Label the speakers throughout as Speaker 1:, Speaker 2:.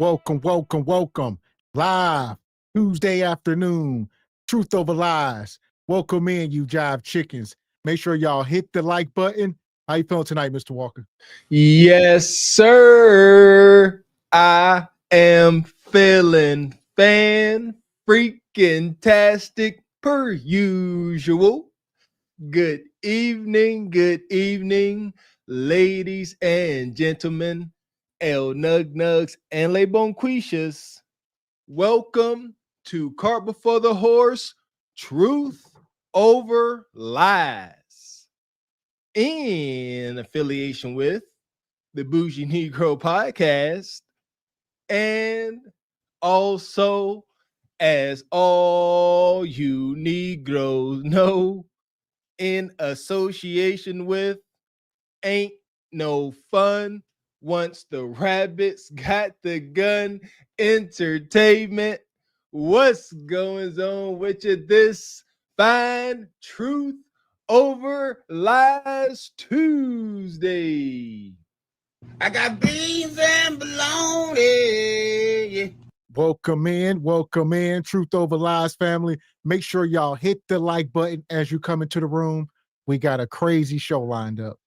Speaker 1: Welcome. Live Tuesday afternoon. Truth over lies. Welcome in, you jive chickens. Make sure y'all hit the like button. How you feeling tonight, Mr. Walker?
Speaker 2: Yes, sir. I am feeling fan freaking tastic per usual. Good evening, ladies and gentlemen, El Nug Nugs and Le Bonquishas. Welcome to Cart Before the Horse, Truth Over Lies. In affiliation with the Bougie Negro Podcast, and also, as all you Negroes know, in association with Ain't No Fun Once the Rabbits Got the Gun Entertainment. What's going on with you this fine Truth Over Lies Tuesday?
Speaker 3: I got beans and bologna.
Speaker 1: Welcome in. Truth over lies, family. Make sure y'all hit the like button as you come into the room. We got a crazy show lined up.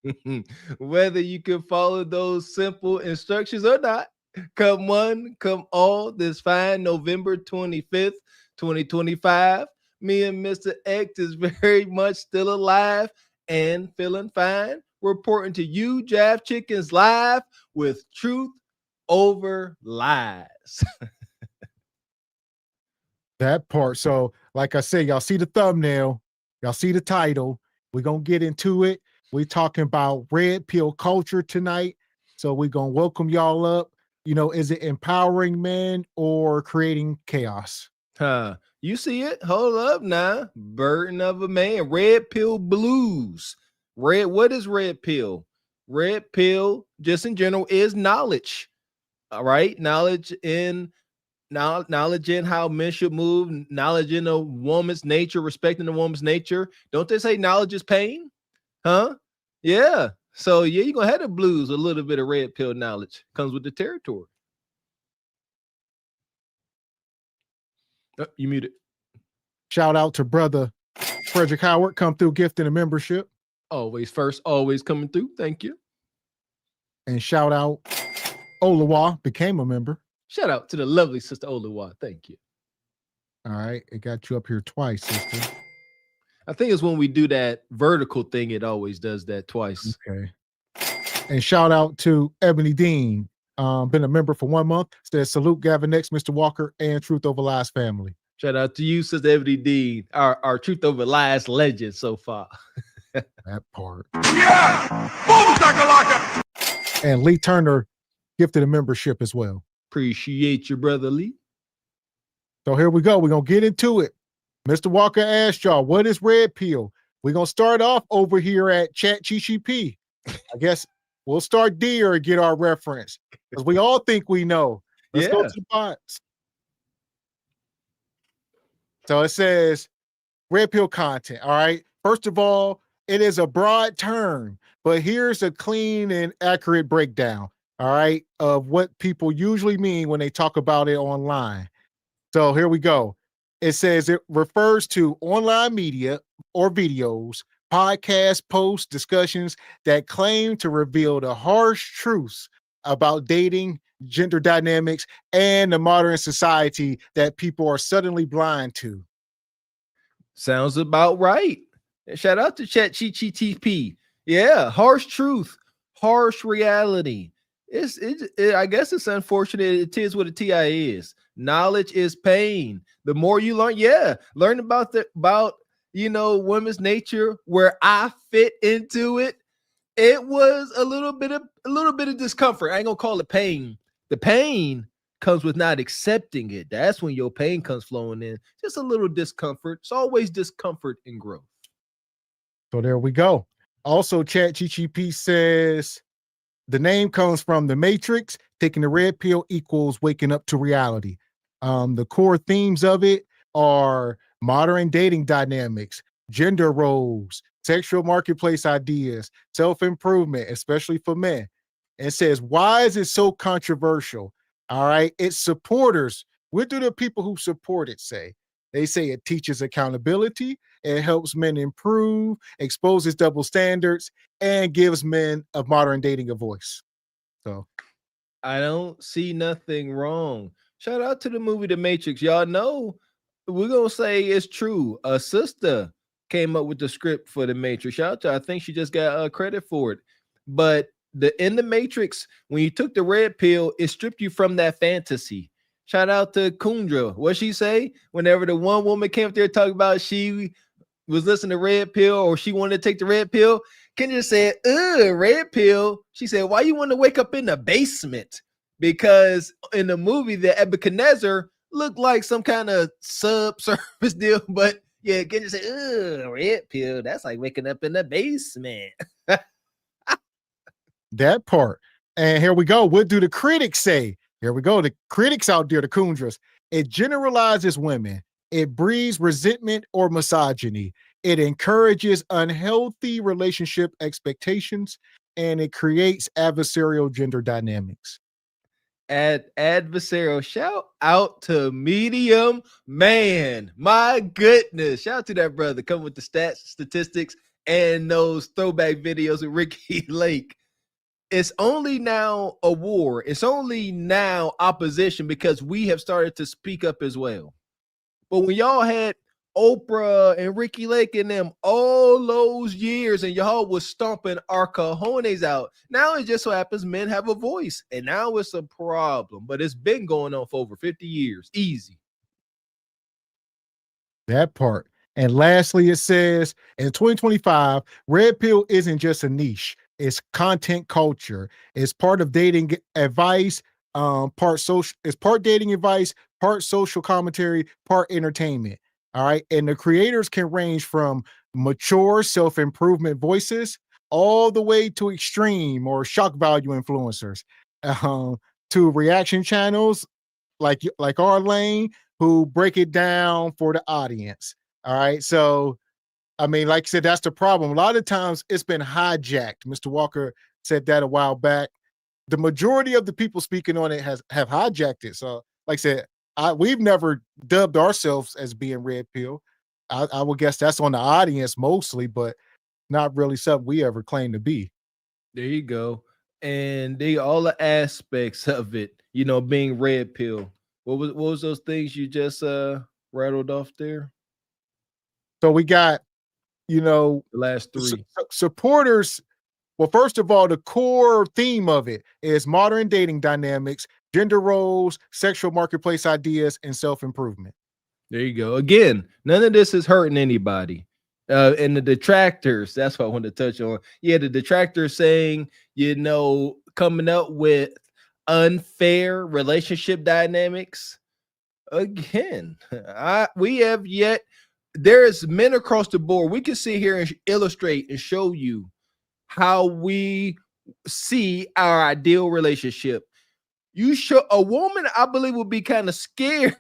Speaker 2: Whether you can follow those simple instructions or not, come one, come all, this fine November 25th, 2025. Me and Mr. X is very much still alive and feeling fine. Reporting to you, Jive Chickens, live with Truth Over Lies.
Speaker 1: That part. So, like I said, y'all see the thumbnail, y'all see the title. We're going to get into it. We're talking about red pill culture tonight. So we're going to welcome y'all up. You know, is it empowering men or creating chaos?
Speaker 2: You see it? Hold up now. Burden of a man. Red pill blues. What is red pill? Red pill, just in general, is knowledge. All right. Knowledge in how men should move, knowledge in a woman's nature, respecting a woman's nature. Don't they say knowledge is pain? Huh? Yeah. So yeah, you're gonna have the blues. A little bit of red pill knowledge comes with the territory. Oh, you muted.
Speaker 1: Shout out to brother Frederick Howard, come through gifting a membership.
Speaker 2: Always first, always coming through. Thank you.
Speaker 1: And shout out Olawa, became a member.
Speaker 2: Shout out to the lovely sister Olawa. Thank you.
Speaker 1: All right. It got you up here twice, sister.
Speaker 2: I think it's when we do that vertical thing, it always does that twice.
Speaker 1: Okay. And shout out to Ebony Dean. Been a member for 1 month. Says salute Gavin X Mr. Walker and Truth Over Lies family.
Speaker 2: Shout out to you, Sister Ebony Dean, our Truth Over Lies legend so far.
Speaker 1: That part.
Speaker 3: Yeah! Boom, shakalaka!
Speaker 1: And Lee Turner gifted a membership as well.
Speaker 2: Appreciate your brother Lee.
Speaker 1: So here we go. We're going to get into it. Mr. Walker asked y'all, what is red pill? We're going to start off over here at ChatGPT. I guess we'll start there and get our reference because we all think we know. Let's go to the bots. So it says red pill content. All right. First of all, it is a broad term, but here's a clean and accurate breakdown. All right. Of what people usually mean when they talk about it online. So here we go. It says it refers to online media or videos, podcasts, posts, discussions that claim to reveal the harsh truths about dating, gender dynamics, and the modern society that people are suddenly blind to.
Speaker 2: Sounds about right. Shout out to ChatGPT. Yeah, harsh truth, harsh reality. I guess it's unfortunate. It is what a TI is. Knowledge is pain. The more you learn, learn about women's nature, where I fit into it. It was a little bit of discomfort. I ain't gonna call it pain. The pain comes with not accepting it. That's when your pain comes flowing in. Just a little discomfort. It's always discomfort and growth.
Speaker 1: So there we go. Also, ChatGPT says the name comes from The Matrix. Taking the red pill equals waking up to reality. The core themes of it are modern dating dynamics, gender roles, sexual marketplace ideas, self-improvement, especially for men. And it says, why is it so controversial? All right. Its supporters, what do the people who support it say? They say it teaches accountability, it helps men improve, exposes double standards, and gives men of modern dating a voice. So
Speaker 2: I don't see nothing wrong. Shout out to the movie The Matrix. Y'all know we're gonna say it's true. A sister came up with the script for The Matrix. Shout out to her. I think she just got credit for it. But in The Matrix, when you took the red pill, it stripped you from that fantasy. Shout out to Kundra. What she say? Whenever the one woman came up there talking about she was listening to red pill or she wanted to take the red pill, Kendra said, red pill. She said, why you want to wake up in the basement? Because in the movie, the Nebuchadnezzar looked like some kind of subsurface deal. But yeah, Kendra said, red pill. That's like waking up in the basement.
Speaker 1: that part. And here we go. What do the critics say? Here we go. The critics out there, the Kundras. It generalizes women. It breeds resentment or misogyny. It encourages unhealthy relationship expectations, and it creates adversarial gender dynamics.
Speaker 2: Adversarial. Shout out to Medium Man. My goodness. Shout out to that brother. Come with the stats, statistics, and those throwback videos with Ricky Lake. It's only now a war. It's only now opposition because we have started to speak up as well. But when y'all had Oprah and Ricky Lake and them all those years and y'all was stomping our cojones out, now it just so happens men have a voice. And now it's a problem. But it's been going on for over 50 years. Easy.
Speaker 1: That part. And lastly, it says in 2025, red pill isn't just a niche. It's content culture. It's part of dating advice, part social. It's part dating advice, part social commentary, part entertainment. All right. And the creators can range from mature self-improvement voices all the way to extreme or shock value influencers, to reaction channels like our lane who break it down for the audience. All right. So I mean, like I said, that's the problem. A lot of times it's been hijacked. Mr. Walker said that a while back. The majority of the people speaking on it have hijacked it. So, like I said, we've never dubbed ourselves as being red pill. I would guess that's on the audience mostly, but not really something we ever claim to be.
Speaker 2: There you go. And they all the aspects of it, being red pill. What was those things you just rattled off there?
Speaker 1: So we got,
Speaker 2: The last three.
Speaker 1: supporters. Well, first of all, the core theme of it is modern dating dynamics, gender roles, sexual marketplace ideas, and self-improvement.
Speaker 2: There you go. Again, none of this is hurting anybody. And the detractors, that's what I want to touch on. Yeah, the detractors saying, coming up with unfair relationship dynamics. Again, there's men across the board. We can sit here and illustrate and show you how we see our ideal relationship. You show a woman, I believe, will be kind of scared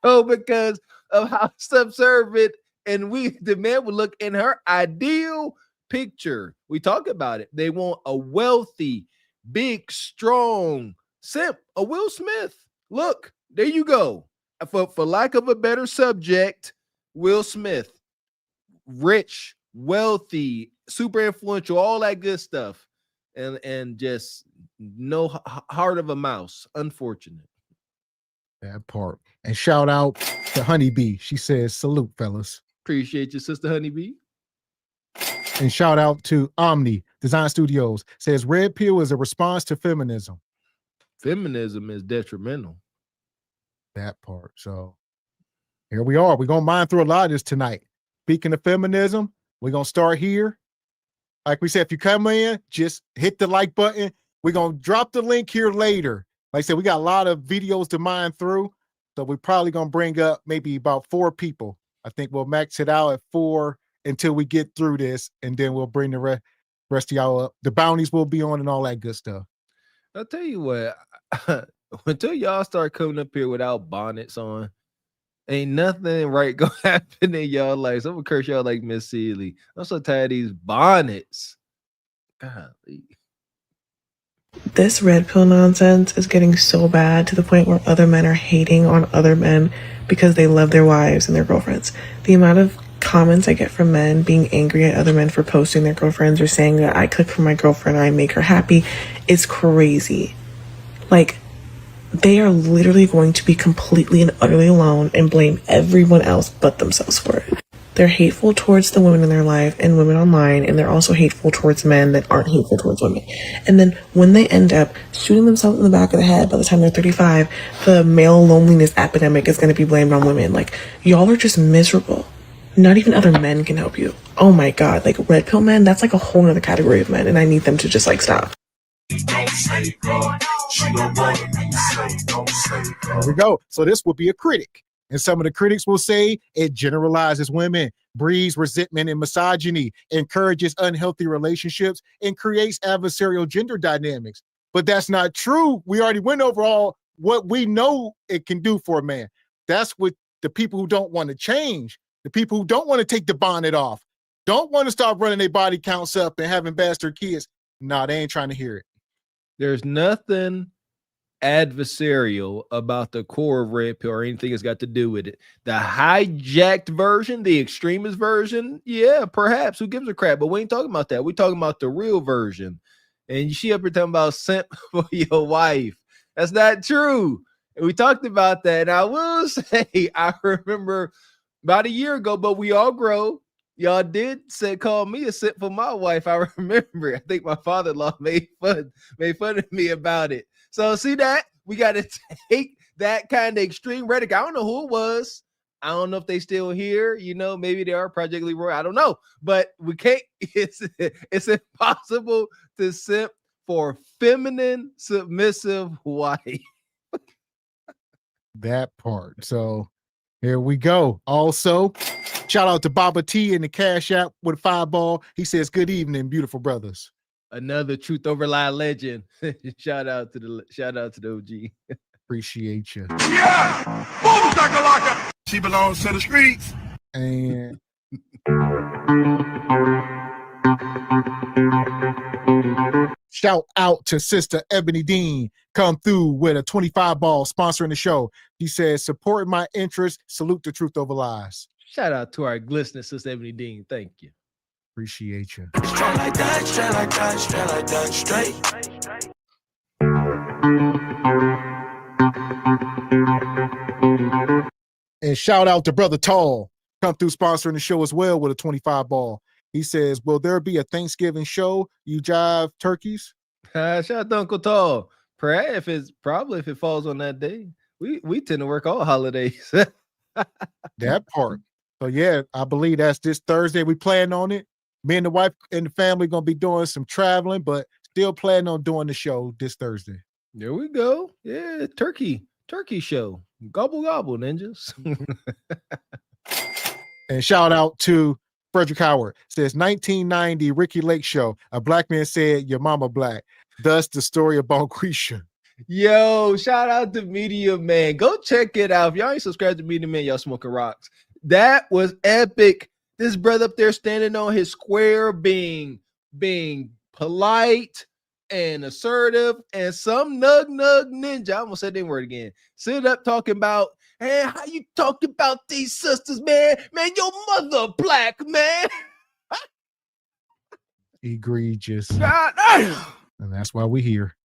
Speaker 2: because of how subservient and the man would look in her ideal picture. We talk about it. They want a wealthy, big, strong simp, a Will Smith. Look, there you go. For lack of a better subject, Will Smith, rich, wealthy, super influential, all that good stuff, and just no heart of a mouse. Unfortunate.
Speaker 1: That part. And shout out to Honeybee. She says, salute, fellas.
Speaker 2: Appreciate you, Sister Honeybee.
Speaker 1: And shout out to Omni Design Studios. Says red pill is a response to feminism.
Speaker 2: Feminism is detrimental.
Speaker 1: That part. So here we are. We're going to mine through a lot of this tonight. Speaking of feminism, we're going to start here. Like we said, if you come in, just hit the like button. We're going to drop the link here later. Like I said, we got a lot of videos to mine through. So we're probably going to bring up maybe about 4 people. I think we'll max it out at 4 until we get through this. And then we'll bring the rest of y'all up. The bounties will be on and all that good stuff.
Speaker 2: I'll tell you what, until y'all start coming up here without bonnets on, ain't nothing right gonna happen in y'all life. So I'm gonna curse y'all like Miss Seeley. I'm so tired of these bonnets. Golly.
Speaker 4: This red pill nonsense is getting so bad to the point where other men are hating on other men because they love their wives and their girlfriends. The amount of comments I get from men being angry at other men for posting their girlfriends or saying that I cook for my girlfriend or I make her happy is crazy. Like, they are literally going to be completely and utterly alone and blame everyone else but themselves for it. They're hateful towards the women in their life and women online, and they're also hateful towards men that aren't hateful towards women. And then when they end up shooting themselves in the back of the head by the time they're 35, the male loneliness epidemic is going to be blamed on women. Like, y'all are just miserable. Not even other men can help you. Oh my God, like red pill men, that's like a whole other category of men, and I need them to just like stop.
Speaker 1: There we go. So this will be a critic. And some of the critics will say it generalizes women, breeds resentment and misogyny, encourages unhealthy relationships, and creates adversarial gender dynamics. But that's not true. We already went over all what we know it can do for a man. That's what the people who don't want to change, the people who don't want to take the bonnet off, don't want to start running their body counts up and having bastard kids. No, they ain't trying to hear it.
Speaker 2: There's nothing adversarial about the core of red pill or anything that's got to do with it. The hijacked version, the extremist version, yeah, perhaps. Who gives a crap? But we ain't talking about that. We're talking about the real version. And she up here talking about simp for your wife. That's not true. And we talked about that. And I will say, I remember about a year ago, but we all grow. Y'all did say call me a simp for my wife. I remember. I think my father-in-law made fun of me about it. So see that? We got to take that kind of extreme rhetoric. I don't know who it was. I don't know if they still here. You know, maybe they are Project Leroy. I don't know. But we can't, it's impossible to simp for feminine, submissive wife.
Speaker 1: That part. So here we go. Also, shout out to Baba T in the Cash App with a 5-ball. He says, good evening, beautiful brothers.
Speaker 2: Another truth over lie legend. Shout out to the OG.
Speaker 1: Appreciate you.
Speaker 3: Yeah! Boom, shakalaka! She belongs to the streets.
Speaker 1: And shout out to Sister Ebony Dean. Come through with a 25-ball sponsoring the show. He says, support my interest. Salute the truth over lies.
Speaker 2: Shout out to our glistening Sister Ebony Dean. Thank you.
Speaker 1: Appreciate you.
Speaker 5: Straight like that, straight like that, straight like that, straight.
Speaker 1: And shout out to Brother Tall. Come through sponsoring the show as well with a 25-ball. He says, will there be a Thanksgiving show? You jive turkeys?
Speaker 2: Shout out to Uncle Tall. Perhaps if it falls on that day. We tend to work all holidays.
Speaker 1: That part. So yeah, I believe that's this Thursday. We plan on it. Me and the wife and the family gonna be doing some traveling, but still planning on doing the show this Thursday.
Speaker 2: There we go. Yeah, turkey show. Gobble gobble, ninjas.
Speaker 1: And shout out to Frederick Howard. Says 1990 Ricky Lake show. A black man said, "Your mama black." Thus the story of Bonquisha.
Speaker 2: Yo, shout out to Media Man. Go check it out. If y'all ain't subscribed to Media Man, y'all smoking rocks. That was epic. This brother up there standing on his square, being polite and assertive, and some nug ninja. I almost said that word again. Sit up talking about, hey, how you talking about these sisters, man? Man, your mother black, man.
Speaker 1: Egregious.
Speaker 2: God damn.
Speaker 1: And that's why we're here.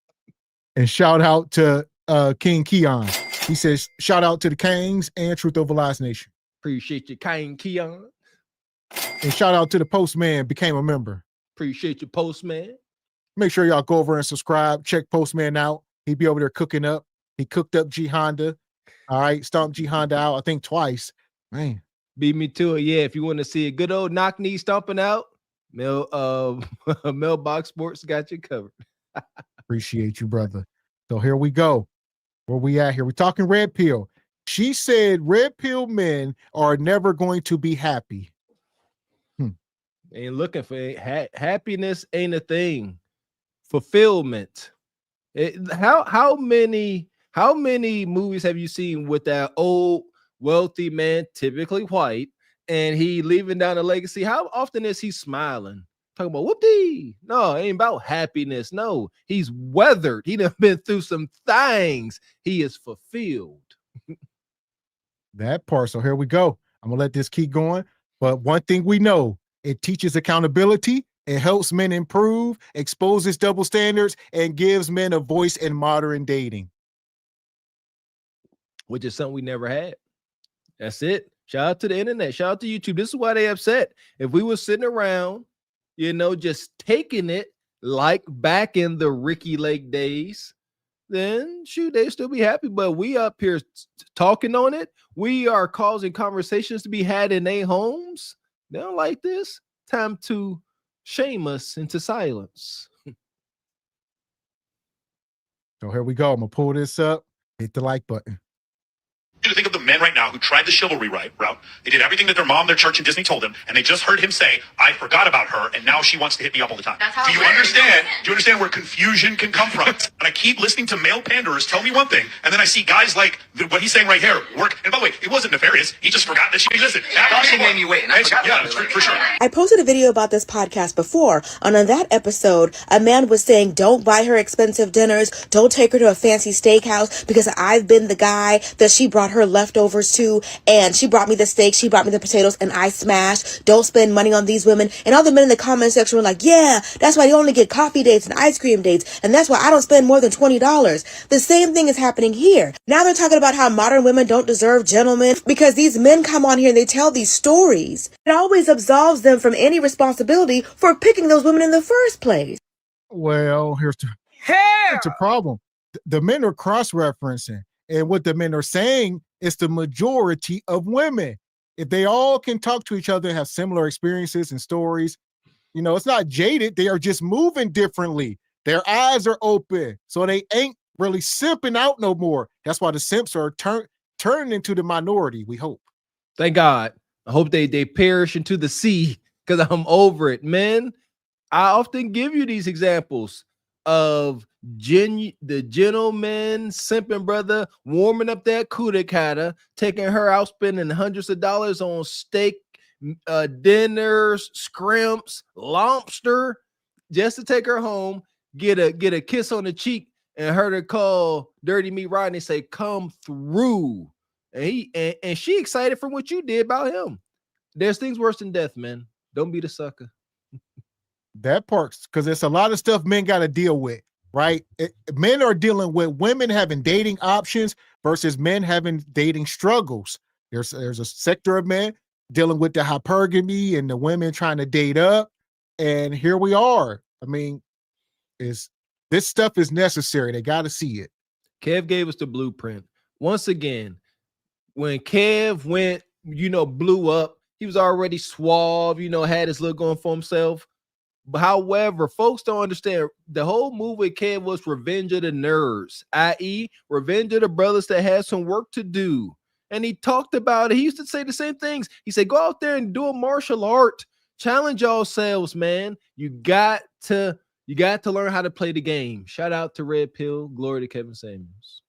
Speaker 1: And shout out to King Keon. He says, shout out to the Kangs and Truth Over Lies Nation.
Speaker 2: Appreciate you, King Keon.
Speaker 1: And shout out to the Postman, became a member.
Speaker 2: Appreciate you, Postman.
Speaker 1: Make sure y'all go over and subscribe. Check Postman out. He be over there cooking up. He cooked up G Honda. All right, stomped G Honda out, I think twice. Man.
Speaker 2: Beat me to it. Yeah, if you want to see a good old knock knee stomping out, Mailbox Sports got you covered.
Speaker 1: Appreciate you, brother. So here we go. Where we at here? We're talking red pill. She said red pill men are never going to be happy.
Speaker 2: Ain't looking for happiness ain't a thing. Fulfillment. How many movies have you seen with that old wealthy man, typically white, and he leaving down a legacy? How often is he smiling? Talking about whoop-dee. No, it ain't about happiness. No, he's weathered. He done been through some things. He is fulfilled.
Speaker 1: That part. So here we go. I'm gonna let this keep going. But one thing we know, it teaches accountability, it helps men improve, exposes double standards, and gives men a voice in modern dating.
Speaker 2: Which is something we never had. That's it. Shout out to the internet. Shout out to YouTube. This is why they upset. If we were sitting around, just taking it like back in the Ricky Lake days, then shoot, they'd still be happy. But we up here talking on it. We are causing conversations to be had in their homes. They don't like this. Time to shame us into silence.
Speaker 1: So here we go. I'm gonna pull this up. Hit the like button.
Speaker 6: To think of the men right now who tried the chivalry route. They did everything that their mom, their church, and Disney told them, and they just heard him say, "I forgot about her, and now she wants to hit me up all the time." Do you understand? Do you understand where confusion can come from? And I keep listening to male panderers tell me one thing, and then I see guys like what he's saying right here work. And by the way, it wasn't nefarious. He just forgot that she existed. That
Speaker 7: she made me wait, and I forgot
Speaker 6: yeah,
Speaker 7: about it.
Speaker 6: for sure.
Speaker 8: I posted a video about this podcast before, and on that episode, a man was saying, don't buy her expensive dinners, don't take her to a fancy steakhouse, because I've been the guy that she brought her leftovers to, and she brought me the steak, she brought me the potatoes, and I smashed. Don't spend money on these women. And all the men in the comment section were like, yeah, that's why you only get coffee dates and ice cream dates, and that's why I don't spend more than $20. The same thing is happening here. Now they're talking about how modern women don't deserve gentlemen because these men come on here and they tell these stories. It always absolves them from any responsibility for picking those women in the first place.
Speaker 1: Well, here's the problem. The men are cross-referencing, and what the men are saying is the majority of women. If they all can talk to each other and have similar experiences and stories, it's not jaded. They are just moving differently. Their eyes are open, so they ain't really simping out no more. That's why the simps are turning into the minority, we hope.
Speaker 2: Thank God. I hope they perish into the sea because I'm over it, man. I often give you these examples of the gentleman simping brother warming up that cuticata, taking her out, spending hundreds of dollars on steak, dinners, scrimps, lobster, just to take her home, get a kiss on the cheek, and her to call Dirty Meat Rodney, say, "Come through." And she excited for what you did about him. There's things worse than death, man. Don't be the sucker.
Speaker 1: That part, because there's a lot of stuff men got to deal with, right? Men are dealing with women having dating options versus men having dating struggles. There's a sector of men dealing with the hypergamy and the women trying to date up. And here we are. I mean, this stuff is necessary. They got to see it.
Speaker 2: Kev gave us the blueprint. Once again, when Kev went, blew up, he was already suave, had his look going for himself. However, folks don't understand the whole move with Kev was revenge of the nerds, i.e., revenge of the brothers that had some work to do. And he talked about it. He used to say the same things. He said, go out there and do a martial art. Challenge yourselves, man. You got to learn how to play the game. Shout out to Red Pill. Glory to Kevin Samuels.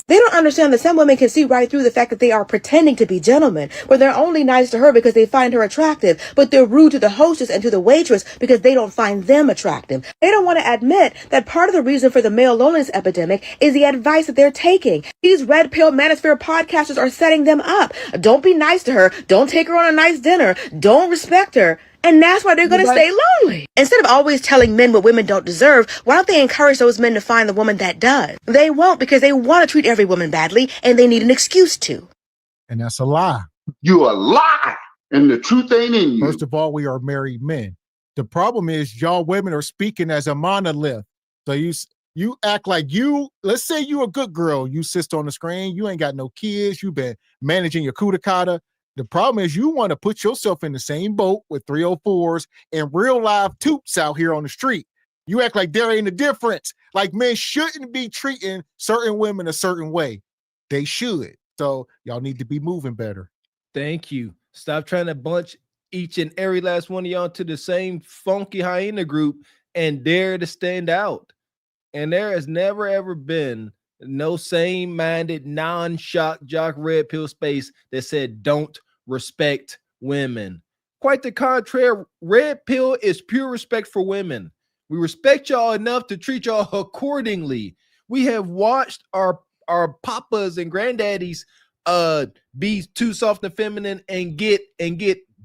Speaker 8: They don't understand that some women can see right through the fact that they are pretending to be gentlemen, where they're only nice to her because they find her attractive, but they're rude to the hostess and to the waitress because they don't find them attractive. They don't want to admit that part of the reason for the male loneliness epidemic is the advice that they're taking. These red pill manosphere podcasters are setting them up. Don't be nice to her. Don't take her on a nice dinner. Don't respect her. And that's why they're going to stay lonely. Instead of always telling men what women don't deserve, why don't they encourage those men to find the woman that does? They won't, because they want to treat every woman badly and they need an excuse to.
Speaker 1: And that's a lie.
Speaker 9: You a lie, and the truth ain't in you.
Speaker 1: First of all, we are married men. The problem is y'all women are speaking as a monolith. So you act like let's say you a good girl. You sit on the screen. You ain't got no kids. You've been managing your cuticata. The problem is you want to put yourself in the same boat with 304s and real live toots out here on the street. You act like there ain't a difference. Like men shouldn't be treating certain women a certain way. They should. So y'all need to be moving better.
Speaker 2: Thank you. Stop trying to bunch each and every last one of y'all to the same funky hyena group and dare to stand out. And there has never, ever been no same-minded, non-shock jock red pill space that said don't respect women. Quite the contrary. Red Pill is pure respect for women. We respect y'all enough to treat y'all accordingly. We have watched our papas and granddaddies be too soft and feminine and get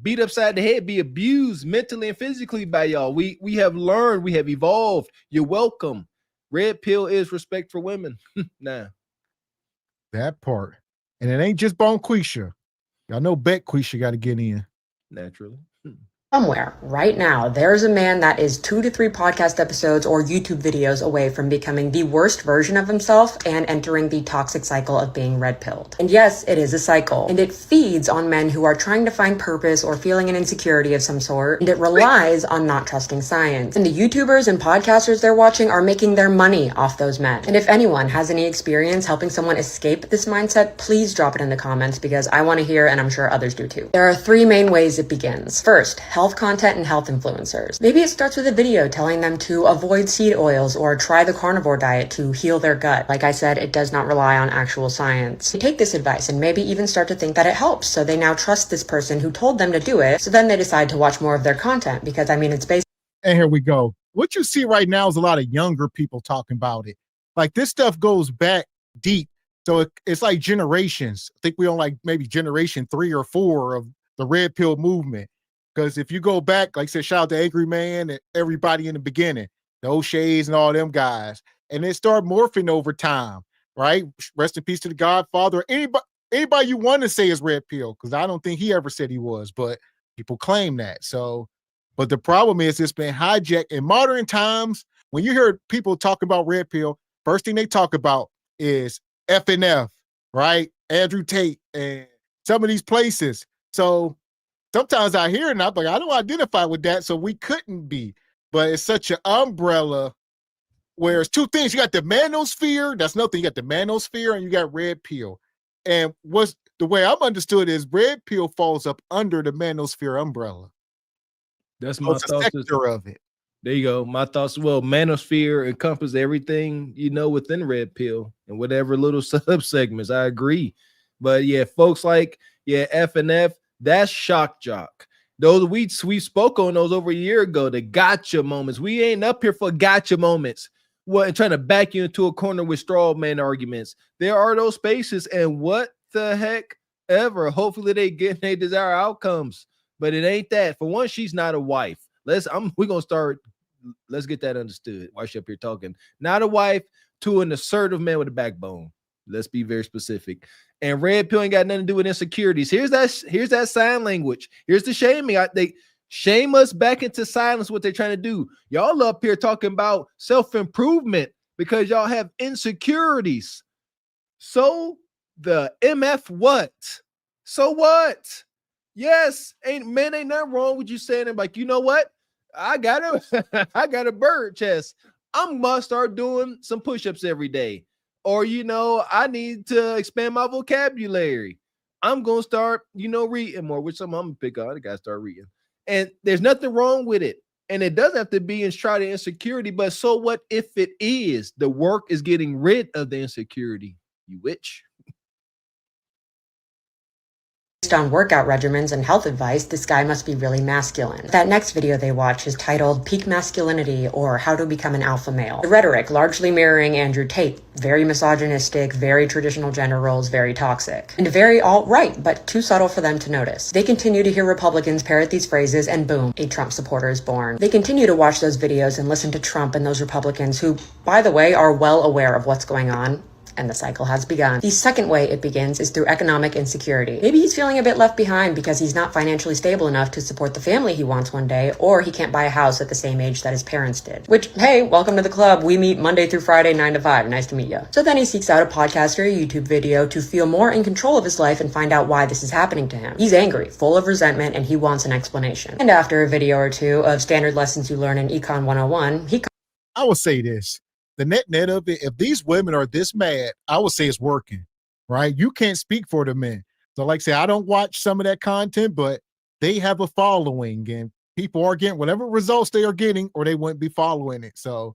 Speaker 2: beat upside the head, be abused mentally and physically by y'all. We have learned, we have evolved. You're welcome. Red Pill is respect for women. Nah.
Speaker 1: That part. And it ain't just Bonquisha. Y'all know Quisha got to get in.
Speaker 2: Naturally.
Speaker 7: Somewhere right now, there's a man that is 2 to 3 podcast episodes or YouTube videos away from becoming the worst version of himself and entering the toxic cycle of being red pilled. And yes, it is a cycle, and it feeds on men who are trying to find purpose or feeling an insecurity of some sort, and it relies on not trusting science. And the YouTubers and podcasters they're watching are making their money off those men. And if anyone has any experience helping someone escape this mindset, please drop it in the comments because I want to hear, and I'm sure others do too. There are 3 main ways it begins. First, health content and health influencers. Maybe it starts with a video telling them to avoid seed oils or try the carnivore diet to heal their gut. Like I said, it does not rely on actual science. They take this advice and maybe even start to think that it helps, so they now trust this person who told them to do it, so then they decide to watch more of their content because, I mean, it's based.
Speaker 1: And here we go. What you see right now is a lot of younger people talking about it. Like, this stuff goes back deep. So it's like generations. I think we on like maybe generation 3 or 4 of the red pill movement. Because if you go back, like I said, shout out to Angry Man and everybody in the beginning, the O'Shea's and all them guys. And it started morphing over time, right? Rest in peace to the Godfather. Anybody you want to say is red pill, because I don't think he ever said he was, but people claim that. So, but the problem is it's been hijacked in modern times. When you hear people talk about red pill, first thing they talk about is FNF, right? Andrew Tate and some of these places. So sometimes I hear it and I'm like, I don't identify with that, so we couldn't be. But it's such an umbrella where it's 2 things. You got the manosphere, that's nothing. You got the manosphere and you got red pill. And what's the way I'm understood is red pill falls up under the manosphere umbrella.
Speaker 2: That's my thoughts.
Speaker 1: Sector of it.
Speaker 2: There you go. My thoughts. Well, manosphere encompasses everything, within red pill and whatever little subsegments. I agree. But yeah, folks like, FNF, that's shock jock. Those we spoke on those over a year ago, the gotcha moments. We ain't up here for gotcha moments. What, trying to back you into a corner with straw man arguments. There are those spaces, and what the heck ever. Hopefully they get their desired outcomes. But it ain't that. For one, she's not a wife. Let's get that understood. Why she up here talking? Not a wife to an assertive man with a backbone. Let's be very specific. And red pill ain't got nothing to do with insecurities. Here's that sign language. Here's the shaming. They shame us back into silence. What they're trying to do. Y'all up here talking about self-improvement because y'all have insecurities. So the MF what? So what? Yes, ain't nothing wrong with you saying it. Like, you know what? I got a bird chest. I'm gonna start doing some push-ups every day. Or, I need to expand my vocabulary. I'm going to start, reading more, which I'm going to pick on. I got to start reading. And there's nothing wrong with it. And it doesn't have to be in try to insecurity. But so what if it is? The work is getting rid of the insecurity. You witch.
Speaker 7: On workout regimens and health advice, this guy must be really masculine. That next video they watch is titled Peak Masculinity or How to Become an Alpha Male. The rhetoric largely mirroring Andrew Tate, very misogynistic, very traditional gender roles, very toxic, and very alt-right, but too subtle for them to notice. They continue to hear Republicans parrot these phrases and boom, a Trump supporter is born. They continue to watch those videos and listen to Trump and those Republicans who, by the way, are well aware of what's going on. And the cycle has begun. The second way it begins is through economic insecurity. Maybe he's feeling a bit left behind because he's not financially stable enough to support the family he wants one day, or he can't buy a house at the same age that his parents did. Which, hey, welcome to the club. We meet Monday through Friday, 9 to 5. Nice to meet you. So then he seeks out a podcast or a YouTube video to feel more in control of his life and find out why this is happening to him. He's angry, full of resentment, and he wants an explanation. And after a video or two of standard lessons you learn in Econ 101,
Speaker 1: I will say this. The net of it, if these women are this mad, I would say it's working, right? You can't speak for the men. So like I say, I don't watch some of that content, but they have a following and people are getting whatever results they are getting or they wouldn't be following it. So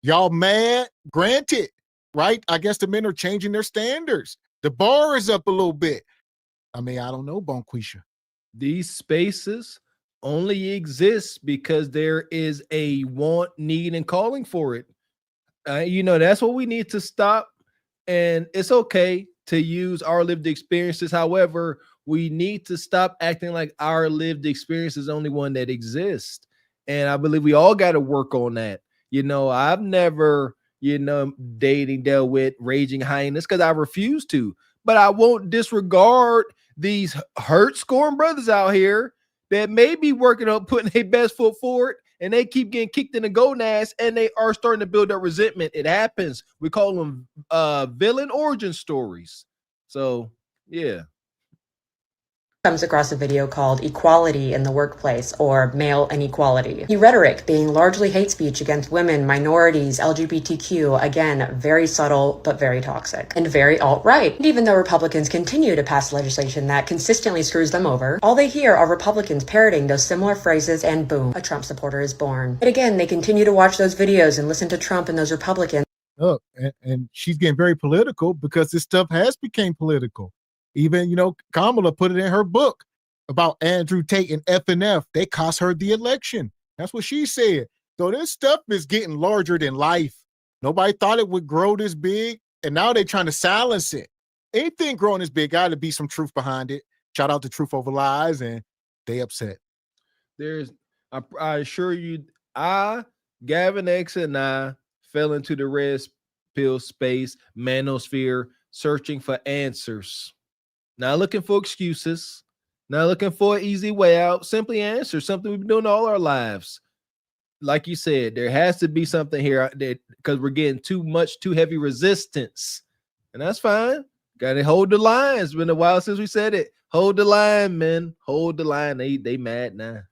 Speaker 1: y'all mad, granted, right? I guess the men are changing their standards. The bar is up a little bit. I mean, I don't know, Bonquisha.
Speaker 2: These spaces only exists because there is a want, need, and calling for it. That's what we need to stop. And it's okay to use our lived experiences. However, we need to stop acting like our lived experience is the only one that exists. And I believe we all got to work on that. I've never, dealt with raging hyenas because I refuse to, but I won't disregard these hurt scorn brothers out here that may be working on putting their best foot forward, and they keep getting kicked in the gonads, and they are starting to build up resentment. It happens. We call them villain origin stories. So, yeah.
Speaker 7: Comes across a video called Equality in the Workplace, or Male Inequality. The rhetoric being largely hate speech against women, minorities, LGBTQ, again, very subtle but very toxic and very alt-right. And even though Republicans continue to pass legislation that consistently screws them over, all they hear are Republicans parroting those similar phrases, and boom, a Trump supporter is born. But again, they continue to watch those videos and listen to Trump and those Republicans.
Speaker 1: Look, and she's getting very political because this stuff has become political. Even, Kamala put it in her book about Andrew Tate and FNF. They cost her the election. That's what she said. So this stuff is getting larger than life. Nobody thought it would grow this big, and now they're trying to silence it. Anything growing this big, got to be some truth behind it. Shout out to Truth Over Lies, and they upset.
Speaker 2: I assure you, Gavin X and I fell into the red pill space, manosphere, searching for answers. Not looking for excuses, not looking for an easy way out. Simply answer something we've been doing all our lives. Like you said, there has to be something here because we're getting too heavy resistance. And that's fine. Got to hold the line. It's been a while since we said it. Hold the line, man. Hold the line. They mad now.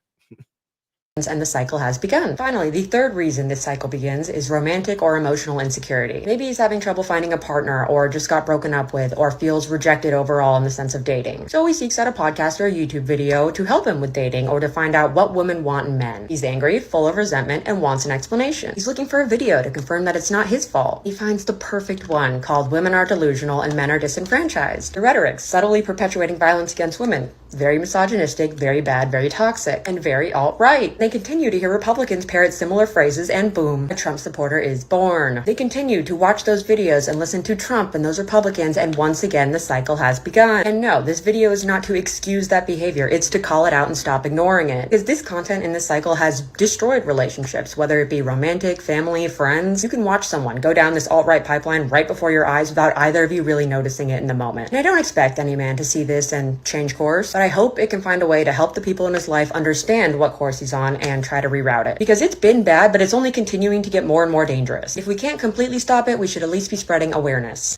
Speaker 7: And the cycle has begun. Finally, the third reason this cycle begins is romantic or emotional insecurity. Maybe he's having trouble finding a partner, or just got broken up with, or feels rejected overall in the sense of dating. So he seeks out a podcast or a YouTube video to help him with dating, or to find out what women want in men. He's angry, full of resentment, and wants an explanation. He's looking for a video to confirm that it's not his fault. He finds the perfect one, called Women Are Delusional and Men Are Disenfranchised. The rhetoric subtly perpetuating violence against women. Very misogynistic, very bad, very toxic, and very alt-right. They continue to hear Republicans parrot similar phrases, and boom, a Trump supporter is born. They continue to watch those videos and listen to Trump and those Republicans, and once again, the cycle has begun. And no, this video is not to excuse that behavior, it's to call it out and stop ignoring it. Because this content in this cycle has destroyed relationships, whether it be romantic, family, friends. You can watch someone go down this alt-right pipeline right before your eyes without either of you really noticing it in the moment. And I don't expect any man to see this and change course, but I hope it can find a way to help the people in his life understand what course he's on and try to reroute it. Because it's been bad, but it's only continuing to get more and more dangerous. If we can't completely stop it, we should at least be spreading awareness.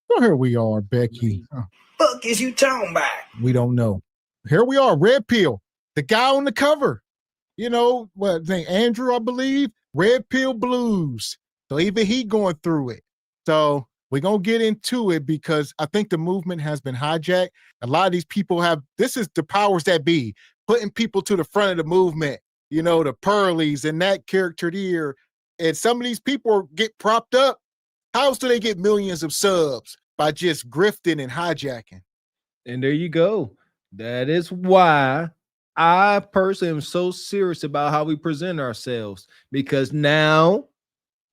Speaker 1: Well, here we are, Becky.
Speaker 10: Fuck is you talking about?
Speaker 1: We don't know. Here we are, Red Pill, the guy on the cover. Andrew, I believe, Red Pill Blues. So even he going through it. So we're going to get into it because I think the movement has been hijacked. A lot of these people this is the powers that be, putting people to the front of the movement, the Pearlies and that character there. And some of these people get propped up. How else do they get millions of subs? By just grifting and hijacking.
Speaker 2: And there you go. That is why I personally am so serious about how we present ourselves, because now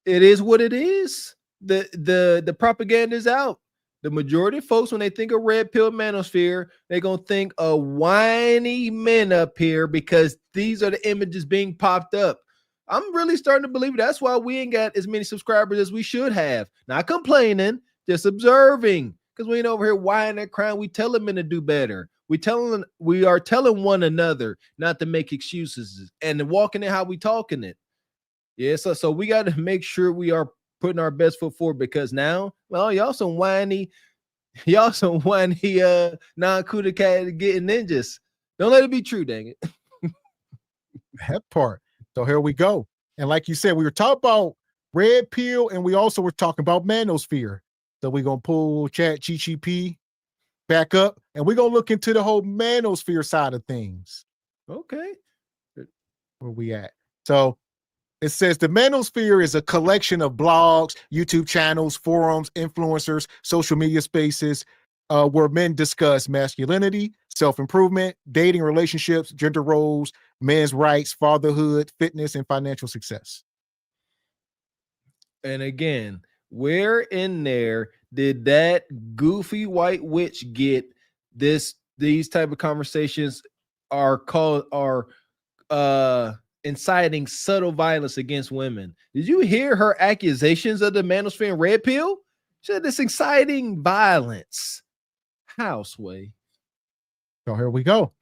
Speaker 2: it is what it is. The propaganda is out. The majority of folks, when they think of red pill manosphere, they're going to think of whiny men up here because these are the images being popped up. I'm really starting to believe that's why we ain't got as many subscribers as we should have. Not complaining, just observing, because we ain't over here whining and crying. We tell them to do better. We are telling one another not to make excuses and walking it how we talking it. Yeah, so we got to make sure we are putting our best foot forward, because now, well, y'all some whiny non-Kuda cat getting ninjas. Don't let it be true, dang it.
Speaker 1: That part. So here we go. And like you said, we were talking about red pill, and we also were talking about manosphere. So we're going to pull ChatGPT back up, and we're going to look into the whole manosphere side of things.
Speaker 2: Okay.
Speaker 1: Where we at? So it says the manosphere is a collection of blogs, YouTube channels, forums, influencers, social media spaces, where men discuss masculinity, self-improvement, dating, relationships, gender roles, men's rights, fatherhood, fitness, and financial success.
Speaker 2: And again, where in there did that goofy white witch get these type of conversations are inciting subtle violence against women? Did you hear her accusations of the manosphere and red pill? She said this inciting violence. How, Sway?
Speaker 1: So here we go.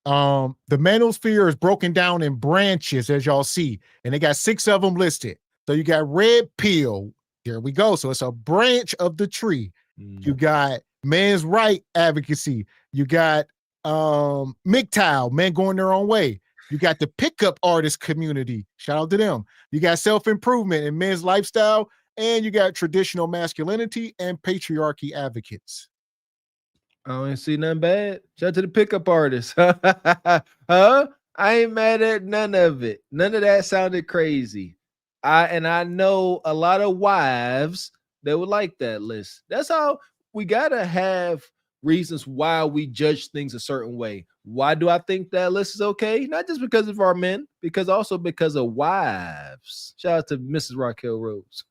Speaker 1: The manosphere is broken down in branches, as y'all see, and they got 6 of them listed. So you got red pill. There we go. So it's a branch of the tree. You got men's right advocacy. You got MGTOW, men going their own way. You got the pickup artist community. Shout out to them. You got self-improvement and men's lifestyle, and you got traditional masculinity and patriarchy advocates.
Speaker 2: I don't see nothing bad. Shout out to the pickup artist. Huh? I ain't mad at none of it. None of that sounded crazy. I know a lot of wives that would like that list. That's how we gotta have reasons why we judge things a certain way. Why do I think that list is okay? Not just because of our men, because also because of wives. Shout out to Mrs. Raquel Rose.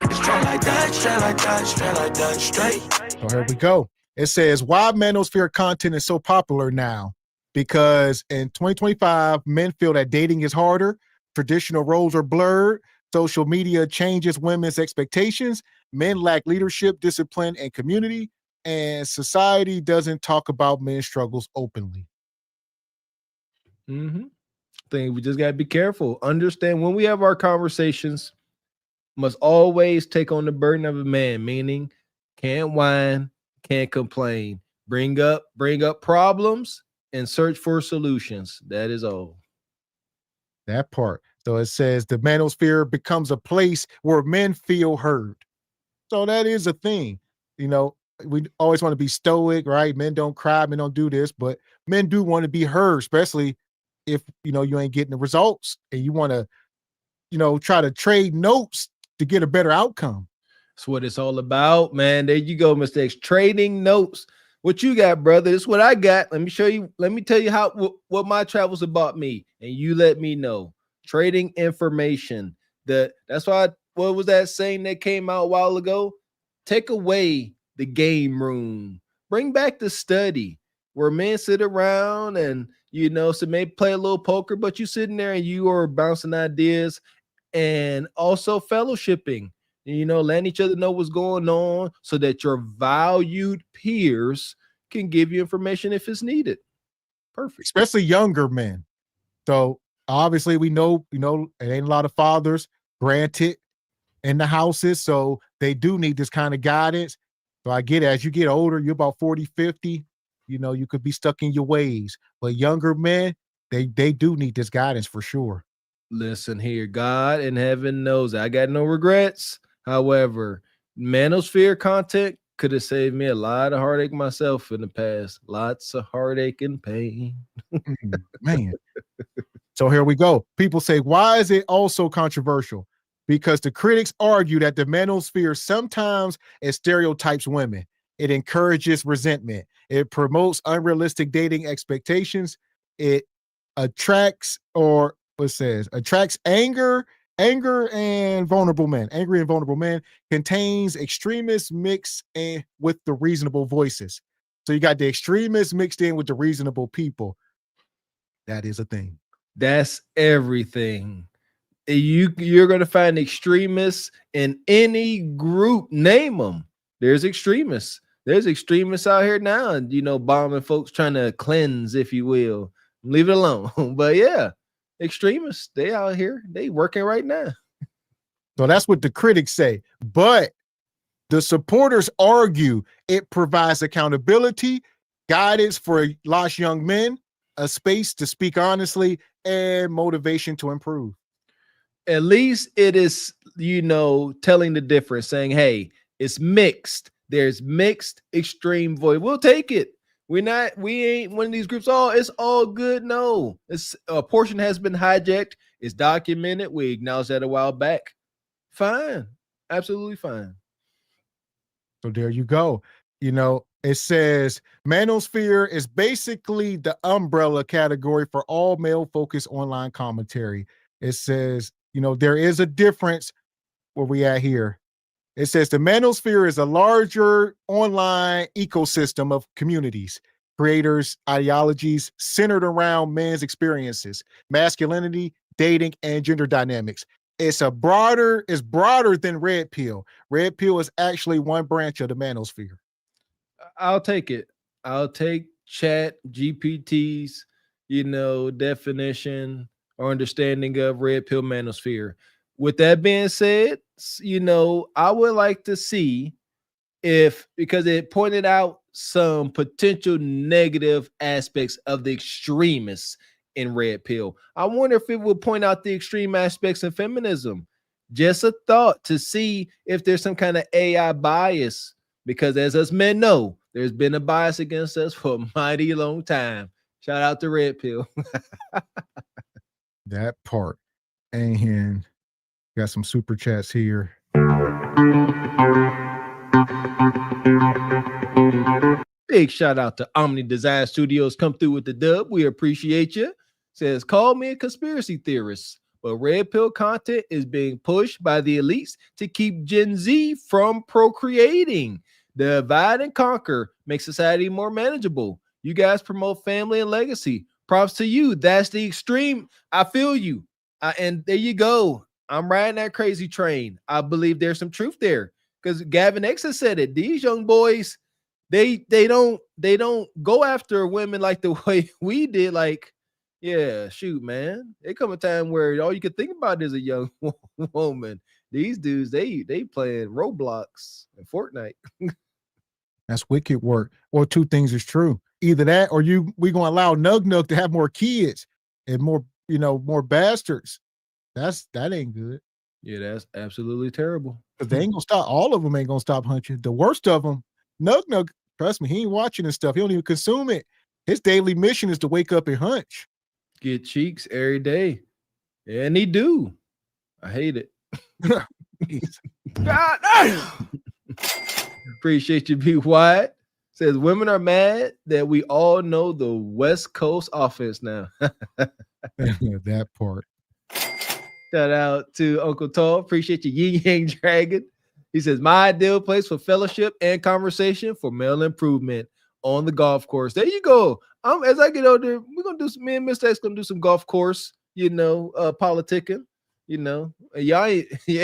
Speaker 5: Straight like that, straight like that, straight like that, straight.
Speaker 1: So here we go. It says, why manosphere content is so popular now? Because in 2025, men feel that dating is harder, traditional roles are blurred, social media changes women's expectations, men lack leadership, discipline, and community, and society doesn't talk about men's struggles openly.
Speaker 2: I think we just gotta be careful. Understand when we have our conversations, must always take on the burden of a man, meaning can't whine, can't complain. Bring up problems and search for solutions. That is all.
Speaker 1: That part. So it says the manosphere becomes a place where men feel heard. So that is a thing. You know, we always want to be stoic, right? Men don't cry, men don't do this, but men do want to be heard, especially if, you ain't getting the results and you want to, try to trade notes to get a better outcome.
Speaker 2: That's what it's all about, man. There you go, Mr. X. Trading notes. What you got, brother? This is what I got. Let me show you. Let me tell you what my travels have bought me, and you let me know. Trading information. That's why. What was that saying that came out a while ago? Take away the game room. Bring back the study where men sit around and so maybe play a little poker, but you sitting there and you are bouncing ideas and also fellowshipping. Letting each other know what's going on so that your valued peers can give you information if it's needed. Perfect.
Speaker 1: Especially younger men. So obviously we know, it ain't a lot of fathers, granted, in the houses. So they do need this kind of guidance. So I get it. As you get older, you're about 40, 50, you could be stuck in your ways. But younger men, they do need this guidance for sure.
Speaker 2: Listen here, God in heaven knows I got no regrets. However, manosphere content could have saved me a lot of heartache myself in the past. Lots of heartache and pain.
Speaker 1: Man. So here we go. People say, why is it also controversial? Because the critics argue that the manosphere sometimes it stereotypes women. It encourages resentment. It promotes unrealistic dating expectations. It attracts anger and vulnerable men. Angry and vulnerable men, contains extremists mixed in with the reasonable voices. So you got the extremists mixed in with the reasonable people. That is a thing.
Speaker 2: That's everything. You're going to find extremists in any group. Name them. There's extremists. There's extremists out here now, bombing folks, trying to cleanse, if you will. Leave it alone. But yeah, extremists, they out here, they working right now.
Speaker 1: So that's what the critics say. But the supporters argue it provides accountability, guidance for lost young men, a space to speak honestly, and motivation to improve.
Speaker 2: At least it is, telling the difference, saying, hey, it's mixed. There's mixed extreme voice. We'll take it. We ain't one of these groups. Oh, it's all good. No, it's a portion has been hijacked. It's documented. We acknowledged that a while back. Fine. Absolutely fine.
Speaker 1: So there you go. It It says manosphere is basically the umbrella category for all male-focused online commentary. It says, there is a difference where we at here. It says the manosphere is a larger online ecosystem of communities, creators, ideologies centered around men's experiences, masculinity, dating, and gender dynamics. It's broader than Red Pill. Red Pill is actually one branch of the manosphere.
Speaker 2: I'll take it. I'll take Chat GPT's, definition or understanding of Red Pill manosphere. With that being said, I would like to see because it pointed out some potential negative aspects of the extremists in Red Pill. I wonder if it will point out the extreme aspects of feminism. Just a thought to see if there's some kind of AI bias, because as us men know, there's been a bias against us for a mighty long time. Shout out to Red Pill.
Speaker 1: That part. And got some super chats here.
Speaker 2: Big shout out to Omni Design Studios. Come through with the dub. We appreciate you. Says, call me a conspiracy theorist, but Red Pill content is being pushed by the elites to keep Gen Z from procreating. The divide and conquer makes society more manageable. You guys promote family and legacy. Props to you. That's the extreme. I feel you. And there you go. I'm riding that crazy train. I believe there's some truth there, because Gavin X has said it. These young boys, they don't go after women like the way we did. Like, yeah, shoot, man. There come a time where all you can think about is a young woman. These dudes, they playing Roblox and Fortnite.
Speaker 1: That's wicked work. Well, two things is true. Either that, or we gonna allow Nug to have more kids and more bastards. That ain't good.
Speaker 2: Yeah, that's absolutely terrible.
Speaker 1: Because they ain't gonna stop. All of them ain't gonna stop hunching. The worst of them, Nug, trust me, he ain't watching this stuff. He don't even consume it. His daily mission is to wake up and hunch.
Speaker 2: Get cheeks every day. Yeah, and he do. I hate it. God damn. Appreciate you, Be Wide. Says women are mad that we all know the West Coast offense now.
Speaker 1: That part.
Speaker 2: Shout out to Uncle Tall. Appreciate you, Yin Yang Dragon. He says, my ideal place for fellowship and conversation for male improvement on the golf course. There you go. As I get older, we're gonna do some, me and Mr. X gonna do some golf course, politicking. It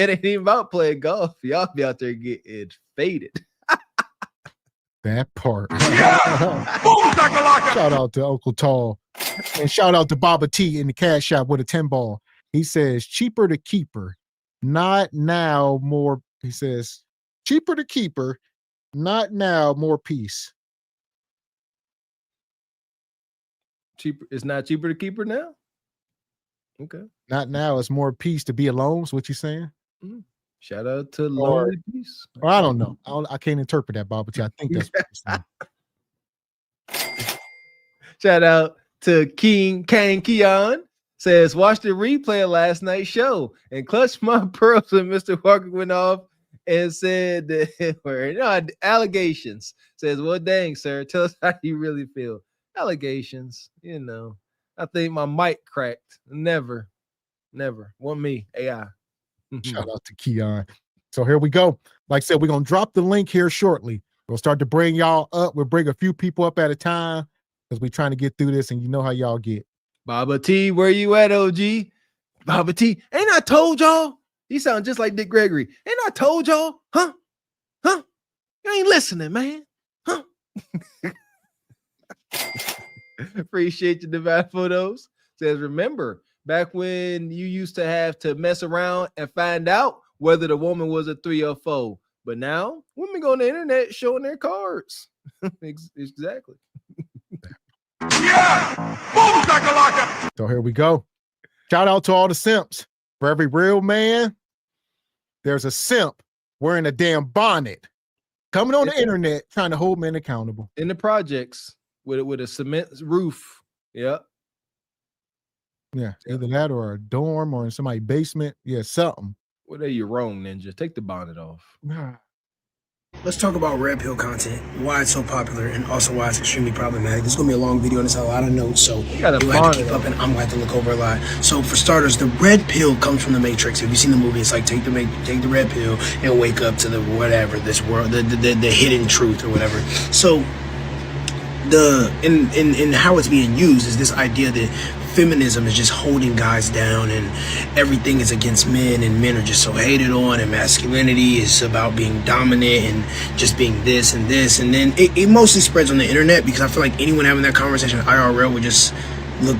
Speaker 2: ain't even about playing golf. Y'all be out there getting faded.
Speaker 1: That part.
Speaker 3: Yeah! Boom, shakalaka!
Speaker 1: Shout out to Uncle Tall. And shout out to Baba T in the cash shop with a 10 ball. He says, cheaper to keeper, not now more. He says, cheaper to keeper, not now more peace.
Speaker 2: Cheaper. It's not cheaper to keep her now. Okay.
Speaker 1: Not now. It's more peace to be alone. Is what you saying?
Speaker 2: Mm-hmm. Shout out to Lonely Peace.
Speaker 1: Or I don't know. I can't interpret that, Baba T. I think that's what you're saying.
Speaker 2: Shout out to King Kang Keon. Says, watch the replay of last night's show and clutched my pearls when Mr. Walker went off and said that were allegations. Says, well, dang, sir, tell us how you really feel. Allegations, I think my mic cracked. Never. Want me, AI.
Speaker 1: Shout out to Keon. So here we go. Like I said, we're going to drop the link here shortly. We'll start to bring y'all up. We'll bring a few people up at a time because we're trying to get through this, and you know how y'all get.
Speaker 2: Baba T, where you at, OG? Baba T, ain't I told y'all? He sound just like Dick Gregory. Ain't I told y'all? Huh? You ain't listening, man. Huh? Appreciate your divine photos. Says, remember, back when you used to have to mess around and find out whether the woman was a 3 or 4. But now, women go on the internet showing their cards. Exactly.
Speaker 3: Yeah! Boom, shakalaka!
Speaker 1: So here we go. Shout out to all the simps. For every real man, there's a simp wearing a damn bonnet coming on the internet trying to hold men accountable.
Speaker 2: In the projects with a cement roof. Yep.
Speaker 1: Yeah, either that or a dorm or in somebody's basement. Yeah, something.
Speaker 2: Well, there you're wrong, Ninja. Take the bonnet off.
Speaker 10: Let's talk about red pill content, why it's so popular, and also why it's extremely problematic. This is going to be a long video and it's a lot of notes, so you have to keep up and I'm going to have to look over a lot. So for starters, the red pill comes from the Matrix. If you've seen the movie, it's like take the red pill and wake up to the whatever, this world, the hidden truth or whatever. So in how it's being used is this idea that feminism is just holding guys down and everything is against men and men are just so hated on, and masculinity is about being dominant and just being this and this. And then it mostly spreads on the internet, because I feel like anyone having that conversation IRL would just look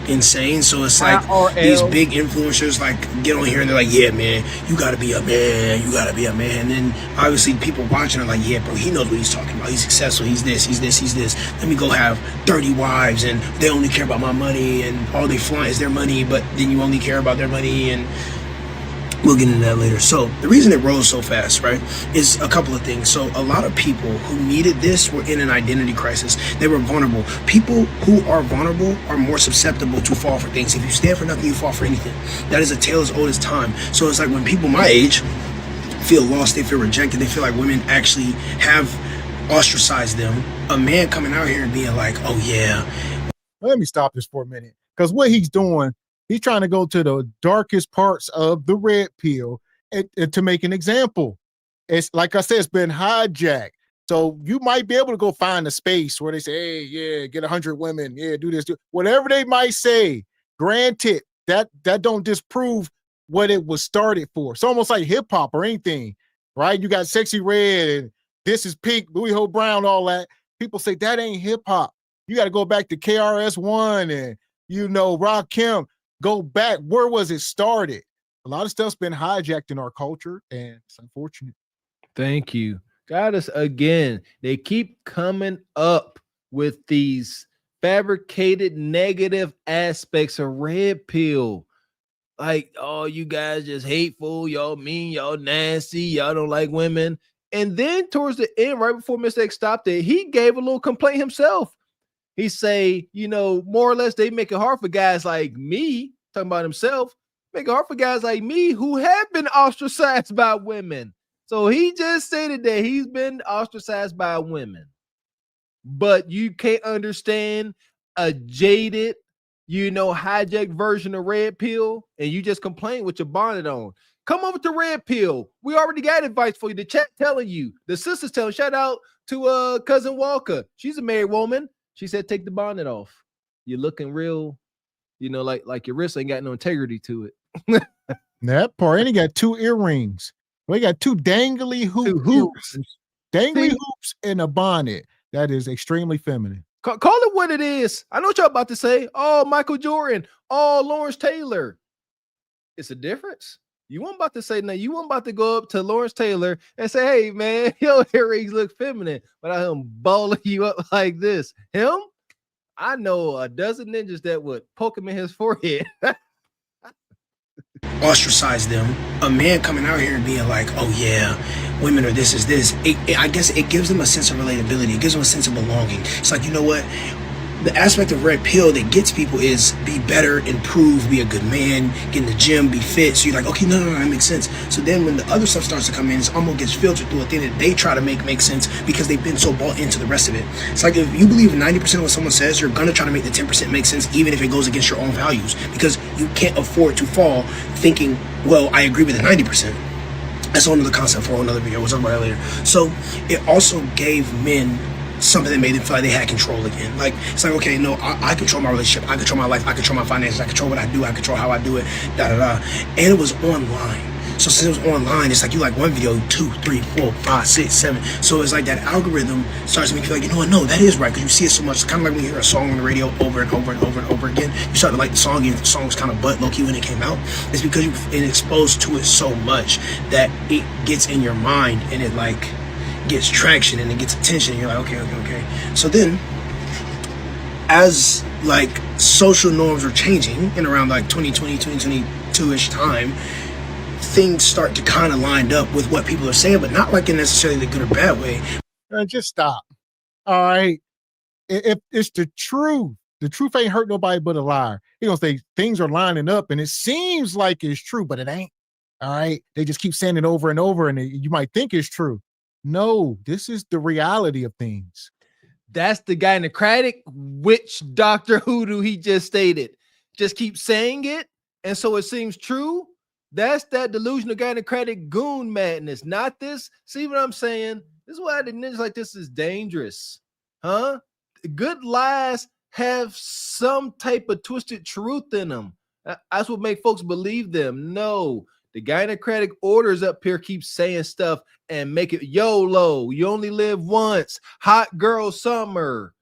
Speaker 10: insane. So it's like these big influencers like get on here and they're like, yeah man, you gotta be a man, you gotta be a man. And then obviously people watching are like, yeah bro, he knows what he's talking about, he's successful, he's this, he's this, he's this, let me go have 30 wives and they only care about my money and all they flaunt is their money, but then you only care about their money. And we'll get into that later. So the reason it rose so fast, right, is a couple of things. So a lot of people who needed this were in an identity crisis. They were vulnerable. People who are vulnerable are more susceptible to fall for things. If you stand for nothing, you fall for anything. That is a tale as old as time. So it's like when people my age feel lost, they feel rejected, they feel like women actually have ostracized them, a man coming out here and being like, oh yeah.
Speaker 1: Let me stop this for a minute, because what he's doing, he's trying to go to the darkest parts of the red pill and to make an example. It's like I said, it's been hijacked. So you might be able to go find a space where they say, hey, yeah, get 100 women. Yeah, do this, do whatever they might say. Granted, that don't disprove what it was started for. It's almost like hip hop or anything, right? You got Sexy Red and This Is Pink, Louis Ho Brown, all that. People say that ain't hip hop. You got to go back to KRS-One and, Rakim. Go back. Where was it started? A lot of stuff's been hijacked in our culture, and it's unfortunate.
Speaker 2: Thank you. Got us again. They keep coming up with these fabricated negative aspects of red pill. Like, oh, you guys just hateful, y'all mean, y'all nasty, y'all don't like women. And then towards the end, right before Mr. X stopped it, he gave a little complaint himself. He say, more or less, they make it hard for guys like me, talking about himself, make it hard for guys like me who have been ostracized by women. So he just stated that he's been ostracized by women. But you can't understand a jaded, hijacked version of red pill, and you just complain with your bonnet on. Come over to red pill. We already got advice for you. The chat telling you, the sisters telling, shout out to cousin Walker. She's a married woman. She said, take the bonnet off. You're looking real, like your wrist ain't got no integrity to it.
Speaker 1: That part. And he got 2 earrings. Well, he got 2 dangly hoops. Dangly hoops and a bonnet. That is extremely feminine.
Speaker 2: Call it what it is. I know what y'all about to say. Oh, Michael Jordan. Oh, Lawrence Taylor. It's a difference. You weren't about to say nothing. You weren't about to go up to Lawrence Taylor and say, hey, man, your earrings look feminine, without him balling you up like this. Him? I know a dozen ninjas that would poke him in his forehead.
Speaker 10: Ostracize them. A man coming out here and being like, oh yeah, women are this is this. I guess it gives them a sense of relatability. It gives them a sense of belonging. It's like, you know what? The aspect of red pill that gets people is be better, improve, be a good man, get in the gym, be fit. So you're like, okay, no, that makes sense. So then when the other stuff starts to come in, it almost gets filtered through a thing that they try to make sense because they've been so bought into the rest of it. It's like if you believe 90% of what someone says, you're gonna try to make the 10% make sense, even if it goes against your own values, because you can't afford to fall thinking, well, I agree with the 90%. That's another concept for another video. We'll talk about that later. So it also gave men something that made them feel like they had control again. Like, it's like, okay, no, I control my relationship, I control my life, I control my finances, I control what I do, I control how I do it, And it was online. So since it was online, it's like you like one video, 2, 3, 4, 5, 6, 7. So it's like that algorithm starts to make you feel like, you know what, no, that is right, because you see it so much. It's kind of like when you hear a song on the radio over and over and over and over again. You start to like the song, even if the song was kind of butt low-key when it came out. It's because you've been exposed to it so much that it gets in your mind and it like gets traction and it gets attention. And you're like, okay. So then, as like social norms are changing in around like 2020, 2022-ish time, things start to kind of line up with what people are saying, but not like in necessarily the good or bad way.
Speaker 1: Just stop. All right. If it's the truth ain't hurt nobody but a liar. He gonna say things are lining up and it seems like it's true, but it ain't. All right. They just keep saying it over and over, and you might think it's true. No, this is the reality of things.
Speaker 2: That's the gynocratic witch Dr. Hoodoo he just stated. Just keep saying it, and so it seems true. That's that delusional gynocratic goon madness, not this. See what I'm saying? This is why the ninjas like this is dangerous. Huh? Good lies have some type of twisted truth in them. That's what make folks believe them. No, the gynocratic orders up here keep saying stuff and make it YOLO. You only live once. Hot girl summer.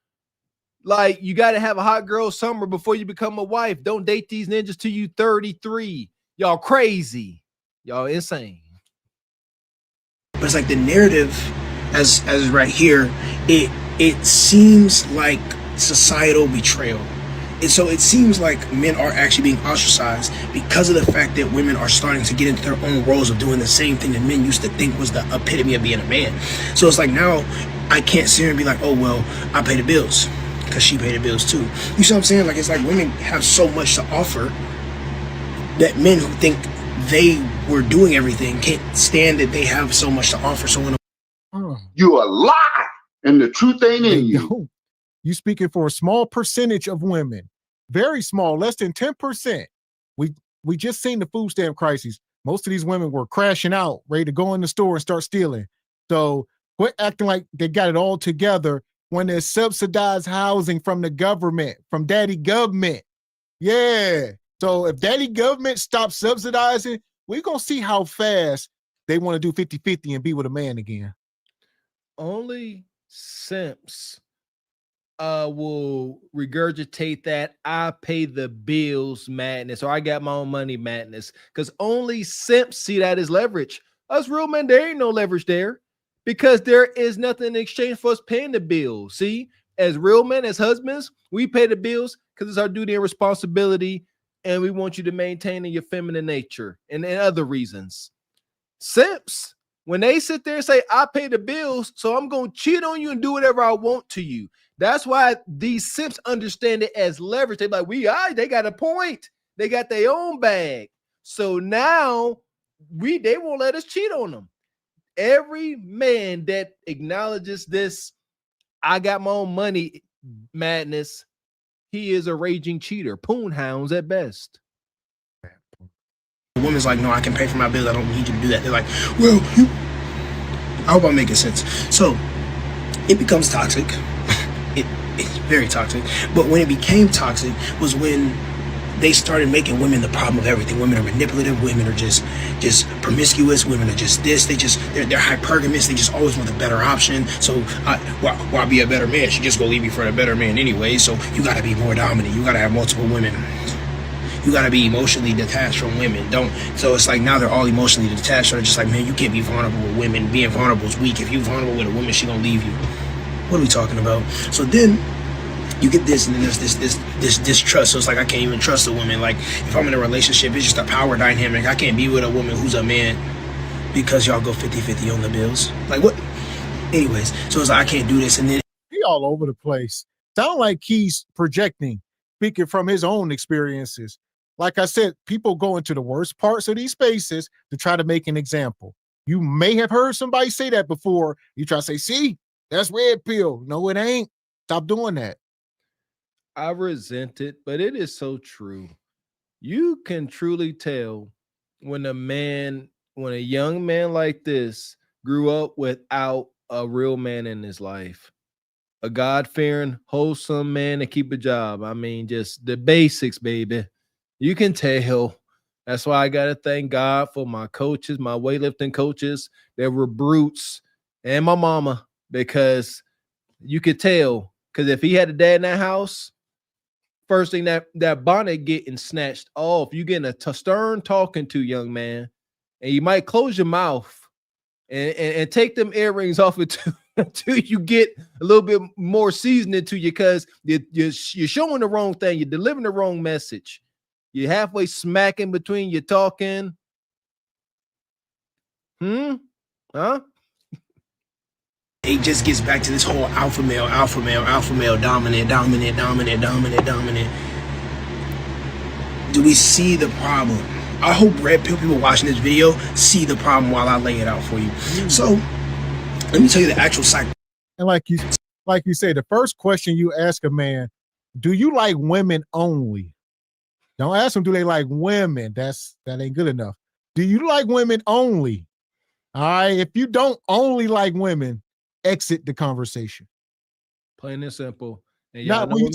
Speaker 2: Like, you got to have a hot girl summer before you become a wife. Don't date these ninjas till you 33. Y'all crazy. Y'all insane.
Speaker 10: But it's like the narrative as right here, it seems like societal betrayal. And so it seems like men are actually being ostracized because of the fact that women are starting to get into their own roles of doing the same thing that men used to think was the epitome of being a man. So it's like now I can't sit here and be like, oh, well, I pay the bills because she paid the bills too. You see what I'm saying? Like, it's like women have so much to offer that men who think they were doing everything can't stand that they have so much to offer. So when
Speaker 9: you a lie and the truth ain't in you.
Speaker 1: You speaking for a small percentage of women, very small, less than 10%. We just seen the food stamp crisis. Most of these women were crashing out, ready to go in the store and start stealing. So quit acting like they got it all together when there's subsidized housing from the government, from daddy government. Yeah. So if daddy government stops subsidizing, we're going to see how fast they want to do 50-50 and be with a man again.
Speaker 2: Only simps will regurgitate that I pay the bills madness, or I got my own money madness, because only simps see that as leverage. Us real men, there ain't no leverage there, because there is nothing in exchange for us paying the bills. See, as real men, as husbands, we pay the bills because it's our duty and responsibility, and we want you to maintain your feminine nature and other reasons. Simps, when they sit there and say, I pay the bills, so I'm going to cheat on you and do whatever I want to you. That's why these simps understand it as leverage. They're like, they got a point. They got their own bag. So now they won't let us cheat on them. Every man that acknowledges this, I got my own money madness, he is a raging cheater. Poon hounds at best.
Speaker 10: The woman's like, no, I can pay for my bills. I don't need you to do that. They're like, well, I hope I'm making sense. So it becomes toxic. It's very toxic. But when it became toxic was when they started making women the problem of everything. Women are manipulative. Women are just promiscuous. Women are just this. They're hypergamous. They just always want the better option. So why be a better man? She just gonna leave me for a better man anyway. So you gotta be more dominant. You gotta have multiple women. You gotta be emotionally detached from women. So it's like now they're all emotionally detached. So they're just like, man, you can't be vulnerable with women. Being vulnerable is weak. If you're vulnerable with a woman, she gonna leave you. What are we talking about? So then you get this, and then there's this distrust. So it's like I can't even trust a woman. Like if I'm in a relationship, it's just a power dynamic. I can't be with a woman who's a man because y'all go 50-50 on the bills. Like what? Anyways, so it's like I can't do this, and then
Speaker 1: he all over the place. Sound like he's projecting, speaking from his own experiences. Like I said, people go into the worst parts of these spaces to try to make an example. You may have heard somebody say that before. You try to say, see, that's red pill. No, it ain't. Stop doing that.
Speaker 2: I resent it, but it is so true. You can truly tell when a young man like this grew up without a real man in his life. A God-fearing, wholesome man to keep a job. I mean, just the basics, baby. You can tell. That's why I got to thank God for my coaches, my weightlifting coaches. They were brutes, and my mama, because you could tell. Because if he had a dad in that house, first thing that bonnet getting snatched off, you getting a stern talking to, young man, and you might close your mouth and take them earrings off until you get a little bit more seasoning to you, because you're showing the wrong thing. You're delivering the wrong message. You're halfway smacking between your talking. Huh?
Speaker 10: It just gets back to this whole alpha male, dominant. Do we see the problem? I hope red pill people watching this video see the problem while I lay it out for you. So Let me tell you the actual cycle.
Speaker 1: And like you say, the first question you ask a man, do you like women only? Don't ask them, do they like women? That ain't good enough. Do you like women only? All right. If you don't only like women, exit the conversation.
Speaker 2: Plain and simple. And
Speaker 1: now, when you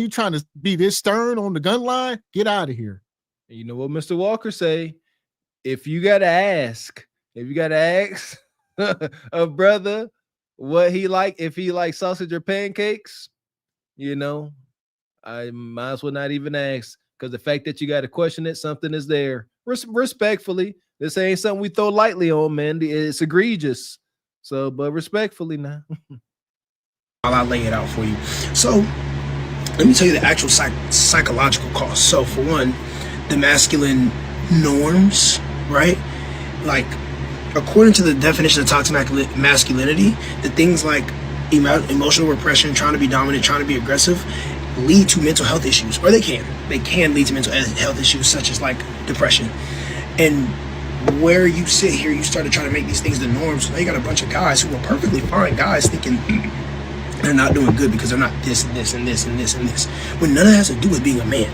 Speaker 1: trying to be this stern on the gun line, get out of here.
Speaker 2: And you know what Mr. Walker say? If you gotta ask a brother what he like, if he likes sausage or pancakes, you know, I might as well not even ask, because the fact that you got to question it, something is there. Respectfully, this ain't something we throw lightly on, man. It's egregious. So, but respectfully now.
Speaker 10: I'll lay it out for you. So, let me tell you the actual psychological cost. So, for one, the masculine norms, right? Like, according to the definition of toxic masculinity, the things like emotional repression, trying to be dominant, trying to be aggressive, lead to mental health issues, or they can lead to mental health issues such as like depression. And where you sit here, you started trying to make these things the norm. So now you got a bunch of guys who are perfectly fine guys thinking they're not doing good because they're not this and this and this and this and this, when none of it has to do with being a man.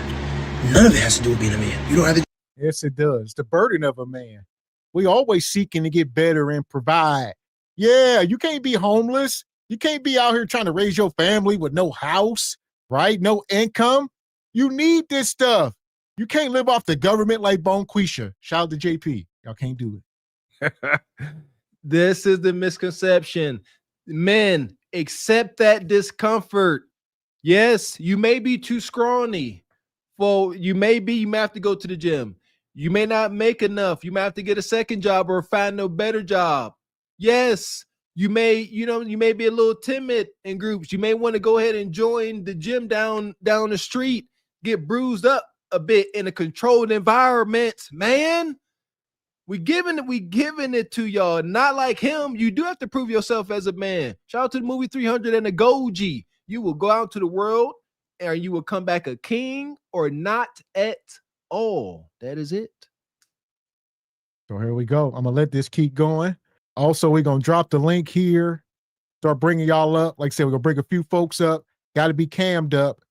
Speaker 10: None of it has to do with being a man. You don't have to.
Speaker 1: Yes, it does. The burden of a man. We always seeking to get better and provide. Yeah, you can't be homeless. You can't be out here trying to raise your family with no house, right? No income. You need this stuff. You can't live off the government like Bonquisha. Shout out to JP. Y'all can't do it.
Speaker 2: This is the misconception. Men, accept that discomfort. Yes, you may be too scrawny. Well, you may have to go to the gym. You may not make enough. You may have to get a second job or find a better job. Yes, you may be a little timid in groups. You may want to go ahead and join the gym down the street, get bruised up a bit in a controlled environment, man. We giving it to y'all. Not like him. You do have to prove yourself as a man. Shout out to the movie 300 and the Goji. You will go out to the world and you will come back a king or not at all. That is it.
Speaker 1: So here we go. I'm going to let this keep going. Also, we're going to drop the link here. Start bringing y'all up. Like I said, we're going to bring a few folks up. Got to be cammed up.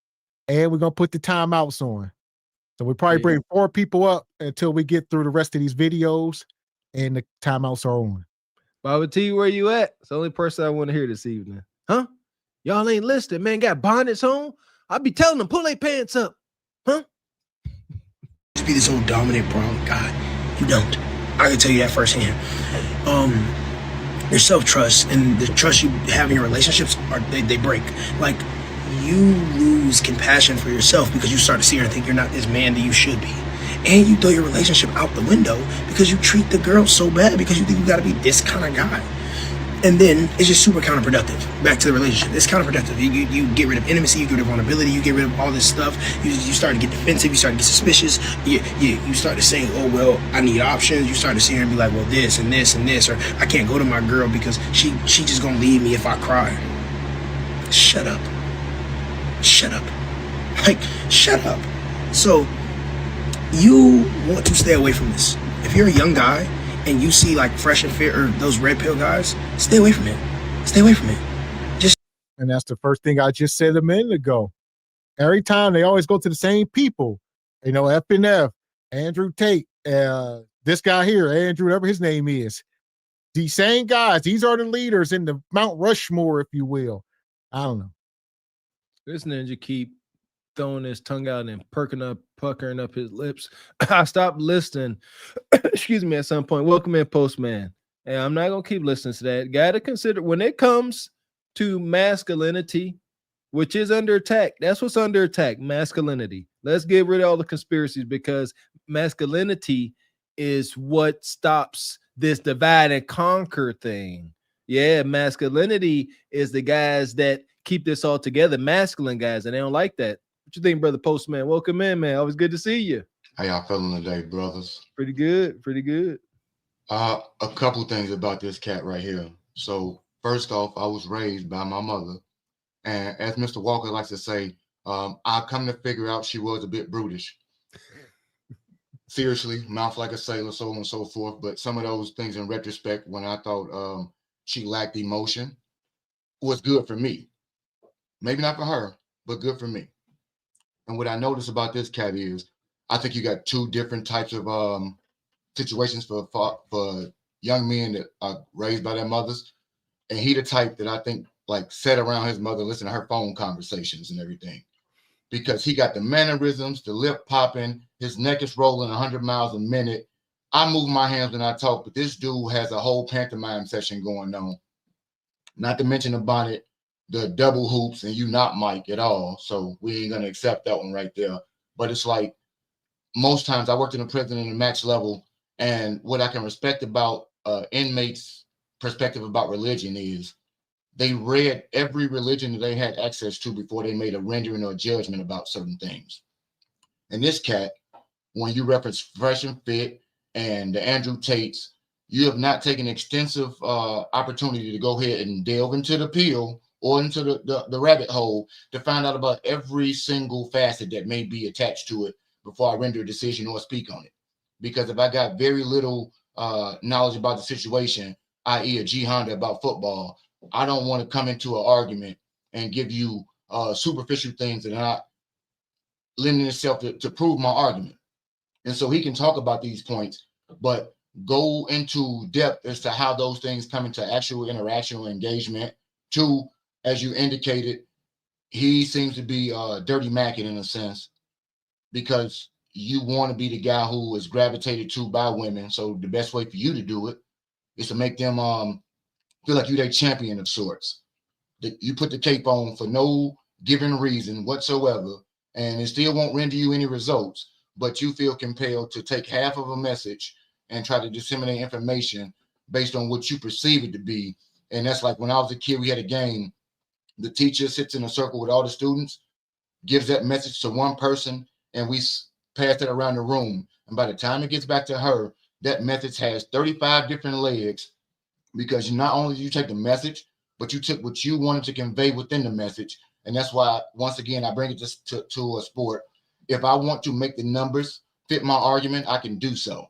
Speaker 1: And we're going to put the timeouts on. So we probably bring 4 people up until we get through the rest of these videos. And the timeouts are on.
Speaker 2: Baba T, where you at? It's the only person I want to hear this evening. Huh? Y'all ain't listening, man. Got bonnets on? I be telling them, pull their pants up. Huh?
Speaker 10: Just be this old dominant problem. God, you don't. I can tell you that firsthand. Your self-trust and the trust you have in your relationships, they break. Like, you lose compassion for yourself because you start to see her and think you're not this man that you should be. And you throw your relationship out the window because you treat the girl so bad because you think you got to be this kind of guy. And then it's just super counterproductive. Back to the relationship. It's counterproductive. You get rid of intimacy, you get rid of vulnerability, you get rid of all this stuff. You start to get defensive, you start to get suspicious. You start to say, oh, well, I need options. You start to sit here and be like, well, this and this and this, or I can't go to my girl because she just gonna leave me if I cry. Shut up. Shut up. Like, shut up. So you want to stay away from this. If you're a young guy and you see like Fresh and Fit or those red pill guys, stay away from it. Stay away from it.
Speaker 1: And that's the first thing I just said a minute ago. Every time they always go to the same people. You know, F&F, Andrew Tate, this guy here, Andrew, whatever his name is. These same guys, these are the leaders in the Mount Rushmore, if you will. I don't know.
Speaker 2: This ninja keep throwing his tongue out and puckering up his lips. I stopped listening. Excuse me, at some point. Welcome in, Postman. And I'm not gonna keep listening to that. Gotta consider when it comes to masculinity, which is under attack. That's what's under attack, masculinity. Let's get rid of all the conspiracies because masculinity is what stops this divide and conquer thing. Yeah, masculinity is the guys that keep this all together, masculine guys, and they don't like that. What you think, brother Postman? Welcome in, man. Always good to see you.
Speaker 11: How y'all feeling today, brothers?
Speaker 2: Pretty good, pretty good.
Speaker 11: A couple things about this cat right here. So first off, I was raised by my mother, and as Mr. Walker likes to say, I come to figure out she was a bit brutish. Seriously, mouth like a sailor, so on and so forth. But some of those things in retrospect, when I thought she lacked emotion was good for me. Maybe not for her, but good for me. And what I noticed about this cat is, I think you got two different types of situations for young men that are raised by their mothers. And he the type that I think like sat around his mother, listen to her phone conversations and everything. Because he got the mannerisms, the lip popping, his neck is rolling 100 miles a minute. I move my hands when I talk, but this dude has a whole pantomime session going on. Not to mention the bonnet, the double hoops, and you not Mike at all. So we ain't gonna accept that one right there. But it's like most times I worked in a prison in the max level, and what I can respect about inmates' perspective about religion is they read every religion that they had access to before they made a rendering or a judgment about certain things. And this cat, when you reference Fresh and Fit and the Andrew Tates, you have not taken extensive opportunity to go ahead and delve into the pill or into the rabbit hole to find out about every single facet that may be attached to it before I render a decision or speak on it. Because if I got very little knowledge about the situation, i.e. a G Honda about football, I don't want to come into an argument and give you superficial things that are not lending itself to prove my argument. And so he can talk about these points, but go into depth as to how those things come into actual interaction or engagement. Two, as you indicated, he seems to be dirty macking in a sense, because you want to be the guy who is gravitated to by women. So the best way for you to do it is to make them feel like you're their champion of sorts. That you put the cape on for no given reason whatsoever, and it still won't render you any results, but you feel compelled to take half of a message and try to disseminate information based on what you perceive it to be. And that's like when I was a kid, we had a game. The teacher sits in a circle with all the students, gives that message to one person, and we pass it around the room. And by the time it gets back to her, that message has 35 different legs, because not only did you take the message, but you took what you wanted to convey within the message. And that's why, once again, I bring it to a sport. If I want to make the numbers fit my argument, I can do so.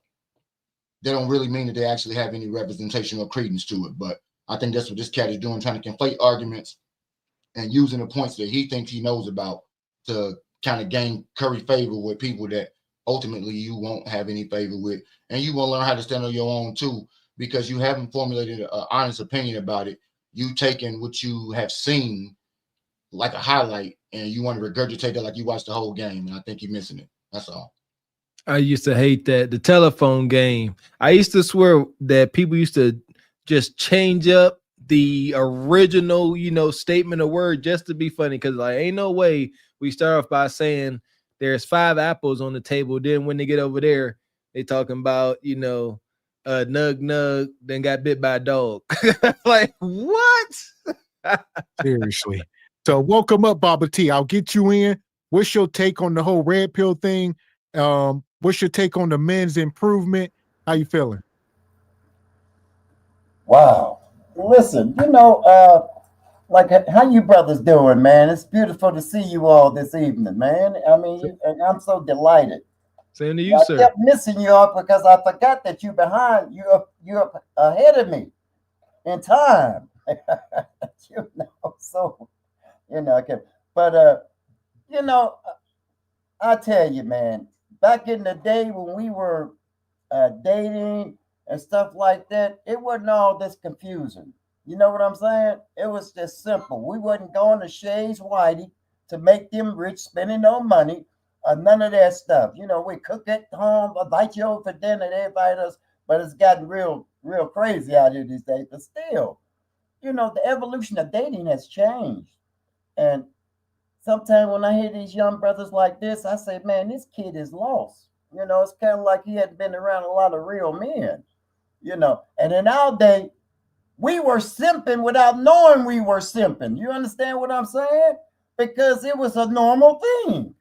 Speaker 11: They don't really mean that they actually have any representation or credence to it. But I think that's what this cat is doing, trying to conflate arguments and using the points that he thinks he knows about to kind of gain curry favor with people that ultimately you won't have any favor with. And you will learn how to stand on your own too, because you haven't formulated an honest opinion about it. You taken what you have seen like a highlight and you want to regurgitate that like you watched the whole game. And I think you're missing it. That's all.
Speaker 2: I used to hate that. The telephone game. I used to swear that people used to just change up the original, statement of word just to be funny. Cause like, ain't no way we start off by saying there's 5 apples on the table. Then when they get over there, they talking about, nug nug, then got bit by a dog. Like, what?
Speaker 1: Seriously. So welcome up, Baba T. I'll get you in. What's your take on the whole red pill thing? What's your take on the men's improvement? How you feeling?
Speaker 12: Wow. Listen, like how you brothers doing, man? It's beautiful to see you all this evening, man. I mean, I'm so delighted.
Speaker 2: Same to you,
Speaker 12: I
Speaker 2: sir.
Speaker 12: kept missing you all because I forgot that you're behind. You're ahead of me in time. So okay. But I tell you, man, back in the day when we were dating and stuff like that, it wasn't all this confusing. You know what I'm saying? It was just simple. We wasn't going to Shay's Whitey to make them rich, spending no money, none of that stuff. We cook at home, invite you over for dinner, they invite us, but it's gotten real crazy out here these days. But still, the evolution of dating has changed. And sometimes when I hear these young brothers like this, I say, man, this kid is lost. It's kind of like he hadn't been around a lot of real men, And in our day, we were simping without knowing we were simping. You understand what I'm saying? Because it was a normal thing.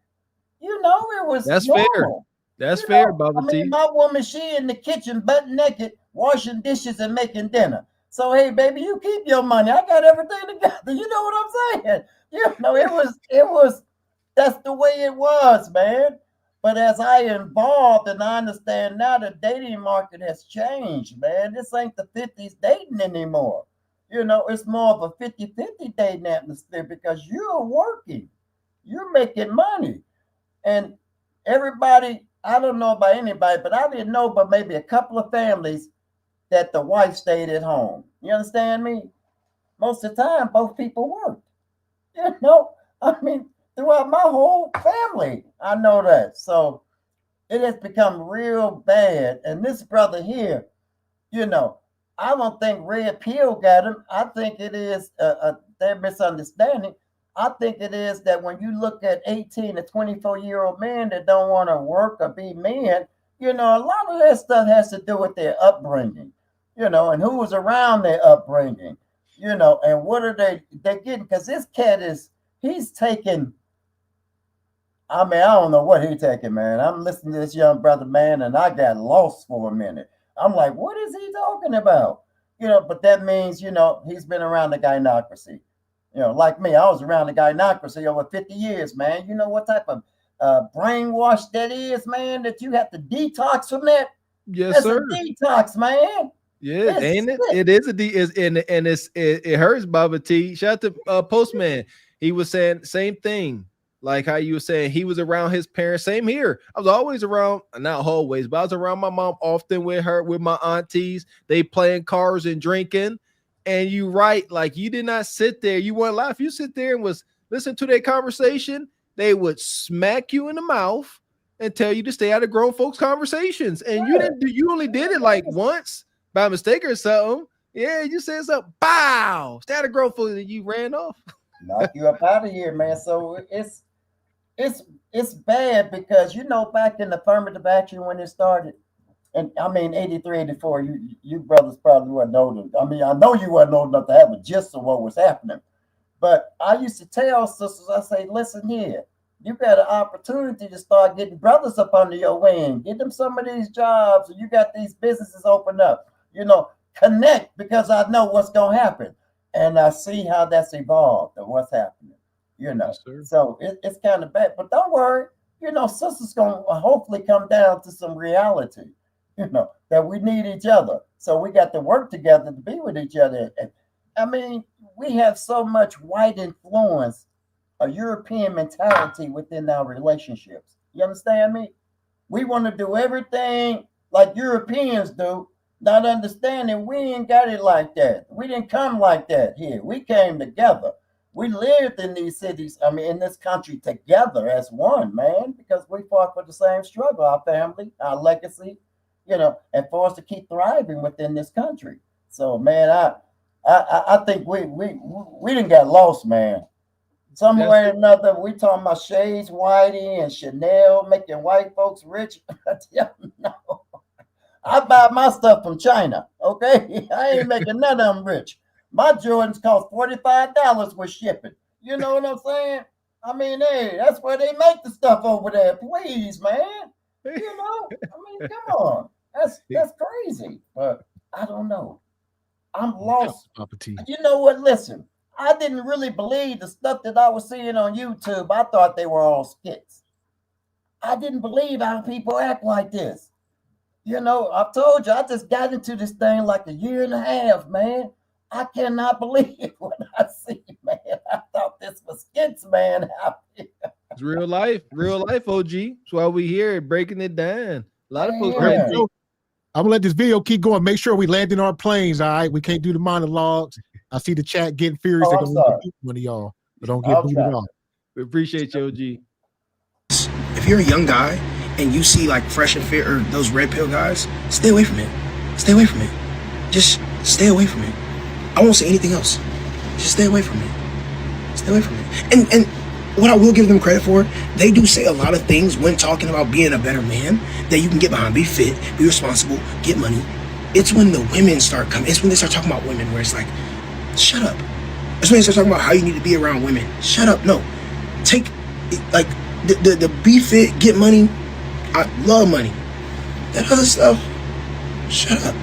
Speaker 12: It was
Speaker 2: That's
Speaker 12: normal.
Speaker 2: Fair. That's fair, Baba T.
Speaker 12: My woman, she in the kitchen butt naked, washing dishes and making dinner. So, hey, baby, you keep your money. I got everything together. You know what I'm saying? It was, that's the way it was, man. But as I evolved and I understand now, the dating market has changed, man. This ain't the 50s dating anymore. You know, it's more of a 50-50 dating atmosphere because you're working, you're making money. And everybody, I don't know about anybody, but I didn't know but maybe a couple of families that the wife stayed at home. You understand me? Most of the time, both people worked. You know, I mean, throughout my whole family, I know that. So it has become real bad. And this brother here, you know, I don't think Red Pill got him. I think it is their misunderstanding. I think it is that when you look at 18 to 24-year-old men that don't want to work or be men, you know, a lot of that stuff has to do with their upbringing, you know, and who was around their upbringing, you know, and what are they getting? Because this cat he's taking. I mean, I don't know what he's taking, man. I'm listening to this young brother, man, and I got lost for a minute. I'm like, what is he talking about? You know, but that means, you know, he's been around the gynocracy. You know, like me, I was around the gynocracy over 50 years, man. You know what type of brainwash that is, man, that you have to detox from that?
Speaker 2: Yes,
Speaker 12: That's
Speaker 2: sir.
Speaker 12: a detox, man.
Speaker 2: Yeah, ain't it? It is a D is and it hurts, Baba T. Shout out to Postman. He was saying same thing. Like how you were saying he was around his parents. Same here. I was always around, not always, but I was around my mom often with her, with my aunties. They playing cards and drinking. And you right, like you did not sit there. You weren't laugh. You sit there and was listen to their conversation. They would smack you in the mouth and tell you to stay out of grown folks' conversations. And you didn't do. You only did it like once by mistake or something. Yeah, you said something. Bow. Stay out of grown folks, and you ran off.
Speaker 12: Knock you up out of here, man. So it's bad because you know back in affirmative action when it started, and I mean 83, 84, you brothers probably weren't old. I mean, I know you weren't old enough to have a gist of what was happening. But I used to tell sisters, I say, listen here, you got an opportunity to start getting brothers up under your wing, get them some of these jobs, and you got these businesses open up. You know, connect because I know what's gonna happen. And I see how that's evolved and what's happening. You know,
Speaker 2: Yes,
Speaker 12: so it's kind of bad. But don't worry, you know, sisters gonna hopefully come down to some reality, you know, that we need each other. So we got to work together to be with each other. And I mean, we have so much white influence, a European mentality within our relationships. You understand me? We want to do everything like Europeans do, not understanding we ain't got it like that. We didn't come like that here. We came together. We lived in these cities, I mean, in this country together as one, man, because we fought for the same struggle, our family, our legacy, you know, and for us to keep thriving within this country. So, man, I think we didn't get lost, man. Somewhere or another, we talking about Shades Whitey and Chanel making white folks rich. No. I buy my stuff from China, okay? I ain't making none of them rich. My Jordans cost $45 with shipping. You know what I'm saying? I mean, hey, that's where they make the stuff over there. Please, man. You know, I mean, come on. That's crazy. But I don't know. I'm lost. You know what? Listen, I didn't really believe the stuff that I was seeing on YouTube. I thought they were all skits. I didn't believe how people act like this. You know, I told you, I just got into this thing like a year and a half, man. I cannot believe what I see, man. I thought this was skits, man.
Speaker 2: It's real life, OG. That's why we here breaking it down. A lot of folks.
Speaker 1: I'm gonna let this video keep going. Make sure we land in our planes. All right, we can't do the monologues. I see the chat getting furious. They're gonna beat one of y'all, but don't get booted off.
Speaker 2: We appreciate you, OG.
Speaker 10: If you're a young guy and you see like Fresh and Fit or those red pill guys, stay away from it. Stay away from it. Just stay away from it. I won't say anything else. Just stay away from it. Stay away from it. And what I will give them credit for, they do say a lot of things when talking about being a better man that you can get behind. Be fit, be responsible, get money. It's when the women start coming. It's when they start talking about women where it's like, shut up. It's when they start talking about how you need to be around women. Shut up. No. Take, like, the be fit, get money. I love money. That other stuff, shut up.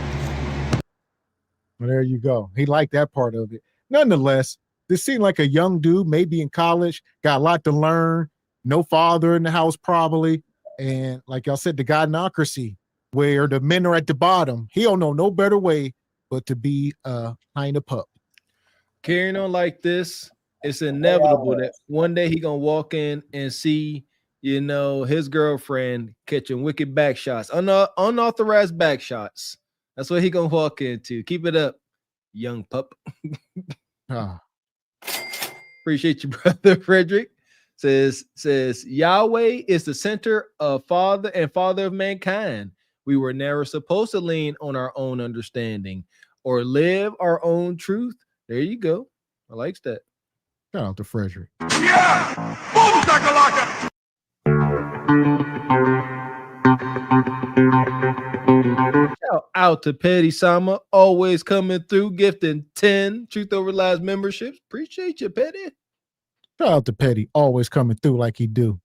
Speaker 1: Well, there you go. He liked that part of it. Nonetheless, this seemed like a young dude, maybe in college, got a lot to learn. No father in the house, probably. And like y'all said, the gynocracy, where the men are at the bottom. He don't know no better way but to be behind a pup.
Speaker 2: carrying on like this, it's inevitable that one day he gonna walk in and see, you know, his girlfriend catching wicked back shots, unauthorized back shots. That's what he gonna walk into. Keep it up, young pup. Appreciate you, brother Frederick. Says Yahweh is the center of father of mankind. We were never supposed to lean on our own understanding or live our own truth. There you go. I likes that.
Speaker 1: Shout out to Frederick.
Speaker 3: Yeah! Boom, shakalaka!
Speaker 2: Shout out to Petty Sama, always coming through, gifting 10 Truth Over Lies memberships. Appreciate you, Petty.
Speaker 1: Shout out to Petty, always coming through like he do.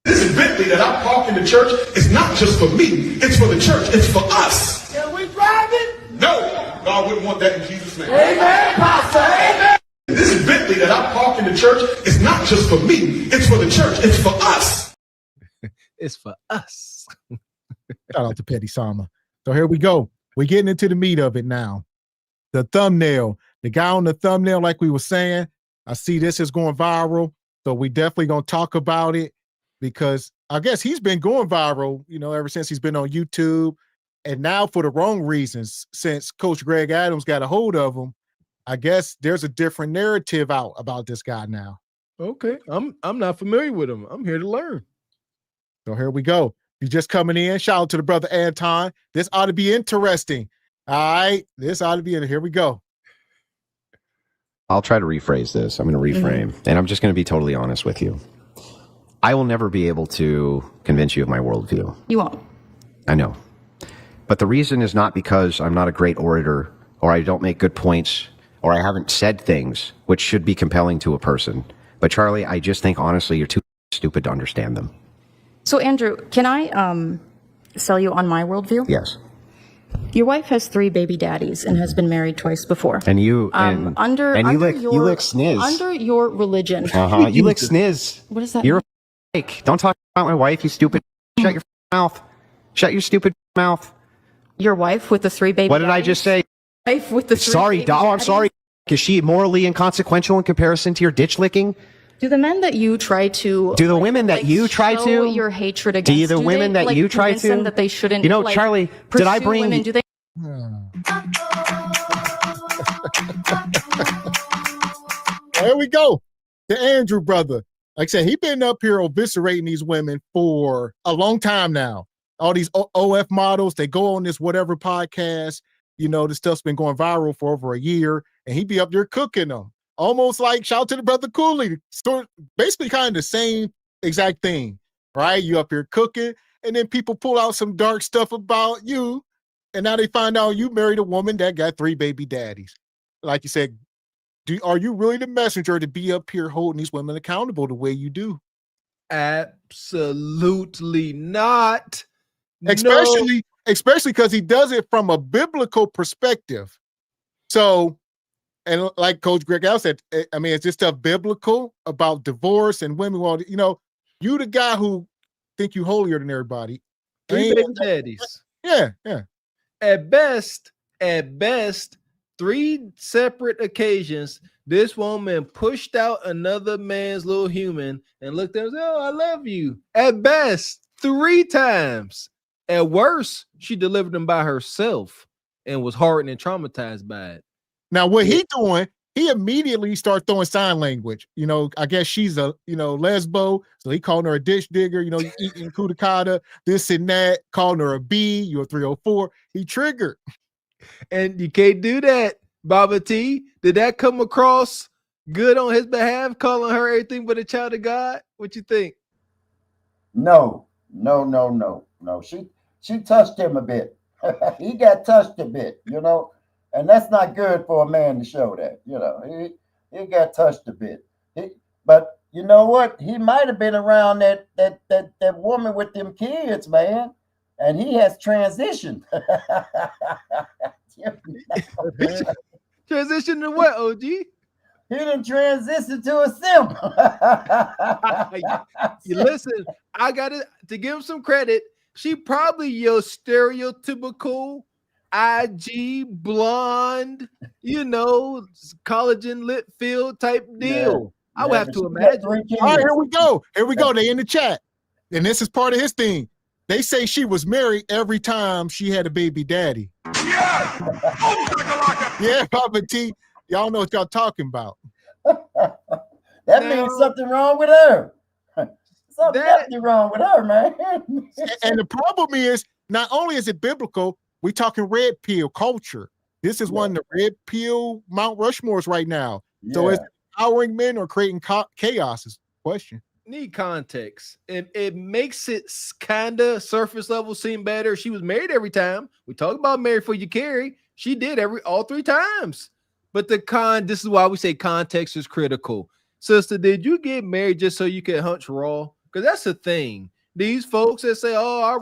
Speaker 3: This Bentley that I park in the church is not just for me. It's for the church. It's for us. Can we drive it? No. God wouldn't want that in Jesus' name. Amen, Pastor. Amen. This Bentley that I park in the church is not just for me. It's for the church. It's for us.
Speaker 2: It's for us.
Speaker 1: Shout out to Petty Sama. So here we go. We're getting into the meat of it now. The thumbnail. The guy on the thumbnail, like we were saying, I see this is going viral. So we definitely going to talk about it because I guess he's been going viral, you know, ever since he's been on YouTube. And now for the wrong reasons, since Coach Greg Adams got a hold of him, I guess there's a different narrative out about this guy now.
Speaker 2: Okay. I'm not familiar with him. I'm here to learn.
Speaker 1: So here we go. If you're just coming in, shout out to the brother Anton. This ought to be interesting. All right. This ought to be in. Here we go.
Speaker 13: I'll try to rephrase this. I'm going to reframe, and I'm just going to be totally honest with you. I will never be able to convince you of my worldview.
Speaker 14: You won't.
Speaker 13: I know. But the reason is not because I'm not a great orator or I don't make good points or I haven't said things which should be compelling to a person. But Charlie, I just think honestly you're too stupid to understand them.
Speaker 14: So Andrew, can I sell you on my worldview?
Speaker 13: Yes.
Speaker 14: Your wife has 3 baby daddies and has been married twice before.
Speaker 13: And you
Speaker 14: under
Speaker 13: you lick
Speaker 14: your
Speaker 13: sniz.
Speaker 14: Under your religion.
Speaker 13: You lick sniz.
Speaker 14: What does that
Speaker 13: You're
Speaker 14: mean?
Speaker 13: a fake. Don't talk about my wife, you stupid. Shut your mouth. Shut your stupid mouth.
Speaker 14: Your wife with the 3 baby
Speaker 13: What did
Speaker 14: daddies?
Speaker 13: I just say?
Speaker 14: Wife with the 3
Speaker 13: Sorry,
Speaker 14: baby
Speaker 13: doll. I'm
Speaker 14: daddies?
Speaker 13: sorry. Is she morally inconsequential in comparison to your ditch licking?
Speaker 14: Do the men that you try to
Speaker 13: Do the women that you try
Speaker 14: show
Speaker 13: to
Speaker 14: your hatred against?
Speaker 13: Do the women that you try
Speaker 14: convince them
Speaker 13: to
Speaker 14: that they shouldn't?
Speaker 13: You know,
Speaker 14: like,
Speaker 13: Charlie, did I
Speaker 14: pursue
Speaker 13: bring
Speaker 14: women? Do they?
Speaker 1: There we go. The Andrew brother. Like I said, he's been up here eviscerating these women for a long time now. All these OF models, they go on this whatever podcast. You know, this stuff's been going viral for over a year, and he be up there cooking them. Almost like, shout out to the brother Cooley. Basically kind of the same exact thing, right? You up here cooking, and then people pull out some dark stuff about you, and now they find out you married a woman that got 3 baby daddies. Like you said, are you really the messenger to be up here holding these women accountable the way you do?
Speaker 2: Absolutely not.
Speaker 1: Especially because he does it from a biblical perspective. So, and like Coach Greg Al said, I mean, is this stuff biblical about divorce and women? Well, you know, you the guy who think you holier than everybody.
Speaker 2: 3 baby daddies.
Speaker 1: Yeah.
Speaker 2: At best, 3 separate occasions, this woman pushed out another man's little human and looked at him and said, "Oh, I love you." At best, 3 times. At worst, she delivered them by herself and was hardened and traumatized by it.
Speaker 1: Now, what he doing, he immediately started throwing sign language. You know, I guess she's a, lesbo. So he calling her a ditch digger, you eating kudakata, this and that, calling her a B, you're a 304. He triggered.
Speaker 2: And you can't do that, Baba T. Did that come across good on his behalf, calling her everything but a child of God? What you think?
Speaker 12: No. She touched him a bit. He got touched a bit, and that's not good for a man to show that. He got touched a bit. But you know what? He might have been around that woman with them kids, man, and he has transitioned.
Speaker 2: Transition to what, OG?
Speaker 12: He didn't transition to a simp.
Speaker 2: You listen, I got to give him some credit. She probably your stereotypical IG blonde, collagen lip filled type deal. I would have to imagine.
Speaker 1: All right, here we go. Here we go. They in the chat. And this is part of his thing. They say she was married every time she had a baby daddy. Yeah, Papa T. Y'all know what y'all talking about.
Speaker 12: That means something wrong with her. Something definitely wrong with her, man.
Speaker 1: And the problem is, not only is it biblical, we talking red pill culture. This is one of the red pill Mount Rushmores right now. So is it empowering men or creating chaos is the question.
Speaker 2: Need context. It makes it kind of surface level seem better. She was married every time. We talk about married for you carry. She did all 3 times. But this is why we say context is critical. Sister, did you get married just so you could hunch raw? Because that's the thing. These folks that say, oh, I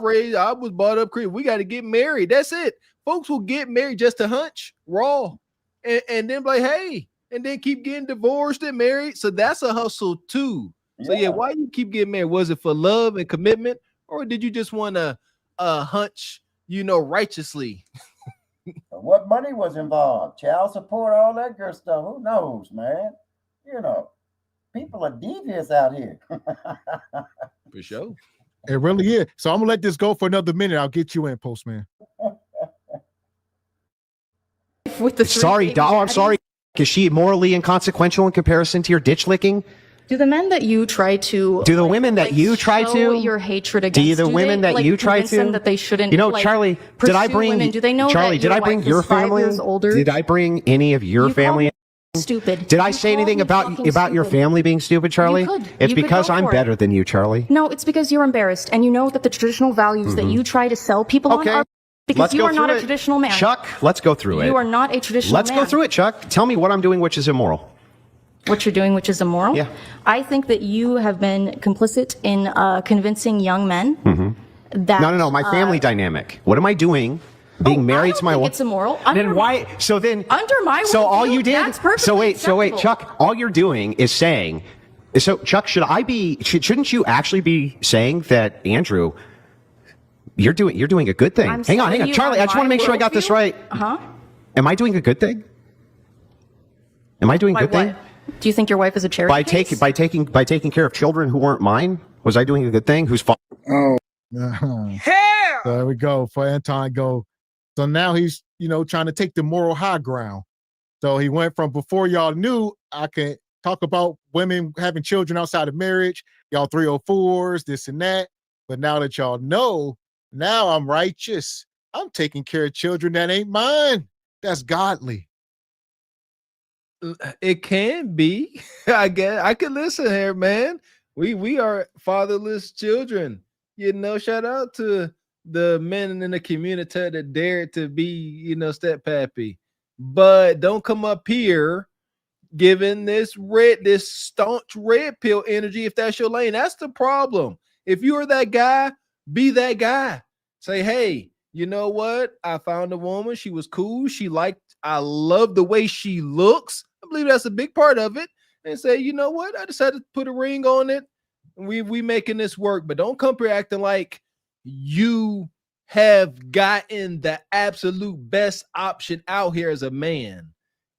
Speaker 2: was brought up creep. We got to get married. That's it. Folks will get married just to hunch raw. And then like, hey, and then keep getting divorced and married. So that's a hustle too. So yeah, why you keep getting married? Was it for love and commitment? Or did you just want to hunch, righteously?
Speaker 12: What money was involved? Child support, all that good stuff. Who knows, man? People are devious out here.
Speaker 2: For sure.
Speaker 1: It really is. So I'm gonna let this go for another minute. I'll get you in, Postman.
Speaker 13: Sorry, doll. I'm sorry. Is she morally inconsequential in comparison to your ditch licking?
Speaker 14: Do the men that you try to
Speaker 13: do the women that you try to
Speaker 14: your hatred against?
Speaker 13: Do the women that you try to
Speaker 14: that they shouldn't?
Speaker 13: Charlie, did I bring
Speaker 14: women? Do they know
Speaker 13: Charlie? Did I bring your family? Did I bring any of your family?
Speaker 14: Stupid.
Speaker 13: Did I say anything about your family being stupid, Charlie? It's because I'm better than you, Charlie.
Speaker 14: No, it's because you're embarrassed, and you know that the traditional values that you try to sell people on are because you are not a traditional man.
Speaker 13: Chuck, let's go through it.
Speaker 14: You are not a traditional man.
Speaker 13: Let's go through it, Chuck. Tell me what I'm doing, which is immoral.
Speaker 14: What you're doing, which is immoral?
Speaker 13: Yeah.
Speaker 14: I think that you have been complicit in convincing young men that
Speaker 13: No. My family dynamic. What am I doing? Being married to my wife.
Speaker 14: It's immoral.
Speaker 13: Then why? So then
Speaker 14: under my
Speaker 13: so all
Speaker 14: view,
Speaker 13: you did.
Speaker 14: That's perfectly
Speaker 13: So wait,
Speaker 14: acceptable.
Speaker 13: Chuck. All you're doing is saying. So Chuck, shouldn't you actually be saying that Andrew? You're doing a good thing. Hang on, Charlie. I just want to make sure I got this right. Am I doing a good thing? Am I doing a good thing?
Speaker 14: Do you think your wife is a charity
Speaker 13: by taking care of children who weren't mine? Was I doing a good thing? Whose fault?
Speaker 1: Oh, hell! There we go. For Anton go. So now he's trying to take the moral high ground. So he went from before y'all knew I could talk about women having children outside of marriage, y'all 304s, this and that. But now that y'all know, now I'm righteous. I'm taking care of children that ain't mine. That's godly.
Speaker 2: It can be. I guess I can listen here, man. We are fatherless children. Shout out to the men in the community that dared to be, step pappy. But don't come up here giving this staunch red pill energy if that's your lane. That's the problem. If you are that guy, be that guy. Say, hey, you know what? I found a woman. She was cool. I love the way she looks. I believe that's a big part of it. And say, you know what? I decided to put a ring on it. And we making this work. But don't come here acting like you have gotten the absolute best option out here as a man.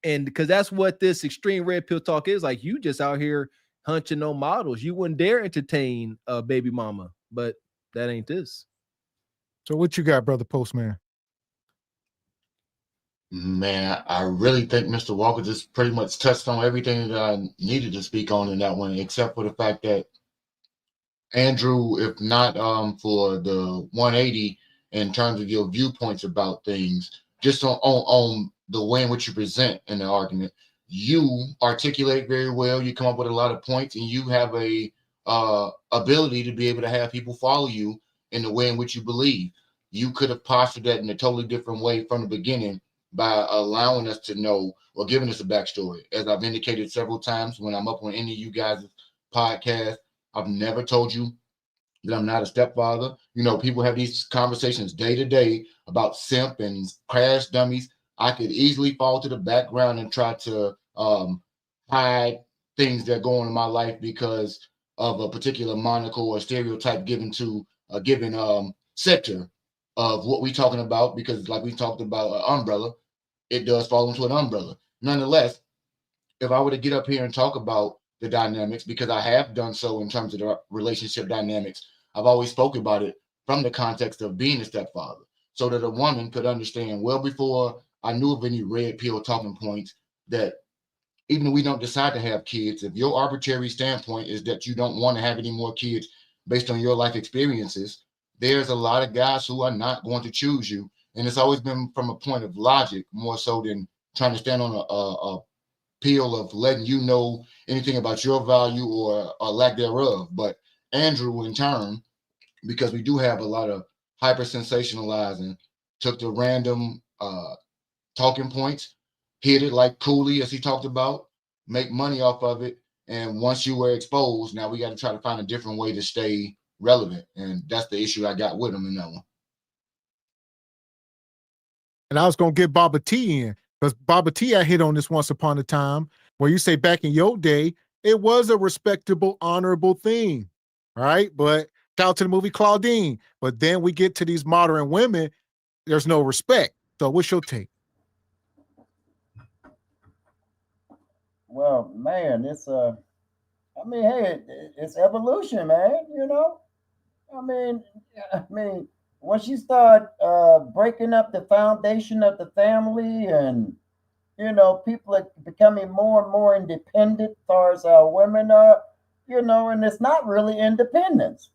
Speaker 2: And because that's what this extreme red pill talk is. Like, you just out here hunching on models. You wouldn't dare entertain a baby mama. But that ain't this.
Speaker 1: So what you got, brother Postman?
Speaker 11: Man, I really think Mr. Walker just pretty much touched on everything that I needed to speak on in that one, except for the fact that Andrew, if not for the 180 in terms of your viewpoints about things, just on the way in which you present in the argument, you articulate very well. You come up with a lot of points, and you have a ability to be able to have people follow you in the way in which you believe. You could have postured that in a totally different way from the beginning by allowing us to know or giving us a backstory. As I've indicated several times when I'm up on any of you guys' podcasts, I've never told you that I'm not a stepfather. People have these conversations day to day about simp and crash dummies. I could easily fall to the background and try to hide things that go on in my life because of a particular monocle or stereotype given to a given sector. of what we're talking about, because like we talked about an umbrella, it does fall into an umbrella. Nonetheless, if I were to get up here and talk about the dynamics, because I have done so in terms of the relationship dynamics, I've always spoke about it from the context of being a stepfather, so that a woman could understand well before I knew of any red pill talking points that even if we don't decide to have kids, if your arbitrary standpoint is that you don't want to have any more kids based on your life experiences, there's a lot of guys who are not going to choose you. And it's always been from a point of logic more so than trying to stand on a peel of letting you know anything about your value or lack thereof. But Andrew, in turn, because we do have a lot of hyper sensationalizing, took the random talking points, hit it like Cooley, as he talked about, make money off of it. And once you were exposed, now we got to try to find a different way to stay relevant. And that's the issue I got with him in that one.
Speaker 1: And I was going to get Baba T in, because Baba T, I hit on this once upon a time, where you say back in your day, it was a respectable, honorable thing, right? But shout out to the movie Claudine. But then we get to these modern women, there's no respect. So what's your take?
Speaker 12: Well, man, I mean, hey, it's evolution, man. You know, I mean, once you start breaking up the foundation of the family, and people are becoming more and more independent as far as our women are, and it's not really independence.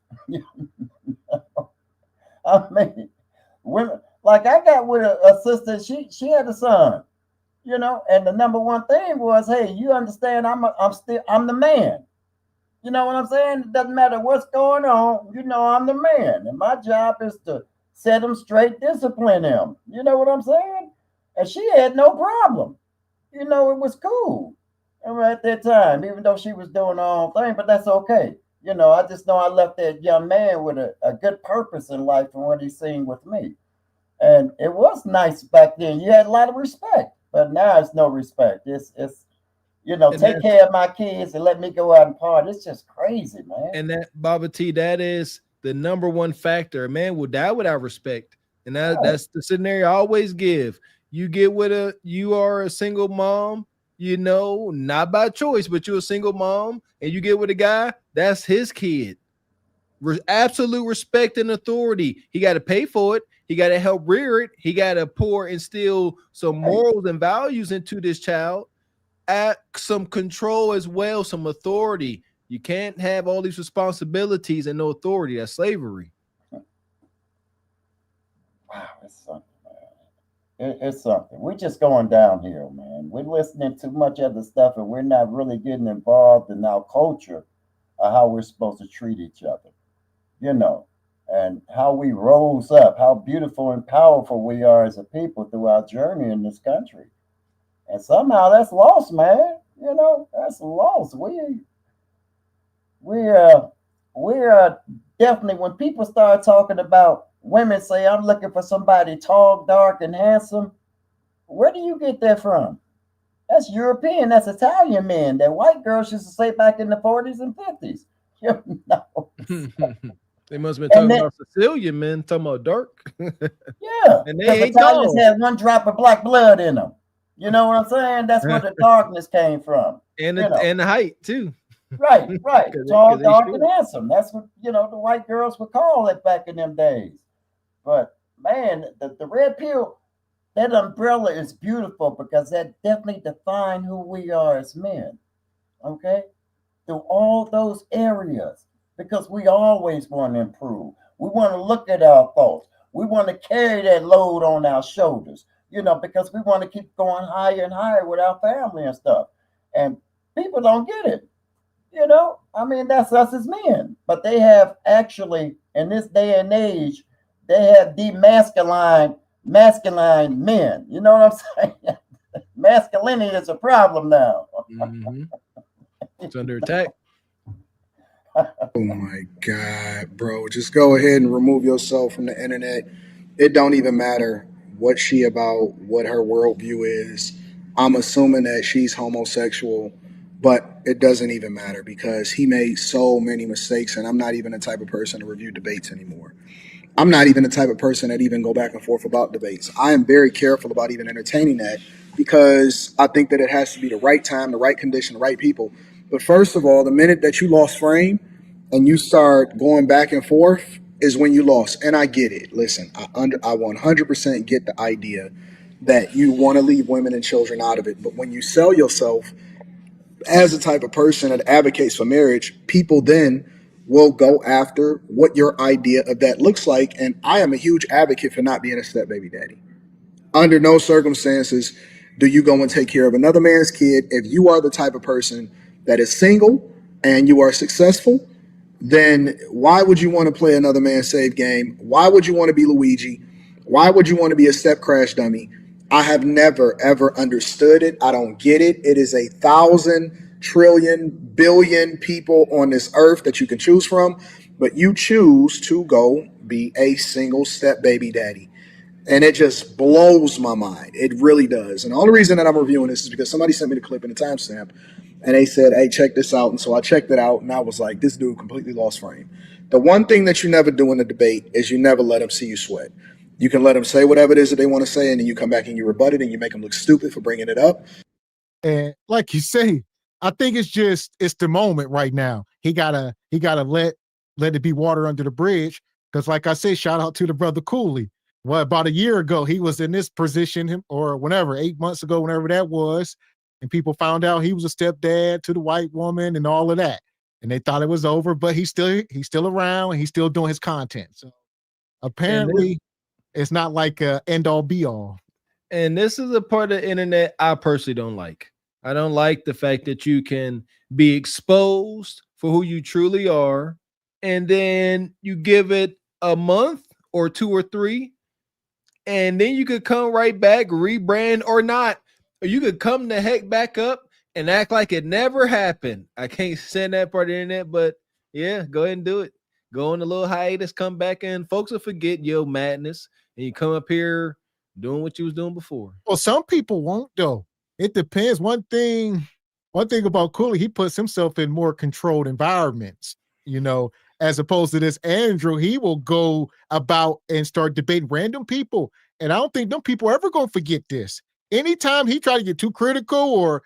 Speaker 12: I mean, women, like I got with a sister, she had a son, and the number one thing was, hey, you understand, I'm the man. You know what I'm saying? It doesn't matter what's going on. I'm the man. And my job is to set him straight, discipline him. You know what I'm saying? And she had no problem. It was cool. And at that time, even though she was doing her own thing, but that's okay. I just know I left that young man with a good purpose in life from what he's seen with me. And it was nice back then. You had a lot of respect, but now it's no respect. It's take care of my kids and let me go out and party. It's just crazy, man.
Speaker 2: And that, Baba T, that is the number one factor. A man will die without respect. And that's the scenario I always give. You get with you are a single mom, not by choice, but you're a single mom, and you get with a guy, that's his kid. Absolute respect and authority. He got to pay for it. He got to help rear it. He got to instill some morals and values into this child. At some control as well, some authority. You can't have all these responsibilities and no authority. That's slavery.
Speaker 12: Wow, it's something, man. It's something. We're just going downhill, man. We're listening to much other stuff, and we're not really getting involved in our culture of how we're supposed to treat each other, and how we rose up, how beautiful and powerful we are as a people through our journey in this country. And somehow that's lost, man. That's lost. We're definitely, when people start talking about women, say, I'm looking for somebody tall, dark, and handsome. Where do you get that from? That's European. That's Italian men that white girls used to say back in the 40s and 50s.
Speaker 2: They must have been talking about Sicilian men, talking about dark.
Speaker 12: Yeah,
Speaker 2: and they ain't
Speaker 12: Italians
Speaker 2: tall.
Speaker 12: had one drop of black blood in them. You know what I'm saying? That's where the darkness came from.
Speaker 2: And the height too.
Speaker 12: Right. Tall, dark, and handsome. That's what the white girls would call it back in them days. But man, the red pill, that umbrella is beautiful because that definitely defines who we are as men. Okay? Through all those areas. Because we always want to improve. We want to look at our thoughts. We want to carry that load on our shoulders. Because we want to keep going higher and higher with our family and stuff. And people don't get it. That's us as men. But they have actually, in this day and age, they have masculine men. You know what I'm saying? Masculinity is a problem now.
Speaker 2: Mm-hmm. It's under attack.
Speaker 15: Oh my God, bro. Just go ahead and remove yourself from the internet. It don't even matter what she about, what her worldview is. I'm assuming that she's homosexual, but it doesn't even matter because he made so many mistakes, and I'm not even the type of person to review debates anymore. I'm not even the type of person that even go back and forth about debates. I am very careful about even entertaining that because I think that it has to be the right time, the right condition, the right people. But first of all, the minute that you lost frame and you start going back and forth is when you lost. And I get it. Listen, I 100% get the idea that you want to leave women and children out of it. But when you sell yourself as a type of person that advocates for marriage, people then will go after what your idea of that looks like. And I am a huge advocate for not being a step baby daddy. Under no circumstances do you go and take care of another man's kid. If you are the type of person that is single and you are successful, then why would you want to play another man's save game? Why would you want to be Luigi? Why would you want to be a step crash dummy? I have never, ever understood it. I don't get it. It is 1,000 trillion billion people on this earth that you can choose from, but you choose to go be a single step baby daddy. And it just blows my mind. It really does. And the only reason that I'm reviewing this is because somebody sent me the clip in the timestamp and they said, hey, check this out. And so I checked it out and I was like, this dude completely lost frame. The one thing that you never do in a debate is you never let them see you sweat. You can let them say whatever it is that they want to say, and then you come back and you rebut it and you make them look stupid for bringing it up.
Speaker 1: And like you say, I think it's the moment right now. He gotta let it be water under the bridge. Because like I said, shout out to the brother Cooley. Well, about a year ago, he was in this position, or whenever, 8 months ago, whenever that was, and people found out he was a stepdad to the white woman and all of that. And they thought it was over, but he's still around and he's still doing his content. So apparently it's not like a end all be all.
Speaker 2: And this is a part of the internet I personally don't like. I don't like the fact that you can be exposed for who you truly are, and then you give it a month or 2 or 3, and then you could come right back, rebrand or not. Or you could come the heck back up and act like it never happened. I can't stand that part of the internet, but yeah, go ahead and do it. Go on a little hiatus, come back, and folks will forget your madness, and you come up here doing what you was doing before.
Speaker 1: Well, some people won't though. It depends. One thing about Cooley, he puts himself in more controlled environments, as opposed to this Andrew. He will go about and start debating random people. And I don't think them people are ever going to forget this. Anytime he try to get too critical or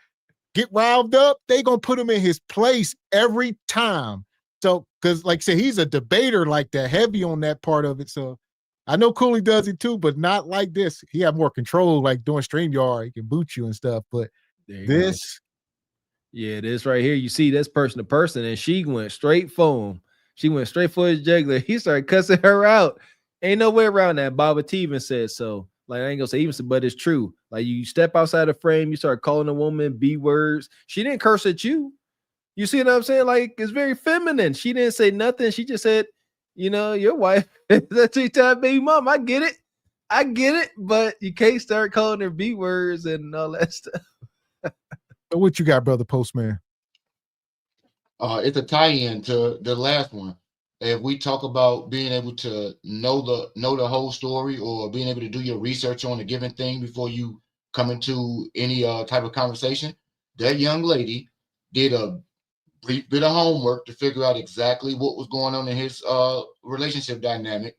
Speaker 1: get riled up, they going to put him in his place every time. So, because like I said, he's a debater like that, heavy on that part of it. So I know Cooley does it too, but not like this. He have more control, like doing StreamYard. He can boot you and stuff. But this,
Speaker 2: yeah, this right here, you see this person to person, and she went straight for him. She went straight for his jugular. He started cussing her out. Ain't no way around that. Baba T even said so. Like, I ain't gonna say even, but it's true. Like, you step outside the frame, you start calling a woman B words. She didn't curse at you. You see what I'm saying? Like, it's very feminine. She didn't say nothing. She just said, your wife is a 2-time baby mom. I get it, but you can't start calling her B words and all that stuff.
Speaker 1: What you got, brother Postman?
Speaker 11: It's a tie-in to the last one. If we talk about being able to know the whole story, or being able to do your research on a given thing before you come into any type of conversation, that young lady did a brief bit of homework to figure out exactly what was going on in his relationship dynamic,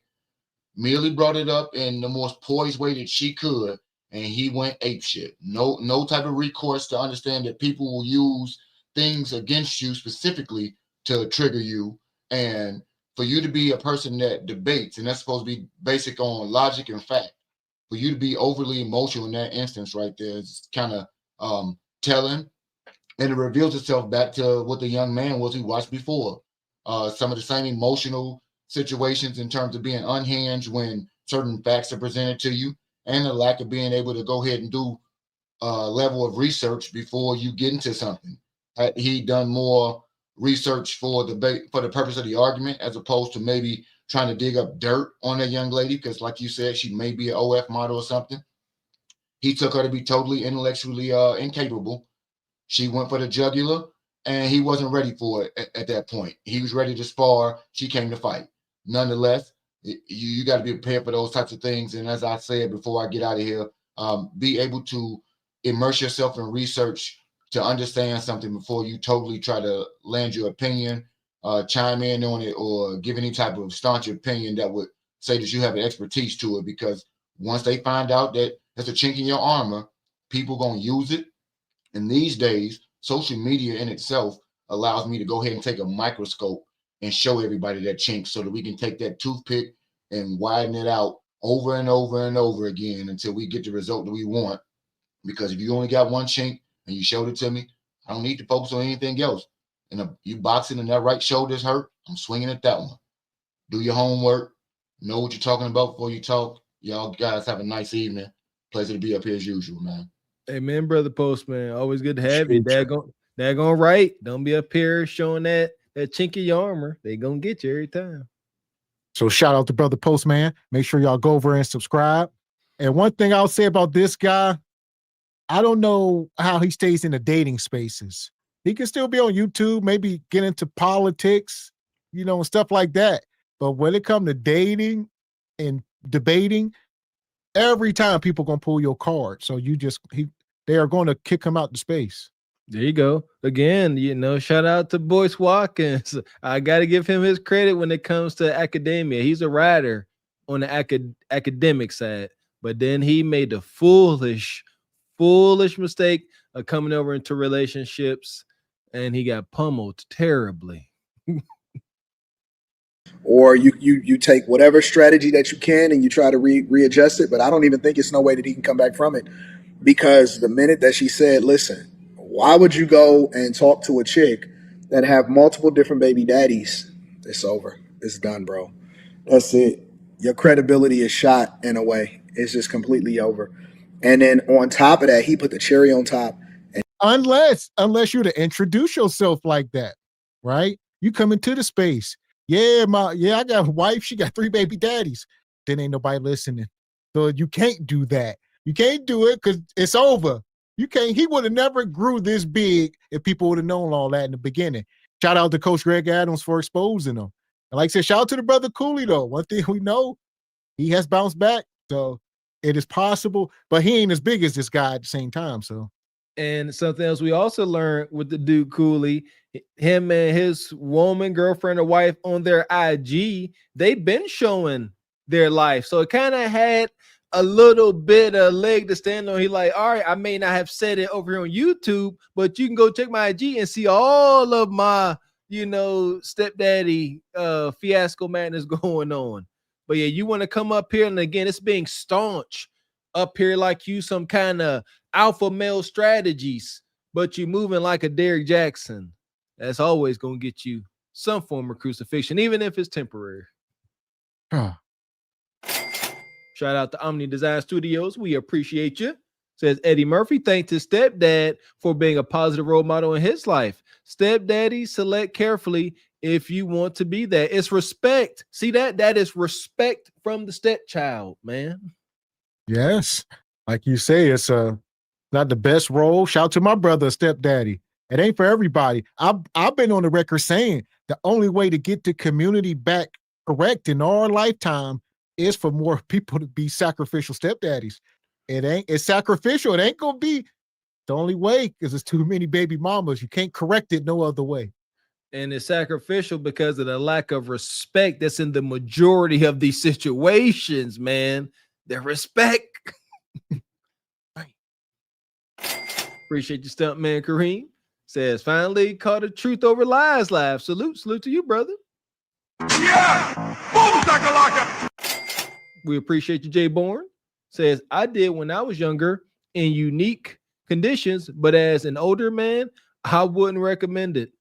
Speaker 11: merely brought it up in the most poised way that she could, and he went apeshit. No type of recourse to understand that people will use things against you specifically to trigger you. And for you to be a person that debates, and that's supposed to be basic on logic and fact, for you to be overly emotional in that instance right there is kind of telling. And it reveals itself back to what the young man was we watched before. Some of the same emotional situations in terms of being unhinged when certain facts are presented to you, and the lack of being able to go ahead and do a level of research before you get into something. Had he done more research for the purpose of the argument, as opposed to maybe trying to dig up dirt on that young lady, because like you said, she may be an OF model or something. He took her to be totally intellectually incapable. She went for the jugular, and he wasn't ready for it at that point. He was ready to spar. She came to fight. Nonetheless, you got to be prepared for those types of things. And as I said before I get out of here, be able to immerse yourself in research to understand something before you totally try to land your opinion, chime in on it, or give any type of staunch opinion that would say that you have an expertise to it, because once they find out that there's a chink in your armor, people gonna use it. And these days, social media in itself allows me to go ahead and take a microscope and show everybody that chink, so that we can take that toothpick and widen it out over and over and over again until we get the result that we want. Because if you only got one chink and you showed it to me, I don't need to focus on anything else. And if you boxing and that right shoulder's hurt, I'm swinging at that one. Do your homework. Know what you're talking about before you talk. Y'all guys have a nice evening. Pleasure to be up here as usual, man.
Speaker 2: Amen, brother Postman. Always good to have you. Daggone right. Don't be up here showing that chink in your armor. They gonna get you every time.
Speaker 1: So shout out to brother Postman. Make sure y'all go over and subscribe. And one thing I'll say about this guy, I don't know how he stays in the dating spaces. He can still be on YouTube, maybe get into politics, and stuff like that. But when it comes to dating and debating, every time people gonna pull your card. So they are going to kick him out to space.
Speaker 2: There you go. Again, shout out to Boyce Watkins. I got to give him his credit when it comes to academia. He's a writer on the academic side, but then he made the foolish mistake of coming over into relationships, and he got pummeled terribly.
Speaker 15: Or you take whatever strategy that you can and you try to readjust it, but I don't even think it's no way that he can come back from it, because the minute that she said, listen, why would you go and talk to a chick that have multiple different baby daddies? It's over. It's done, bro. That's it. Your credibility is shot in a way. It's just completely over. And then on top of that, he put the cherry on top. And
Speaker 1: unless you to introduce yourself like that, right? You come into the space. I got a wife. She got 3 baby daddies. Then ain't nobody listening. So you can't do that. You can't do it because it's over. You can't. He would have never grew this big if people would have known all that in the beginning. Shout out to Coach Greg Adams for exposing him. And like I said, shout out to the brother Cooley, though. One thing we know, he has bounced back. So it is possible, but he ain't as big as this guy at the same time. So,
Speaker 2: and something else we also learned with the dude Cooley, him and his woman, girlfriend, or wife on their IG, they've been showing their life. So it kind of had a little bit of leg to stand on. He like, all right, I may not have said it over here on YouTube, but you can go check my IG and see all of my, stepdaddy fiasco madness going on. But yeah, you want to come up here, and again, it's being staunch up here like you some kind of alpha male strategies, but you're moving like a Derrick Jackson. That's always going to get you some form of crucifixion, even if it's temporary. Shout out to Omni Design Studios. We appreciate you. Says Eddie Murphy thanked his stepdad for being a positive role model in his life. Stepdaddy, select carefully if you want to be that. It's respect. See that? That is respect from the stepchild, man.
Speaker 1: Yes. Like you say, it's not the best role. Shout out to my brother, stepdaddy. It ain't for everybody. I've been on the record saying the only way to get the community back correct in our lifetime is for more people to be sacrificial stepdaddies. It's sacrificial. It ain't gonna be the only way because there's too many baby mamas. You can't correct it no other way.
Speaker 2: And it's sacrificial because of the lack of respect that's in the majority of these situations, man. The respect. Appreciate you, stuntman Kareem. Says, finally caught the truth over lies live. Salute to you, brother. Yeah! We appreciate you, Jay Bourne. Says, I did when I was younger in unique conditions, but as an older man, I wouldn't recommend it.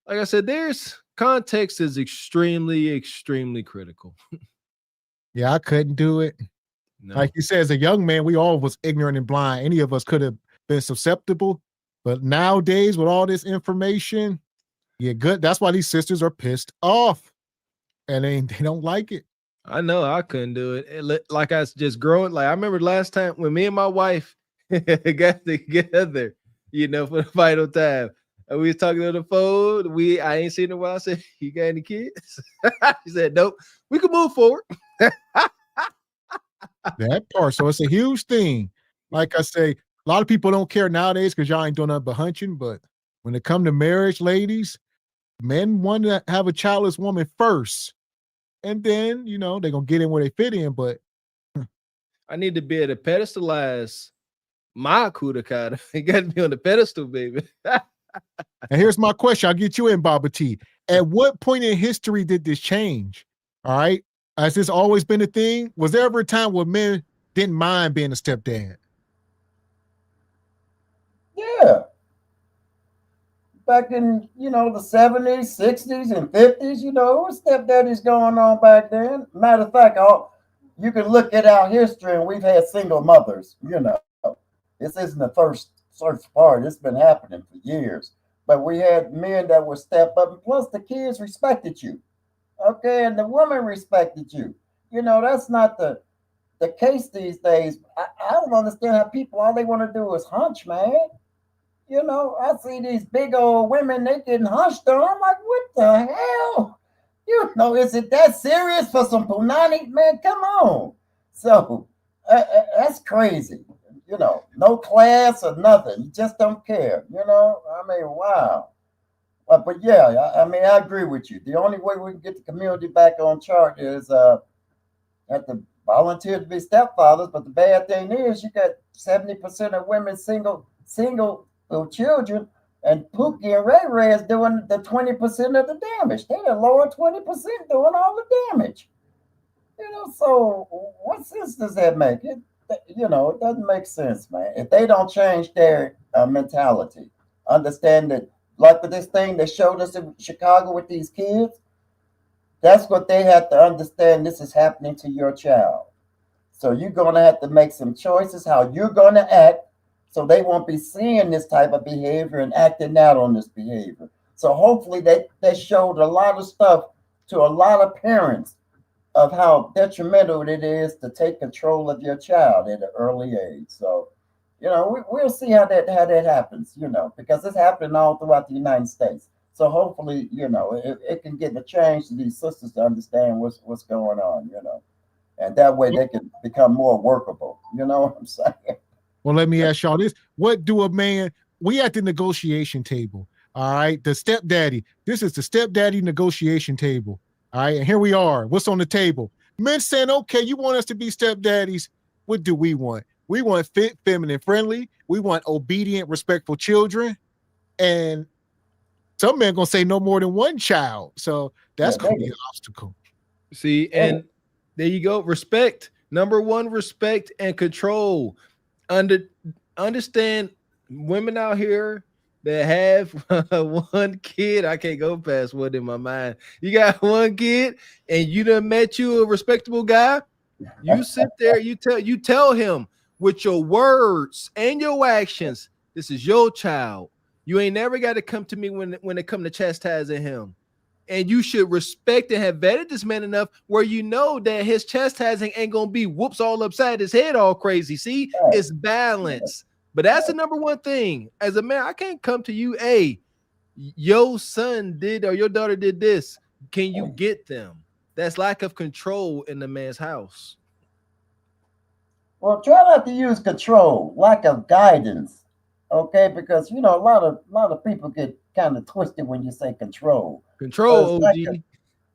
Speaker 2: Like I said, there's context is extremely, extremely critical.
Speaker 1: Yeah, I couldn't do it. No. Like you said, as a young man, we all was ignorant and blind. Any of us could have been susceptible. But nowadays, with all this information, yeah, good. That's why these sisters are pissed off. And they don't like it.
Speaker 2: I know I couldn't do it. Like I was just growing. Like I remember last time when me and my wife got together, for the final time. And we was talking on the phone. I ain't seen her while. I said, you got any kids? She said, nope. We can move forward.
Speaker 1: That part. So it's a huge thing. Like I say, a lot of people don't care nowadays because y'all ain't doing nothing but hunching. But when it comes to marriage, ladies, men want to have a childless woman first. and then they're gonna get in where they fit in. But
Speaker 2: I need to be able to pedestalize my kudakata. It got to be on the pedestal, baby.
Speaker 1: and here's my question: I'll get you in, Baba T. At what point in history did this change? All right, has this always been a thing? Was there ever a time where men didn't mind being a stepdad?
Speaker 12: Yeah. Back in, the 70s, 60s, and 50s, it was stepdaddies going on back then. Matter of fact, you can look at our history and we've had single mothers, This isn't the first part. It's been happening for years. But we had men that would step up, and plus the kids respected you. Okay, and the woman respected you. That's not the case these days. I don't understand how people, all they want to do is hunch, man. I see these big old women, they getting hunched on. I'm like, what the hell? Is it that serious for some punani? Man, come on. So that's crazy. No class or nothing. You just don't care. I mean, wow. But yeah, I mean, I agree with you. The only way we can get the community back on chart is have to volunteer to be stepfathers. But the bad thing is, you got 70% of women single children, and Pookie and Ray Ray is doing the 20% of the damage. They're the lower 20% doing all the damage. So what sense does that make? It doesn't make sense, man. If they don't change their mentality, understand that, like with this thing they showed us in Chicago with these kids, that's what they have to understand. This is happening to your child. So you're going to have to make some choices how you're going to act, so they won't be seeing this type of behavior and acting out on this behavior. So hopefully they showed a lot of stuff to a lot of parents of how detrimental it is to take control of your child at an early age. So, we'll see how that happens, because it's happening all throughout the United States. So hopefully, it can get a change to these sisters to understand what's going on, and that way they can become more workable. You know what I'm saying?
Speaker 1: Well, let me ask y'all this. What do a man, we at the negotiation table, all right? The stepdaddy, this is the stepdaddy negotiation table, all right? And here we are. What's on the table? Men saying, okay, you want us to be stepdaddies. What do we want? We want fit, feminine, friendly. We want obedient, respectful children. And some men going to say no more than one child. So that's going to be an obstacle.
Speaker 2: See, and there you go. Respect. Number one, respect and control. Understand women out here that have one kid. I can't go past one in my mind. You got one kid and you done met you a respectable guy. You sit there, you tell him with your words and your actions, this is your child. You ain't never got to come to me when it come to chastising him. And you should respect and have vetted this man enough where you know that his chastising ain't gonna be whoops all upside his head all crazy. See, it's balance. But that's the number one thing. As a man, I can't come to you, hey, your son did or your daughter did this. Can you get them? That's lack of control in the man's house.
Speaker 12: Well, try not to use control, lack of guidance. Okay, because a lot of people get kind of twisted when you say control.
Speaker 2: Control, OG.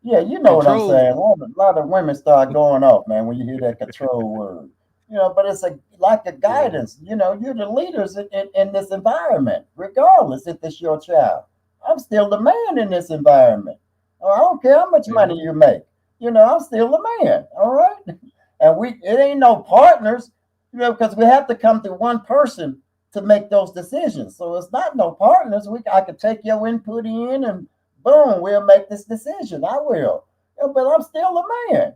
Speaker 12: Yeah, you know control. What I'm saying. A lot of women start going off, man, when you hear that control word. But it's a lack of guidance. You're the leaders in this environment, regardless if it's your child. I'm still the man in this environment. I don't care how much money you make. I'm still the man. All right. And it ain't no partners, because we have to come to one person to make those decisions. So it's not no partners. I could take your input in and boom, we'll make this decision. I will. But I'm still a man.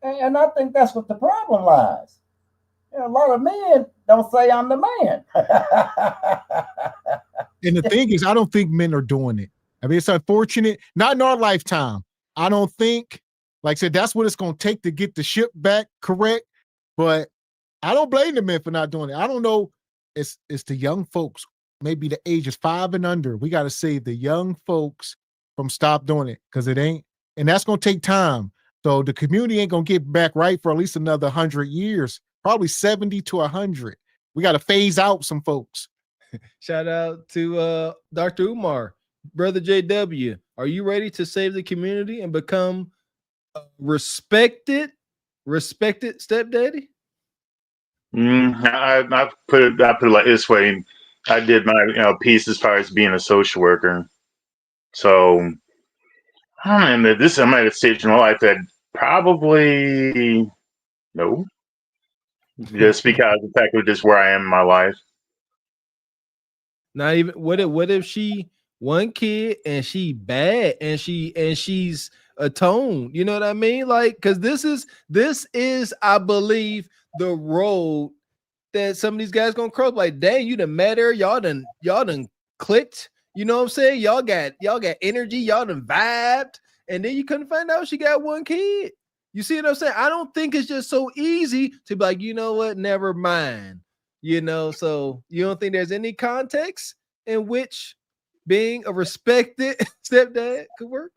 Speaker 12: And I think that's what the problem lies. A lot of men don't say I'm the man.
Speaker 1: And the thing is, I don't think men are doing it. I mean, it's unfortunate. Not in our lifetime. I don't think, like I said, that's what it's going to take to get the ship back correct. But I don't blame the men for not doing it. I don't know. It's the young folks, maybe the ages 5 and under. We got to save the young folks from stop doing it, because it ain't. And that's going to take time. So the community ain't going to get back right for at least another 100 years, probably 70 to 100. We got to phase out some folks.
Speaker 2: Shout out to Dr. Umar. Brother JW, are you ready to save the community and become respected stepdaddy?
Speaker 6: I put it like this way. I did my piece as far as being a social worker. So I'm at a stage in my life that probably no, just because the fact of just where I am in my life.
Speaker 2: Not even what if she one kid and she bad and she's atoned, you know what I mean? Like, because this is I believe the road that some of these guys gonna cross. Like, dang, you done met her, y'all done clicked, you know what I'm saying? Y'all got energy, y'all done vibed, and then you couldn't find out she got one kid. You see what I'm saying? I don't think it's just so easy to be like, you know what, never mind. You know, so you don't think there's any context in which being a respected stepdad could work?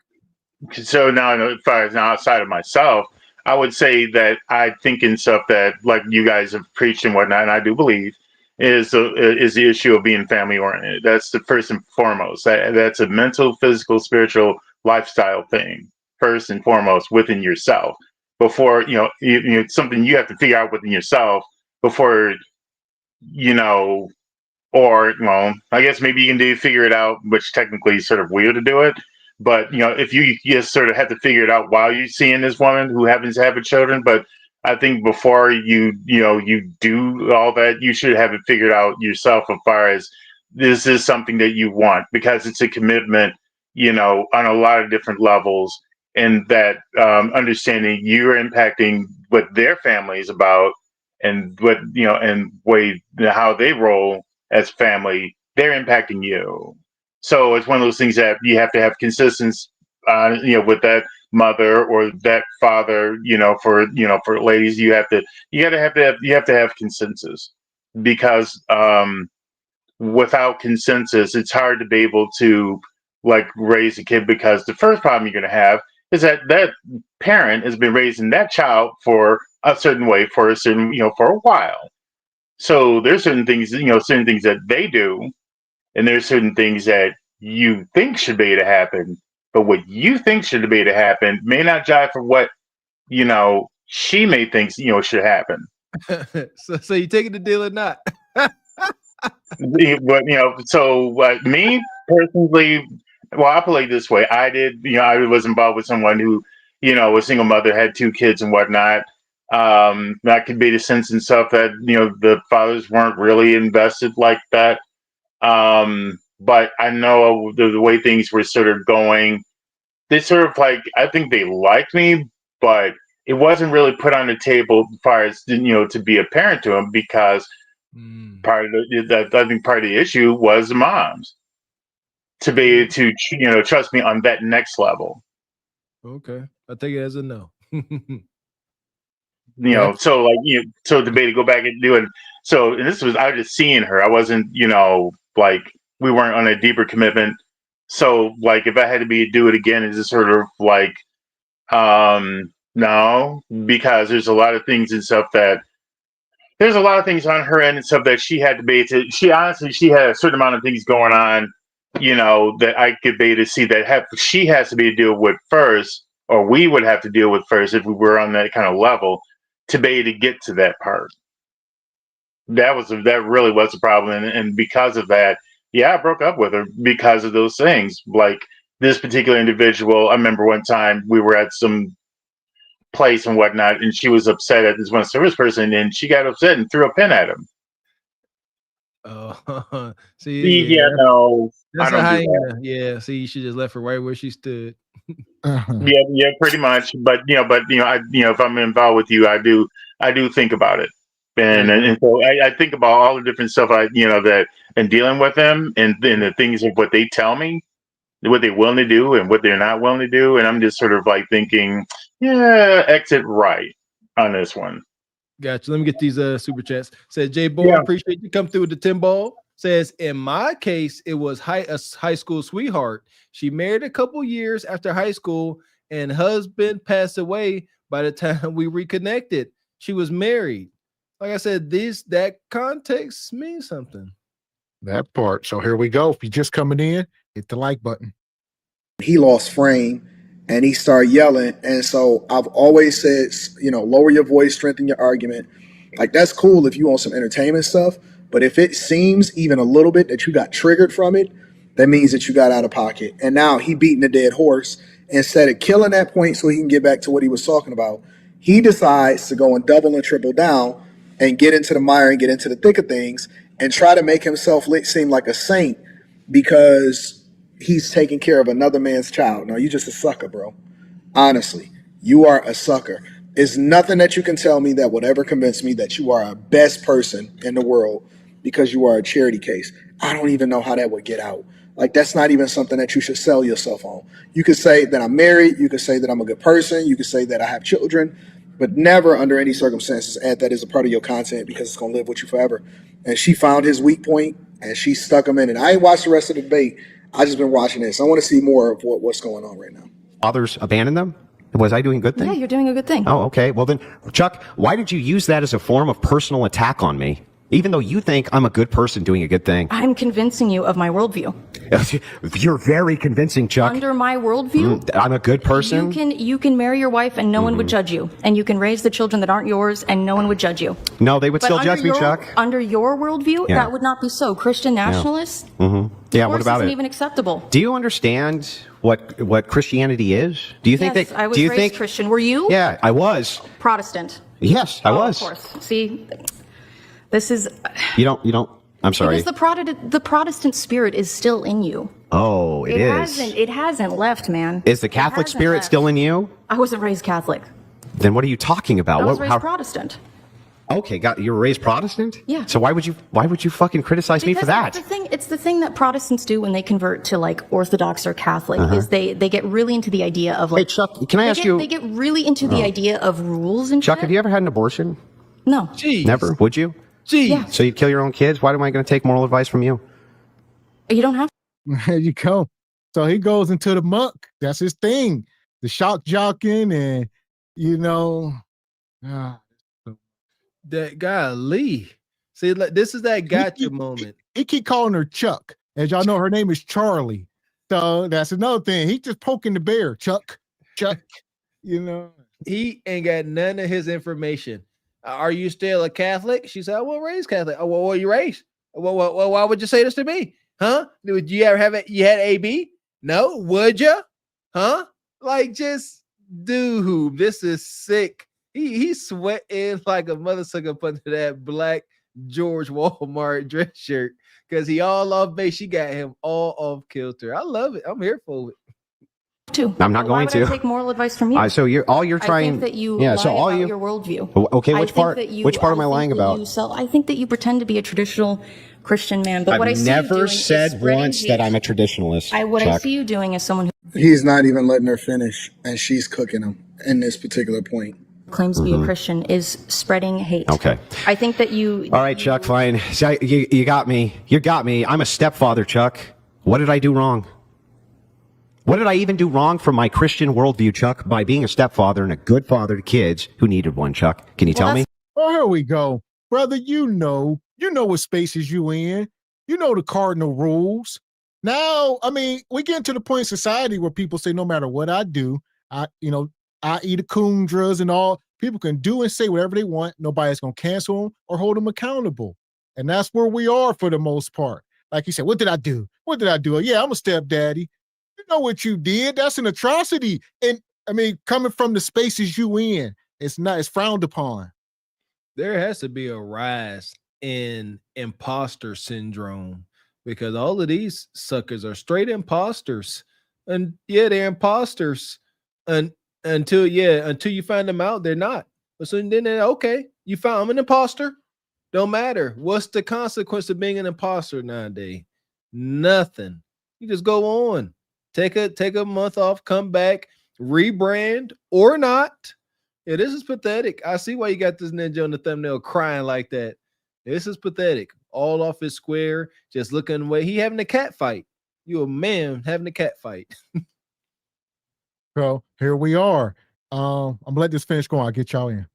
Speaker 6: So now, as far as outside of myself, I would say that I think in stuff that like you guys have preached and whatnot, and I do believe is the issue of being family oriented. That's the first and foremost. That's a mental, physical, spiritual lifestyle thing first and foremost within yourself. Before it's something you have to figure out within yourself before or well, I guess maybe you can figure it out, which technically is sort of weird to do it. But if you just sort of have to figure it out while you're seeing this woman who happens to have a children, but I think before you do all that, you should have it figured out yourself as far as this is something that you want, because it's a commitment, on a lot of different levels, and that understanding you're impacting what their family is about and what and way how they roll as family, they're impacting you. So it's one of those things that you have to have consistency, with that mother or that father. For ladies, you have to have consensus, because without consensus, it's hard to be able to like raise a kid, because the first problem you're going to have is that parent has been raising that child for a certain way for a while. So there's certain things that they do, and there's certain things that you think should be to happen, but what you think should be to happen may not jive for what she may think should happen.
Speaker 2: so you taking the deal or not?
Speaker 6: But so me personally, well, I'll put it this way: I was involved with someone who, a single mother, had 2 kids and whatnot. That could be the sense and stuff that the fathers weren't really invested like that. But I know the way things were sort of going, they sort of like, I think they liked me, but it wasn't really put on the table as far as to be a parent to them, because part of I think part of the issue was the moms to be able to trust me on that next level.
Speaker 2: Okay, I take it as a no.
Speaker 6: So like so to be able to go back and do it. So, and this was, I was just seeing her. I wasn't like we weren't on a deeper commitment. So like if I had to do it again, it's just sort of like no, because there's a lot of things and stuff that there's a lot of things on her end and stuff that she had to be to. She honestly, she had a certain amount of things going on, that I could be to see that she has to be to deal with first, or we would have to deal with first if we were on that kind of level to be able to get to that part. That really was a problem, and because of that, yeah, I broke up with her because of those things. Like this particular individual, I remember one time we were at some place and whatnot, and she was upset at this one service person, and she got upset and threw a pen at him.
Speaker 2: Oh, see,
Speaker 6: no,
Speaker 2: that's
Speaker 6: I don't
Speaker 2: a
Speaker 6: do
Speaker 2: hyena.
Speaker 6: that.
Speaker 2: Yeah, see, you should just left her right where she stood.
Speaker 6: Yeah, pretty much. But if I'm involved with you, I do think about it, and so I think about all the different stuff that and dealing with them, and then the things of what they tell me, what they're willing to do and what they're not willing to do, and I'm just sort of like thinking, yeah, exit right on this one.
Speaker 2: Gotcha. Let me get these super chats. Says Jay Boy, appreciate you come through with the 10 ball. Says in my case, it was a high school sweetheart. She married a couple years after high school, and husband passed away by the time we reconnected. She was married. Like I said, that context means something.
Speaker 1: That part. So here we go. If you're just coming in, hit the like button.
Speaker 15: He lost frame. and he started yelling. And so I've always said, you know, lower your voice, strengthen your argument. Like, that's cool if you want some entertainment stuff, but if it seems even a little bit that you got triggered from it, that means that you got out of pocket. And now he beating a dead horse. Instead of killing that point so he can get back to what he was talking about, he decides to go and double and triple down and get into the mire and get into the thick of things and try to make himself seem like a saint because he's taking care of another man's child. No, you just a sucker, bro. Honestly, you are a sucker. There's nothing that you can tell me that would ever convince me that you are a best person in the world because you are a charity case. I don't even know how that would get out. Like, that's not even something that you should sell yourself on. You could say that I'm married. You could say that I'm a good person. You could say that I have children, but never under any circumstances add that as a part of your content because it's going to live with you forever. And she found his weak point and she stuck him in. And I ain't watched the rest of the debate. I just been watching this. I want to see more of what's going on right now.
Speaker 13: Fathers abandon them? Was I doing a good thing?
Speaker 14: Yeah, you're doing a good thing.
Speaker 13: Oh, okay. Well then, Chuck, why did you use that as a form of personal attack on me? Even though you think I'm a good person doing a good thing.
Speaker 14: I'm convincing you of my worldview.
Speaker 13: You're very convincing, Chuck.
Speaker 14: Under my worldview,
Speaker 13: I'm a good person.
Speaker 14: You can marry your wife and no one would judge you, and you can raise the children that aren't yours and no one would judge you.
Speaker 13: No, they would still judge me, Chuck.
Speaker 14: Under your worldview, that would not be so. Christian nationalists.
Speaker 13: Yeah, what about
Speaker 14: isn't
Speaker 13: it?
Speaker 14: Even acceptable.
Speaker 13: Do you understand what Christianity is? Do you think that?
Speaker 14: I was
Speaker 13: do you
Speaker 14: raised
Speaker 13: think
Speaker 14: Christian. Were you?
Speaker 13: Yeah, I was.
Speaker 14: Protestant.
Speaker 13: Yes, I was.
Speaker 14: Of course. See, this is.
Speaker 13: You don't. I'm sorry.
Speaker 14: Because the Protestant spirit is still in you.
Speaker 13: Oh, it is.
Speaker 14: It hasn't left, man.
Speaker 13: Is the Catholic spirit still in you?
Speaker 14: I wasn't raised Catholic.
Speaker 13: Then what are you talking about?
Speaker 14: I was raised Protestant.
Speaker 13: Okay, you were raised Protestant?
Speaker 14: Yeah.
Speaker 13: So why would you fucking criticize me for that?
Speaker 14: It's the thing that Protestants do when they convert to like Orthodox or Catholic is they get really into the idea of like.
Speaker 13: Hey Chuck, can I ask you?
Speaker 14: They get really into the idea of rules and
Speaker 13: Chuck,
Speaker 14: shit.
Speaker 13: have you ever had an abortion?
Speaker 14: No.
Speaker 2: Jeez.
Speaker 13: Never. Would you?
Speaker 2: Jeez.
Speaker 14: Yeah.
Speaker 13: So you'd kill your own kids? Why am I going to take moral advice from you?
Speaker 14: You don't have.
Speaker 1: There you go. So he goes into the muck. That's his thing. The shock jocking and
Speaker 2: That golly. See, like, this is that gotcha moment.
Speaker 1: He keep calling her Chuck. As y'all know, her name is Charlie. So that's another thing. He just poking the bear. Chuck.
Speaker 2: He ain't got none of his information. Are you still a Catholic? She said, I was raised Catholic. Oh, well, you raised? Well, why would you say this to me? Huh? Did you ever have it? You had AB? No? Would you? Huh? Like, just, dude, this is sick. He's sweating like a mother sucker up under that black George Walmart dress shirt because he all off base. She got him all off kilter. I love it. I'm here for it.
Speaker 14: Too.
Speaker 13: I'm not going to
Speaker 14: I take moral advice from you.
Speaker 13: So you're trying.
Speaker 14: I think that you
Speaker 13: yeah.
Speaker 14: lie
Speaker 13: So all
Speaker 14: about
Speaker 13: you.
Speaker 14: Your worldview.
Speaker 13: Okay. Which part? Which part am I lying about?
Speaker 14: I think that you pretend to be a traditional Christian man, but what I see you
Speaker 13: never
Speaker 14: doing
Speaker 13: said
Speaker 14: is
Speaker 13: once
Speaker 14: hate.
Speaker 13: that I'm a traditionalist.
Speaker 14: I see you doing is someone who
Speaker 15: He's not even letting her finish, and she's cooking him in this particular point.
Speaker 14: claims to be a Christian is spreading hate.
Speaker 13: Okay.
Speaker 14: I think that you.
Speaker 13: All right, Chuck. Fine. See, you got me. You got me. I'm a stepfather, Chuck. What did I do wrong? What did I even do wrong from my Christian worldview, Chuck, by being a stepfather and a good father to kids who needed one, Chuck? Can you tell me?
Speaker 1: Oh, here we go. Brother, you know what spaces you in. You know the cardinal rules. Now, I mean, we get to the point in society where people say, no matter what I do, I eat a kundras and all. People can do and say whatever they want. Nobody's going to cancel them or hold them accountable. And that's where we are for the most part. Like you said, what did I do? What did I do? Yeah, I'm a stepdaddy. You know what you did. That's an atrocity. And I mean, coming from the spaces you in, it's frowned upon.
Speaker 2: There has to be a rise in imposter syndrome because all of these suckers are straight imposters. And yeah, they're imposters. And until you find them out, they're not. But so then okay, you found I'm an imposter. Don't matter. What's the consequence of being an imposter nowadays? Nothing. You just go on. Take a month off, come back, rebrand or not. Yeah, this is pathetic. I see why you got this ninja on the thumbnail crying like that. This is pathetic. All off his square, just looking away. He having a cat fight. You a man having a cat fight.
Speaker 1: So here we are. I'm gonna let this finish going. I'll get y'all in.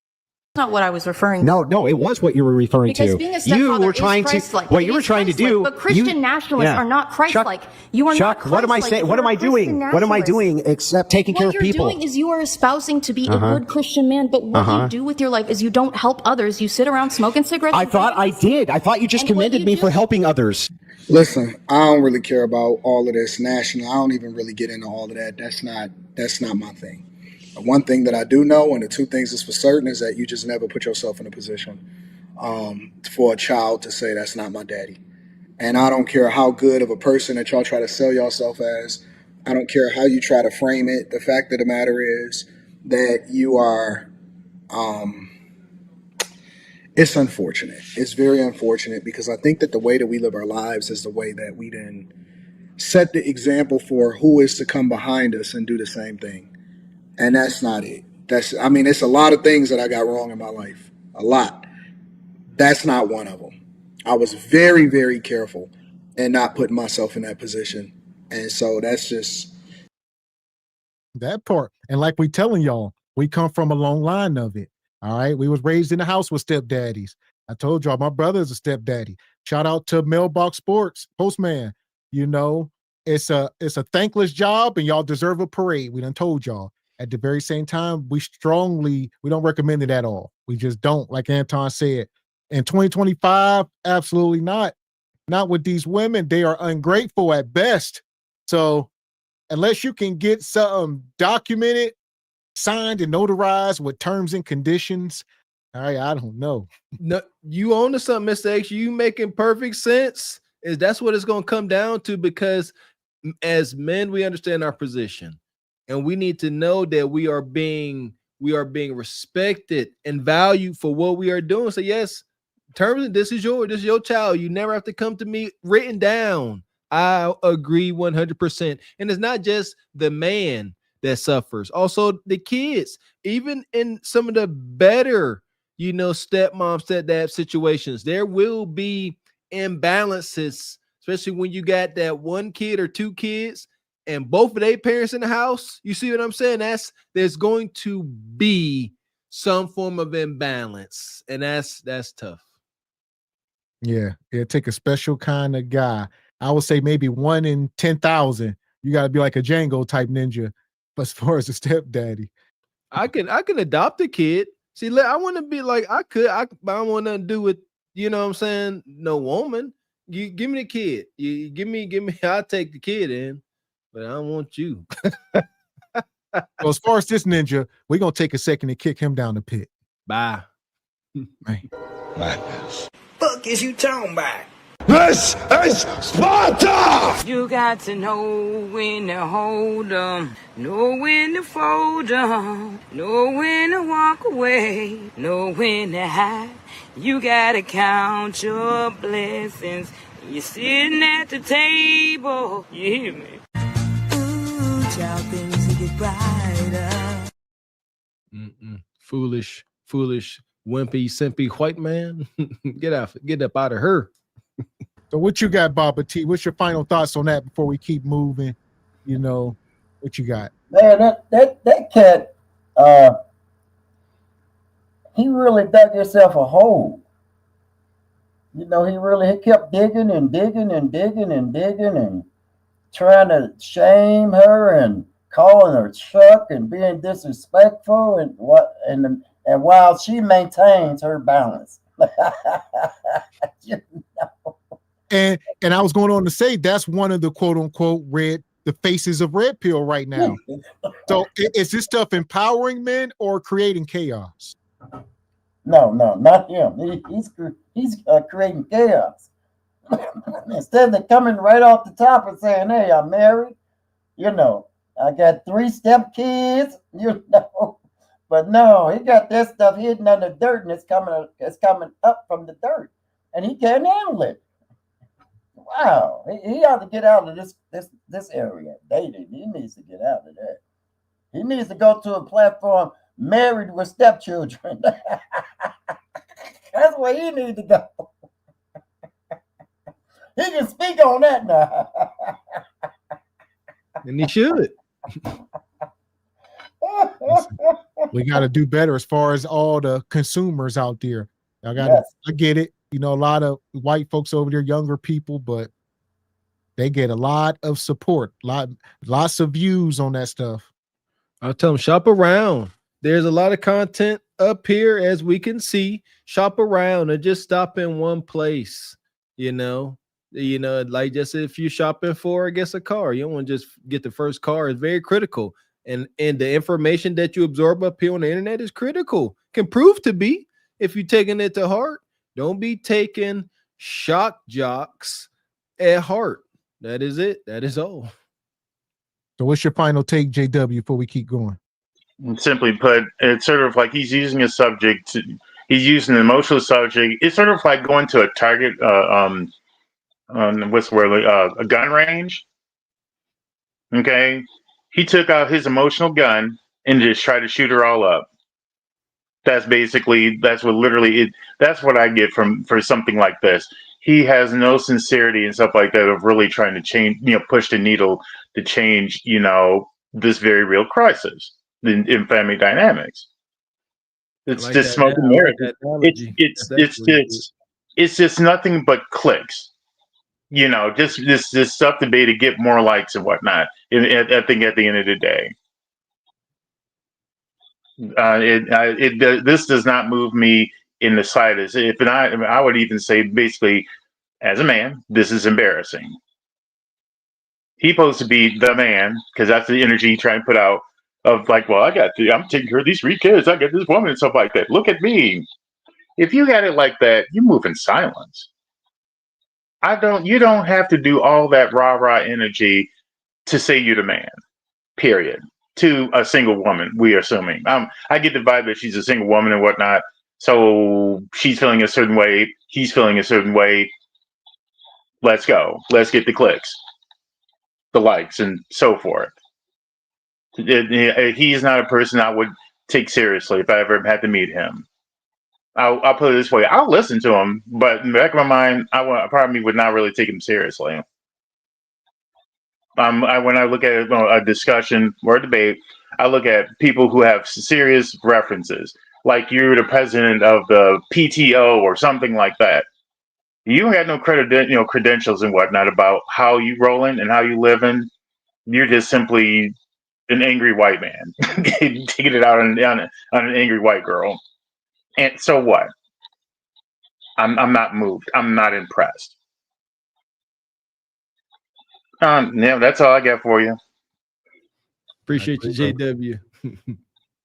Speaker 14: not what I was referring to.
Speaker 13: No, it was what you were referring
Speaker 14: Because
Speaker 13: to.
Speaker 14: being a stepfather
Speaker 13: You were trying
Speaker 14: is Christ-like.
Speaker 13: what
Speaker 14: It
Speaker 13: you were
Speaker 14: is
Speaker 13: trying to do.
Speaker 14: Christ-like, but Christian nationalists are not Christ-like. You are not
Speaker 13: Chuck, what am I
Speaker 14: Christ-like
Speaker 13: saying?
Speaker 14: if
Speaker 13: What
Speaker 14: you're
Speaker 13: am I
Speaker 14: a Christian
Speaker 13: doing? What am I
Speaker 14: nationalist.
Speaker 13: doing except taking care of people?
Speaker 14: What you're doing is you are espousing to be a good Christian man, but what you do with your life is you don't help others. You sit around smoking cigarettes.
Speaker 13: I thought I did. I thought you just commended me for helping others.
Speaker 15: Listen, I don't really care about all of this national. I don't even really get into all of that. That's not my thing. The one thing that I do know, and the two things that's for certain, is that you just never put yourself in a position for a child to say that's not my daddy. And I don't care how good of a person that y'all try to sell yourself as. I don't care how you try to frame it. The fact of the matter is that you are. It's unfortunate. It's very unfortunate because I think that the way that we live our lives is the way that we then set the example for who is to come behind us and do the same thing. And that's not it. It's a lot of things that I got wrong in my life. A lot. That's not one of them. I was very, very careful in not putting myself in that position. And so that's just
Speaker 1: that part. And like we telling y'all, we come from a long line of it. All right. We was raised in the house with stepdaddies. I told y'all my brother is a stepdaddy. Shout out to Mailbox Sports, postman. You know, it's a thankless job and y'all deserve a parade. We done told y'all. At the very same time, we don't recommend it at all. We just don't, like Anton said. In 2025, absolutely not. Not with these women. They are ungrateful at best. So unless you can get something documented, signed and notarized with terms and conditions, I don't know.
Speaker 2: No, you own to something, Mr. X. You making perfect sense. That's what it's going to come down to, because as men, we understand our position. And we need to know that we are being respected and valued for what we are doing. So yes, terms, this is your child. You never have to come to me written down. I agree 100%. And it's not just the man that suffers, also the kids. Even in some of the better, stepmom, stepdad situations, there will be imbalances, especially when you got that one kid or two kids and both of their parents in the house. You see what I'm saying? There's going to be some form of imbalance, and that's tough.
Speaker 1: Yeah, it'll take a special kind of guy. I would say maybe 1 in 10,000. You got to be like a Django type ninja. But as far as a stepdaddy,
Speaker 2: I can adopt a kid. See, I want to be like I don't want nothing to do with, you know what I'm saying, no woman. You give me the kid. You give me. I'll take the kid in. But I don't want you.
Speaker 1: Well, as far as this ninja, we're going to take a second and kick him down the pit.
Speaker 2: Bye.
Speaker 10: Madness. Fuck is you talking about?
Speaker 3: This is Sparta!
Speaker 5: You got to know when to hold 'em, know when to fold 'em, know when to walk away, know when to hide. You gotta count your blessings. You're sitting at the table. You hear me? Ooh, child, things will get brighter.
Speaker 2: Foolish, wimpy, simpy white man. Get up out of her.
Speaker 1: So what you got, Baba T? What's your final thoughts on that before we keep moving? What you got?
Speaker 12: Man, that cat, he really dug himself a hole. He kept digging and digging and digging and digging and trying to shame her and calling her Chuck and being disrespectful and while she maintains her balance.
Speaker 1: And I was going on to say that's one of the quote unquote the faces of red pill right now. So is this stuff empowering men or creating chaos?
Speaker 12: No, not him. He's creating chaos. Instead of coming right off the top and saying, "Hey, I'm married. I got 3 stepkids." But no, he got that stuff hidden under the dirt, and it's coming up from the dirt, and he can't handle it. Wow, he ought to get out of this area dating. He needs to get out of that. He needs to go to a platform married with stepchildren. That's where he needs to go. He can speak on that now.
Speaker 2: And he should.
Speaker 1: We got to do better as far as all the consumers out there. I get it. You know, a lot of white folks over there, younger people, but they get a lot of support, lots of views on that stuff.
Speaker 2: I'll tell them, shop around. There's a lot of content up here, as we can see. Shop around and just stop in one place. You know, like just if you're shopping for, I guess, a car, you don't want to just get the first car. It's very critical. And the information that you absorb up here on the internet is critical. Can prove to be, if you're taking it to heart. Don't be taking shock jocks at heart. That is it. That is all.
Speaker 1: So what's your final take, JW, before we keep going?
Speaker 16: Simply put, it's sort of like he's using a subject. He's using an emotional subject. It's sort of like going to a target, what's the word, a gun range. Okay. He took out his emotional gun and just tried to shoot her all up. That's what I get for something like this. He has no sincerity and stuff like that of really trying to change, push the needle to change, this very real crisis in family dynamics. It's
Speaker 2: like
Speaker 16: just smoke and mirrors. It's just nothing but clicks. Just this stuff to be to get more likes and whatnot. I think at the end of the day. This does not move me in the slightest. I would even say, basically, as a man, this is embarrassing. He's supposed to be the man, because that's the energy he trying to put out of like, well, I'm taking care of these 3 kids. I got this woman and stuff like that. Look at me. If you got it like that, you move in silence. You don't have to do all that rah-rah energy to say you're the man, period. To a single woman, we are assuming. I get the vibe that she's a single woman and whatnot. So she's feeling a certain way. He's feeling a certain way. Let's go. Let's get the clicks, the likes, and so forth. He's not a person I would take seriously if I ever had to meet him. I'll put it this way. I'll listen to him, but in the back of my mind, I probably would not really take him seriously. When I look at a discussion or a debate, I look at people who have serious references, like you're the president of the PTO or something like that. You don't got no credentials and whatnot about how you rolling and how you living. You're just simply an angry white man taking it out on an angry white girl. And so what? I'm not moved. I'm not impressed. Yeah, that's all I got for you.
Speaker 2: Appreciate you, JW.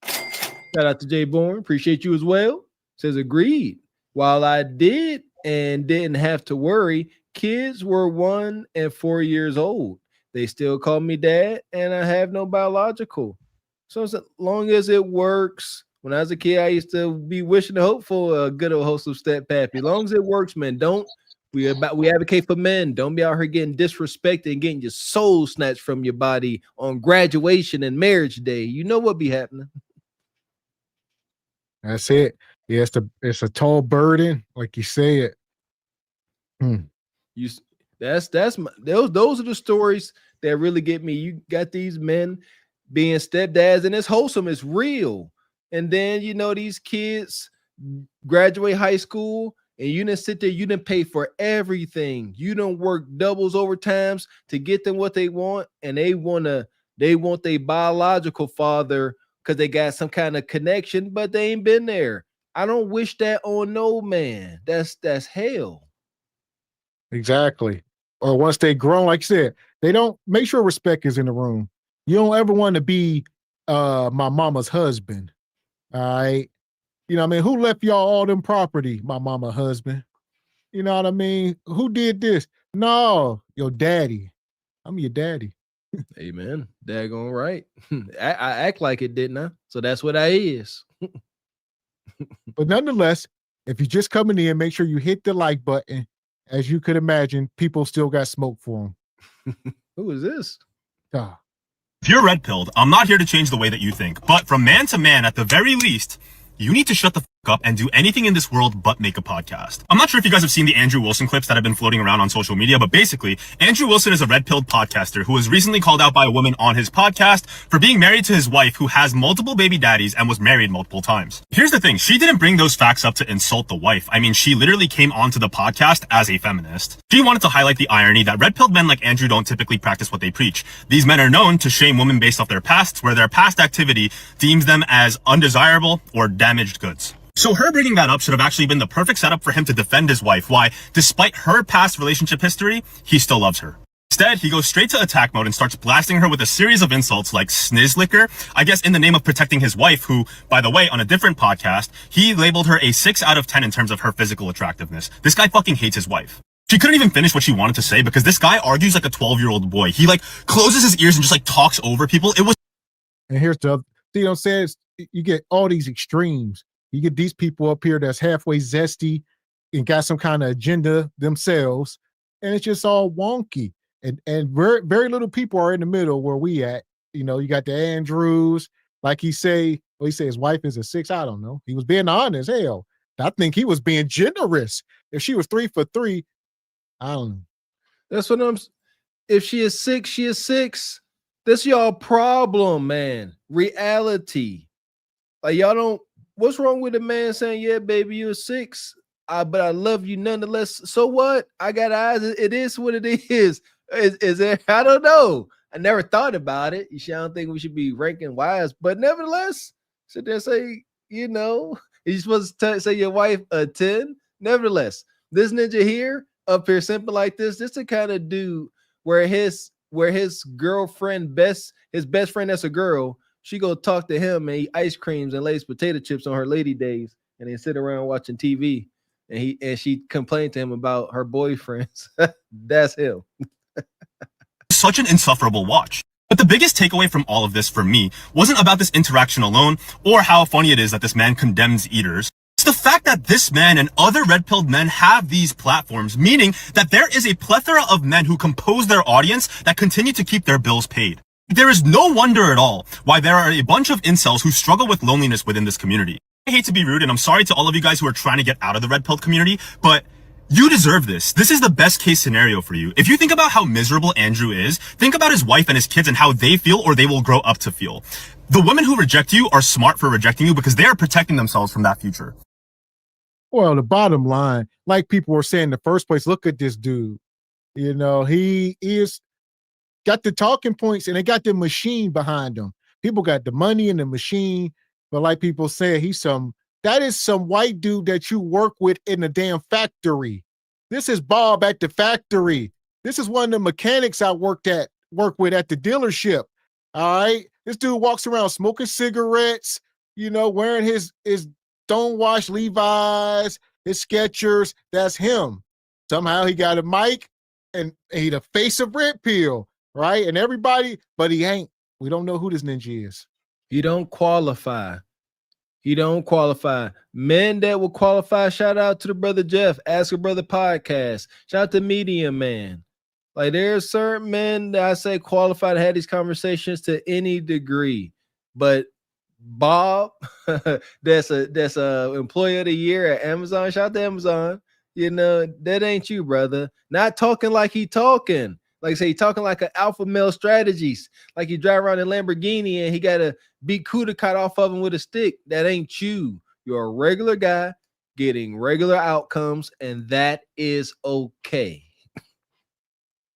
Speaker 2: Shout out to Jay Bourne. Appreciate you as well. Says agreed. While I did and didn't have to worry, kids were 1 and 4 years old. They still call me dad, and I have no biological. So as long as it works. When I was a kid, I used to be wishing and hope for a good old wholesome step pappy. As long as it works, man. We advocate for men. Don't be out here getting disrespected and getting your soul snatched from your body on graduation and marriage day. You know what be happening.
Speaker 1: That's it. Yeah, it's a tall burden, like you said.
Speaker 2: Those are the stories that really get me. You got these men being stepdads, and it's wholesome, it's real. And then these kids graduate high school, and you didn't sit there, you didn't pay for everything. You don't work doubles overtimes to get them what they want, and they want their biological father because they got some kind of connection, but they ain't been there. I don't wish that on no man. That's hell.
Speaker 1: Exactly. Or once they grown, like you said, they don't make sure respect is in the room. You don't ever want to be my mama's husband. All right. You know what I mean? Who left y'all all them property? My mama husband. You know what I mean? Who did this? No, your daddy. I'm your daddy.
Speaker 2: Amen. Daggone right. I act like it, didn't I? So that's what I is.
Speaker 1: But nonetheless, if you're just coming in, make sure you hit the like button. As you could imagine, people still got smoke for them.
Speaker 2: Who is this?
Speaker 17: If you're red-pilled, I'm not here to change the way that you think. But from man to man, at the very least, you need to shut the
Speaker 18: up and do anything in this world but make a podcast. I'm not sure if you guys have seen the Andrew Wilson clips that have been floating around on social media, but basically, Andrew Wilson is a red-pilled podcaster who was recently called out by a woman on his podcast for being married to his wife who has multiple baby daddies and was married multiple times. Here's the thing, she didn't bring those facts up to insult the wife. I mean, she literally came onto the podcast as a feminist. She wanted to highlight the irony that red-pilled men like Andrew don't typically practice what they preach. These men are known to shame women based off their pasts, where their past activity deems them as undesirable or damaged goods. So her bringing that up should have actually been the perfect setup for him to defend his wife, why, despite her past relationship history, he still loves her. Instead, he goes straight to attack mode and starts blasting her with a series of insults like snizzlicker, I guess in the name of protecting his wife, who, by the way, on a different podcast, he labeled her a 6 out of 10 in terms of her physical attractiveness. This guy fucking hates his wife. She couldn't even finish what she wanted to say because this guy argues like a 12-year-old boy. He like closes his ears and just like talks over people. It was.
Speaker 1: And here's the, you know, says you get all these extremes. You get these people up here that's halfway zesty and got some kind of agenda themselves, and it's just all wonky. And very, very little people are in the middle where we at. You know, you got the Andrews, like he say his wife is a 6. I don't know. He was being honest. Hell, I think he was being generous. If she was 3 for 3, I don't know.
Speaker 2: That's what if she is 6, she is 6. That's y'all problem, man. Reality. Like y'all don't. What's wrong with a man saying, yeah, baby, you're 6, but I love you nonetheless. So what? I got eyes. It is what it is. Is there? I don't know. I never thought about it. I don't think we should be ranking wives, but nevertheless, sit there and say, you know, you're supposed to say your wife a 10. Nevertheless, this ninja here, up here, simple like this the kind of dude where his girlfriend, his best friend that's a girl, she go talk to him and eat ice creams and lays potato chips on her lady days, and then sit around watching TV. And she complained to him about her boyfriends. That's him.
Speaker 18: Such an insufferable watch. But the biggest takeaway from all of this for me wasn't about this interaction alone or how funny it is that this man condemns eaters. It's the fact that this man and other red-pilled men have these platforms, meaning that there is a plethora of men who compose their audience that continue to keep their bills paid. There is no wonder at all why there are a bunch of incels who struggle with loneliness within this community. I hate to be rude, and I'm sorry to all of you guys who are trying to get out of the red-pilled community, but you deserve this. This is the best case scenario for you. If you think about how miserable Andrew is, think about his wife and his kids and how they feel or they will grow up to feel. The women who reject you are smart for rejecting you because they are protecting themselves from that future.
Speaker 1: Well, the bottom line, like people were saying in the first place, look at this dude. You know, he is got the talking points and they got the machine behind him. People got the money and the machine, but like people say, that is some white dude that you work with in the damn factory. This is Bob at the factory. This is one of the mechanics I work with at the dealership. All right. This dude walks around smoking cigarettes, you know, wearing his stonewashed Levi's, his Skechers. That's him. Somehow he got a mic and he the face of Red Pill. Right? And everybody, but he ain't. We don't know who this ninja is.
Speaker 2: He don't qualify. Men that will qualify, shout out to the brother Jeff, Ask a Brother podcast. Shout out to Medium Man. Like there's certain men that I say qualify to have these conversations to any degree. But Bob, that's a employee of the year at Amazon. Shout out to Amazon. You know, that ain't you, brother. Not talking like he talking. Like I say, talking like an alpha male strategist, like you drive around in Lamborghini and he got a big Cuda cut off of him with a stick. That ain't you. You're a regular guy getting regular outcomes, and that is okay.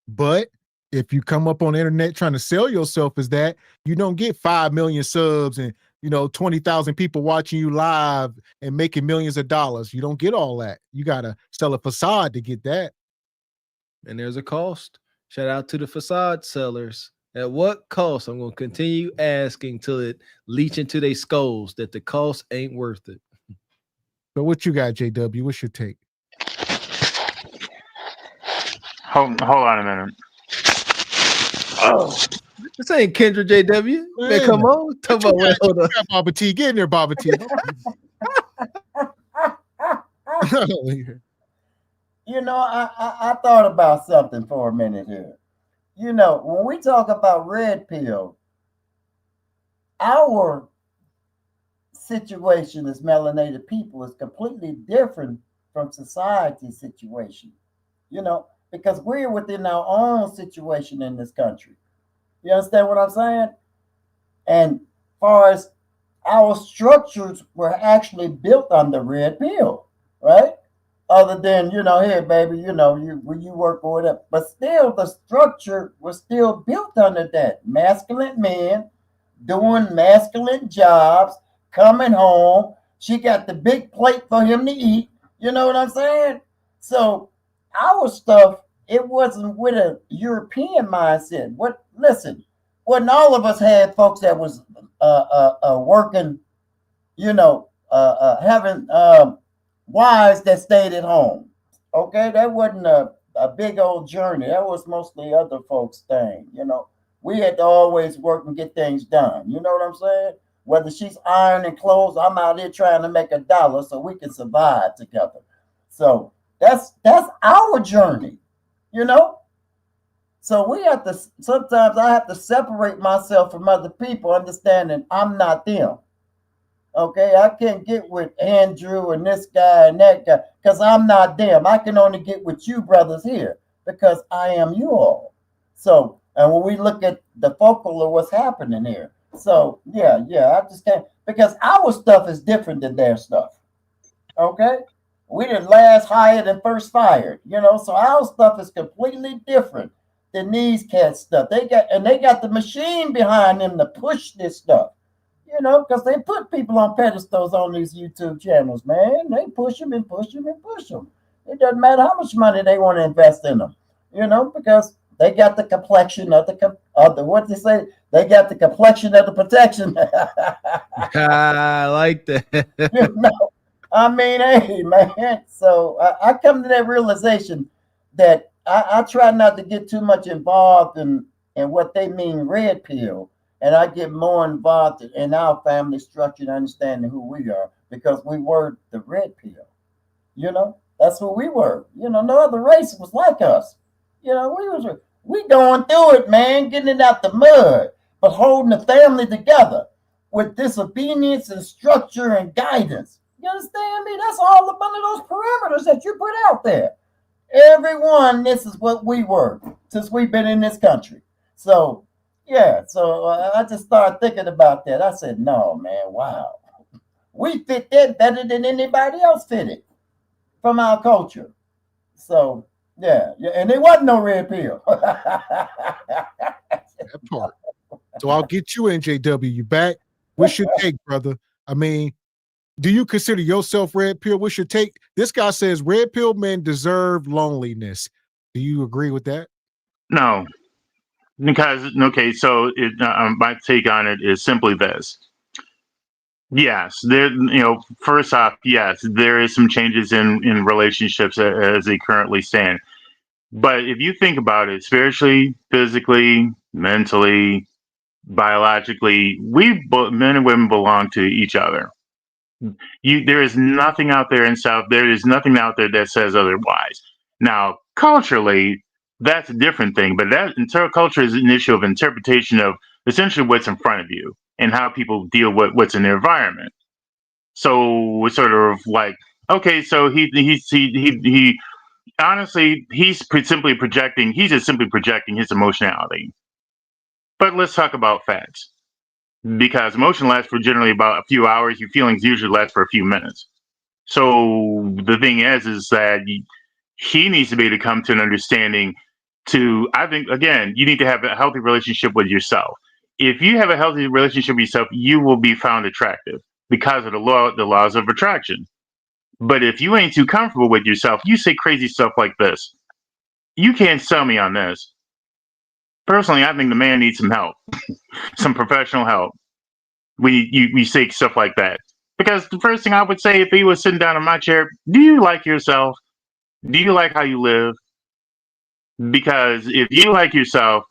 Speaker 1: But if you come up on the internet trying to sell yourself as that, you don't get 5 million subs and 20,000 people watching you live and making millions of dollars. You don't get all that. You gotta sell a facade to get that.
Speaker 2: And there's a cost. Shout out to the facade sellers. At what cost? I'm going to continue asking till it leach into their skulls that the cost ain't worth it.
Speaker 1: So what you got, JW? What's your take?
Speaker 16: Hold on a minute.
Speaker 2: Oh, this ain't Kendra JW. Man, come on. Hold on.
Speaker 1: Baba T. Get in there, Baba T.
Speaker 12: I thought about something for a minute here. When we talk about red pill, our situation as melanated people is completely different from society's situation, because we're within our own situation in this country. You understand what I'm saying? And far as our structures were actually built on the red pill, right? Other than, here, baby, you work or whatever. But still, the structure was still built under that. Masculine men doing masculine jobs, coming home. She got the big plate for him to eat. You know what I'm saying? So our stuff, it wasn't with a European mindset. Wasn't all of us had folks that was working, having wives that stayed at home. Okay, that wasn't a big old journey. That was mostly other folks' thing. We had to always work and get things done. You know what I'm saying? Whether she's ironing clothes, I'm out here trying to make $1 so we can survive together. So that's our journey, So we have to, sometimes I have to separate myself from other people, understanding I'm not them. Okay, I can't get with Andrew and this guy and that guy because I'm not them. I can only get with you brothers here because I am you all. So, and when we look at the focal of what's happening here, so yeah, I just can't, because our stuff is different than their stuff. Okay, we didn't last hired and first fired, so our stuff is completely different than these cats' stuff. They got the machine behind them to push this stuff. Because they put people on pedestals on these YouTube channels, man. They push them and push them and push them. It doesn't matter how much money they want to invest in them, because they got the complexion of the what they say. They got the complexion of the protection.
Speaker 2: I like that.
Speaker 12: I mean, hey, man. So I come to that realization that I try not to get too much involved in what they mean red pill. And I get more involved in our family structure and understanding who we are because we were the red pill. That's who we were. No other race was like us. We going through it, man, getting it out the mud, but holding the family together with disobedience and structure and guidance. You understand me? That's all up under those parameters that you put out there. Everyone, this is what we were since we've been in this country. So, yeah, so I just started thinking about that. I said, no, man, wow. We fit that better than anybody else fit it from our culture. So, yeah, and there wasn't no red pill.
Speaker 1: That part. So I'll get you, NJW. You back? What's your take, brother? I mean, do you consider yourself red pill? What's your take? This guy says red pill men deserve loneliness. Do you agree with that?
Speaker 16: No. Because, okay, so my take on it is simply this. Yes, first off, yes, there is some changes in relationships as they currently stand. But if you think about it, spiritually, physically, mentally, biologically, men and women belong to each other. There is nothing out there in South, there is nothing out there that says otherwise. Now, culturally, that's a different thing, but that culture is an issue of interpretation of essentially what's in front of you and how people deal with what's in their environment. So it's sort of like, okay, so he honestly, he's simply projecting his emotionality. But let's talk about facts. Because emotion lasts for generally about a few hours, your feelings usually last for a few minutes. So the thing is that he needs to be able to come to an understanding I think, again, you need to have a healthy relationship with yourself. If you have a healthy relationship with yourself, you will be found attractive because of the laws of attraction. But if you ain't too comfortable with yourself, you say crazy stuff like this. You can't sell me on this. Personally, I think the man needs some help, some professional help. When you say stuff like that. Because the first thing I would say if he was sitting down in my chair, do you like yourself? Do you like how you live? Because if you like yourself,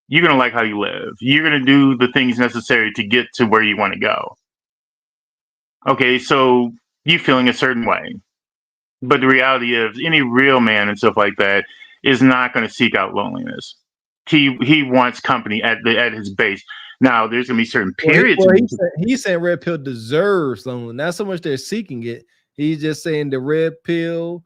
Speaker 16: you're going to like how you live. You're going to do the things necessary to get to where you want to go. Okay, so you feeling a certain way. But the reality is any real man and stuff like that is not going to seek out loneliness. He wants company at his base. Now, there's gonna be certain
Speaker 2: Well,
Speaker 16: periods.
Speaker 2: he's saying red pill deserves loneliness. Not so much they're seeking it. He's just saying the red pill.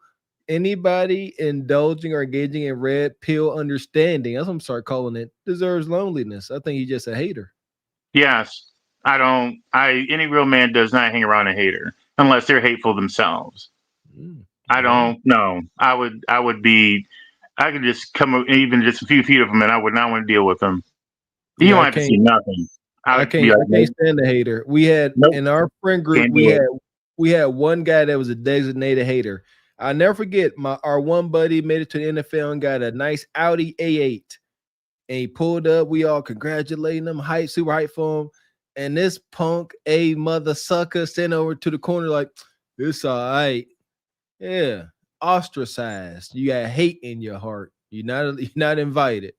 Speaker 2: Anybody indulging or engaging in red pill understanding, that's what I'm start calling it, deserves loneliness. I think he's just a hater.
Speaker 16: Yes, any real man does not hang around a hater unless they're hateful themselves. I don't know. I could just come even just a few feet of him, and I would not want to deal with him. You don't have to see nothing.
Speaker 2: I can't stand the hater. We had in our friend group, we had one guy that was a designated hater. I never forget our one buddy made it to the NFL and got a nice Audi A8. And he pulled up. We all congratulating him, super hype for him. And this punk, a mother sucker, sent over to the corner like, it's all right. Yeah, ostracized. You got hate in your heart. You're not invited.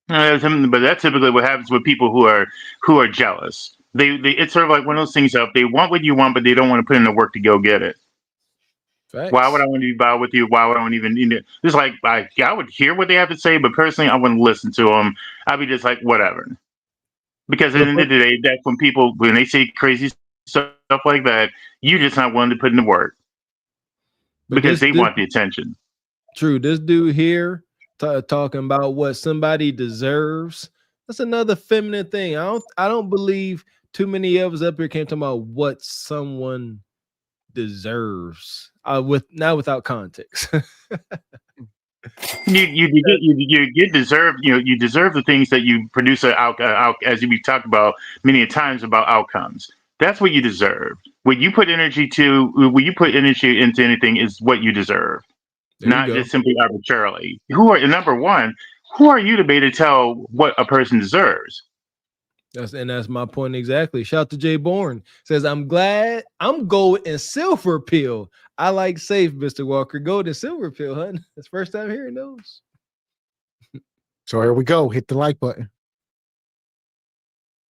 Speaker 16: But that's typically what happens with people who are jealous. It's sort of like one of those things of they want what you want, but they don't want to put in the work to go get it.
Speaker 2: Facts.
Speaker 16: Why would I want to be bound with you? Why would I want even? It's like I would hear what they have to say, but personally, I wouldn't listen to them. I'd be just like whatever. Because at the end of the day, that's when they say crazy stuff like that, you just not willing to put in the work because they want the attention.
Speaker 2: True. This dude here talking about what somebody deserves. That's another feminine thing. I don't believe too many of us up here came talking about what someone deserves. Not without context.
Speaker 16: You deserve you deserve the things that you produce as we've talked about many times about outcomes. That's what you deserve. When you put energy into anything is what you deserve. Not just simply arbitrarily. Number one, who are you to be to tell what a person deserves?
Speaker 2: That's my point exactly. Shout out to Jay Bourne. Says, I'm glad I'm gold and silver pill. I like safe, Mr. Walker. Gold and silver pill, huh? That's first time hearing those.
Speaker 1: So here we go. Hit the like button.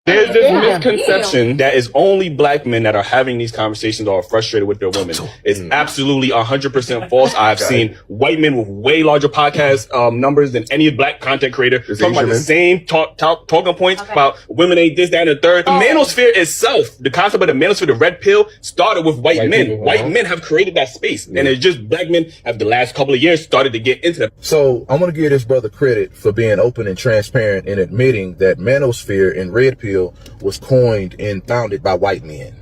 Speaker 19: There's this misconception that it's only black men that are having these conversations or are frustrated with their women. It's absolutely 100% false. I've seen white men with way larger podcast numbers than any black content creator talking about the same talking points about women ain't this, that, and the third. The manosphere itself, the concept of the manosphere, the red pill, started with white men. White men have created that space. And it's just black men have the last couple of years started to get into that.
Speaker 20: So I'm going to give this brother credit for being open and transparent and admitting that manosphere and red pill was coined and founded by white men,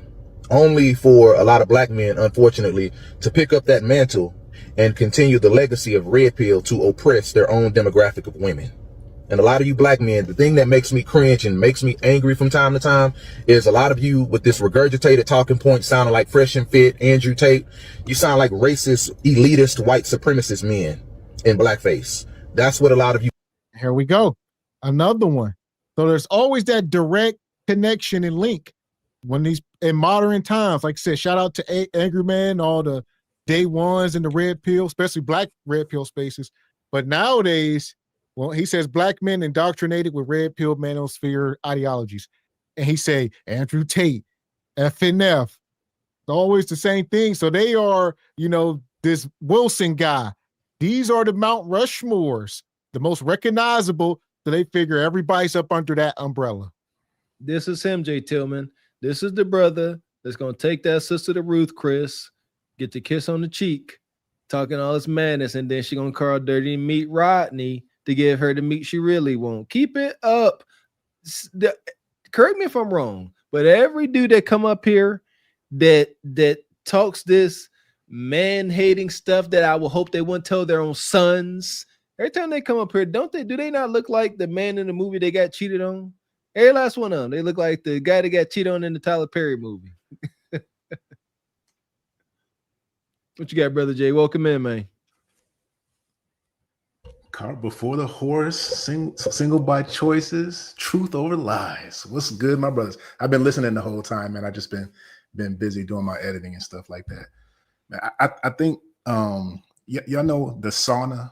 Speaker 20: only for a lot of black men, unfortunately, to pick up that mantle and continue the legacy of red pill to oppress their own demographic of women. And a lot of you black men, the thing that makes me cringe and makes me angry from time to time is a lot of you with this regurgitated talking point sounding like Fresh and Fit, Andrew Tate. You sound like racist, elitist, white supremacist men in blackface. That's what a lot of you.
Speaker 1: Here we go. Another one. So there's always that direct connection and link when these in modern times, like I said, shout out to Angry Man, all the day ones in the red pill, especially black red pill spaces. But nowadays, well, he says black men indoctrinated with red pill manosphere ideologies. And he say Andrew Tate, FNF, it's always the same thing. So they are, this Wilson guy. These are the Mount Rushmores, the most recognizable. So they figure everybody's up under that umbrella.
Speaker 2: This is him, Jay Tillman. This is the brother that's going to take that sister to Ruth Chris, get the kiss on the cheek, talking all this madness, and then she going to call dirty meat Rodney to give her the meat she really wants. Keep it up. Correct me if I'm wrong, but every dude that come up here that talks this man-hating stuff that I will hope they wouldn't tell their own sons. Every time they come up here, do they not look like the man in the movie they got cheated on? Every last one of them. They look like the guy that got cheated on in the Tyler Perry movie. What you got, Brother Jay? Welcome in, man.
Speaker 21: Cart before the horse, single by choices, truth over lies. What's good, my brothers? I've been listening the whole time, man. I just been busy doing my editing and stuff like that. Man, I think y'all know the sauna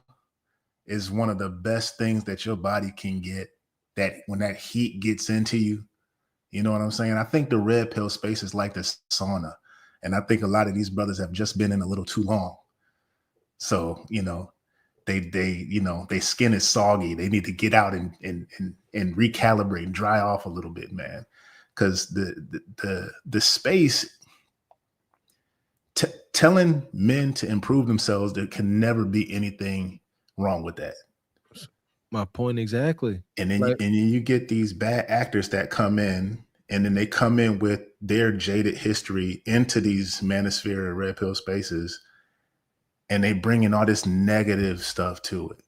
Speaker 21: is one of the best things that your body can get, that when that heat gets into you, you know what I'm saying? I think the red pill space is like the sauna. And I think a lot of these brothers have just been in a little too long. So, they their skin is soggy. They need to get out and and recalibrate and dry off a little bit, man. Because the space telling men to improve themselves, there can never be anything wrong with that.
Speaker 2: My point exactly.
Speaker 21: And then you get these bad actors that come in, and then they come in with their jaded history into these manosphere or red pill spaces, and they bring in all this negative stuff to it.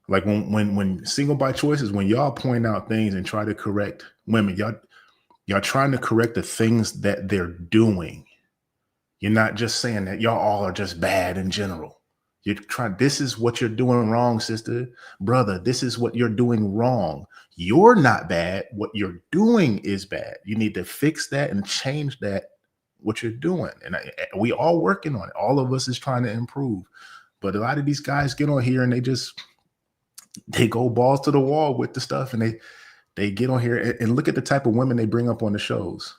Speaker 21: Like when single by choices, when y'all point out things and try to correct women, y'all trying to correct the things that they're doing. You're not just saying that y'all all are just bad in general. You're trying, this is what you're doing wrong, sister, brother. This is what you're doing wrong. You're not bad. What you're doing is bad. You need to fix that and change that, what you're doing. And we all working on it. All of us is trying to improve. But a lot of these guys get on here and they go balls to the wall with the stuff, and they get on here and look at the type of women they bring up on the shows.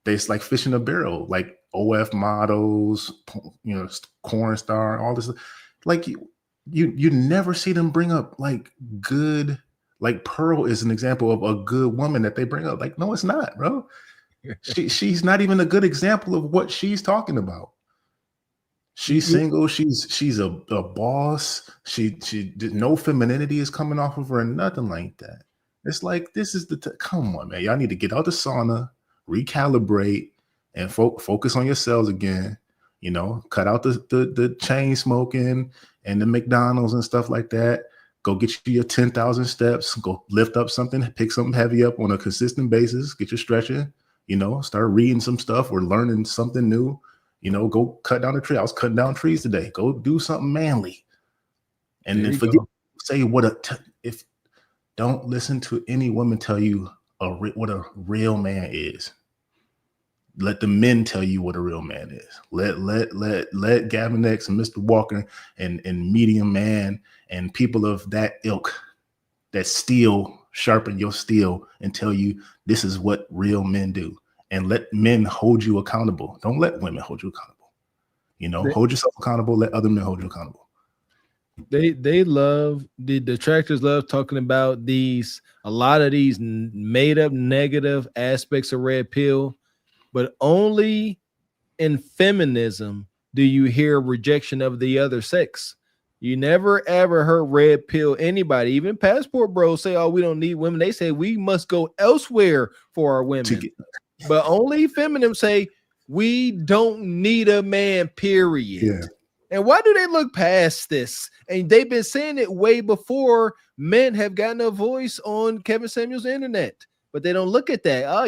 Speaker 21: It's like fish in a barrel, like OF models, corn star, all this. Like you never see them bring up like good, like Pearl is an example of a good woman that they bring up. Like, no, it's not, bro. She's not even a good example of what she's talking about. She's single. She's a boss. She no femininity is coming off of her and nothing like that. It's like, this is come on, man. Y'all need to get out the sauna, recalibrate, and focus on yourselves again. Cut out the chain smoking and the McDonald's and stuff like that. Go get you your 10,000 steps. Go lift up something, pick something heavy up on a consistent basis. Get your stretching. Start reading some stuff or learning something new. Go cut down a tree. I was cutting down trees today. Go do something manly. And then forget, say if don't listen to any woman tell you what a real man is. Let the men tell you what a real man is. Let Gavin X and Mr. Walker and Medium Man and people of that ilk that sharpen your steel and tell you this is what real men do. And let men hold you accountable. Don't let women hold you accountable. Hold yourself accountable. Let other men hold you accountable.
Speaker 2: They love, the detractors love talking about a lot of these made up negative aspects of red pill, but only in feminism do you hear rejection of the other sex. You never ever heard red pill anybody, even passport bros, say, oh, we don't need women. They say we must go elsewhere for our women. But only feminists say we don't need a man, period.
Speaker 21: Yeah.
Speaker 2: And why do they look past this? And they've been saying it way before men have gotten a voice on Kevin Samuels' internet. But they don't look at that. Oh,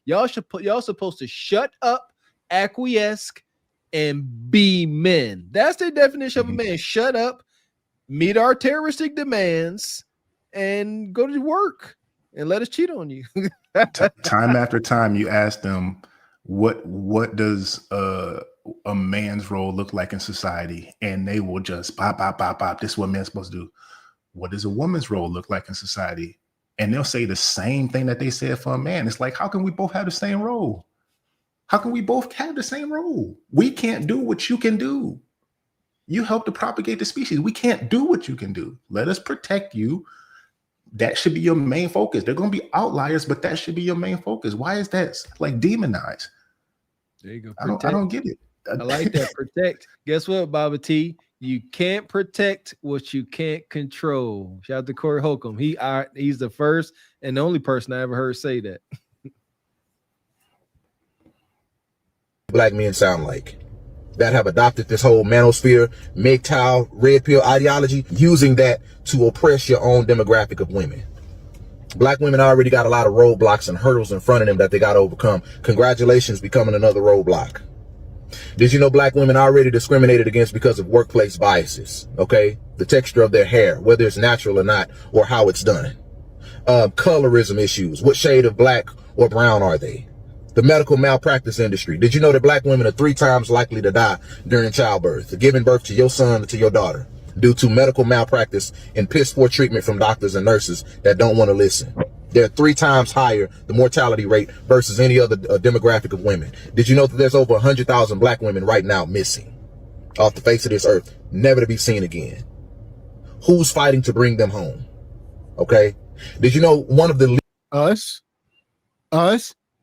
Speaker 2: y'all supposed to shut up, acquiesce, and be men. That's the definition of a man. Shut up, meet our terroristic demands, and go to work and let us cheat on you.
Speaker 21: Time after time, you ask them, what does a man's role look like in society? And they will just pop. This is what men's supposed to do. What does a woman's role look like in society? And they'll say the same thing that they said for a man. It's like, how can we both have the same role? How can we both have the same role? We can't do what you can do. You help to propagate the species. We can't do what you can do. Let us protect you. That should be your main focus. They're going to be outliers, but that should be your main focus. Why is that like demonized?
Speaker 2: There you go.
Speaker 21: I don't get it.
Speaker 2: I like that. Protect. Guess what, Baba T? You can't protect what you can't control. Shout out to Corey Holcomb. He's the first and the only person I ever heard say that.
Speaker 20: Black men sound like that have adopted this whole manosphere, MGTOW, red pill ideology, using that to oppress your own demographic of women. Black women already got a lot of roadblocks and hurdles in front of them that they got to overcome. Congratulations, becoming another roadblock. Did you know black women are already discriminated against because of workplace biases? Okay, the texture of their hair, whether it's natural or not, or how it's done. Colorism issues. What shade of black or brown are they? The medical malpractice industry. Did you know that black women are 3 times likely to die during childbirth, giving birth to your son or to your daughter, due to medical malpractice and piss poor treatment from doctors and nurses that don't want to listen? They're 3 times higher, the mortality rate, versus any other demographic of women. Did you know that there's over 100,000 black women right now missing off the face of this earth, never to be seen again? Who's fighting to bring them home? Okay? Did you know one of the
Speaker 1: us,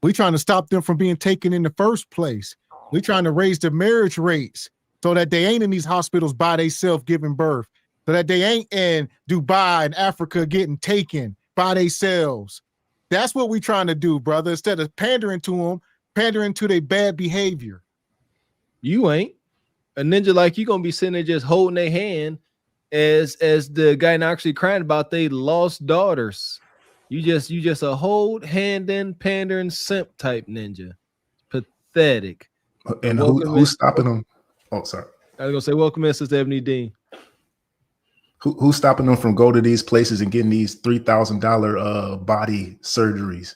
Speaker 1: we trying to stop them from being taken in the first place. We trying to raise the marriage rates so that they ain't in these hospitals by themselves giving birth, so that they ain't in Dubai and Africa getting taken by themselves. That's what we trying to do, brother. Instead of pandering to them, pandering to their bad behavior.
Speaker 2: You ain't a ninja like you gonna be sitting there just holding their hand as the guy actually crying about they lost daughters. You just a hold hand in pandering simp type ninja. Pathetic.
Speaker 21: And who's stopping them? Oh, sorry.
Speaker 2: I was gonna say welcome in, Sister Ebony Dean.
Speaker 21: Who's stopping them from go to these places and getting these $3,000 body surgeries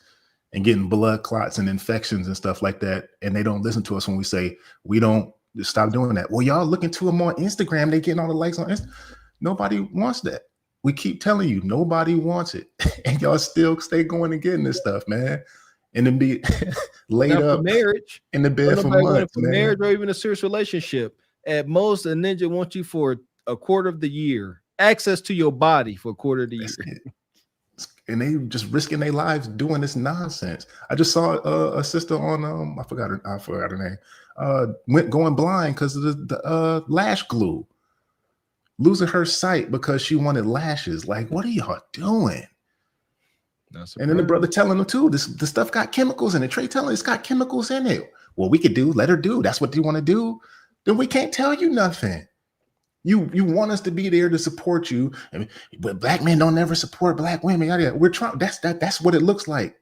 Speaker 21: and getting blood clots and infections and stuff like that? And they don't listen to us when we say we don't stop doing that. Well, y'all looking to them on Instagram. They getting all the likes on Instagram. Nobody wants that. We keep telling you nobody wants it, and y'all still stay going and getting this stuff, man. And then be laid
Speaker 2: Now,
Speaker 21: up
Speaker 2: for marriage
Speaker 21: in the bed for months,
Speaker 2: for
Speaker 21: man.
Speaker 2: marriage or even a serious relationship. At most, a ninja wants you for a quarter of the year, access to your body for a quarter of the year.
Speaker 21: And they just risking their lives doing this nonsense. I just saw a sister on I forgot her name. Went going blind because of the lash glue. Losing her sight because she wanted lashes. Like, what are y'all doing? And then the brother telling them too, the stuff got chemicals in it. Trey telling it's got chemicals in it. Well, we could let her do. That's what they want to do. Then we can't tell you nothing. You want us to be there to support you, but black men don't ever support black women. We're trying. That's what it looks like.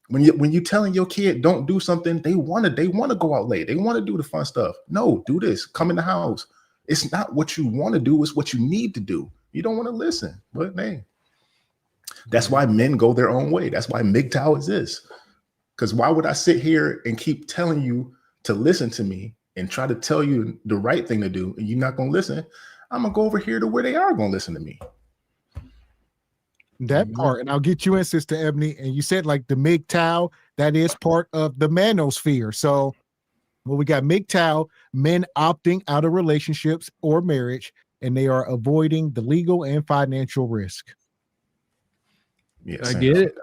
Speaker 21: When you telling your kid don't do something, they want to go out late. They want to do the fun stuff. No, do this. Come in the house. It's not what you want to do. It's what you need to do. You don't want to listen, but man, that's why men go their own way. That's why MGTOW exists. Because why would I sit here and keep telling you to listen to me and try to tell you the right thing to do, and you're not going to listen? I'm going to go over here to where they are going to listen to me.
Speaker 1: That part, and I'll get you in, Sister Ebony. And you said like the MGTOW, that is part of the manosphere. So, well, we got MGTOW, men opting out of relationships or marriage, and they are avoiding the legal and financial risk.
Speaker 21: Yes,
Speaker 2: I get it.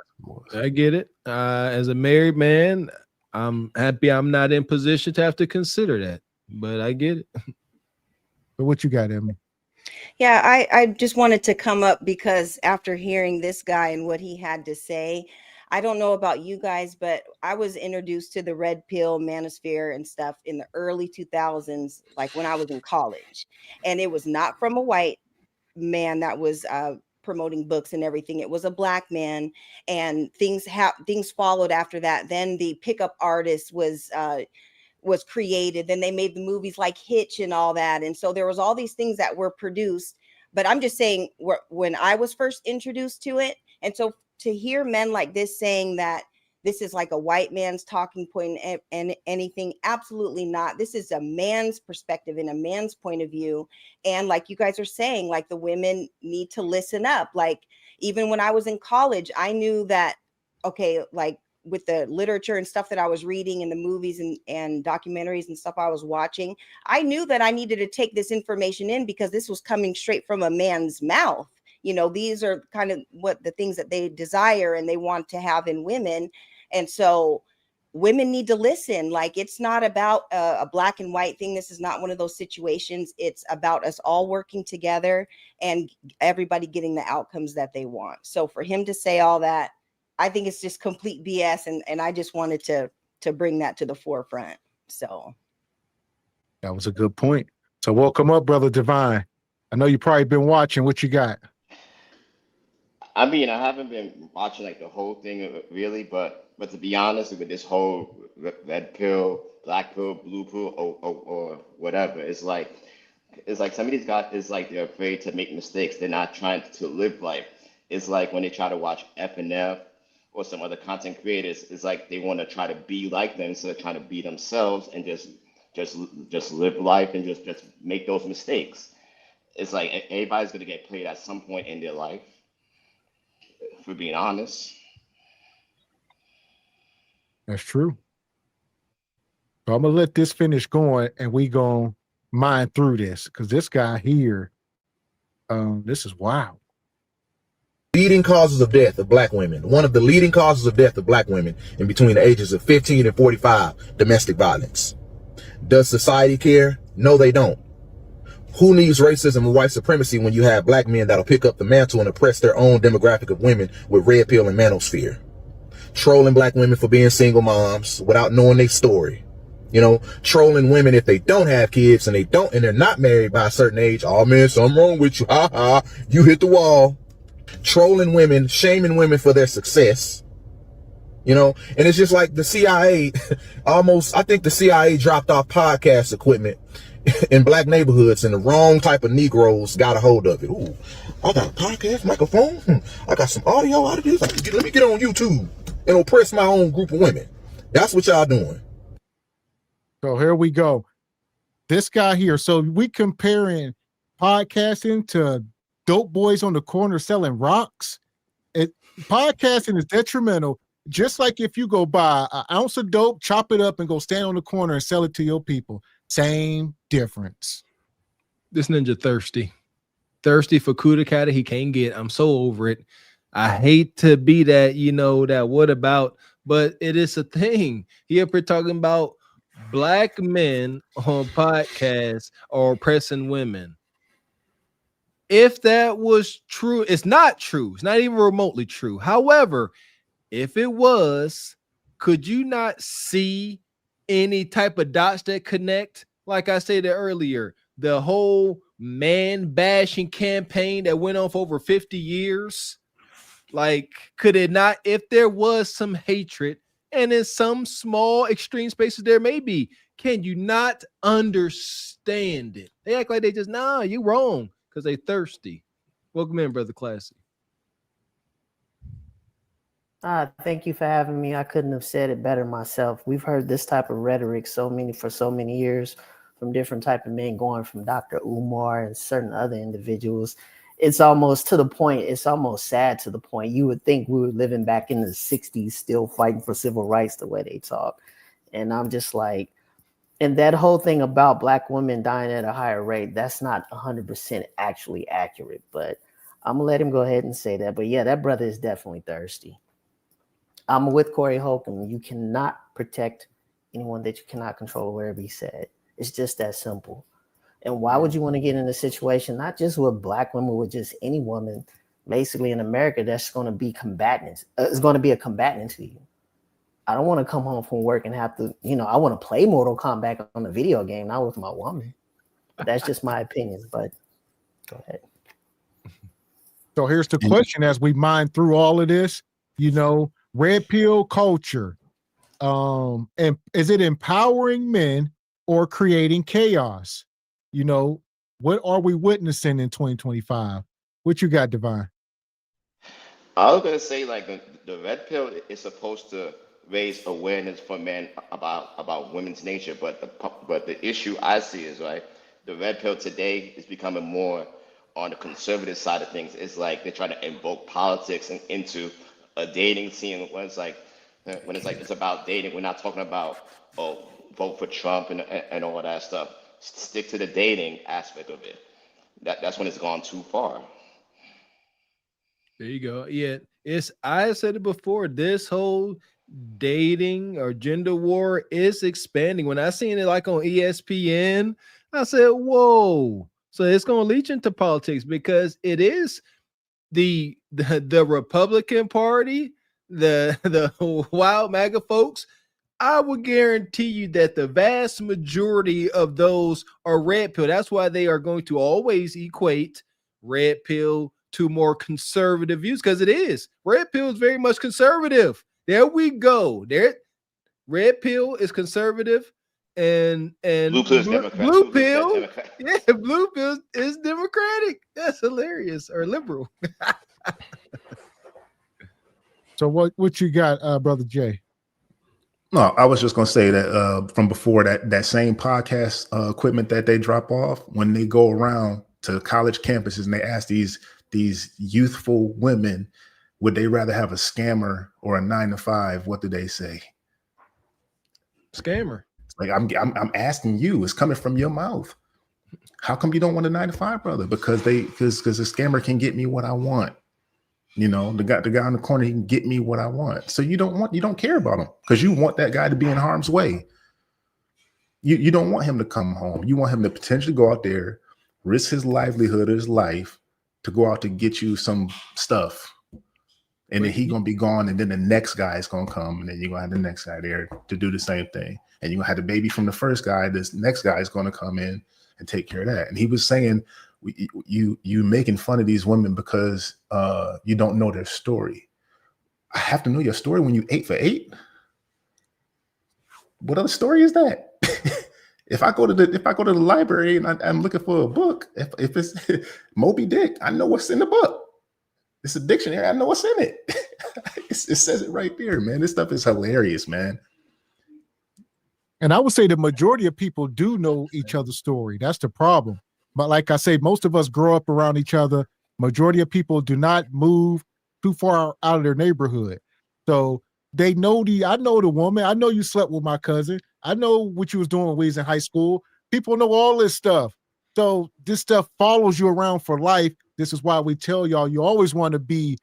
Speaker 2: I get it. As a married man, I'm happy I'm not in position to have to consider that, but I get it.
Speaker 1: But what you got, Emily?
Speaker 4: Yeah, I just wanted to come up because after hearing this guy and what he had to say, I don't know about you guys, but I was introduced to the red pill manosphere and stuff in the early 2000s, like when I was in college. And it was not from a white man that was promoting books and everything. It was a black man, and things followed after that. Then the pickup artist was created. Then they made the movies like Hitch and all that. And so there was all these things that were produced. But I'm just saying, when I was first introduced to it, and so to hear men like this saying that this is like a white man's talking point and anything, absolutely not. This is a man's perspective and a man's point of view. And like you guys are saying, like the women need to listen up. Like even when I was in college, I knew that, okay, like with the literature and stuff that I was reading and the movies and documentaries and stuff I was watching, I knew that I needed to take this information in because this was coming straight from a man's mouth. You know, these are kind of what the things that they desire and they want to have in women. And so women need to listen. Like, it's not about a black and white thing. This is not one of those situations. It's about us all working together and everybody getting the outcomes that they want. So for him to say all that, I think it's just complete BS. And I just wanted to bring that to the forefront. So
Speaker 1: that was a good point. So welcome up, Brother Divine. I know you probably been watching. What you got?
Speaker 22: I mean, I haven't been watching like the whole thing of it really, but to be honest, with this whole red pill, black pill, blue pill, or whatever, it's like some of these guys is like they're afraid to make mistakes. They're not trying to live life. It's like when they try to watch FNF or some other content creators, it's like they want to try to be like them instead of trying to be themselves and just live life and just make those mistakes. It's like everybody's gonna get played at some point in their life, for being honest.
Speaker 1: That's true. So I'm gonna let this finish going, and we gonna mine through this because this guy here, this is wild.
Speaker 20: leading causes of death of black women. One of the leading causes of death of black women in between the ages of 15 and 45, domestic violence. Does society care? No, they don't. Who needs racism and white supremacy when you have black men that'll pick up the mantle and oppress their own demographic of women with red pill and manosphere? Trolling black women for being single moms without knowing their story. You know, trolling women if they don't have kids and they're not married by a certain age. Oh man, something wrong with you. Ha ha. You hit the wall. Trolling women, shaming women for their success. You know, and it's just like the CIA I think the CIA dropped off podcast equipment in black neighborhoods and the wrong type of Negroes got a hold of it. Ooh, I got a podcast microphone. I got some audio out of this. Let me get on YouTube and oppress my own group of women. That's what y'all doing.
Speaker 1: So here we go. This guy here. So we comparing podcasting to dope boys on the corner selling rocks. Podcasting is detrimental. Just like if you go buy an ounce of dope, chop it up, and go stand on the corner and sell it to your people. Same difference.
Speaker 2: This ninja thirsty for Kuda Kata he can't get. I'm so over it. I hate to be that, that what about, but it is a thing. He up here talking about black men on podcasts are oppressing women. If that was true, it's not true. It's not even remotely true. However, if it was, could you not see any type of dots that connect? Like I said earlier, the whole man bashing campaign that went on for over 50 years. Like, could it not, if there was some hatred and in some small extreme spaces there may be, can you not understand it? They act like they just, nah, you wrong because they thirsty. Welcome in, Brother Classy.
Speaker 7: Thank you for having me. I couldn't have said it better myself. We've heard this type of rhetoric for so many years from different type of men, going from Dr. Umar and certain other individuals. It's almost to the point, it's almost sad to the point. You would think we were living back in the 60s, still fighting for civil rights the way they talk. And I'm just like, and that whole thing about black women dying at a higher rate, that's not 100% actually accurate, but I'm gonna let him go ahead and say that. But yeah, that brother is definitely thirsty. I'm with Corey Holcomb. You cannot protect anyone that you cannot control, wherever he said. It's just that simple. And why would you want to get in a situation, not just with black women, with just any woman, basically in America, that's going to be combatant, is going to be a combatant to you. I don't want to come home from work and have to, I want to play Mortal Kombat on a video game, not with my woman. But that's just my opinion. But go ahead.
Speaker 1: So here's the question as we mine through all of this, red pill culture, and is it empowering men or creating chaos? What are we witnessing in 2025? What you got, Divine?
Speaker 22: I was gonna say, like, the red pill is supposed to raise awareness for men about women's nature, but the issue I see is, right, the red pill today is becoming more on the conservative side of things. It's like they're trying to invoke politics into a dating scene when it's like it's about dating. We're not talking about vote for Trump and all that stuff. Stick to the dating aspect of it. That's when it's gone too far.
Speaker 2: There you go. Yeah, I said it before. This whole dating or gender war is expanding. When I seen it like on ESPN, I said, "Whoa!" So it's going to leach into politics because it is the Republican Party, the wild MAGA folks. I would guarantee you that the vast majority of those are red pill. That's why they are going to always equate red pill to more conservative views, because it is. Red pill is very much conservative. There we go. Red pill is conservative, and blue pill is Democrat. Blue pill is Democratic. That's hilarious, or liberal.
Speaker 1: So what you got, Brother Jay?
Speaker 21: No, I was just going to say that from before that same podcast equipment that they drop off, when they go around to college campuses and they ask these youthful women, would they rather have a scammer or a 9-to-5? What do they say?
Speaker 2: Scammer.
Speaker 21: It's like I'm asking you. It's coming from your mouth. How come you don't want a 9-to-5, brother? Because the scammer can get me what I want. You know, the guy in the corner, he can get me what I want. So you don't care about him because you want that guy to be in harm's way. You don't want him to come home. You want him to potentially go out there, risk his livelihood, his life, to go out to get you some stuff. And then he gonna be gone, and then the next guy is gonna come, and then you're gonna have the next guy there to do the same thing. And you're gonna have the baby from the first guy. This next guy is gonna come in and take care of that. And he was saying, you making fun of these women because you don't know their story. I have to know your story when you 8 for 8. What other story is that? If I go to the library and I'm looking for a book, if it's Moby Dick, I know what's in the book. It's a dictionary. I know what's in it. It says it right there, man. This stuff is hilarious, man.
Speaker 1: And I would say the majority of people do know each other's story. That's the problem. But like I say, most of us grow up around each other. Majority of people do not move too far out of their neighborhood. So they know I know the woman. I know you slept with my cousin. I know what you was doing when we was in high school. People know all this stuff. So this stuff follows you around for life. This is why we tell y'all, you always want to be,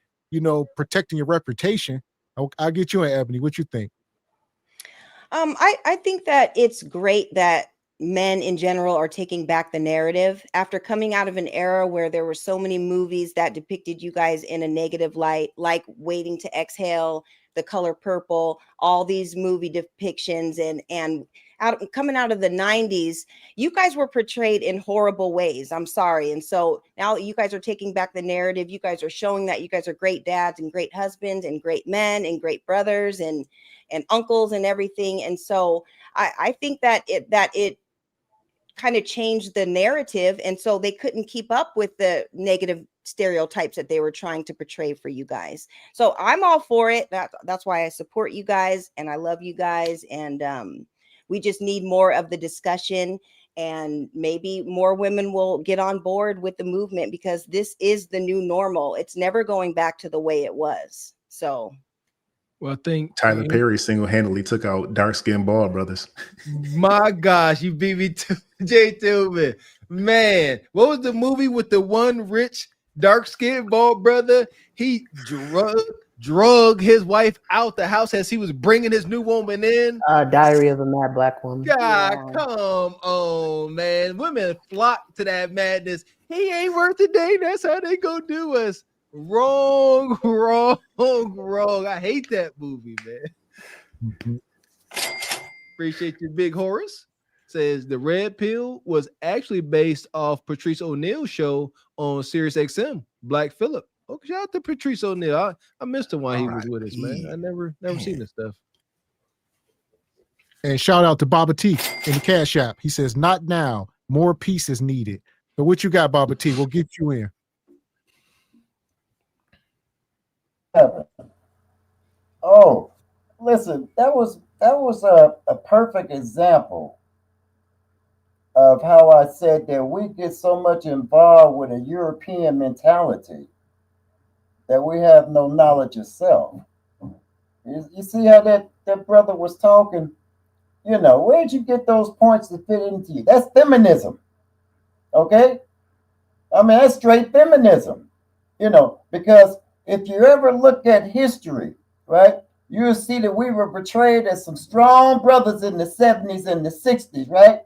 Speaker 1: protecting your reputation. I'll get you in, Ebony. What you think?
Speaker 4: I think that it's great that men in general are taking back the narrative after coming out of an era where there were so many movies that depicted you guys in a negative light, like Waiting to Exhale, The Color Purple, all these movie depictions, and coming out of the 90s, you guys were portrayed in horrible ways. I'm sorry. And so now you guys are taking back the narrative. You guys are showing that you guys are great dads and great husbands and great men and great brothers and uncles and everything. And so I think that it kind of changed the narrative. And so they couldn't keep up with the negative stereotypes that they were trying to portray for you guys. So I'm all for it. That's why I support you guys and I love you guys. And we just need more of the discussion, and maybe more women will get on board with the movement, because this is the new normal. It's never going back to the way it was. So
Speaker 2: well, I think
Speaker 21: Tyler Perry single-handedly took out dark-skinned bald brothers.
Speaker 2: My gosh, you beat me to Jay Tillman. Man, what was the movie with the one rich dark-skinned bald brother? He drug his wife out the house as he was bringing his new woman in.
Speaker 7: Diary of a Mad Black Woman.
Speaker 2: God, come on, man. Women flock to that madness. He ain't worth a day. That's how they gonna do us. Wrong. I hate that movie, man.
Speaker 21: Mm-hmm.
Speaker 2: Appreciate you, Big Horace. Says the Red Pill was actually based off Patrice O'Neal's show on Sirius XM, Black Phillip. Oh, shout out to Patrice O'Neal. I missed him while he was with us, man. I never seen this stuff.
Speaker 1: And shout out to Baba T in the Cash App. He says, not now. More peace is needed. So what you got, Baba T? We'll get you in.
Speaker 12: Oh, listen, that was a perfect example of how I said that we get so much involved with a European mentality that we have no knowledge of self. You see how that brother was talking? Where'd you get those points to fit into you? That's feminism. Okay? I mean, that's straight feminism. Because if you ever look at history, right, you'll see that we were portrayed as some strong brothers in the 70s and the 60s, right?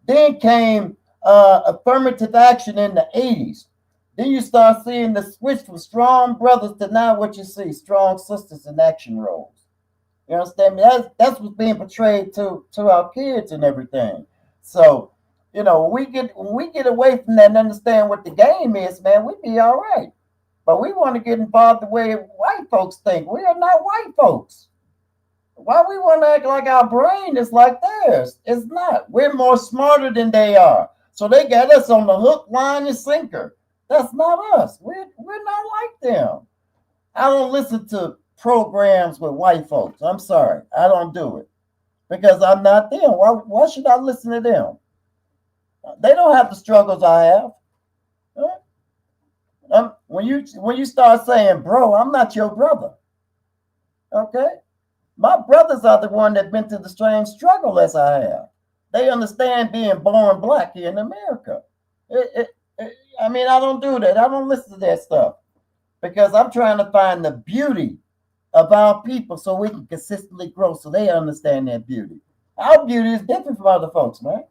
Speaker 12: Then came affirmative action in the 80s. Then you start seeing the switch from strong brothers to now what you see, strong sisters in action roles. You understand me? That's what's being portrayed to our kids and everything. So, when we get away from that and understand what the game is, man, we be all right. But we want to get involved the way white folks think. We are not white folks. Why we want to act like our brain is like theirs? It's not. We're more smarter than they are. So they got us on the hook, line, and sinker. That's not us. We're not like them. I don't listen to programs with white folks. I'm sorry. I don't do it. Because I'm not them. Why should I listen to them? They don't have the struggles I have. When you start saying, bro, I'm not your brother. Okay? My brothers are the one that been through the same struggle as I have. They understand being born black here in America. I mean, I don't do that. I don't listen to that stuff. because I'm trying to find the beauty of our people so we can consistently grow so they understand their beauty. Our beauty is different from other folks, man.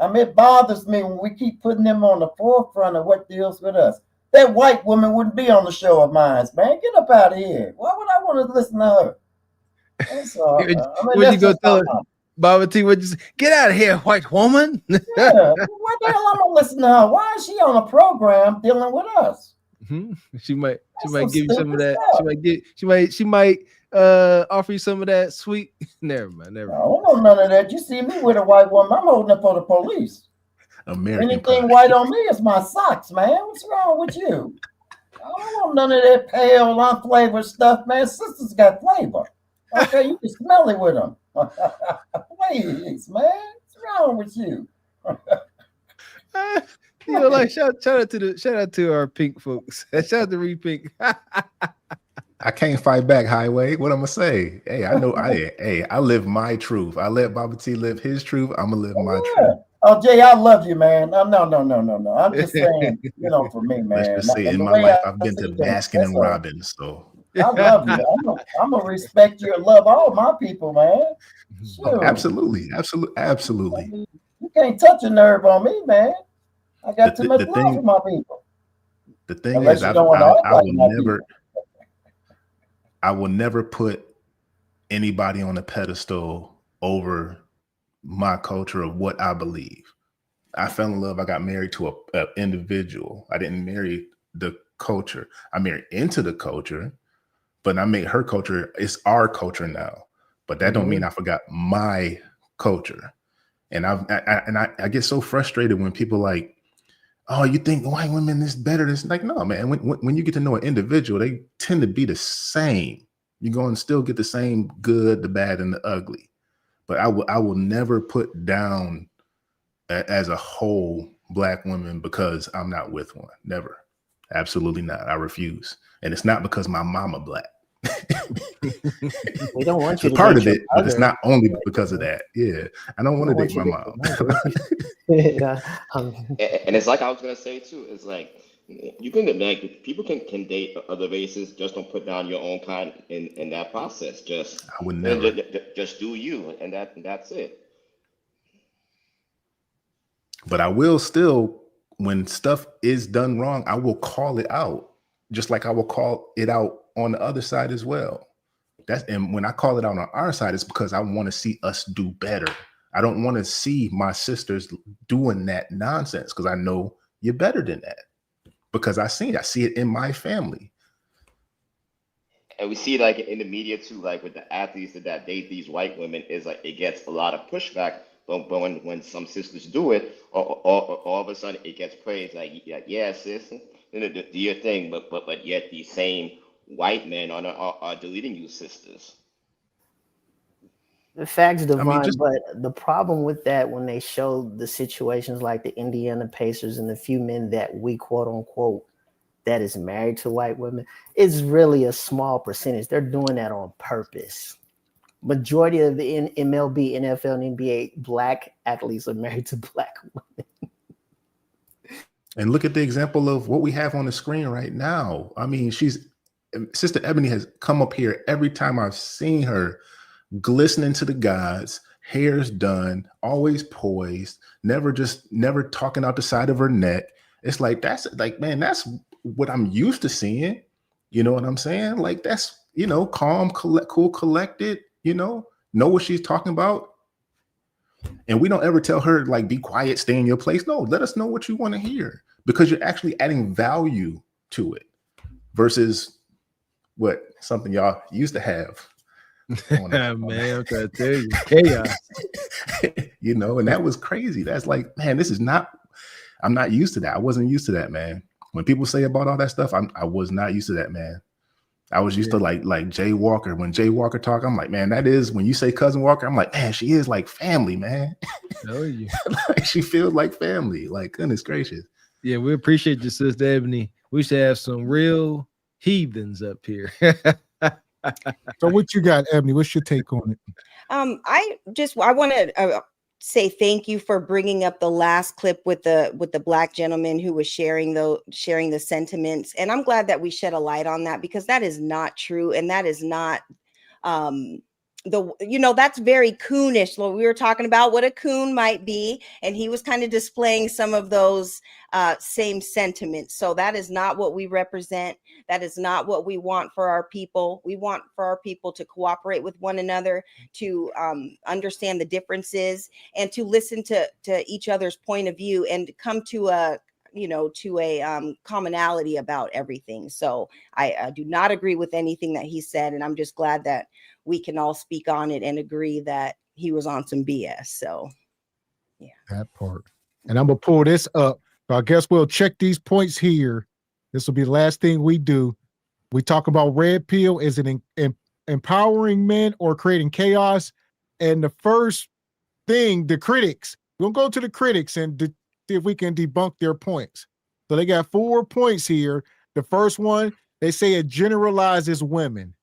Speaker 12: I mean, it bothers me when we keep putting them on the forefront of what deals with us. That white woman wouldn't be on the show of mine, man. Get up out of here. Why would I want to listen to her? That's all.
Speaker 2: What you go tell her? Baba T, what you say? Get out of here, white woman.
Speaker 12: Yeah, what the hell am I listening to her? Why is she on a program dealing with us?
Speaker 2: She might give you some of that. Stuff. She might offer you some of that sweet. Never mind.
Speaker 12: I don't know none of that. You see me with a white woman, I'm holding up for the police. Anything white on me is my socks, man. What's wrong with you? I don't want none of that pale, unflavored stuff, man. Sisters got flavor. Okay, you can smell it with them. Please, man. What's wrong with you?
Speaker 2: You know, like shout out to our pink folks. Shout out to Reed Pink.
Speaker 21: I can't fight back, Highway. What I'm gonna say? Hey, I know. I live my truth. I let Baba T live his truth. I'm gonna live my truth.
Speaker 12: Oh, Jay, I love you, man. No. I'm just saying, for me, man.
Speaker 21: Let's just say, in my life, I've been to Baskin and Robbins, so
Speaker 12: I love you. I'm gonna respect you and love all my people, man.
Speaker 21: Sure. Absolutely.
Speaker 12: You can't touch a nerve on me, man. I got too much love for my people.
Speaker 21: The thing
Speaker 12: Unless
Speaker 21: is, I will never put anybody on a pedestal over my culture of what I believe. I fell in love. I got married to an individual. I didn't marry the culture. I married into the culture, but I made her culture. It's our culture now. But that don't mean I forgot my culture. And I get so frustrated when people like, oh, you think white women is better? It's like, no, man. When you get to know an individual, they tend to be the same. You're going to still get the same good, the bad, and the ugly. But I will never put down as a whole black woman because I'm not with one. Never. Absolutely not. I refuse. And it's not because my mama black.
Speaker 7: We don't want you to
Speaker 21: part of it, but it's not only because of that. Yeah, I don't want to date my mom.
Speaker 22: And it's like I was gonna say too. It's like you can like people can date other races. Just don't put down your own kind in that process. Just
Speaker 21: I would never.
Speaker 22: Just do you, and that's it.
Speaker 21: But I will still, when stuff is done wrong, I will call it out, just like I will call it out on the other side as well. And when I call it out on our side, it's because I want to see us do better. I don't want to see my sisters doing that nonsense because I know you're better than that. Because I see it in my family.
Speaker 22: And we see like in the media too, like with the athletes that date these white women, is like it gets a lot of pushback. But when some sisters do it, or all of a sudden it gets praised. Like yeah, sis, do your thing. But yet these same white men are deleting you sisters.
Speaker 7: The facts, Divine, but the problem with that, when they show the situations like the Indiana Pacers and the few men that we quote unquote that is married to white women, it's really a small percentage. They're doing that on purpose. Majority of the MLB, NFL, and NBA black athletes are married to black women.
Speaker 21: And look at the example of what we have on the screen right now. I mean, Sister Ebony has come up here every time I've seen her, glistening to the gods, hair's done, always poised, never talking out the side of her neck. It's like, that's like, man, that's what I'm used to seeing. You know what I'm saying? Like, that's, calm, cool, collected, know what she's talking about. And we don't ever tell her, like, be quiet, stay in your place. No, let us know what you want to hear, because you're actually adding value to it versus what something y'all used to have.
Speaker 2: Man, I'm trying to tell you, chaos.
Speaker 21: And that was crazy. That's like, man, I'm not used to that. I wasn't used to that, man. When people say about all that stuff, I was not used to that, man. I was used to like Jay Walker. When Jay Walker talk, I'm like, man, that is, when you say Cousin Walker, I'm like, man, she is like family, man.
Speaker 2: Oh, yeah.
Speaker 21: Like, she feels like family. Like, goodness gracious.
Speaker 2: Yeah, we appreciate you, Sister Ebony. We should have some real heathens up here.
Speaker 1: So what you got, Ebony? What's your take on it?
Speaker 4: I want to say thank you for bringing up the last clip with the black gentleman who was sharing the sentiments, and I'm glad that we shed a light on that, because that is not true, and that is not that's very coonish. Well, we were talking about what a coon might be, and he was kind of displaying some of those same sentiments. So that is not what we represent. That is not what we want for our people. We want for our people to cooperate with one another, to understand the differences, and to listen to each other's point of view, and come to a commonality about everything. So I do not agree with anything that he said, and I'm just glad that we can all speak on it and agree that he was on some BS. So yeah,
Speaker 1: that part. And I'm gonna pull this up. So I guess we'll check these points here. This will be the last thing we do. We talk about red pill. Is it empowering men or creating chaos? And the first thing, the critics, we'll go to the critics and see if we can debunk their points. So they got 4 points here. The first one, they say it generalizes women.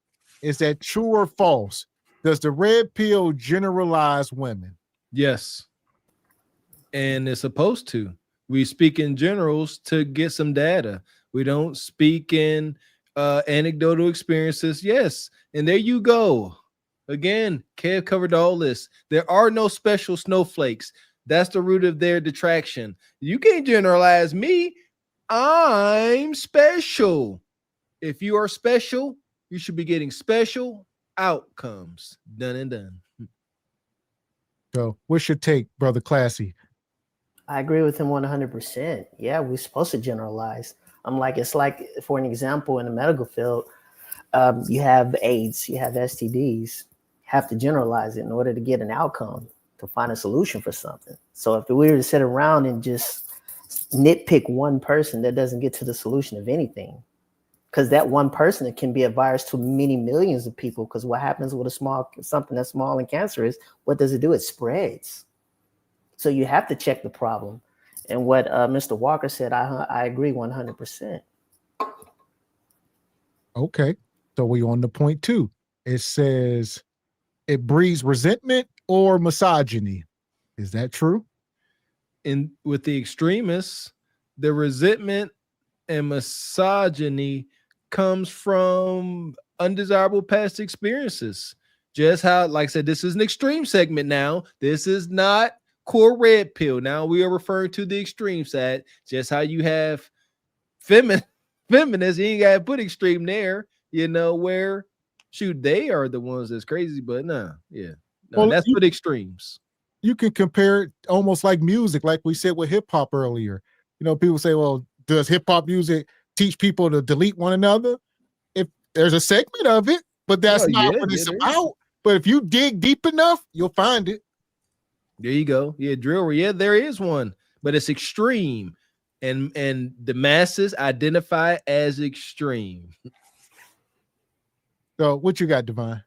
Speaker 1: Is that true or false? Does the red pill generalize women?
Speaker 2: Yes. And it's supposed to. We speak in generals to get some data. We don't speak in anecdotal experiences. Yes. And there you go. Again, Kev covered all this. There are no special snowflakes. That's the root of their detraction. You can't generalize me. I'm special. If you are special, you should be getting special outcomes. Done and done.
Speaker 1: So what's your take, Brother Classy?
Speaker 7: I agree with him 100%. Yeah, we're supposed to generalize. It's like, for an example, in the medical field, you have AIDS, you have STDs. You have to generalize it in order to get an outcome, to find a solution for something. So if we were to sit around and just nitpick one person, that doesn't get to the solution of anything. Because that one person, it can be a virus to many millions of people. Because what happens with something that's small and cancerous, what does it do? It spreads. So you have to check the problem. And what Mr. Walker said, I agree 100%.
Speaker 1: Okay. So we on to point 2. It says it breeds resentment or misogyny. Is that true?
Speaker 2: And with the extremists, the resentment and misogyny comes from undesirable past experiences. Just how, like I said, this is an extreme segment now. This is not core red pill. Now we are referring to the extreme side. Just how you have feminists, you ain't got to put extreme there, where shoot, they are the ones that's crazy, but that's for the extremes.
Speaker 1: You can compare it almost like music, like we said with hip hop earlier. People say, well, does hip hop music teach people to delete one another? If there's a segment of it, but that's not what it's about. But if you dig deep enough, you'll find it.
Speaker 2: There you go. Yeah, drill. Yeah, there is one, but it's extreme, and the masses identify as extreme.
Speaker 1: So, what you got, Divine?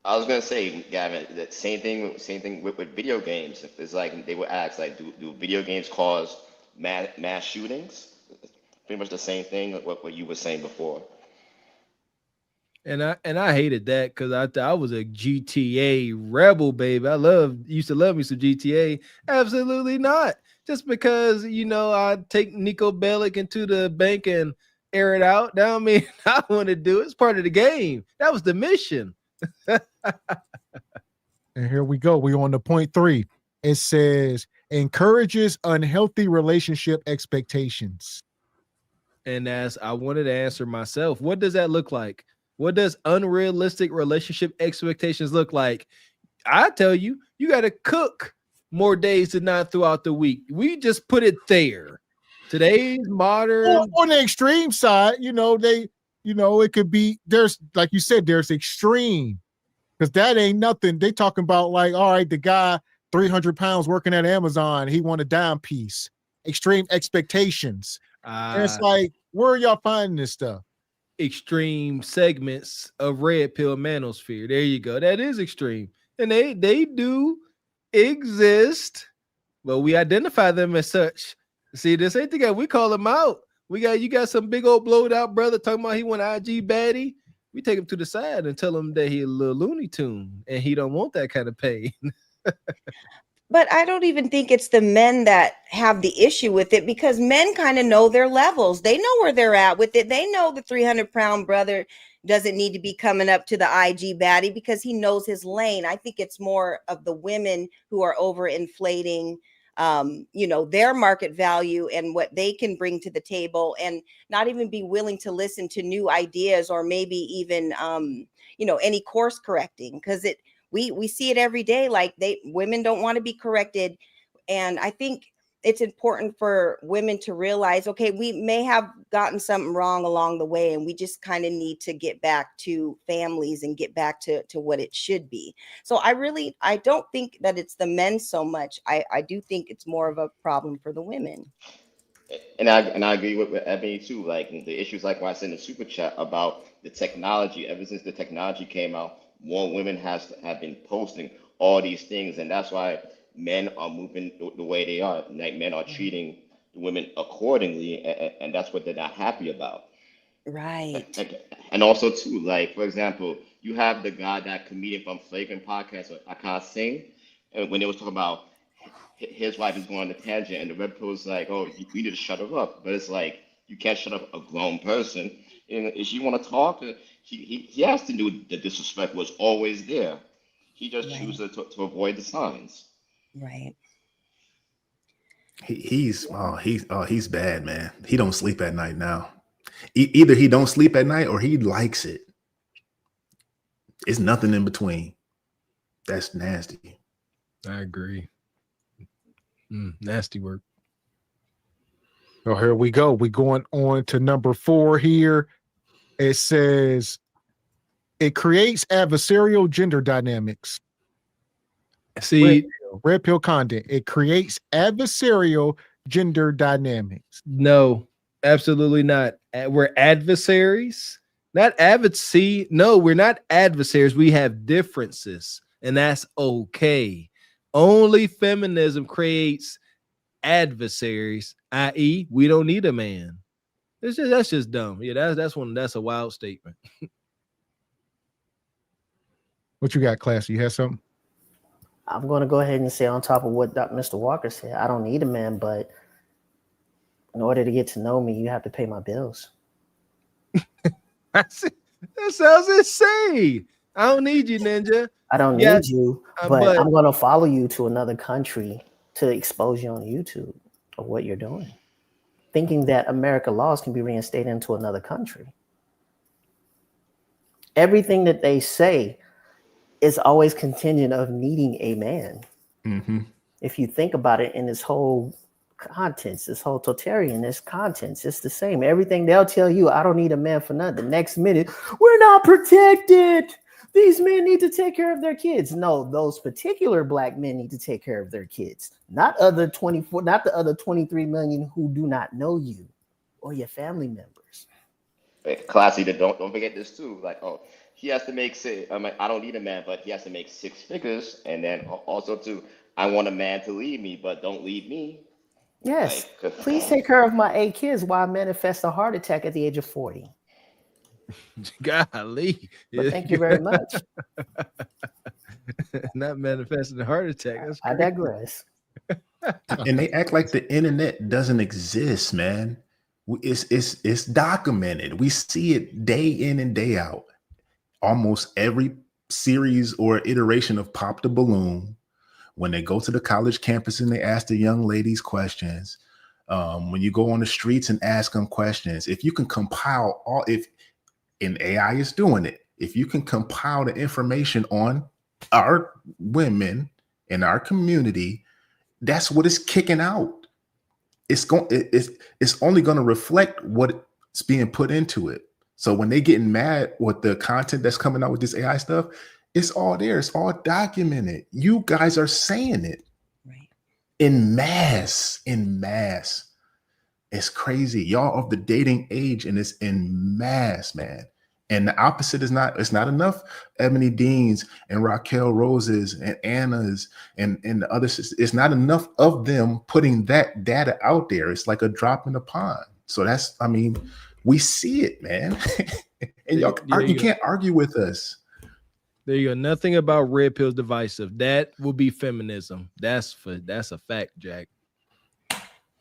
Speaker 22: I was gonna say, Gavin, that same thing with video games. It's like they would ask, like, do video games cause mass shootings? It's pretty much the same thing. What you were saying before.
Speaker 2: And I hated that because I was a GTA rebel, baby. Used to love me some GTA. Absolutely not. Just because I take Nico Bellic into the bank and air it out. That don't mean I want to do it. It's part of the game. That was the mission.
Speaker 1: And here we go. We're on to point 3. It says encourages unhealthy relationship expectations.
Speaker 2: And as I wanted to answer myself, what does that look like? What does unrealistic relationship expectations look like? I tell you, you got to cook more days than not throughout the week. We just put it there. Today's modern.
Speaker 1: On the extreme side, it could be, there's, like you said, there's extreme. Because that ain't nothing. They talking about like, all right, the guy 300 pounds working at Amazon, he want a dime piece. Extreme expectations. And it's like, where are y'all finding this stuff?
Speaker 2: Extreme segments of red pill manosphere. There you go. That is extreme. And they do exist, but we identify them as such. See, this ain't the guy. We call them out. You got some big old blowed out brother talking about he want IG baddie. We take him to the side and tell him that he a little Looney Tune and he don't want that kind of pain.
Speaker 4: But I don't even think it's the men that have the issue with it, because men kind of know their levels. They know where they're at with it. They know the 300-pound brother doesn't need to be coming up to the IG baddie because he knows his lane. I think it's more of the women who are overinflating, their market value and what they can bring to the table, and not even be willing to listen to new ideas, or maybe even, any course correcting, because we see it every day. Like, women don't want to be corrected. And I think it's important for women to realize, okay, we may have gotten something wrong along the way, and we just kind of need to get back to families and get back to what it should be. So I don't think that it's the men so much. I do think it's more of a problem for the women.
Speaker 22: And I agree with Ebony too. Like the issues, like what I said in the super chat about the technology. Ever since the technology came out, more women have been posting all these things, and that's why men are moving the way they are. Like, men are treating the women accordingly, and that's what they're not happy about.
Speaker 4: Right.
Speaker 22: And also too, like for example, you have the guy, that comedian from Flagrant Podcast, I can't sing, and when they was talking about his wife is going on a tangent, and the red pill is like, "Oh, you need to shut her up." But it's like, you can't shut up a grown person. And if she want to talk, he has to do. The disrespect was always there. He just chooses to avoid the signs.
Speaker 4: Right.
Speaker 21: He's bad, man. He don't sleep at night now. Either he don't sleep at night or he likes it. It's nothing in between. That's nasty.
Speaker 2: I agree. Nasty work.
Speaker 1: So here we go. We're going on to number 4 here. It says it creates adversarial gender dynamics.
Speaker 2: See,
Speaker 1: red pill content. It creates adversarial gender dynamics.
Speaker 2: No, absolutely not. We're adversaries, not advocacy. No, we're not adversaries. We have differences, and that's okay. Only feminism creates adversaries, i.e., we don't need a man. That's just dumb. Yeah, that's a wild statement.
Speaker 1: What you got, Class? You have something?
Speaker 7: I'm going to go ahead and say, on top of what Mr. Walker said, I don't need a man, but in order to get to know me, you have to pay my bills.
Speaker 2: That sounds insane. I don't need you, Ninja.
Speaker 7: I don't need you, but I'm going to follow you to another country to expose you on YouTube of what you're doing, thinking that American laws can be reinstated into another country. Everything that they say is always contingent of needing a man.
Speaker 21: Mm-hmm.
Speaker 7: If you think about it in this whole contents, this whole totalitarianist contents, it's the same. Everything they'll tell you, I don't need a man for nothing. The next minute, we're not protected. These men need to take care of their kids. No, those particular black men need to take care of their kids, not the other 23 million who do not know you or your family members.
Speaker 22: Classy, don't forget this too. Like, oh, he has to make I don't need a man, but he has to make 6 figures, and then also too, I want a man to lead me, but don't lead me.
Speaker 7: Yes, please take care of my 8 kids while I manifest a heart attack at the age of 40.
Speaker 2: Golly.
Speaker 7: But thank you very much.
Speaker 2: Not manifesting a heart attack.
Speaker 7: I digress.
Speaker 21: And they act like the internet doesn't exist, man. It's documented. We see it day in and day out. Almost every series or iteration of Pop the Balloon, when they go to the college campus and they ask the young ladies questions, when you go on the streets and ask them questions, if you can compile and AI is doing it, if you can compile the information on our women in our community, that's what is kicking out. It's only going to reflect what's being put into it. So when they getting mad with the content that's coming out with this AI stuff, it's all there. It's all documented. You guys are saying it in mass. It's crazy. Y'all of the dating age, and it's in mass, man. And the opposite it's not enough. Ebony Deans and Raquel Roses and Anna's and the others. It's not enough of them putting that data out there. It's like a drop in the pond. So we see it, man. And you can't argue with us.
Speaker 2: There you go. Nothing about red pills divisive. That will be feminism. That's a fact, Jack.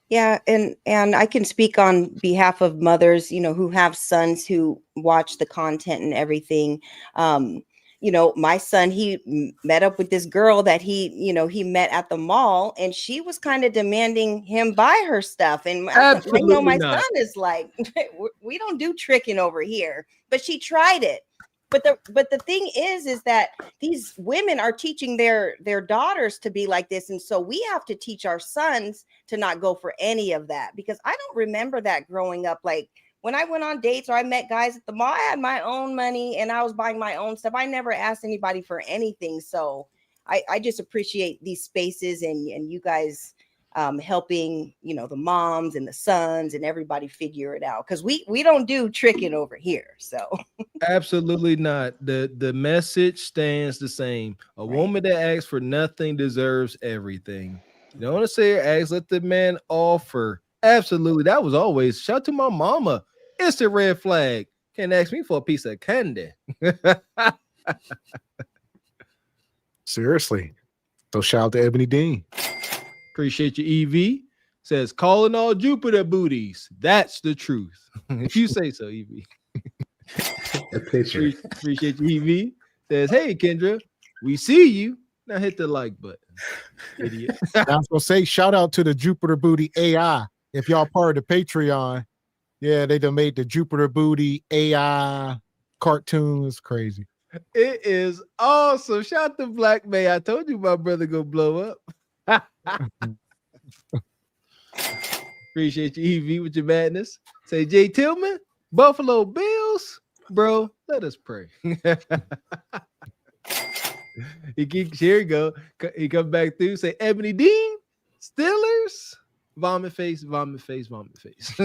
Speaker 4: Yeah, and I can speak on behalf of mothers, who have sons who watch the content and everything. My son, he met up with this girl that he met at the mall, and she was kind of demanding him buy her stuff. And
Speaker 2: Absolutely
Speaker 4: my
Speaker 2: not.
Speaker 4: son is like, we don't do tricking over here. But she tried it. But the thing is that these women are teaching their daughters to be like this, and so we have to teach our sons to not go for any of that, because I don't remember that growing up. Like when I went on dates or I met guys at the mall, I had my own money and I was buying my own stuff. I never asked anybody for anything. So I just appreciate these spaces and you guys helping the moms and the sons and everybody figure it out, because we don't do tricking over here. So
Speaker 2: Absolutely not. The message stands the same. A woman that asks for nothing deserves everything. You don't want to say ask, let the man offer. Absolutely. That was always shout to my mama. It's a red flag. Can't ask me for a piece of candy.
Speaker 1: Seriously. So shout out to Ebony Dean.
Speaker 2: Appreciate you, EV. Says calling all Jupiter booties. That's the truth. If you say so, EV.
Speaker 21: A picture.
Speaker 2: Appreciate you, EV. Says, hey, Kendra, we see you. Now hit the like button. Idiot.
Speaker 1: I was gonna say shout out to the Jupiter Booty AI. If y'all part of the Patreon, yeah, they done made the Jupiter Booty AI cartoons crazy.
Speaker 2: It is awesome. Shout out to Black May. I told you my brother gonna blow up. Appreciate you, EV, with your madness. Say Jay Tillman, Buffalo Bills, bro. Let us pray. Here you go. He come back through. Say Ebony Dean, Steelers, vomit face, vomit face, vomit face.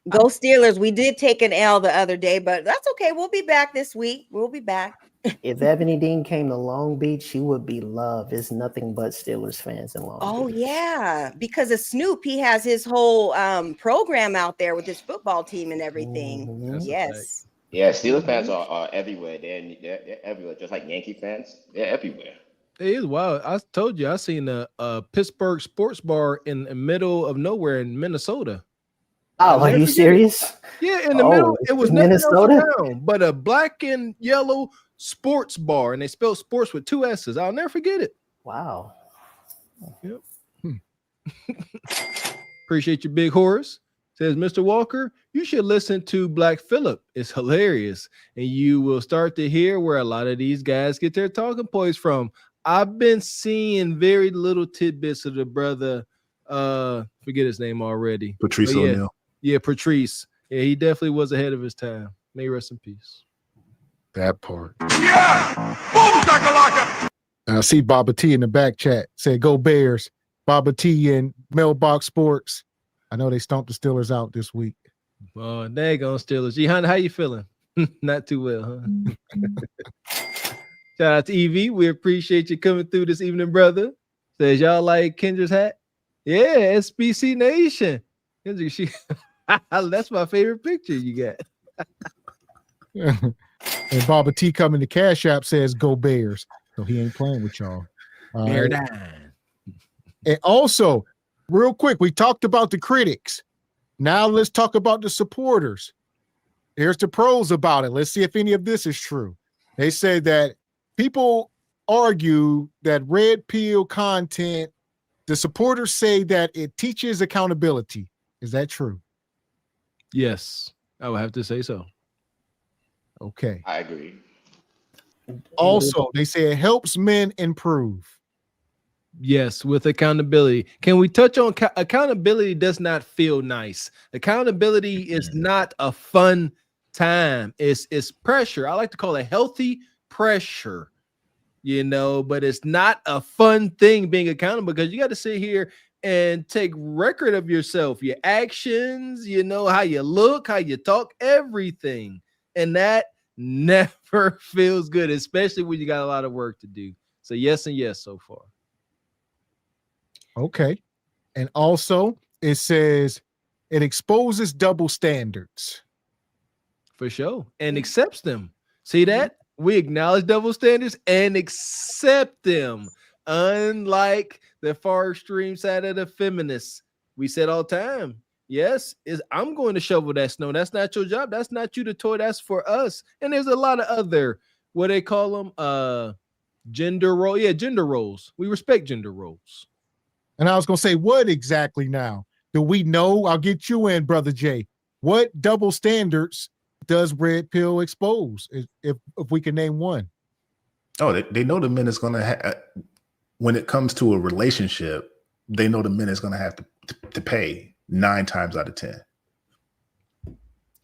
Speaker 4: go Steelers. We did take an L the other day, but that's okay. We'll be back this week. We'll be back.
Speaker 7: If Ebony Dean came to Long Beach, she would be loved. It's nothing but Steelers fans in Long Beach.
Speaker 4: Yeah, because of Snoop, he has his whole program out there with his football team and everything.
Speaker 7: Mm-hmm.
Speaker 4: Yes.
Speaker 22: Yeah, Steelers fans are everywhere. They're everywhere, just like Yankee fans. They're everywhere.
Speaker 2: It is wild. I told you, I seen a Pittsburgh sports bar in the middle of nowhere in Minnesota.
Speaker 7: Oh, are you serious?
Speaker 2: Yeah, in the middle. It was
Speaker 7: Minnesota,
Speaker 2: nothing else around but a black and yellow sports bar, and they spelled sports with 2 S's. I'll never forget it.
Speaker 7: Wow.
Speaker 2: Yep. Appreciate you, Big Horace. Says Mr. Walker, you should listen to Black Phillip. It's hilarious, and you will start to hear where a lot of these guys get their talking points from. I've been seeing very little tidbits of the brother. Forget his name already.
Speaker 21: Patrice O'Neal.
Speaker 2: Yeah, Patrice. Yeah, he definitely was ahead of his time. May he rest in peace.
Speaker 1: That part. Yeah! I see Baba T in the back chat. Say go Bears. Baba T and Mailbox Sports. I know they stomped the Steelers out this week.
Speaker 2: Oh, daggone Steelers. Jihan, how you feeling? Not too well, huh? Shout out to EV. We appreciate you coming through this evening, brother. Says y'all like Kendra's hat? Yeah, SBC Nation. Kendra, that's my favorite picture you got.
Speaker 1: And Baba T coming to Cash App says go Bears. So he ain't playing with y'all.
Speaker 2: Bear
Speaker 1: right. And also, real quick, we talked about the critics. Now let's talk about the supporters. Here's the pros about it. Let's see if any of this is true. They say that people argue that red pill content, the supporters say that it teaches accountability. Is that true?
Speaker 2: Yes, I would have to say so.
Speaker 1: Okay.
Speaker 22: I agree.
Speaker 1: Also, they say it helps men improve.
Speaker 2: Yes, with accountability. Can we touch on accountability? Does not feel nice. Accountability is not a fun time. It's pressure. I like to call it healthy pressure, but it's not a fun thing being accountable, because you got to sit here and take record of yourself, your actions, how you look, how you talk, everything. And that never feels good, especially when you got a lot of work to do. So yes and yes so far.
Speaker 1: Okay. And also it says it exposes double standards.
Speaker 2: For sure. And accepts them. See that? We acknowledge double standards and accept them. Unlike the far extreme side of the feminists, we said all the time, yes, I'm going to shovel that snow. That's not your job. That's not you to toy. That's for us. And there's a lot of other, what they call them, gender role. Yeah, gender roles. We respect gender roles.
Speaker 1: And I was going to say, what exactly now? Do we know? I'll get you in, Brother Jay. What double standards does Red Pill expose? If we can name one.
Speaker 21: Oh, they know the men is going to when it comes to a relationship, they know the men is going to have to pay 9 times out of 10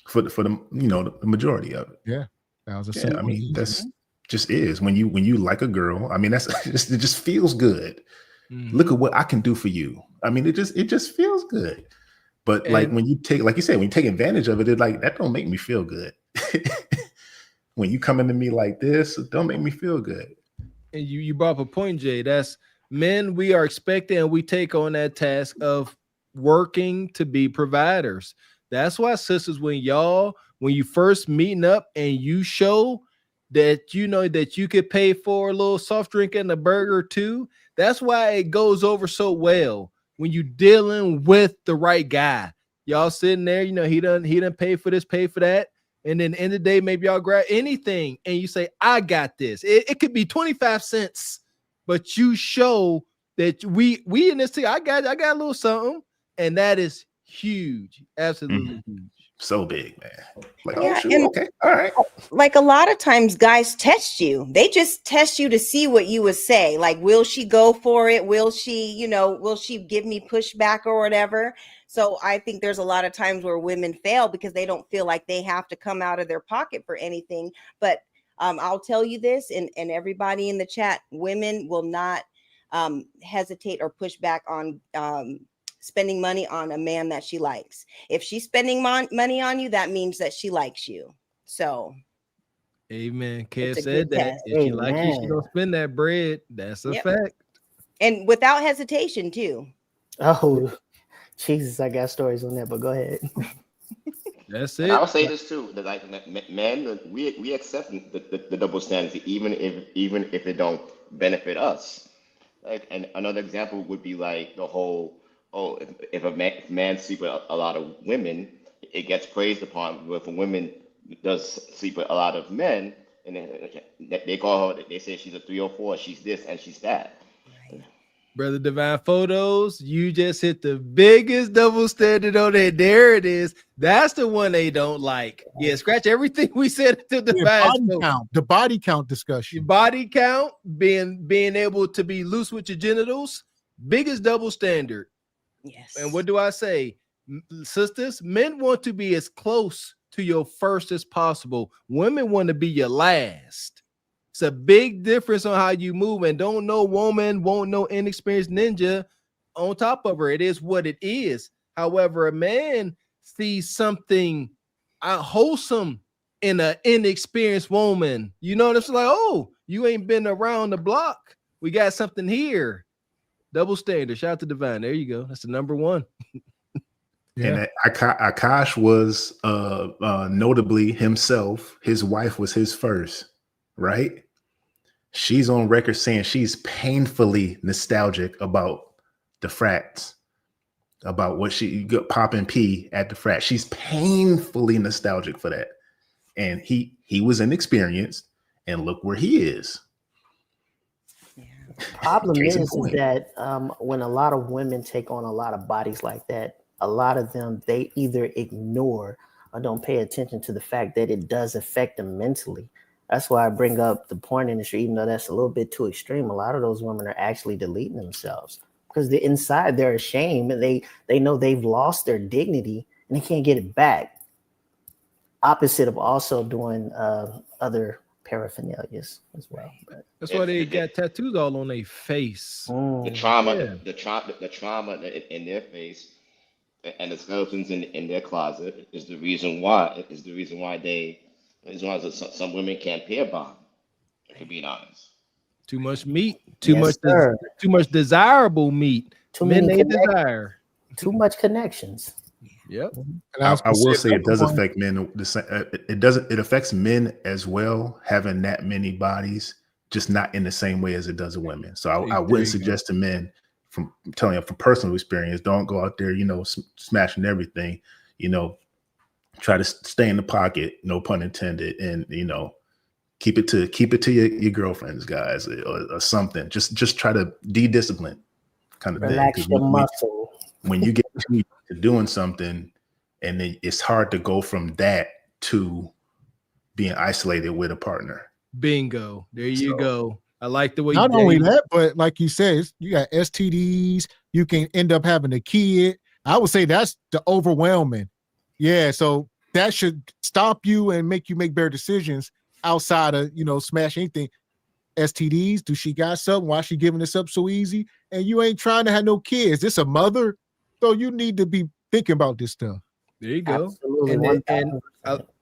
Speaker 21: for the the majority of it.
Speaker 1: Yeah, that was
Speaker 21: I mean, that's just is when you like a girl. I mean, that's it just feels good. Mm-hmm. Look at what I can do for you. I mean, it just feels good. But like when you take, like you said, when you take advantage of it, it like that don't make me feel good. When you come into me like this, it don't make me feel good.
Speaker 2: And you brought up a point, Jay. That's men. We are expecting, and we take on that task of working to be providers. That's why, sisters, when you first meeting up and you show that you know that you could pay for a little soft drink and a burger too, that's why it goes over so well when you dealing with the right guy. Y'all sitting there, he done pay for this, pay for that. And then end of the day, maybe y'all grab anything and you say, I got this. It could be 25 cents, but you show that we in this thing, I got a little something. And that is huge. Absolutely huge.
Speaker 21: So big, man. Like,
Speaker 4: Yeah,
Speaker 21: oh, shoot, okay, all right.
Speaker 4: Like a lot of times guys test you. They just test you to see what you would say. Like, will she go for it? Will she give me pushback or whatever? So I think there's a lot of times where women fail because they don't feel like they have to come out of their pocket for anything. But I'll tell you this, and everybody in the chat, women will not hesitate or push back on spending money on a man that she likes. If she's spending money on you, that means that she likes you. So,
Speaker 2: amen. Kev said that.
Speaker 4: Test.
Speaker 2: If she likes you, she gonna spend that bread. That's a fact.
Speaker 4: And without hesitation, too.
Speaker 7: Oh, Jesus, I got stories on that, but go ahead.
Speaker 2: That's it.
Speaker 22: And I would say this too: that like men, we accept the double standards, even if it don't benefit us. Like, and another example would be like the whole, if a man sleep with a lot of women, it gets praised upon. But if a woman does sleep with a lot of men, and they call her, they say she's a 304, she's this and she's that.
Speaker 2: Brother Divine Photos, you just hit the biggest double standard on there. There it is. That's the one they don't like. Yeah, scratch everything we said to Divine.
Speaker 1: The body count discussion.
Speaker 2: Your body count, being able to be loose with your genitals, biggest double standard.
Speaker 4: Yes.
Speaker 2: And what do I say? Sisters, men want to be as close to your first as possible. Women want to be your last. It's a big difference on how you move, and don't no woman won't no inexperienced ninja on top of her. It is what it is. However, a man sees something wholesome in an inexperienced woman. You know, it's like, oh, you ain't been around the block. We got something here. Double standard. Shout out to Divine. There you go. That's the number one.
Speaker 21: Yeah. And Akash was notably himself. His wife was his first. Right? She's on record saying she's painfully nostalgic about the frats, about what she got popping P at the frat. She's painfully nostalgic for that. And he was inexperienced, and look where he is.
Speaker 7: Yeah. The problem is that when a lot of women take on a lot of bodies like that, a lot of them, they either ignore or don't pay attention to the fact that it does affect them mentally. That's why I bring up the porn industry, even though that's a little bit too extreme. A lot of those women are actually deleting themselves because inside they're ashamed and they know they've lost their dignity and they can't get it back. Opposite of also doing other paraphernalias as well. But
Speaker 2: that's why they got tattoos all on their face.
Speaker 22: The trauma in their face and the skeletons in their closet is the reason why some women can't pair bond, to be honest.
Speaker 2: Too much meat, too much desirable meat.
Speaker 7: Too
Speaker 2: Men
Speaker 7: many
Speaker 2: they desire.
Speaker 7: Too much connections.
Speaker 2: Yep.
Speaker 1: And
Speaker 21: I will say it does
Speaker 1: one,
Speaker 21: affect men. It affects men as well, having that many bodies, just not in the same way as it does women. So I wouldn't suggest to men, from telling you from personal experience, don't go out there, smashing everything, try to stay in the pocket, no pun intended, and keep it to your girlfriends, guys, or something. Just try to de-discipline kind of
Speaker 7: Relax
Speaker 21: thing.
Speaker 7: your muscle.
Speaker 21: When you get to doing something, and then it's hard to go from that to being isolated with a partner.
Speaker 2: Bingo. There you go. I like the way.
Speaker 1: Not only that, but like you said, you got STDs. You can end up having a kid. I would say that's the overwhelming. Yeah, so that should stop you and make you make better decisions outside of smash anything. STDs. Do she got something? Why she giving this up so easy? And you ain't trying to have no kids. This a mother, so you need to be thinking about this stuff.
Speaker 2: There you go.
Speaker 7: Absolutely.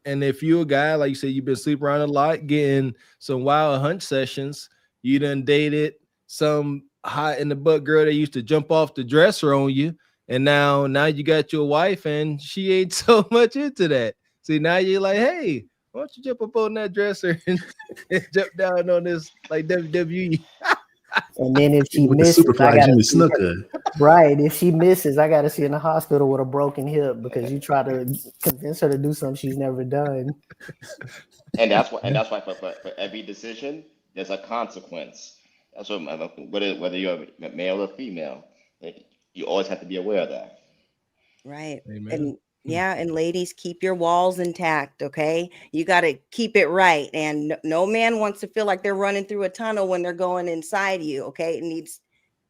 Speaker 2: And if you're a guy, like you said, you've been sleeping around a lot, getting some wild hunt sessions, you done dated some hot in the butt girl that used to jump off the dresser on you, and now you got your wife and she ain't so much into that. See, now you're like, hey, why don't you jump up on that dresser and jump down on this like WWE?
Speaker 7: And then if she misses, if she misses, I gotta see her in the hospital with a broken hip because you try to convince her to do something she's never done.
Speaker 22: And that's why for every decision, there's a consequence. That's what whether you're a male or female, you always have to be aware of that.
Speaker 4: Right.
Speaker 2: Amen.
Speaker 4: And ladies, keep your walls intact, okay? You got to keep it right. And no man wants to feel like they're running through a tunnel when they're going inside you, okay? It needs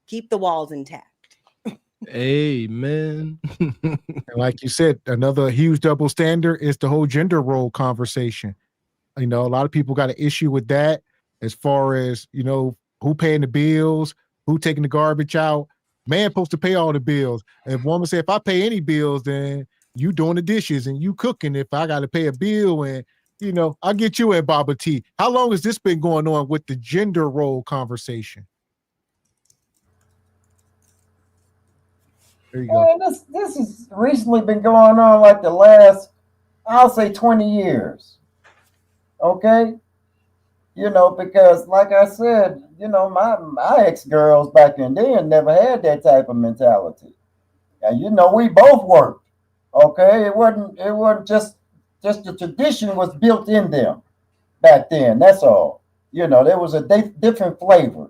Speaker 4: keep the walls intact.
Speaker 2: Amen.
Speaker 1: And like you said, another huge double standard is the whole gender role conversation. A lot of people got an issue with that as far as, who paying the bills, who taking the garbage out. Man supposed to pay all the bills. If woman say, if I pay any bills, then you doing the dishes and you cooking if I got to pay a bill, and I'll get you at Baba T. How long has this been going on with the gender role conversation? There you go.
Speaker 12: This has recently been going on like the last, I'll say 20 years. Okay? Because like I said, my ex-girls back in then never had that type of mentality. And we both worked. Okay, it wasn't just the tradition was built in them back then. That's all. There was a different flavor,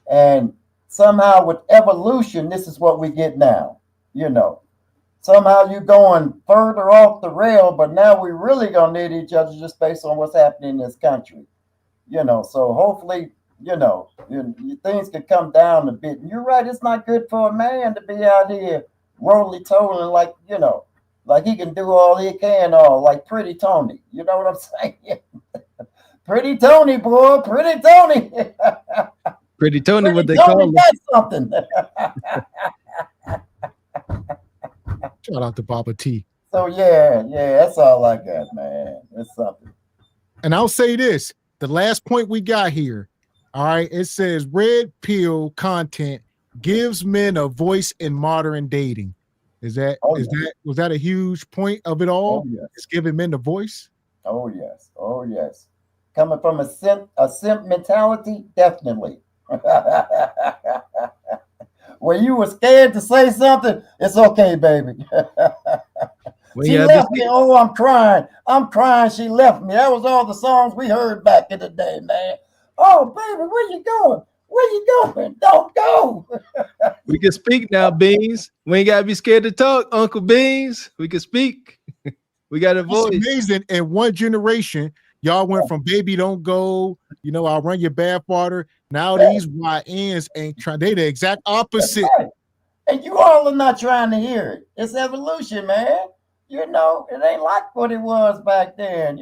Speaker 12: and somehow with evolution, this is what we get now. Somehow you're going further off the rail, but now we really gonna need each other just based on what's happening in this country. So hopefully, things can come down a bit. And you're right, it's not good for a man to be out here roly-toling like he can do all he can, like Pretty Tony. You know what I'm saying? Pretty Tony, boy, Pretty Tony.
Speaker 2: Pretty Tony, what they
Speaker 12: Tony
Speaker 2: call him.
Speaker 12: got something.
Speaker 1: Shout out to Baba T.
Speaker 12: So yeah, that's all I got, man. It's something.
Speaker 1: And I'll say this, the last point we got here, all right, it says red pill content gives men a voice in modern dating. Was that a huge point of it all?
Speaker 12: Oh, yes.
Speaker 1: It's giving men a voice.
Speaker 12: Oh yes. Coming from a simp mentality, definitely. When you were scared to say something, it's okay, baby. She left me. Oh, I'm crying. She left me. That was all the songs we heard back in the day, man. Oh, baby, where you going? Where you going? Don't go.
Speaker 2: We can speak now, Beans. We ain't gotta be scared to talk, Uncle Beans. We can speak. We got a voice.
Speaker 1: It's amazing. In one generation, y'all went from baby don't go, I'll run your bath water. Now these YNs ain't trying. They the exact opposite.
Speaker 12: Right. And you all are not trying to hear it. It's evolution, man. It ain't like what it was back then,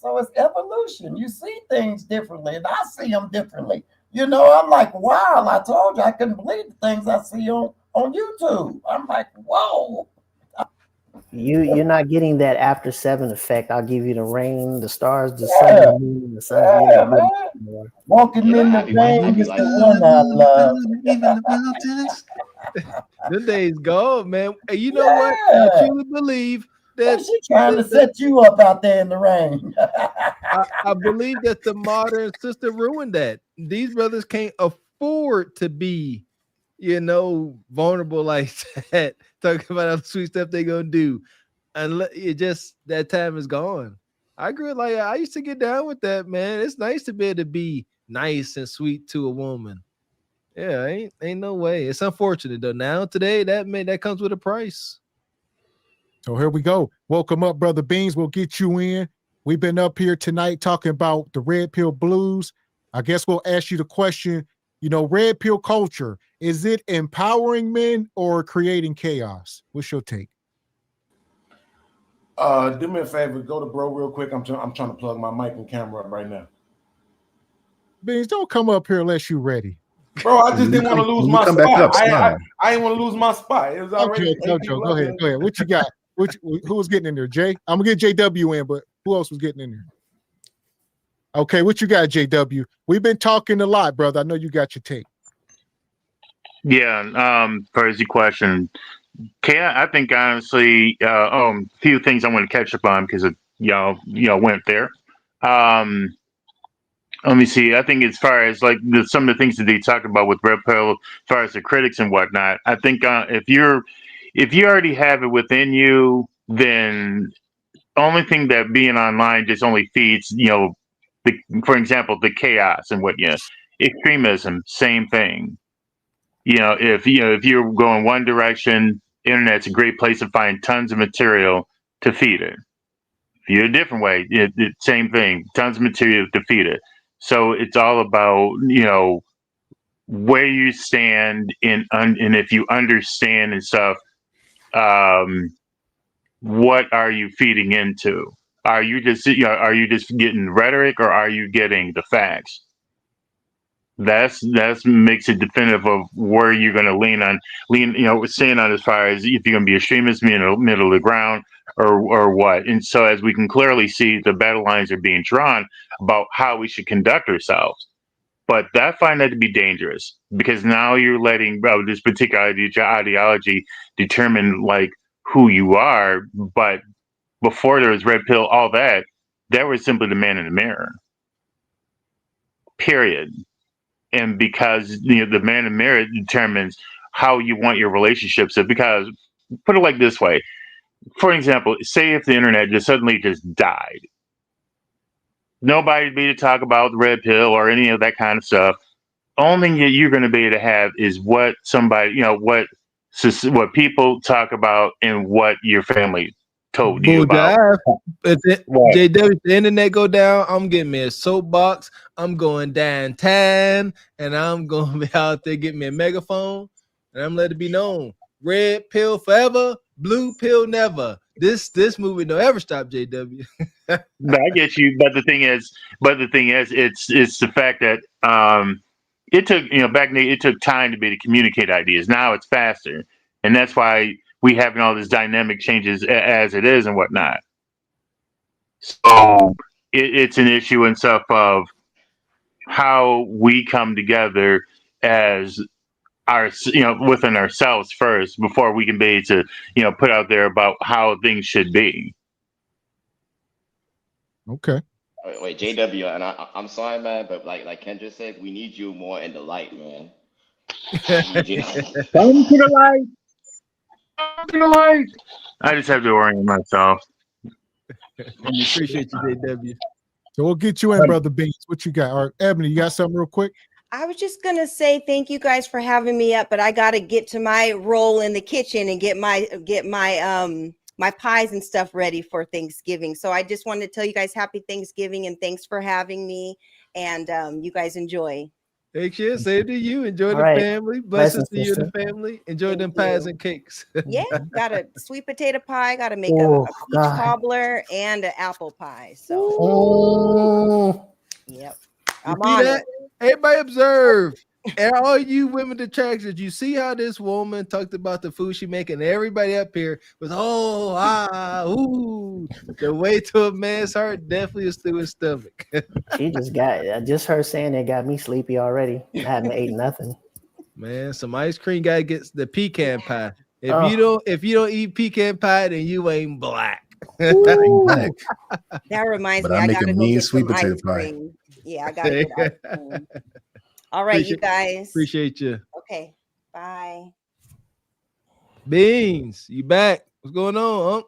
Speaker 12: So it's evolution. You see things differently, and I see them differently. I'm like, wow, I told you I couldn't believe the things I see on YouTube. I'm like, whoa.
Speaker 7: You're not getting that after 7 effect. I'll give you the rain, the stars, the sun, the moon, and the sun.
Speaker 12: Yeah, man. Walking in the rain is the one I love.
Speaker 2: Even the mountains. Them days go, man. And you know what? I truly believe that
Speaker 12: she's trying to set you up out there in the rain.
Speaker 2: I believe that the modern system ruined that. These brothers can't afford to be, vulnerable like that. Talking about all the sweet stuff they're gonna do. And it just that time is gone. I agree. Like I used to get down with that, man. It's nice to be able to be nice and sweet to a woman. Yeah, ain't no way. It's unfortunate though. Now today that comes with a price.
Speaker 1: So here we go. Welcome up, Brother Beans. We'll get you in. We've been up here tonight talking about the Red Pill Blues. I guess we'll ask you the question, Red Pill culture, is it empowering men or creating chaos? What's your take?
Speaker 8: Do me a favor, go to bro real quick. I'm trying to plug my mic and camera up right now.
Speaker 1: Beans, don't come up here unless you're ready.
Speaker 8: Bro, I just didn't want to lose my spot. I didn't want to lose my spot. It was already.
Speaker 1: Okay, go ahead. What you got? Who was getting in there, Jay? I'm gonna get JW in, but who else was getting in there? Okay, what you got, JW? We've been talking a lot, brother. I know you got your take.
Speaker 16: Yeah, crazy question. I think honestly, few things I want to catch up on because y'all went there. Let me see. I think as far as like some of the things that they talked about with Red Pill, as far as the critics and whatnot, I think if you already have it within you, then only thing that being online just only feeds, for example, the chaos and extremism, same thing. If you're going one direction, internet's a great place to find tons of material to feed it. If you're a different way, same thing, tons of material to feed it. So it's all about, where you stand and if you understand and stuff, what are you feeding into? Are you just getting rhetoric or are you getting the facts? That's makes it definitive of where you're going to stand on as far as if you're going to be extremist, be in the middle of the ground or what. And so as we can clearly see, the battle lines are being drawn about how we should conduct ourselves. But I find that to be dangerous because now you're letting this particular ideology determine like who you are. But before there was Red Pill, all that was simply the man in the mirror. Period. And because the man in the mirror determines how you want your relationships to, because put it like this way, for example, say if the internet just suddenly died, nobody'd be to talk about the Red Pill or any of that kind of stuff. Only thing that you're going to be able to have is what somebody, what people talk about and what your family told you about.
Speaker 2: JW, the internet go down, I'm getting me a soapbox. I'm going downtown, and I'm going to be out there getting me a megaphone, and I'm letting it be known: red pill forever, blue pill never. This movie don't ever stop, JW.
Speaker 16: I get you, but the thing is, it's the fact that it took back then it took time to be to communicate ideas. Now it's faster, and that's why we having all these dynamic changes as it is and whatnot. So it's an issue and stuff of how we come together as within ourselves first before we can be able to put out there about how things should be.
Speaker 1: Okay.
Speaker 22: Wait, JW, and I'm sorry, man, but like Ken just said, we need you more in the light, man.
Speaker 16: Come to the light. Come to the light. I just have to orient myself.
Speaker 2: We appreciate you, JW.
Speaker 1: So we'll get you in, Brother Beans. What you got? All right, Ebony, you got something real quick?
Speaker 4: I was just gonna say thank you guys for having me up, but I gotta get to my role in the kitchen and get my my pies and stuff ready for Thanksgiving. So I just wanted to tell you guys happy Thanksgiving and thanks for having me. And you guys enjoy.
Speaker 2: Thanks, yeah. Same to you. Enjoy the family. Blessings to you and the family. Enjoy them pies and cakes.
Speaker 4: Yeah, got a sweet potato pie. Got to make a peach cobbler and an apple pie. So, yep.
Speaker 2: I'm on it. Everybody observe. And all you women detractors, you see how this woman talked about the food she making. Everybody up here was ooh. The way to a man's heart definitely is through his stomach.
Speaker 7: She just her saying it got me sleepy already. I haven't ate nothing.
Speaker 2: Man, some ice cream guy gets the pecan pie. If you don't eat pecan pie, then you ain't black.
Speaker 4: That reminds me,
Speaker 21: I
Speaker 4: I
Speaker 21: make
Speaker 4: gotta
Speaker 21: a
Speaker 4: go
Speaker 21: mean
Speaker 4: get
Speaker 21: sweet
Speaker 4: some
Speaker 21: potato
Speaker 4: ice
Speaker 21: pie.
Speaker 4: cream. Yeah, I gotta get ice cream. All right, you guys.
Speaker 2: Appreciate you.
Speaker 4: Okay, bye.
Speaker 2: Beans, you back? What's going on?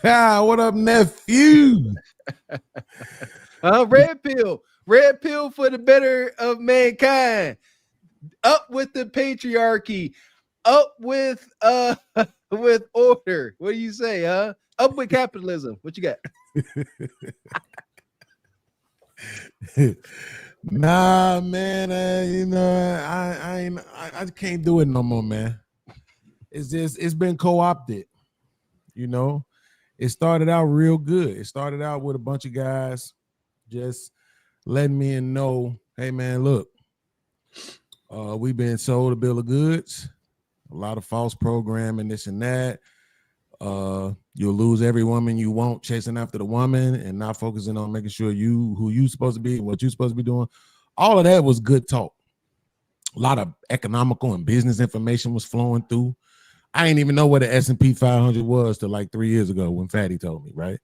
Speaker 9: What up, nephew?
Speaker 2: Red pill for the better of mankind. Up with the patriarchy. Up with with order. What do you say, huh? Up with capitalism. What you got?
Speaker 9: Nah, man. I can't do it no more, man. It's been co-opted. It started out real good. It started out with a bunch of guys just letting me know, hey man, look, we've been sold a bill of goods, a lot of false programming, this and that. You'll lose every woman you want chasing after the woman and not focusing on making sure who you supposed to be and what you're supposed to be doing. All of that was good talk. A lot of economical and business information was flowing through. I didn't even know what the S&P 500 was till like 3 years ago when Fatty told me, right?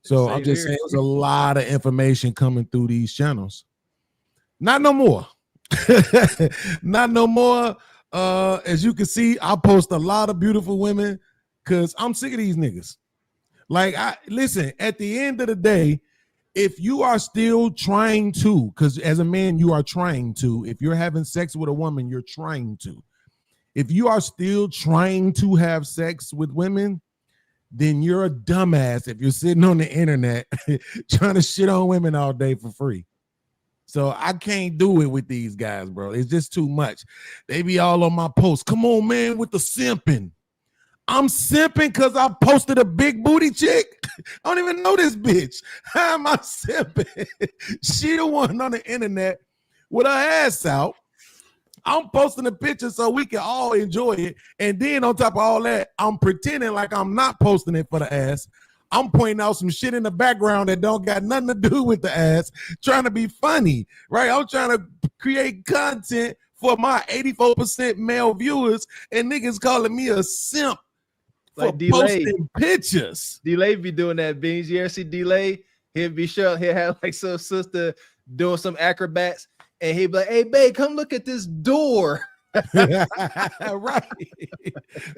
Speaker 9: So I'm just saying, there's a lot of information coming through these channels. Not no more. Not no more. As you can see, I post a lot of beautiful women because I'm sick of these niggas. Listen, at the end of the day, if you are still trying to, because as a man, you are trying to, if you're having sex with a woman, you're trying to. If you are still trying to have sex with women, then you're a dumbass if you're sitting on the internet trying to shit on women all day for free. So I can't do it with these guys, bro. It's just too much. They be all on my posts. Come on, man, with the simping. I'm simping because I posted a big booty chick. I don't even know this bitch. How am I simping? She the one on the internet with her ass out. I'm posting a picture so we can all enjoy it. And then on top of all that, I'm pretending like I'm not posting it for the ass. I'm pointing out some shit in the background that don't got nothing to do with the ass, trying to be funny, right? I'm trying to create content for my 84% male viewers, and niggas calling me a simp for posting pictures.
Speaker 2: Delay be doing that, Beans. You ever see Delay? He'll be sure he'll have like some sister doing some acrobats. And he'd be like, hey, babe, come look at this door.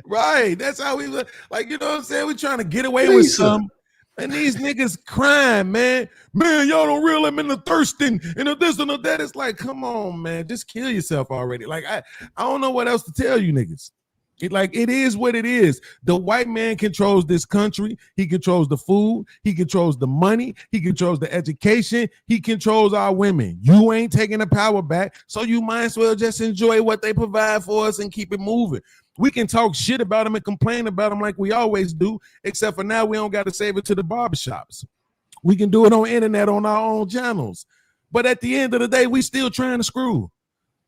Speaker 9: Right. That's how we look. Like, you know what I'm saying? We're trying to get away with some. And these niggas crying, man. Man, y'all don't reel them in the thirsting and the this and the that. It's like, come on, man. Just kill yourself already. Like, I don't know what else to tell you niggas. It is what it is. The white man controls this country. He controls the food. He controls the money. He controls the education. He controls our women. You ain't taking the power back, so you might as well just enjoy what they provide for us and keep it moving. We can talk shit about them and complain about them like we always do, except for now we don't got to save it to the barbershops. We can do it on internet on our own channels. But at the end of the day, we still trying to screw.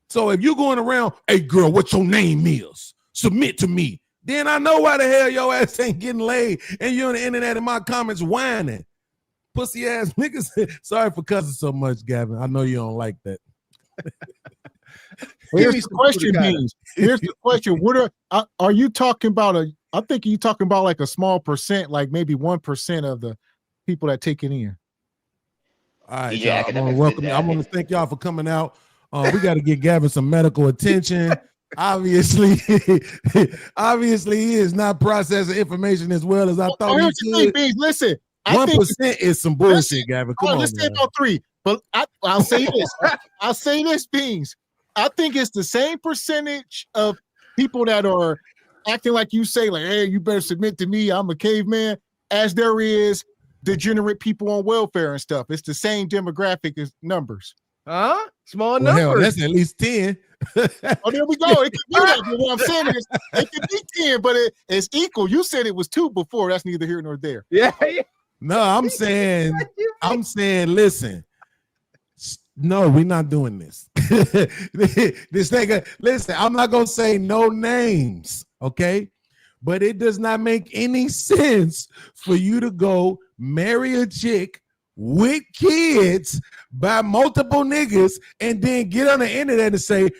Speaker 9: So if you're going around, hey, girl, what your name is? Submit to me. Then I know why the hell your ass ain't getting laid and you're on the internet in my comments whining. Pussy ass niggas. Sorry for cussing so much, Gavin. I know you don't like that.
Speaker 1: Here's the question, Beans. Here's the question. What are you talking about? I think you're talking about like a small percent, like maybe 1% of the people that take it in.
Speaker 9: All right, y'all. I want to welcome you. I want to thank y'all for coming out. We got to get Gavin some medical attention. Obviously, he is not processing information as well as I thought he could.
Speaker 1: Listen,
Speaker 9: 1% is some bullshit, Gavin. Come on,
Speaker 1: let's say about 3. But I'll say this. I'll say this, Beans. I think it's the same percentage of people that are acting like you say, like, hey, you better submit to me, I'm a caveman, as there is degenerate people on welfare and stuff. It's the same demographic as numbers.
Speaker 2: Huh? Small numbers.
Speaker 9: Hell, that's at least 10.
Speaker 1: Oh, there we go. It could be that. But what I'm saying is, it could be 10, but it's equal. You said it was 2 before. That's neither here nor there.
Speaker 2: Yeah.
Speaker 9: No, I'm saying, listen, No, we're not doing this. This nigga, listen, I'm not gonna say no names, okay? But it does not make any sense for you to go marry a chick with kids by multiple niggas and then get on the internet and say,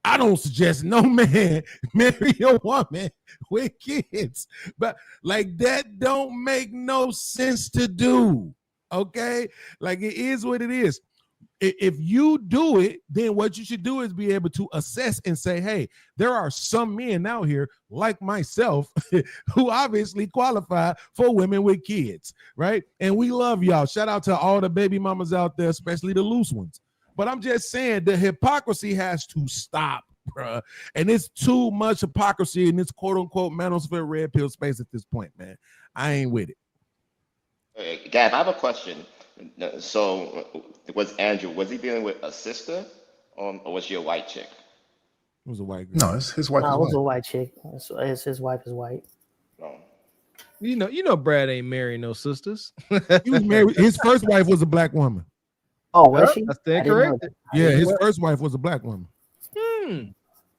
Speaker 9: I don't suggest no man marry a woman with kids. But like that don't make no sense to do. Okay? Like it is what it is. If you do it, then what you should do is be able to assess and say, hey, there are some men out here like myself who obviously qualify for women with kids, right? And we love y'all. Shout out to all the baby mamas out there, especially the loose ones. But I'm just saying the hypocrisy has to stop, bruh. And it's too much hypocrisy in this quote unquote manosphere red pill space at this point, man. I ain't with it.
Speaker 22: Gab, I have a question. So, was he dealing with a sister, or was she a white chick?
Speaker 9: It was a white girl.
Speaker 21: No, his wife.
Speaker 7: No, it was a white chick. His wife is white.
Speaker 22: Oh.
Speaker 2: You know, Brad ain't marrying no sisters.
Speaker 9: He was married. His first wife was a black woman.
Speaker 7: Oh, was she?
Speaker 2: I stand corrected.
Speaker 9: Yeah, his first wife was a black woman.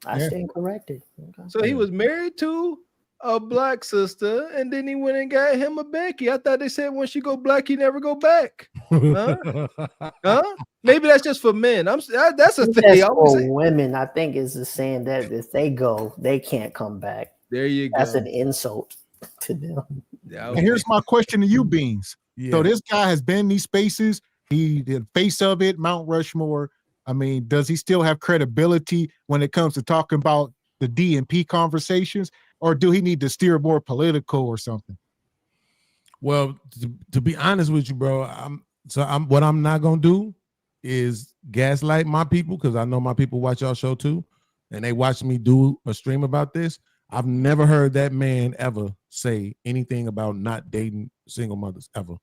Speaker 7: I stand corrected. Okay.
Speaker 2: So he was married to a black sister, and then he went and got him a Becky. I thought they said when she go black, he never go back. Huh? Maybe that's just for men. That's a thing.
Speaker 7: For women, I think is the saying that if they go, they can't come back.
Speaker 2: There you go.
Speaker 7: That's an insult to them.
Speaker 1: And here's my question to you, Beans.
Speaker 9: Yeah.
Speaker 1: So this guy has been in these spaces. He did face of it, Mount Rushmore. I mean, does he still have credibility when it comes to talking about the DNP conversations, or do he need to steer more political or something?
Speaker 9: Well, to be honest with you, bro, what I'm not gonna do is gaslight my people, because I know my people watch our show too, and they watch me do a stream about this. I've never heard that man ever say anything about not dating single mothers ever.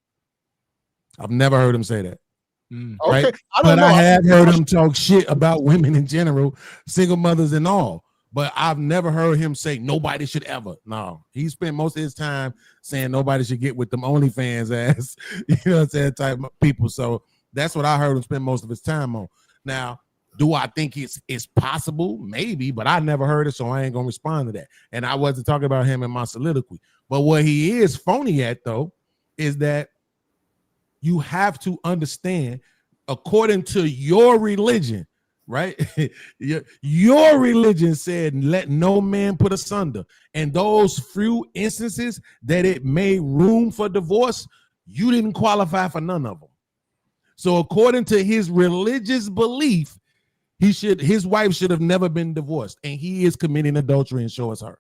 Speaker 9: I've never heard him say that. Right?
Speaker 1: Okay, I
Speaker 9: have heard him talk shit about women in general, single mothers and all. But I've never heard him say nobody should ever. No, he spent most of his time saying nobody should get with them OnlyFans ass, you know what I'm saying, type of people. So that's what I heard him spend most of his time on. Now, do I think it's possible? Maybe, but I never heard it, so I ain't gonna respond to that. And I wasn't talking about him in my soliloquy. But what he is phony at, though, is that you have to understand, according to your religion, right? Your religion said, let no man put asunder. And those few instances that it made room for divorce, you didn't qualify for none of them. So according to his religious belief, his wife should have never been divorced, and he is committing adultery, and so is her.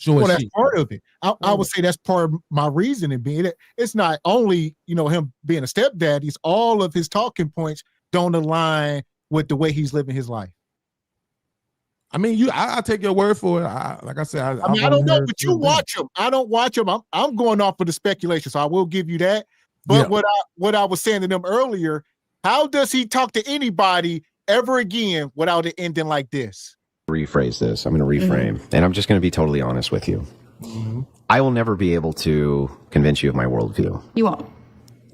Speaker 1: Well, that's part of it. I would say that's part of my reasoning being it. It's not only, him being a stepdad, it's all of his talking points don't align with the way he's living his life.
Speaker 9: I mean, I take your word for it. Like I said,
Speaker 1: I don't know, but you watch him. I don't watch him. I'm going off of the speculation, so I will give you that. But what I was saying to them earlier, how does he talk to anybody ever again without it ending like this?
Speaker 13: Rephrase this. I'm going to reframe, and I'm just going to be totally honest with you. I will never be able to convince you of my worldview.
Speaker 14: You won't.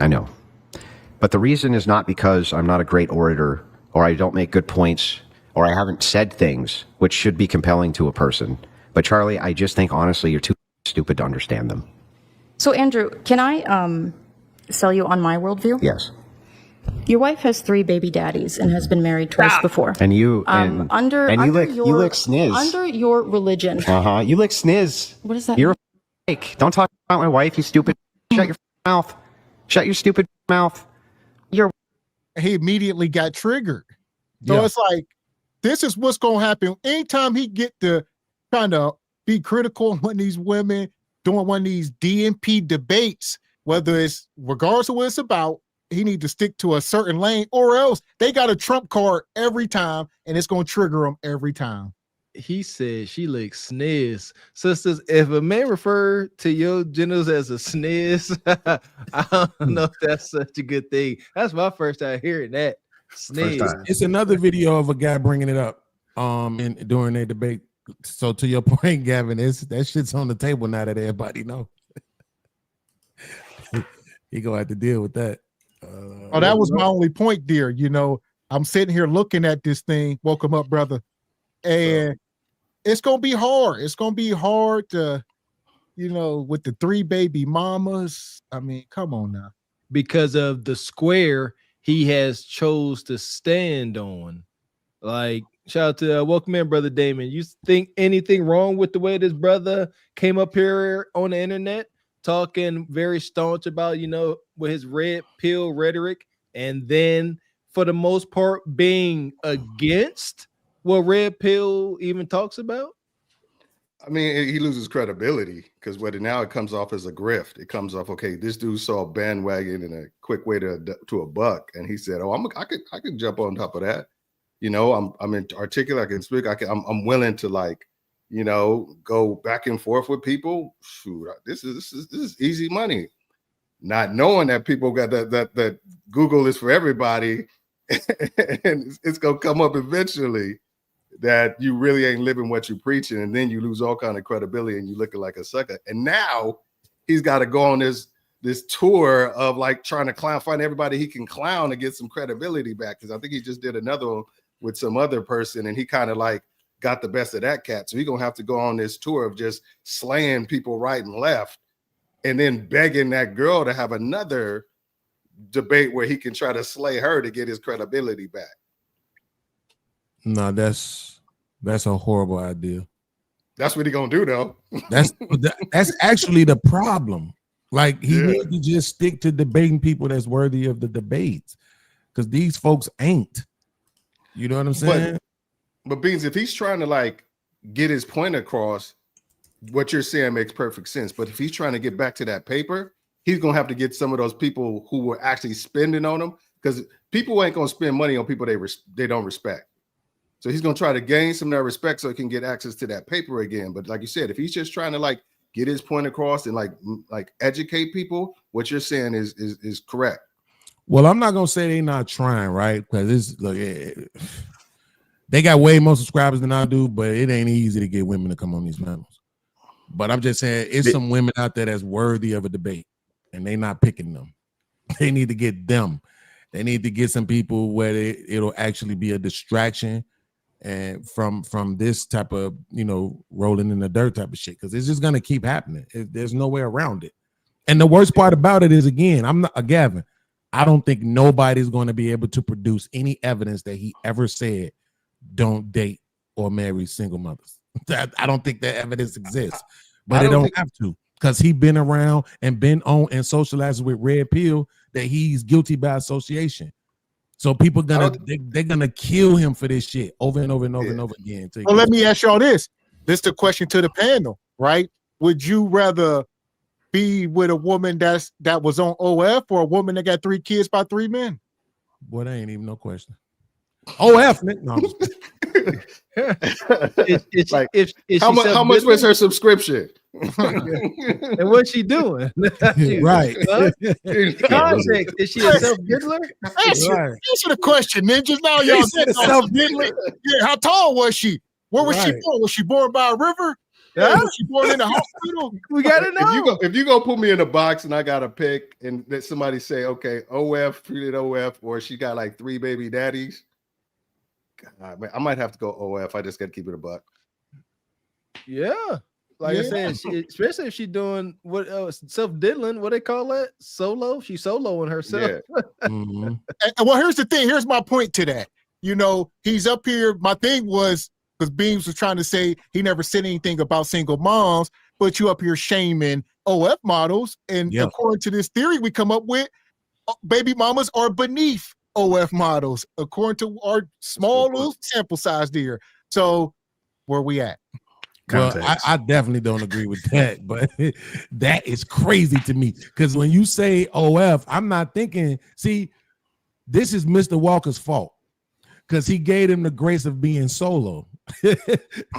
Speaker 13: I know. But the reason is not because I'm not a great orator, or I don't make good points, or I haven't said things which should be compelling to a person. But Charlie, I just think honestly you're too stupid to understand them.
Speaker 14: So Andrew, can I sell you on my worldview?
Speaker 13: Yes.
Speaker 14: Your wife has 3 baby daddies and has been married twice before.
Speaker 13: And you
Speaker 14: you lick
Speaker 13: sniz.
Speaker 14: Under your religion.
Speaker 13: You lick sniz.
Speaker 14: What does that
Speaker 13: You're
Speaker 14: mean?
Speaker 13: a fake. Don't talk about my wife, you stupid. Shut your mouth. Shut your stupid mouth.
Speaker 1: He immediately got triggered. So it's like, this is what's going to happen. Anytime he get to kind of be critical of one of these women doing one of these DNP debates, whether it's regardless of what it's about, he need to stick to a certain lane, or else they got a trump card every time, and it's going to trigger them every time.
Speaker 2: He said she licks sniz. Sisters, if a man refer to your genitals as a sniz, I don't know if that's such a good thing. That's my first time hearing that. Sniz.
Speaker 9: It's another video of a guy bringing it up during their debate. So to your point, Gavin, that shit's on the table now that everybody know. He gonna have to deal with that.
Speaker 1: That was my only point there. I'm sitting here looking at this thing. Welcome up, brother. And it's gonna be hard. It's gonna be hard to, with the 3 baby mamas. I mean, come on now.
Speaker 2: Because of the square he has chose to stand on. Like, shout out to welcome in, brother Damon. You think anything wrong with the way this brother came up here on the internet talking very staunch about, with his red pill rhetoric, and then for the most part being against what red pill even talks about?
Speaker 6: I mean, he loses credibility because now it comes off as a grift. It comes off, okay, this dude saw a bandwagon and a quick way to a buck, and he said, "Oh, I could jump on top of that." I'm articulate. I can speak. I'm willing to go back and forth with people. Shoot, this is easy money. Not knowing that people got that Google is for everybody, and it's gonna come up eventually that you really ain't living what you're preaching, and then you lose all kind of credibility and you looking like a sucker. And now he's got to go on this tour of trying to find everybody he can clown to get some credibility back. Because I think he just did another one with some other person, and he kind of got the best of that cat. So he's gonna have to go on this tour of just slaying people right and left, and then begging that girl to have another debate where he can try to slay her to get his credibility back.
Speaker 9: No, that's a horrible idea.
Speaker 6: That's what he gonna do though.
Speaker 9: That's actually the problem. He needs to just stick to debating people that's worthy of the debates, because these folks ain't. You know what I'm saying?
Speaker 6: But Beans, if he's trying to get his point across, what you're saying makes perfect sense. But if he's trying to get back to that paper, he's gonna have to get some of those people who were actually spending on him, because people ain't gonna spend money on people they don't respect. So he's gonna try to gain some of that respect so he can get access to that paper again. But like you said, if he's just trying to get his point across and educate people, what you're saying is correct.
Speaker 9: Well, I'm not gonna say they're not trying, right? Because they got way more subscribers than I do, but it ain't easy to get women to come on these panels. But I'm just saying, it's some women out there that's worthy of a debate, and they not picking them. They need to get them. They need to get some people where it'll actually be a distraction and from this type of rolling in the dirt type of shit, because it's just gonna keep happening. There's no way around it. And the worst part about it is, again, I'm not Gavin. I don't think nobody's going to be able to produce any evidence that he ever said don't date or marry single mothers. I don't think that evidence exists, but they don't have to, because he's been around and been on and socialized with red pill that he's guilty by association. So people they're gonna kill him for this shit over and over and over and over again.
Speaker 1: Well, let me ask y'all this. This is the question to the panel, right? Would you rather be with a woman that was on OF, or a woman that got 3 kids by 3 men?
Speaker 9: Boy, that ain't even no question. OF, Nick. No,
Speaker 6: how much was her subscription?
Speaker 2: And what's she doing?
Speaker 9: Right.
Speaker 2: Context. Is she a self-diddler?
Speaker 1: Answer the question, man. Just now y'all said self-diddler. Yeah, how tall was she? Where was she born? Was she born by a river? Yeah. Was she born in the hospital?
Speaker 2: We gotta know.
Speaker 6: If you go put me in a box and I got to pick, and let somebody say, okay, OF, treated OF, or she got 3 baby daddies, God, man, I might have to go OF. I just got to keep it a buck.
Speaker 2: Yeah. I said, especially if she's doing what self-diddling, what they call that? Solo? She's soloing herself.
Speaker 6: Yeah.
Speaker 9: Mm-hmm.
Speaker 1: And well, here's the thing. Here's my point to that. He's up here. My thing was, because Beams was trying to say he never said anything about single moms, but you up here shaming OF models. And according to this theory we come up with, baby mamas are beneath OF models, according to our small little sample size there. So where we at?
Speaker 9: Well, I definitely don't agree with that, but that is crazy to me, because when you say OF, I'm not thinking, see, this is Mr. Walker's fault, because he gave him the grace of being solo,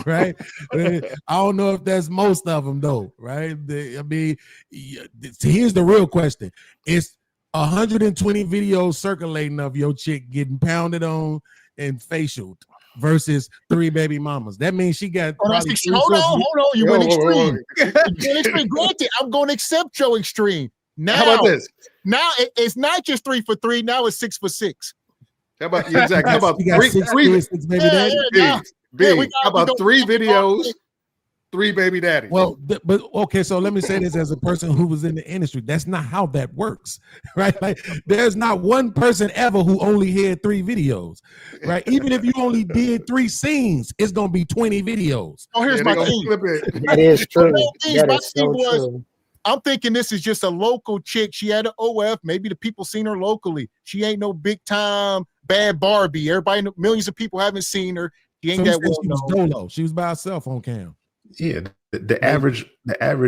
Speaker 9: right? I don't know if that's most of them, though, right? Here's the real question. It's 120 videos circulating of your chick getting pounded on and facialed versus 3 baby mamas. That means she got.
Speaker 1: Hold on. You went extreme. Granted, I'm going to accept your extreme. Now,
Speaker 6: how about this?
Speaker 1: Now it's not just 3 for 3. Now it's 6 for 6.
Speaker 6: How about exactly? How about
Speaker 9: You got six baby daddies?
Speaker 6: How about 3 videos, 3 baby daddies?
Speaker 9: Well, but okay, so let me say this as a person who was in the industry. That's not how that works, right? Like, there's not one person ever who only had 3 videos, right? Even if you only did 3 scenes, it's gonna be 20 videos.
Speaker 1: Oh, here's my thing.
Speaker 7: That is true. That
Speaker 1: My
Speaker 7: is so
Speaker 1: thing was,
Speaker 7: true.
Speaker 1: I'm thinking this is just a local chick. She had an OF. Maybe the people seen her locally. She ain't no big time bad Barbie. Everybody, millions of people haven't seen her. She ain't
Speaker 9: So
Speaker 1: that well
Speaker 9: she was
Speaker 1: known.
Speaker 9: dolo. She was by herself on cam.
Speaker 21: Yeah, the average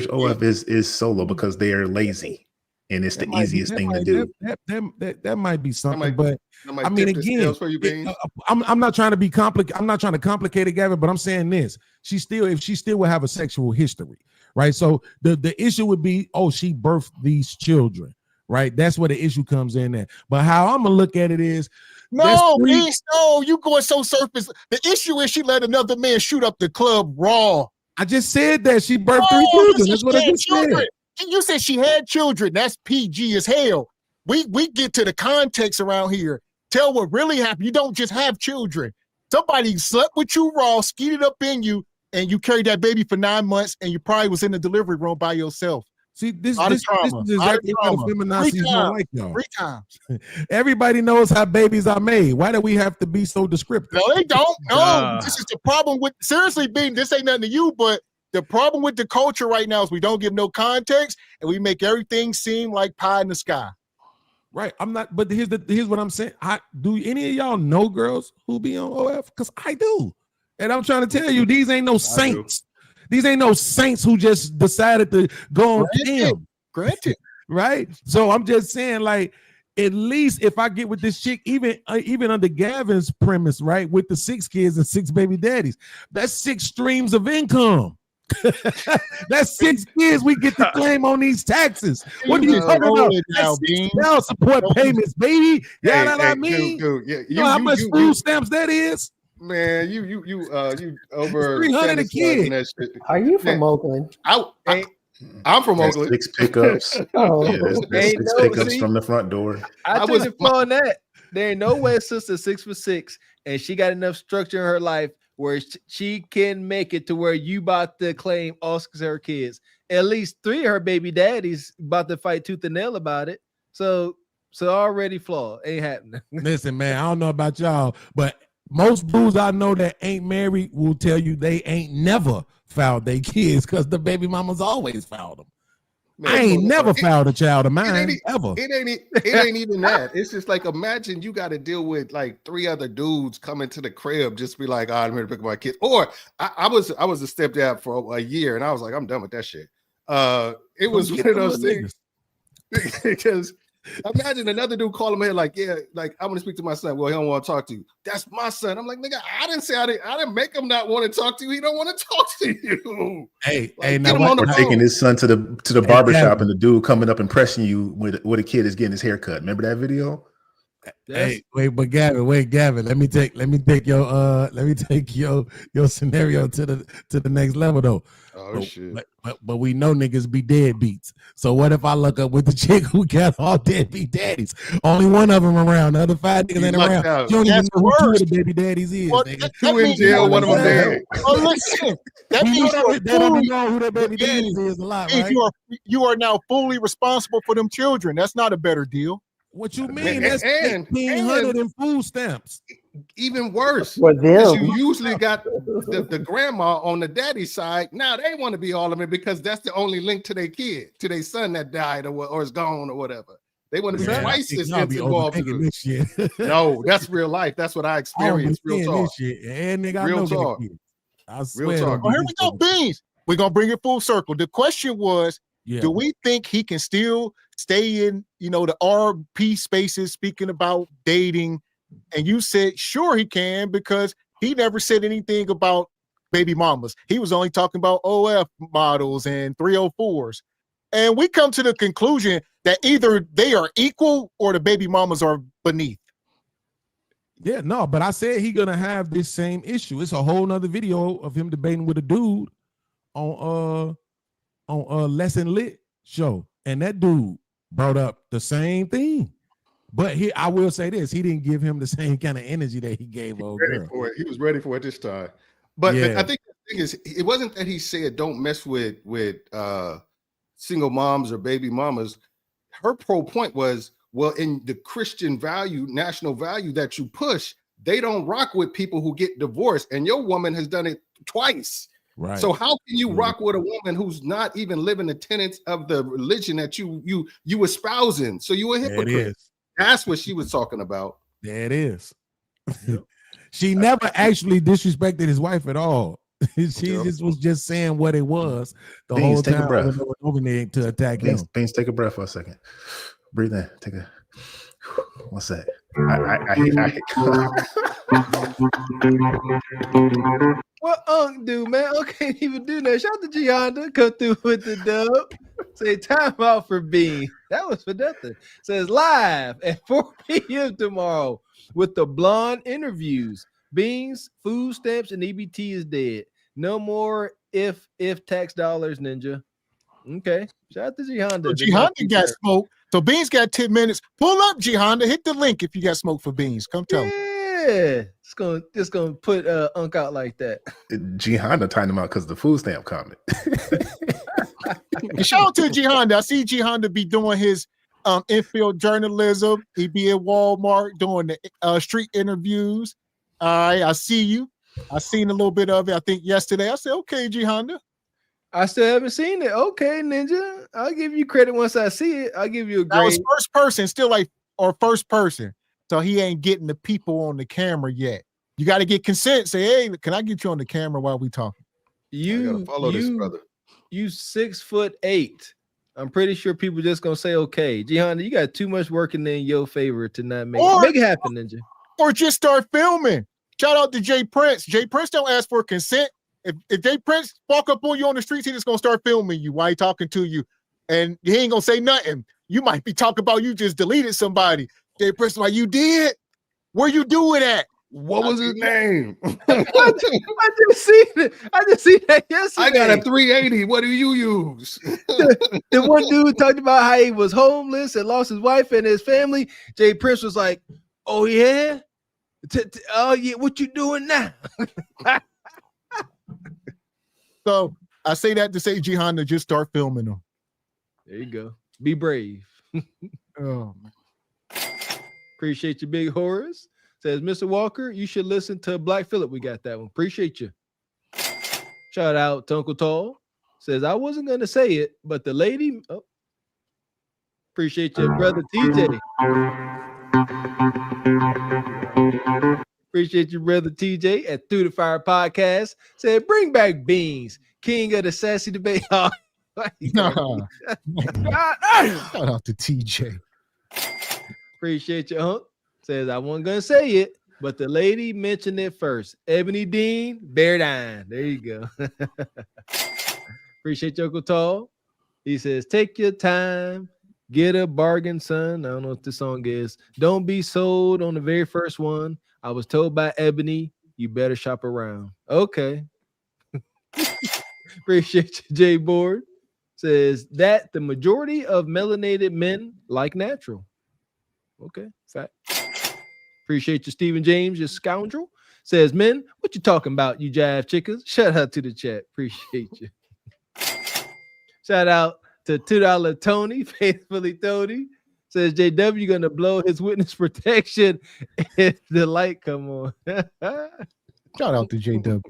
Speaker 21: OF is solo because they are lazy, and it's the easiest thing to do.
Speaker 9: That might be something, but
Speaker 6: that might
Speaker 9: I mean,
Speaker 6: tip the
Speaker 9: again,
Speaker 6: scales for you, Beans.
Speaker 9: I'm not trying to be complicated. I'm not trying to complicate it, Gavin, but I'm saying this: if she still would have a sexual history, right? So the issue would be, oh, she birthed these children, right? That's where the issue comes in there. But how I'm gonna look at it is,
Speaker 1: no, Beans, no, you going so surface. The issue is she let another man shoot up the club raw.
Speaker 9: I just said that she birthed 3 children. That's what I just said.
Speaker 1: You said she had children. That's PG as hell. We get to the context around here. Tell what really happened. You don't just have children. Somebody slept with you raw, skeeted up in you, and you carried that baby for 9 months, and you probably was in the delivery room by yourself.
Speaker 9: See, this is exactly why the feminazis don't like y'all.
Speaker 1: 3 times.
Speaker 9: Everybody knows how babies are made. Why do we have to be so descriptive?
Speaker 1: No, they don't. No, this is the problem with, seriously, Bean, this ain't nothing to you, but the problem with the culture right now is we don't give no context, and we make everything seem like pie in the sky.
Speaker 9: Right. I'm not, but here's what I'm saying. Do any of y'all know girls who be on OF? Because I do. And I'm trying to tell you, these ain't no saints. These ain't no saints who just decided to go on cam.
Speaker 1: Granted.
Speaker 9: Right? So I'm just saying, like, at least if I get with this chick, even under Gavin's premise, right, with the 6 kids and 6 baby daddies, that's 6 streams of income. That's 6 kids we get to claim on these taxes. What are you talking about? That's 6 child support payments, baby. Yeah, that I mean.
Speaker 6: Dude, yeah,
Speaker 9: you know how much food stamps that is?
Speaker 6: Man, you over
Speaker 7: 300 a kid. Are you from Oakland?
Speaker 6: I'm from Oakland.
Speaker 21: 6 pickups. There's 6 pickups from the front door.
Speaker 2: I took it on that. There ain't no way sister's 6 for 6, and she got enough structure in her life where she can make it to where you about to claim all 6 of her kids. At least 3 of her baby daddies about to fight tooth and nail about it. So already flawed. Ain't happening.
Speaker 9: Listen, man, I don't know about y'all, but most dudes I know that ain't married will tell you they ain't never fouled their kids because the baby mamas always fouled them. Man, I ain't never fouled a child of mine ever.
Speaker 6: It ain't even that. It's just like, imagine you got to deal with like 3 other dudes coming to the crib, just be like, I'm here to pick up my kids. Or I was a stepdad for a year, and I was like, I'm done with that shit. It was one of those things because imagine another dude calling me like, yeah, like I want to speak to my son. Well, he don't want to talk to you. That's my son. I'm like, nigga, I didn't make him not want to talk to you. He don't want to talk to you.
Speaker 21: Hey, now we're taking his son to the barbershop, and the dude coming up and pressing you with a kid is getting his hair cut. Remember that video?
Speaker 9: Hey, Gavin, let me take your scenario to the next level though.
Speaker 6: Oh shit.
Speaker 9: But we know niggas be deadbeats. So what if I look up with the chick who got all deadbeat daddies? Only one of them around. The other 5 niggas ain't around.
Speaker 6: Out.
Speaker 9: You don't even know who 2 of the baby daddies is.
Speaker 6: Well,
Speaker 9: nigga.
Speaker 6: 2 in jail, one of them dead.
Speaker 1: Oh, listen. That means
Speaker 9: they don't know who their baby daddies is a lot, right?
Speaker 1: You are now fully responsible for them children. That's not a better deal.
Speaker 9: What you mean? That's 1,500 in food stamps.
Speaker 6: Even worse.
Speaker 7: For them.
Speaker 6: You usually got the grandma on the daddy side. Now they want to be all of it because that's the only link to their kid, to their son that died or is gone or whatever. They want to be twice as involved. No, that's real life. That's what I experienced. Real talk.
Speaker 9: Real talk. I swear.
Speaker 6: Real talk.
Speaker 1: Oh, here we go, Beans. We're gonna bring it full circle. The question was, do we think he can still stay in, the RP spaces speaking about dating? And you said, sure he can, because he never said anything about baby mamas. He was only talking about OF models and 304s. And we come to the conclusion that either they are equal or the baby mamas are beneath.
Speaker 9: Yeah, no, but I said he gonna have this same issue. It's a whole nother video of him debating with a dude on Lesson Lit show, and that dude brought up the same thing. But I will say this: he didn't give him the same kind of energy that he gave old girl.
Speaker 6: He was ready for it this time. But
Speaker 9: Yeah.
Speaker 6: I think the thing is, it wasn't that he said don't mess with single moms or baby mamas. Her pro point was, well, in the Christian value, national value that you push, they don't rock with people who get divorced, and your woman has done it twice.
Speaker 9: Right.
Speaker 6: So how can you rock with a woman who's not even living the tenets of the religion that you espousing? So you a hypocrite.
Speaker 9: There it is.
Speaker 6: That's what she was talking about.
Speaker 9: There it is. She never actually disrespected his wife at all. She just was just saying what it was the
Speaker 21: Beans,
Speaker 9: whole
Speaker 21: take a
Speaker 9: time
Speaker 21: breath.
Speaker 9: when they were over there to attack him.
Speaker 21: Beans, take a breath for a second. Breathe in. Take a. What's that? I hate.
Speaker 2: What Unc do, man? Unc can't even do that. Shout out to G Honda. Come through with the dub. Say time out for Bean. That was for nothing. Says live at 4 p.m. tomorrow with the blonde interviews. Beans, food stamps, and EBT is dead. No more if tax dollars, Ninja. Okay. Shout out to G Honda.
Speaker 1: So G Honda got smoke. So Beans got 10 minutes. Pull up, G Honda. Hit the link if you got smoke for Beans. Come tell him.
Speaker 2: Yeah. It's gonna put Unc out like that.
Speaker 21: G Honda timed him out because of the food stamp comment.
Speaker 1: Shout out to G Honda. I see G Honda be doing his infield journalism. He be at Walmart doing the street interviews. All right, I see you. I seen a little bit of it. I think yesterday. I said, okay, G Honda.
Speaker 2: I still haven't seen it. Okay, Ninja. I'll give you credit once I see it. I'll give you a grade.
Speaker 1: That was first person, still first person. So he ain't getting the people on the camera yet. You got to get consent. Say, hey, can I get you on the camera while we talking?
Speaker 6: You gotta follow this brother.
Speaker 2: You 6'8". I'm pretty sure people just gonna say, okay, G Honda, you got too much working in your favor to not make it happen, Ninja.
Speaker 1: Or just start filming. Shout out to Jay Prince. Jay Prince don't ask for consent. If Jay Prince walk up on you on the streets, he just gonna start filming you while he talking to you, and he ain't gonna say nothing. You might be talking about you just deleted somebody. Jay Prince like, you did? Where you doing at?
Speaker 6: What was his name?
Speaker 2: I just seen it. I just seen that yesterday.
Speaker 6: I got a 380. What do you use?
Speaker 2: The one dude talked about how he was homeless and lost his wife and his family. Jay Prince was like, oh yeah? Oh yeah, what you doing now?
Speaker 1: So I say that to say G Honda, just start filming them.
Speaker 2: There you go. Be brave.
Speaker 1: Oh man.
Speaker 2: Appreciate you, Big Horace. Says Mr. Walker, you should listen to Black Phillip. We got that one. Appreciate you. Shout out to Uncle Tall. Says I wasn't gonna say it, but the lady. Oh, appreciate you, brother TJ. Appreciate you, brother TJ at Through the Fire Podcast. Said bring back Beans, king of the sassy debate.
Speaker 1: Shout out to TJ.
Speaker 2: Appreciate you, Unc. Says I wasn't gonna say it, but the lady mentioned it first. Ebony Dean, Bear Dine. There you go. Appreciate you, Uncle Tall. He says, take your time, get a bargain, son. I don't know what the song is. Don't be sold on the very first one. I was told by Ebony, you better shop around. Okay. Appreciate you, Jay Board. Says that the majority of melanated men like natural. Okay, fact. Appreciate you, Stephen James, you scoundrel. Says, men, what you talking about, you jive chickens? Shout out to the chat. Appreciate you. Shout out to $2 Tony, faithfully Tony. Says, JW gonna blow his witness protection if the light come on.
Speaker 1: Shout out to JW.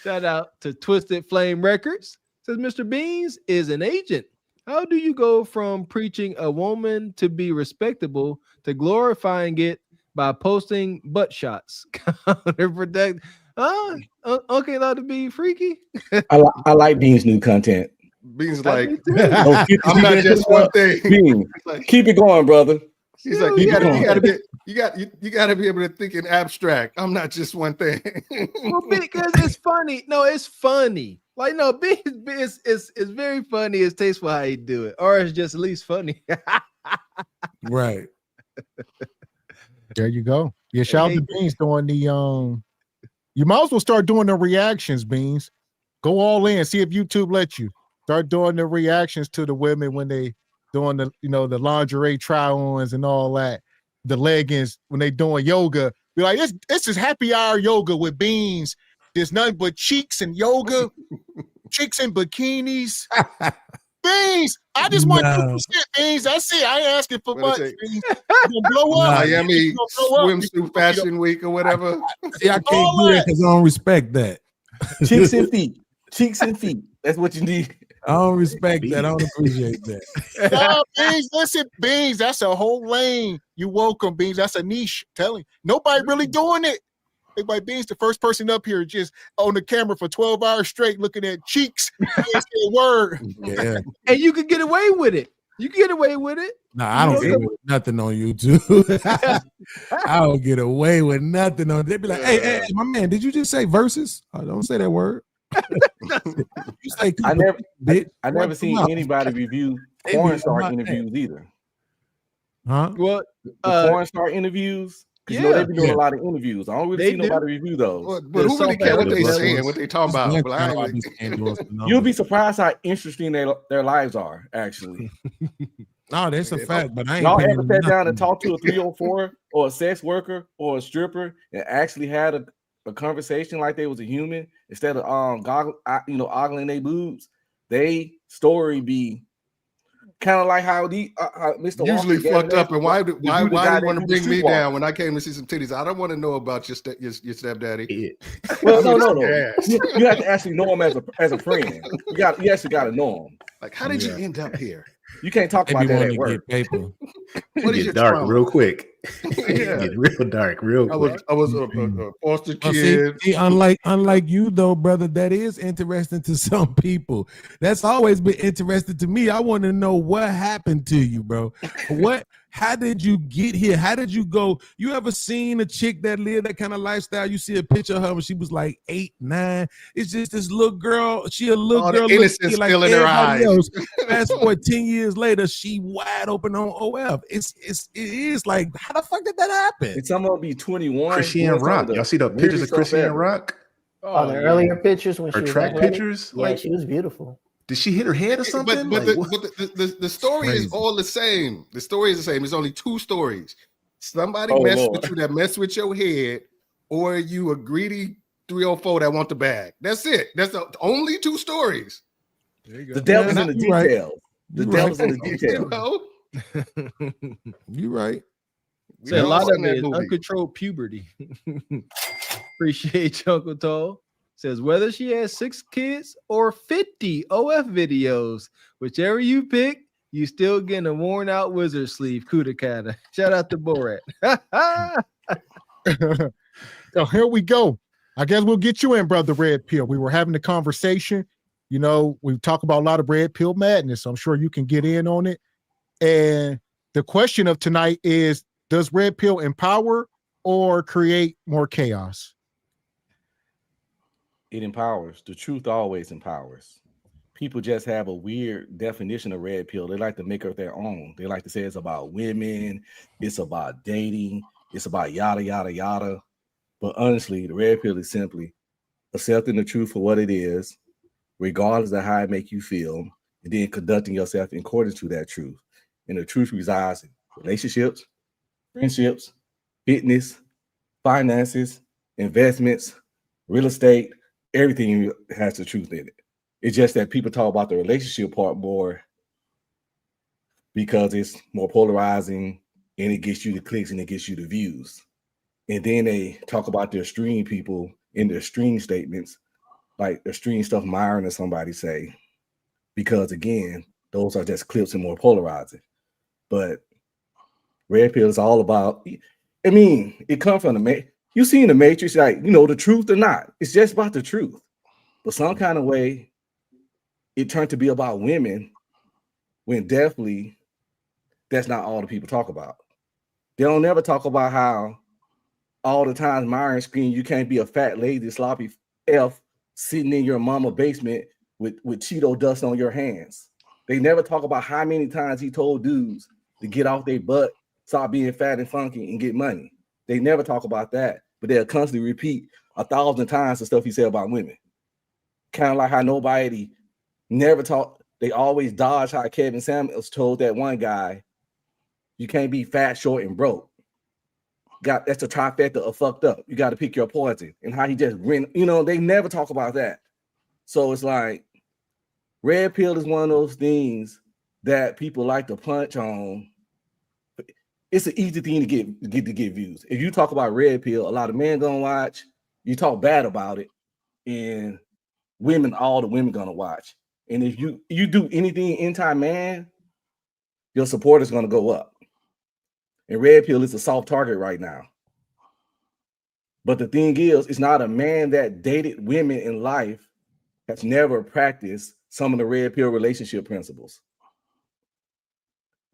Speaker 2: Shout out to Twisted Flame Records. Says, Mr. Beans is an agent. How do you go from preaching a woman to be respectable to glorifying it by posting butt shots? Counterproductive. Okay, allowed to be freaky.
Speaker 19: I like Bean's new content.
Speaker 6: Bean's like,
Speaker 19: I'm not just one thing. Bean, keep it going, brother.
Speaker 6: He's like, you gotta be able to think in abstract. I'm not just one thing.
Speaker 2: Well, because it's funny. No, it's funny. Like, no, it's very funny. It's tasteful how you do it, or it's just at least funny.
Speaker 9: Right.
Speaker 1: There you go. Yeah, shout out to Beans doing the you might as well start doing the reactions, Beans. Go all in. See if YouTube lets you. Start doing the reactions to the women when they doing the the lingerie try-ons and all that, the leggings when they doing yoga. Be like, this is happy hour yoga with beans. There's nothing but cheeks and yoga, chicks in bikinis. Beans, I just want to shit, Beans. That's it. I ain't asking for much. Beans. You gonna blow up.
Speaker 6: Miami swimsuit fashion week or whatever.
Speaker 9: See, I can't do that because I don't respect that.
Speaker 8: Cheeks and feet. Cheeks and feet. That's what you need.
Speaker 9: I don't respect that. I don't appreciate that.
Speaker 1: No, Beans, listen, Beans, that's a whole lane. You welcome, Beans. That's a niche. Telling nobody really doing it. Everybody, Beans, the first person up here just on the camera for 12 hours straight looking at cheeks. Word.
Speaker 9: Yeah.
Speaker 2: And you could get away with it. You can get away with it.
Speaker 9: No, I don't get away with nothing on YouTube. I don't get away with nothing on. They'd be like, hey, my man, did you just say verses? Oh, don't say that word. You say
Speaker 8: I never seen anybody review porn star interviews either.
Speaker 9: Huh?
Speaker 2: What?
Speaker 8: The porn star interviews. Because you know they've been doing a lot of interviews. I don't really see nobody review those.
Speaker 6: But who really care what they saying, what they talking about?
Speaker 8: You'll be surprised how interesting their lives are, actually.
Speaker 9: No, that's a fact. But I ain't
Speaker 8: y'all ever sat down and talked to a 304 or a sex worker or a stripper and actually had a conversation like they was a human instead of ogling their boobs? They story be kind of like how Mr.
Speaker 6: Usually
Speaker 8: Walker
Speaker 6: fucked up, and why do you want to bring me
Speaker 8: walk
Speaker 6: down when I came to see some titties? I don't want to know about your stepdaddy.
Speaker 8: Well, no. You have to actually know him as a friend. You actually got to know him.
Speaker 6: Like, how did you end up here?
Speaker 8: You can't talk about that at work.
Speaker 9: Paper.
Speaker 6: What is your
Speaker 20: dark
Speaker 6: trauma?
Speaker 20: real quick?
Speaker 6: Yeah.
Speaker 20: Get real dark real quick.
Speaker 6: I was a foster kid.
Speaker 9: See, unlike you though, brother, that is interesting to some people. That's always been interesting to me. I want to know what happened to you, bro. How did you get here? How did you go? You ever seen a chick that lived that kind of lifestyle? You see a picture of her when she was like 8, 9. It's just this little girl. She a little girl.
Speaker 6: The innocence still in her eyes.
Speaker 9: Else. Fast forward 10 years later, she wide open on OF. It is like, how the fuck did that happen?
Speaker 8: And some of them be 21.
Speaker 20: Christian Rock. Y'all see the pictures of Christian Rock?
Speaker 7: Oh, the earlier pictures when
Speaker 20: her
Speaker 7: she was
Speaker 20: track pictures?
Speaker 7: Yeah, she was beautiful.
Speaker 20: Did she hit her head or something?
Speaker 6: But the story is all the same. The story is the same. There's only 2 stories. Somebody messed with you that messed with your head, or you a greedy 304 that want the bag. That's it. That's the only 2 stories.
Speaker 8: The devil's in the details. The devil's in the details.
Speaker 9: You're right.
Speaker 2: So a lot of it is uncontrolled puberty. Appreciate you, Uncle Tall. Says whether she has 6 kids or 50 OF videos, whichever you pick, you still getting a worn out wizard sleeve. Kuda kata. Shout out to Borat.
Speaker 1: So here we go. I guess we'll get you in, brother Red Pill. We were having a conversation. You know, we talk about a lot of Red Pill madness. So I'm sure you can get in on it. And the question of tonight is, does Red Pill empower or create more chaos?
Speaker 8: It empowers. The truth always empowers. People just have a weird definition of red pill. They like to make it their own. They like to say it's about women, it's about dating, it's about yada, yada, yada. But honestly, the red pill is simply accepting the truth for what it is, regardless of how it make you feel, and then conducting yourself in accordance to that truth. And the truth resides in relationships, friendships, fitness, finances, investments, real estate. Everything has the truth in it. It's just that people talk about the relationship part more because it's more polarizing and it gets you the clicks and it gets you the views. And then they talk about their extreme people in their extreme statements, like extreme stuff Myron or somebody say, because again, those are just clips and more polarizing. But red pill is all about, I mean, it comes from you seen the Matrix, like, you know, the truth or not. It's just about the truth. But some kind of way, it turned to be about women when definitely that's not all the people talk about. They don't ever talk about how all the times Myron scream, you can't be a fat, lazy, sloppy F sitting in your mama basement with Cheeto dust on your hands. They never talk about how many times he told dudes to get off their butt, stop being fat and funky, and get money. They never talk about that. But they'll constantly repeat 1,000 times the stuff he said about women. Kind of like how nobody never talk. they always dodge how Kevin Samuels told that one guy, you can't be fat, short, and broke. That's the trifecta of fucked up. You got to pick your poison. And how he just ran, they never talk about that. So it's like red pill is one of those things that people like to punch on. It's an easy thing to get views. If you talk about red pill, a lot of men gonna watch. You talk bad about it, and all the women gonna watch. And if you do anything anti-man, your support is gonna go up. And red pill is a soft target right now. But the thing is, it's not a man that dated women in life that's never practiced some of the red pill relationship principles.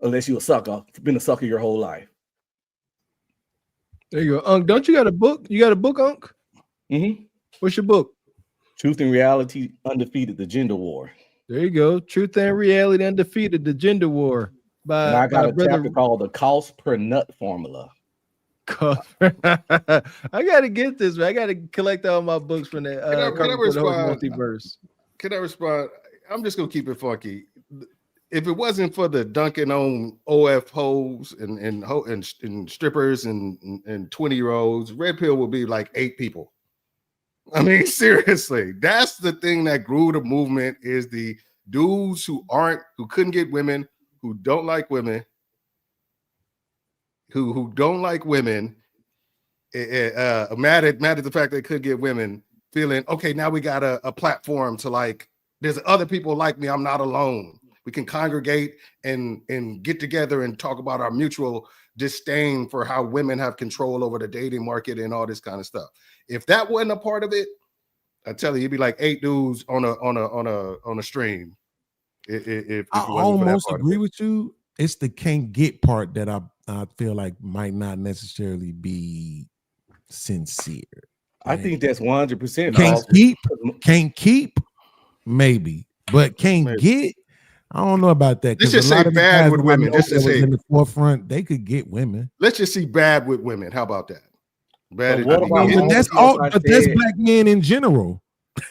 Speaker 8: Unless you're a sucker, been a sucker your whole life.
Speaker 2: There you go. Unc, don't you got a book? You got a book, Unc?
Speaker 8: Mm-hmm.
Speaker 2: What's your book?
Speaker 8: Truth and Reality Undefeated, the Gender War.
Speaker 2: There you go. Truth and Reality Undefeated, the Gender War.
Speaker 8: And I got a chapter called The Cost Per Nut Formula.
Speaker 2: I gotta get this, man. I gotta collect all my books from the multiverse.
Speaker 6: Can I respond? I'm just gonna keep it funky. If it wasn't for the dunking on OF hoes and strippers and 20-year-olds, red pill would be like 8 people. I mean, seriously, that's the thing that grew the movement, is the dudes who couldn't get women, who don't like women, who don't like women, mad at the fact they could get women, feeling, okay, now we got a platform to, like, there's other people like me, I'm not alone. We can congregate and get together and talk about our mutual disdain for how women have control over the dating market and all this kind of stuff. If that wasn't a part of it, I tell you, it'd be like 8 dudes on a stream. If
Speaker 9: I almost agree with you. It's the can't get part that I feel like might not necessarily be sincere.
Speaker 8: I think that's 100%.
Speaker 9: Can't keep, maybe, but can't get. I don't know about that.
Speaker 6: Let's just say bad with women. Just to say
Speaker 9: in the forefront, they could get women.
Speaker 6: Let's just see bad with women. How about that? Bad.
Speaker 9: But that's black men in general.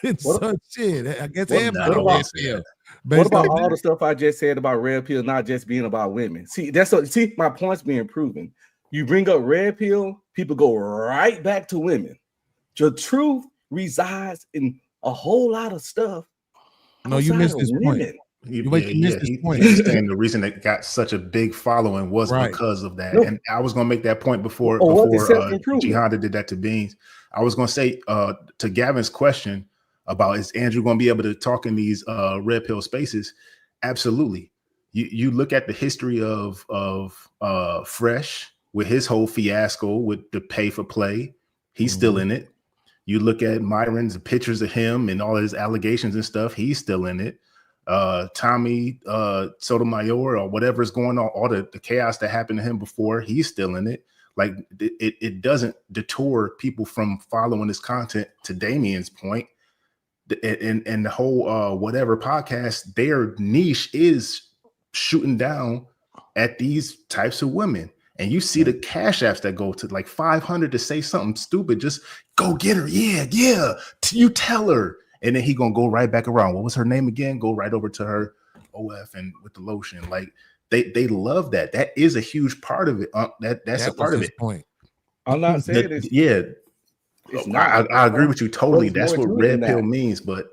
Speaker 9: It's such shit. I guess everybody.
Speaker 8: What about all the stuff I just said about red pill not just being about women? See, my point's being proven. You bring up red pill, people go right back to women. The truth resides in a whole lot of stuff.
Speaker 9: No, you missed this point.
Speaker 21: He's saying the reason it got such a big following was because of that. And I was gonna make that point before Jihanda did that to Beans. I was gonna say to Gavin's question about, is Andrew gonna be able to talk in these red pill spaces? Absolutely. You look at the history of Fresh with his whole fiasco with the pay for play. He's still in it. You look at Myron's pictures of him and all his allegations and stuff. He's still in it. Tommy Sotomayor, or whatever's going on, all the chaos that happened to him before, he's still in it. Like it doesn't detour people from following his content. To Damien's point, and the whole whatever podcast, their niche is shooting down at these types of women. And you see the cash apps that go to like 500 to say something stupid. Just go get her. Yeah. You tell her. And then he gonna go right back around. What was her name again? Go right over to her OF and with the lotion. Like they love that. That is a huge part of it. That's a part of it.
Speaker 9: Point.
Speaker 8: I'm not saying it's
Speaker 21: not. I agree with you totally. That's what red pill means. But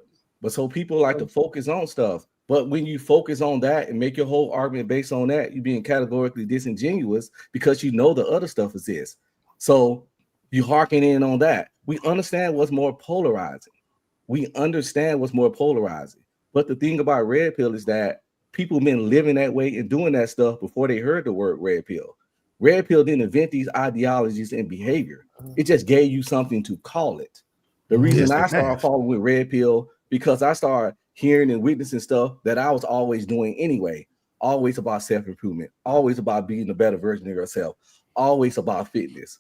Speaker 8: so people like to focus on stuff. But when you focus on that and make your whole argument based on that, you're being categorically disingenuous because you know the other stuff exists. So you harken in on that. We understand what's more polarizing. But the thing about red pill is that people been living that way and doing that stuff before they heard the word red pill. Red pill didn't invent these ideologies and behavior. It just gave you something to call it. The reason I started following with red pill, because I started hearing and witnessing stuff that I was always doing anyway. Always about self-improvement. Always about being a better version of yourself. Always about fitness.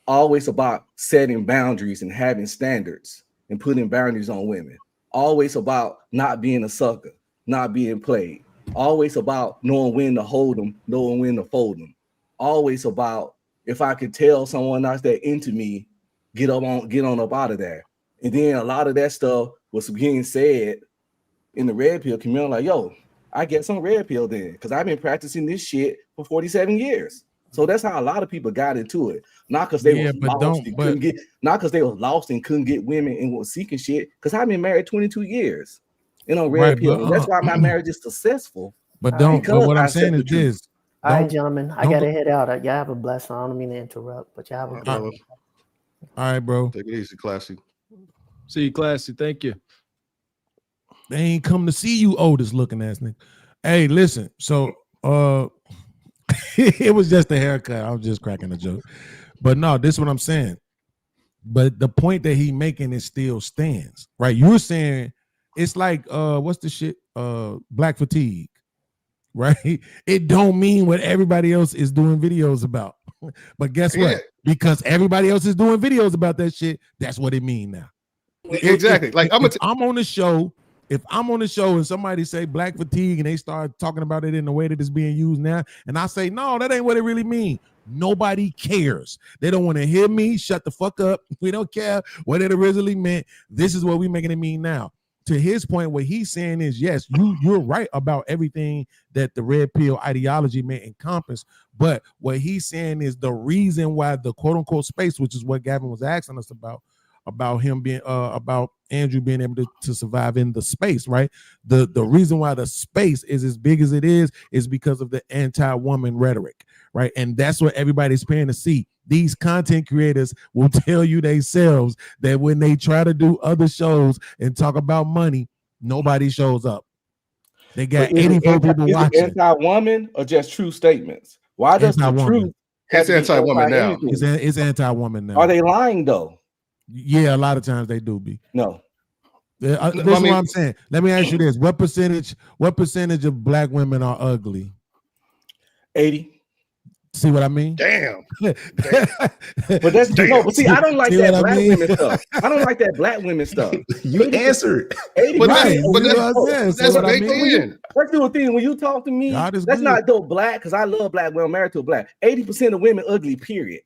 Speaker 8: Always about setting boundaries and having standards and putting boundaries on women. Always about not being a sucker, not being played. Always about knowing when to hold them, knowing when to fold them. Always about, if I could tell someone else that into me, get on up out of there. And then a lot of that stuff was being said in the red pill community, like, yo, I get some red pill then, because I've been practicing this shit for 47 years. So that's how a lot of people got into it. Not because they was lost and couldn't get, not because they was lost and couldn't get women and was seeking shit. Because I've been married 22 years and on red pill. And that's why my marriage is successful.
Speaker 9: But what I'm saying is this.
Speaker 7: All right, gentlemen, I gotta head out. Y'all have a blessing. I don't mean to interrupt, but y'all have a blessing.
Speaker 9: All right, bro.
Speaker 6: Take it easy, Classy.
Speaker 2: See you, Classy. Thank you.
Speaker 9: They ain't come to see you, oldest looking ass nigga. Hey, listen. So it was just a haircut. I was just cracking a joke. But no, this is what I'm saying. But the point that he making is still stands, right? You're saying it's like what's the shit? Black fatigue, right? It don't mean what everybody else is doing videos about. But guess what? Because everybody else is doing videos about that shit, that's what it mean now.
Speaker 6: Exactly.
Speaker 9: If I'm on the show. If I'm on the show and somebody say black fatigue and they start talking about it in the way that it's being used now, and I say, no, that ain't what it really means. Nobody cares. They don't want to hear me. Shut the fuck up. We don't care what it originally meant. This is what we're making it mean now. To his point, what he's saying is, yes, you're right about everything that the red pill ideology may encompass. But what he's saying is the reason why the quote unquote space, which is what Gavin was asking us about him being about Andrew being able to survive in the space, right? The reason why the space is as big as it is because of the anti-woman rhetoric, right? And that's what everybody's paying to see. These content creators will tell you themselves that when they try to do other shows and talk about money, nobody shows up. They got 84 people watching.
Speaker 8: Anti-woman or just true statements? Why does the truth?
Speaker 6: It's anti-woman now.
Speaker 9: It's anti-woman now.
Speaker 8: Are they lying though?
Speaker 9: Yeah, a lot of times they do be.
Speaker 8: No.
Speaker 9: This is what I'm saying. Let me ask you this. What percentage of black women are ugly?
Speaker 8: 80.
Speaker 9: See what I mean?
Speaker 6: Damn.
Speaker 8: But that's no, but see, I don't like that black women stuff. I don't like that black women stuff.
Speaker 21: You answered.
Speaker 8: 80%.
Speaker 6: That's baked in.
Speaker 8: Let's do a thing. When you talk to me, that's not though black, because I love black women, married to a black. 80% of women ugly, period.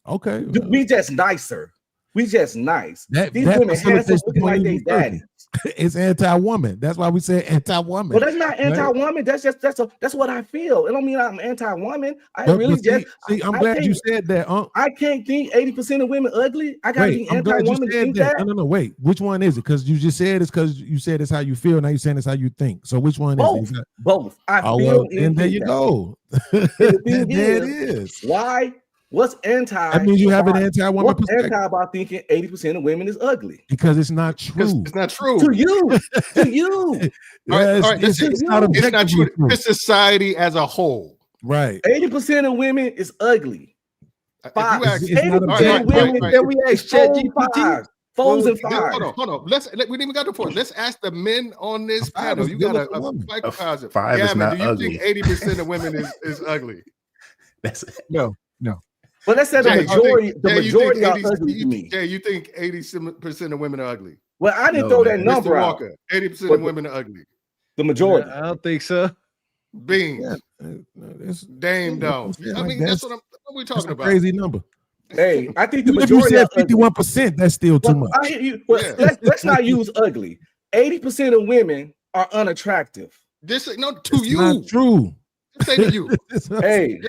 Speaker 9: Okay.
Speaker 8: We just nicer. We just nice. These women handsome, looking like they daddy.
Speaker 9: It's anti-woman. That's why we say anti-woman.
Speaker 8: Well, that's not anti-woman. Right? That's what I feel. It don't mean I'm anti-woman.
Speaker 9: I'm glad you said that.
Speaker 8: I can't think 80% of women ugly. I gotta be anti-woman to think that.
Speaker 9: No, wait. Which one is it? Because you just said it's because you said it's how you feel. Now you're saying it's how you think. So which one is it?
Speaker 8: Both. I feel
Speaker 9: and there you go.
Speaker 8: There it is. Why? What's anti?
Speaker 9: That means you have an anti-woman perspective.
Speaker 8: Anti about thinking 80% of women is ugly?
Speaker 9: Because it's not true.
Speaker 6: It's not true.
Speaker 8: To you. To you.
Speaker 6: All right. It's not true. It's society as a whole.
Speaker 9: Right.
Speaker 8: 80% of women is ugly.
Speaker 6: 80%
Speaker 8: of women that we ask ChatGPT. Foes and fives.
Speaker 6: Hold on. We didn't even got the point. Let's ask the men on this panel. You got a psychopath.
Speaker 21: Five is not
Speaker 6: ugly.
Speaker 21: Do
Speaker 6: you think 80% of women is ugly?
Speaker 9: No.
Speaker 8: But let's say the majority are ugly to me.
Speaker 6: Yeah, you think 80% of women are ugly?
Speaker 8: Well, I didn't throw that number
Speaker 6: Mr.
Speaker 8: out.
Speaker 6: Walker, 80% of women are ugly.
Speaker 8: The majority.
Speaker 2: I don't think so.
Speaker 6: Beans. Dame dog. I mean, that's what we're talking about.
Speaker 9: Crazy number.
Speaker 8: Hey, I think the
Speaker 9: Even if you
Speaker 8: majority
Speaker 9: said 51%, that's still too much.
Speaker 8: Let's not use ugly. 80% of women are unattractive.
Speaker 6: To you.
Speaker 9: Not true.
Speaker 6: Say to you.
Speaker 8: Hey,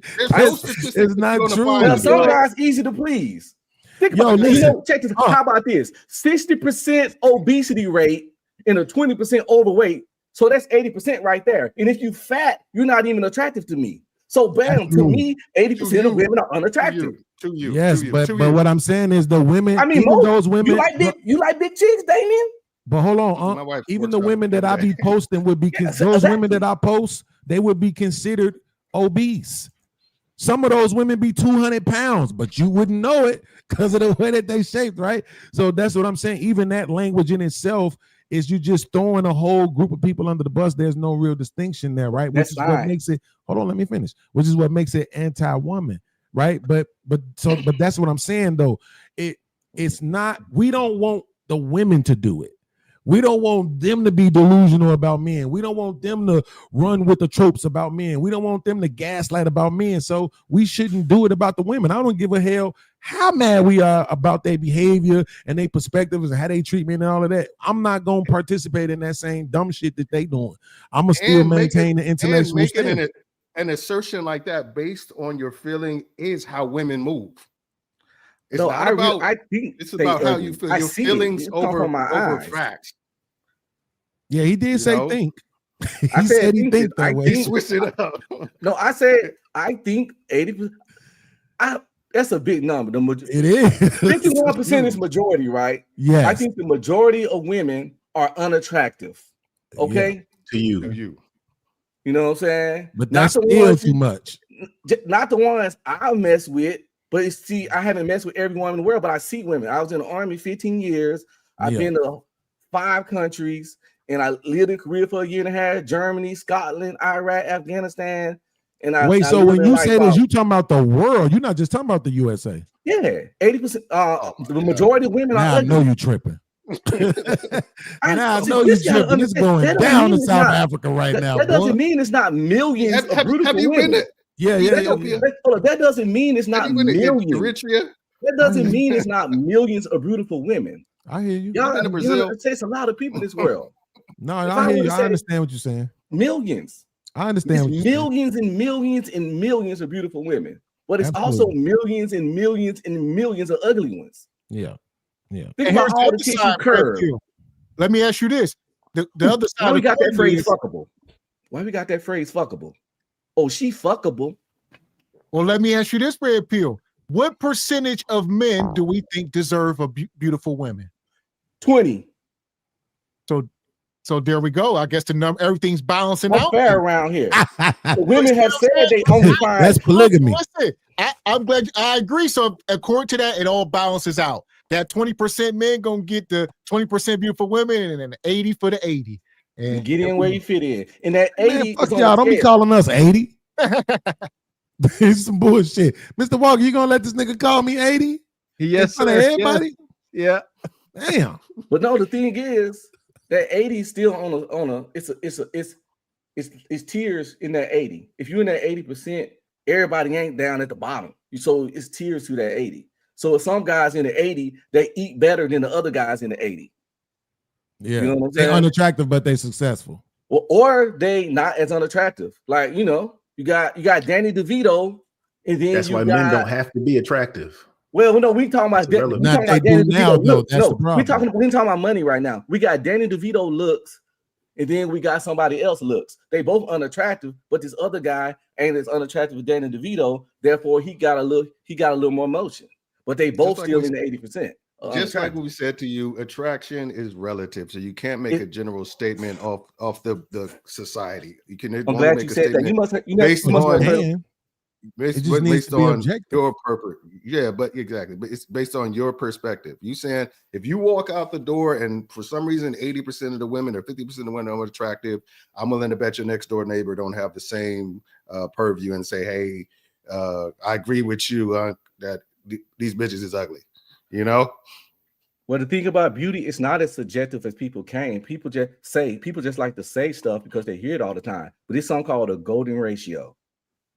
Speaker 9: it's not true.
Speaker 8: Well, some guys easy to please. Think about it. Check this. How about this? 60% obesity rate and a 20% overweight. So that's 80% right there. And if you fat, you're not even attractive to me. So bam, to me, 80% of women are unattractive.
Speaker 6: To you.
Speaker 9: Yes, but what I'm saying is the women.
Speaker 8: I mean,
Speaker 9: those women.
Speaker 8: You like big chicks, Damien?
Speaker 9: But hold on, even the women that I be posting would be those women that I post. They would be considered obese. Some of those women be 200 pounds, but you wouldn't know it because of the way that they shaped, right? So that's what I'm saying. Even that language in itself is you just throwing a whole group of people under the bus. There's no real distinction there, right? Which is what makes it. Hold on, let me finish. Which is what makes it anti-woman, right? But that's what I'm saying though. It's not. We don't want the women to do it. We don't want them to be delusional about men. We don't want them to run with the tropes about men. We don't want them to gaslight about men. So we shouldn't do it about the women. I don't give a hell how mad we are about their behavior and their perspectives and how they treat me and all of that. I'm not going to participate in that same dumb shit that they doing. I'm going to still maintain the intellectual standard.
Speaker 6: An assertion like that based on your feeling is how women move. It's
Speaker 8: No,
Speaker 6: not about.
Speaker 8: I think
Speaker 6: it's about how you feel. Your feelings over facts.
Speaker 9: Yeah, he did say think.
Speaker 8: I said he
Speaker 9: think that way.
Speaker 6: Switch it up.
Speaker 8: No, I said I think 80%. That's a big number.
Speaker 9: It is
Speaker 8: 51% is majority, right?
Speaker 9: Yes.
Speaker 8: I think the majority of women are unattractive. Okay,
Speaker 21: yeah. To you.
Speaker 8: You know what I'm saying?
Speaker 9: But that's still too much.
Speaker 8: Not the ones I mess with. But see, I haven't messed with every woman in the world, but I see women. I was in the Army 15 years. I've been to 5 countries, and I lived in Korea for a year and a half, Germany, Scotland, Iraq, Afghanistan. And
Speaker 9: so when you say this, you talking about the world. You're not just talking about the USA.
Speaker 8: Yeah, 80%. The majority of women
Speaker 9: now
Speaker 8: are
Speaker 9: I know you tripping. I know you tripping. It's going down in South Africa right now.
Speaker 8: That doesn't mean it's not millions of beautiful women.
Speaker 9: Yeah.
Speaker 8: That doesn't mean it's not millions. That doesn't mean it's not millions of beautiful women.
Speaker 9: I hear you.
Speaker 8: Y'all in Brazil, it takes a lot of people in this world.
Speaker 9: No, I hear you. I understand what you're saying.
Speaker 8: Millions.
Speaker 9: I understand.
Speaker 8: It's millions and millions and millions of beautiful women, but it's also millions and millions and millions of ugly ones.
Speaker 9: Yeah.
Speaker 8: Think about all the tissue curve.
Speaker 1: Let me ask you this: the other side.
Speaker 8: Why we got that phrase fuckable? Why we got that phrase fuckable? Oh, she fuckable.
Speaker 1: Well, let me ask you this, Red Pill. What percentage of men do we think deserve a beautiful women?
Speaker 8: 20.
Speaker 1: So there we go. I guess the number, everything's balancing out.
Speaker 8: Fair around here. Women have said they only find.
Speaker 9: That's polygamy.
Speaker 1: Listen, I'm glad I agree. So according to that, it all balances out. That 20% men gonna get the 20% beautiful women and then 80 for the 80. And
Speaker 8: get in where you fit in. And that 80.
Speaker 9: Fuck y'all, don't be calling us 80. It's some bullshit. Mr. Walker, you gonna let this nigga call me 80?
Speaker 2: Yes,
Speaker 9: sir. Everybody?
Speaker 2: Yeah.
Speaker 9: Damn.
Speaker 8: But no, the thing is that 80 is still on a it's tiers in that 80. If you're in that 80%, everybody ain't down at the bottom. So it's tiers to that 80. So if some guys in the 80, they eat better than the other guys in the 80.
Speaker 9: Yeah,
Speaker 8: you know what I'm
Speaker 9: they're
Speaker 8: saying?
Speaker 9: unattractive, but they successful.
Speaker 8: Or they not as unattractive. Like, you got Danny DeVito, and then
Speaker 21: that's why men don't have to be attractive.
Speaker 8: Well, no, we talking about Danny DeVito looks. No, we talking about money right now. We got Danny DeVito looks, and then we got somebody else looks. They both unattractive, but this other guy ain't as unattractive as Danny DeVito. Therefore, he got a little more motion. But they both still in the 80%.
Speaker 6: Just like we said to you, attraction is relative, so you can't make a general statement off the society. You can.
Speaker 8: I'm glad you said that. You must have
Speaker 6: based on
Speaker 9: objective.
Speaker 6: your purpose. Yeah, but exactly. But it's based on your perspective. You saying if you walk out the door and for some reason 80% of the women or 50% of the women are attractive, I'm willing to bet your next door neighbor don't have the same purview and say, hey, I agree with you that these bitches is ugly. You know?
Speaker 8: Well, the thing about beauty, it's not as subjective as people claim. People just like to say stuff because they hear it all the time. But it's something called a golden ratio.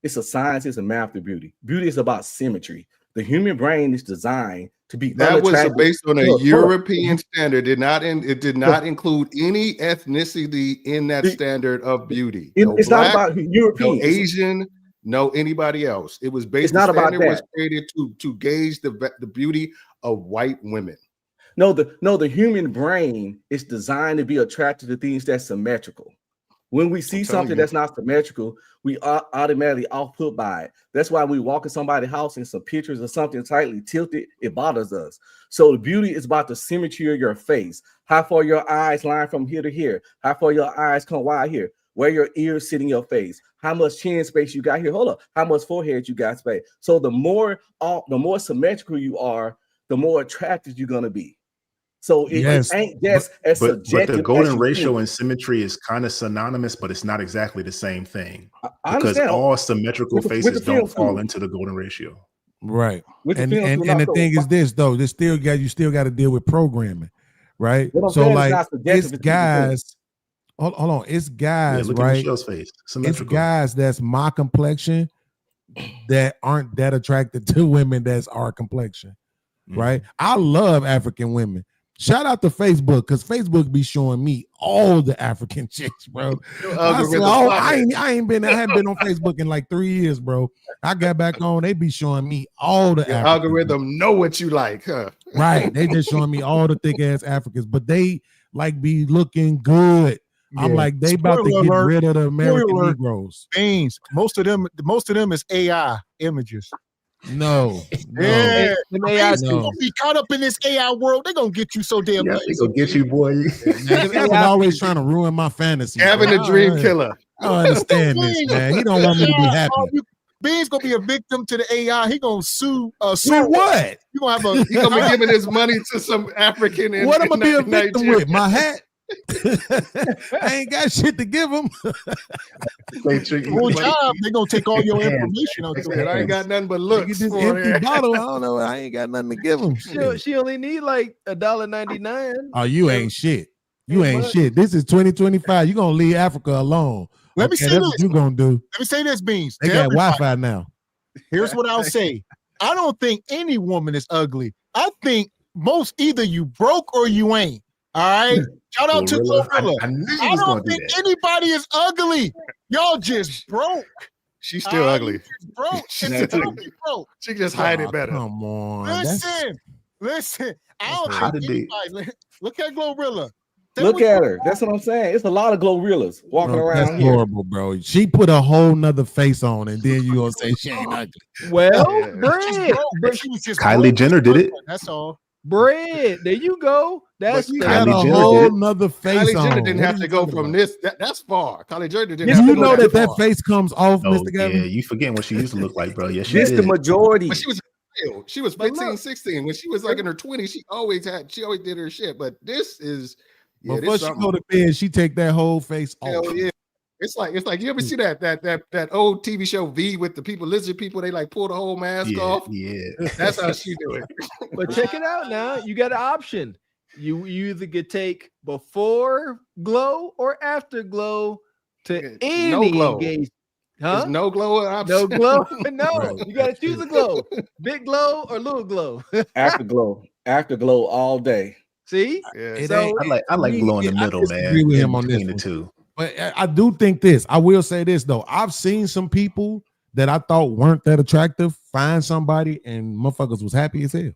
Speaker 8: It's a science, it's a math of beauty. Beauty is about symmetry. The human brain is designed to be
Speaker 6: that was based on a European standard. It did not include any ethnicity in that standard of beauty.
Speaker 8: It's not about European,
Speaker 6: no Asian, no anybody else. It was based.
Speaker 8: It's not about that.
Speaker 6: Was created to gauge the beauty of white women.
Speaker 8: No, the human brain is designed to be attracted to things that's symmetrical. When we see something that's not symmetrical, we are automatically off-put by it. That's why we walk in somebody's house and some pictures of something tightly tilted, it bothers us. So the beauty is about the symmetry of your face. How far your eyes line from here to here. How far your eyes come wide here. Where your ears sit in your face. How much chin space you got here. Hold up. How much forehead you got space. So the more symmetrical you are, the more attractive you're going to be. So it ain't just as subjective.
Speaker 21: But the golden ratio and symmetry is kind of synonymous, but it's not exactly the same thing. Because all symmetrical faces don't fall into the golden ratio.
Speaker 9: Right. And the thing is this, though, you still got to deal with programming. right?
Speaker 8: What I'm
Speaker 9: So
Speaker 8: saying is
Speaker 9: like
Speaker 8: not subjective,
Speaker 9: it's
Speaker 8: it's people think.
Speaker 9: guys. Hold on, it's guys,
Speaker 21: look at
Speaker 9: right?
Speaker 21: Michelle's face.
Speaker 9: It's
Speaker 21: Symmetrical.
Speaker 9: guys that's my complexion that aren't that attracted to women that's our complexion, right? I love African women. Shout out to Facebook because Facebook be showing me all the African chicks, bro. I said, oh, I haven't been on Facebook in like 3 years, bro. I got back on. They be showing me all the
Speaker 6: Your
Speaker 9: African
Speaker 6: algorithm know what you like, huh?
Speaker 9: right. They just showing me all the thick ass Africans, but they like be looking good. I'm
Speaker 1: Yeah.
Speaker 9: like, they about to
Speaker 1: Spoiler
Speaker 9: get
Speaker 1: alert.
Speaker 9: rid of the American
Speaker 1: Spoiler.
Speaker 9: Negroes.
Speaker 1: Beans. Most of them is AI images.
Speaker 9: No.
Speaker 1: Yeah.
Speaker 2: Them AI
Speaker 1: They're gonna be caught up in this AI world. They're gonna get you so damn
Speaker 21: Yeah,
Speaker 1: easy.
Speaker 21: they gonna get you, boy.
Speaker 9: Man, Gavin always trying to ruin my fantasy.
Speaker 6: Gavin
Speaker 9: bro.
Speaker 6: the dream killer.
Speaker 9: I don't understand this, man. He don't want me to be happy.
Speaker 1: Bean's gonna be a victim to the AI. He gonna sue.
Speaker 9: With what?
Speaker 1: You gonna have a?
Speaker 6: He gonna be giving his money to some African.
Speaker 9: What I'm gonna be a victim
Speaker 6: Nigeria.
Speaker 9: with? My hat? I ain't got shit to give him.
Speaker 1: Cool job. They gonna take all your information out there.
Speaker 6: I ain't got nothing but looks.
Speaker 9: This empty bottle. I don't know. I ain't got nothing to give him.
Speaker 2: She only need like $1.99.
Speaker 9: Oh, you ain't shit. You ain't shit. This is 2025. You gonna leave Africa alone.
Speaker 1: Let me say
Speaker 9: that's
Speaker 1: this.
Speaker 9: what you gonna do.
Speaker 1: Let me say this, Beans.
Speaker 9: They
Speaker 1: to
Speaker 9: got
Speaker 1: everybody.
Speaker 9: Wi-Fi now.
Speaker 1: Here's what I'll say. I don't think any woman is ugly. I think either you broke or you ain't. All right. Shout out to Glorilla.
Speaker 21: I knew
Speaker 1: I
Speaker 21: you was
Speaker 1: don't
Speaker 21: gonna do
Speaker 1: think
Speaker 21: that.
Speaker 1: anybody is ugly. Y'all just broke.
Speaker 6: She's still ugly.
Speaker 1: Broke.
Speaker 6: She's
Speaker 1: It's
Speaker 6: still
Speaker 1: broke. Broke.
Speaker 6: She just hide it better.
Speaker 9: Come on.
Speaker 1: Listen. I don't
Speaker 21: How
Speaker 1: think
Speaker 21: did
Speaker 1: anybody. Look at Glorilla.
Speaker 8: Look at her. That's what I'm saying. It's a lot of Glorrillas walking
Speaker 9: Bro,
Speaker 8: around
Speaker 9: that's
Speaker 8: here.
Speaker 9: horrible, bro. She put a whole nother face on, and then you gonna say she ain't ugly.
Speaker 2: Well,
Speaker 1: Bread. She was just
Speaker 21: Kylie
Speaker 1: broke.
Speaker 21: Jenner did it.
Speaker 1: That's all.
Speaker 2: Bread. There you go. That's
Speaker 9: You
Speaker 2: the
Speaker 9: got a
Speaker 21: Kylie Jenner
Speaker 9: whole
Speaker 21: did it.
Speaker 9: nother face
Speaker 6: Kylie Jenner
Speaker 9: on.
Speaker 6: didn't
Speaker 9: What
Speaker 6: have
Speaker 9: are
Speaker 6: to
Speaker 9: you
Speaker 6: go
Speaker 9: talking
Speaker 6: from
Speaker 9: about?
Speaker 6: this. That's far. Kylie Jenner didn't
Speaker 9: Do
Speaker 6: have to
Speaker 9: you
Speaker 6: go
Speaker 9: know that
Speaker 6: far.
Speaker 9: face comes off,
Speaker 21: Oh,
Speaker 9: Mr. Gavin?
Speaker 21: yeah, you forgetting what she used to look like, bro. Yes, she
Speaker 8: This
Speaker 21: did.
Speaker 8: the majority.
Speaker 6: But she was real. She was 15, 16. When she was like in her 20s, she always did her shit. But this is
Speaker 9: Before she go to bed, she take that whole face off.
Speaker 6: hell yeah. It's like you ever see that old TV show V with the lizard people, they like pull the whole mask off.
Speaker 21: Yeah.
Speaker 6: That's how she do it.
Speaker 2: But check it out now. You got an option. You either could take before glow or after glow to any
Speaker 6: No glow.
Speaker 2: engagement.
Speaker 6: There's
Speaker 2: Huh?
Speaker 6: no glow option.
Speaker 2: No glow. No,
Speaker 9: Right.
Speaker 2: you got to choose a glow. Big glow or little glow.
Speaker 8: Afterglow all day.
Speaker 2: See?
Speaker 6: Yeah.
Speaker 2: So
Speaker 21: I like glow in the
Speaker 9: I
Speaker 21: middle,
Speaker 9: disagree
Speaker 21: man.
Speaker 9: with
Speaker 21: In
Speaker 9: him on this
Speaker 21: between the
Speaker 9: one.
Speaker 21: two.
Speaker 9: But I do think this. I will say this though. I've seen some people that I thought weren't that attractive find somebody and motherfuckers was happy as hell.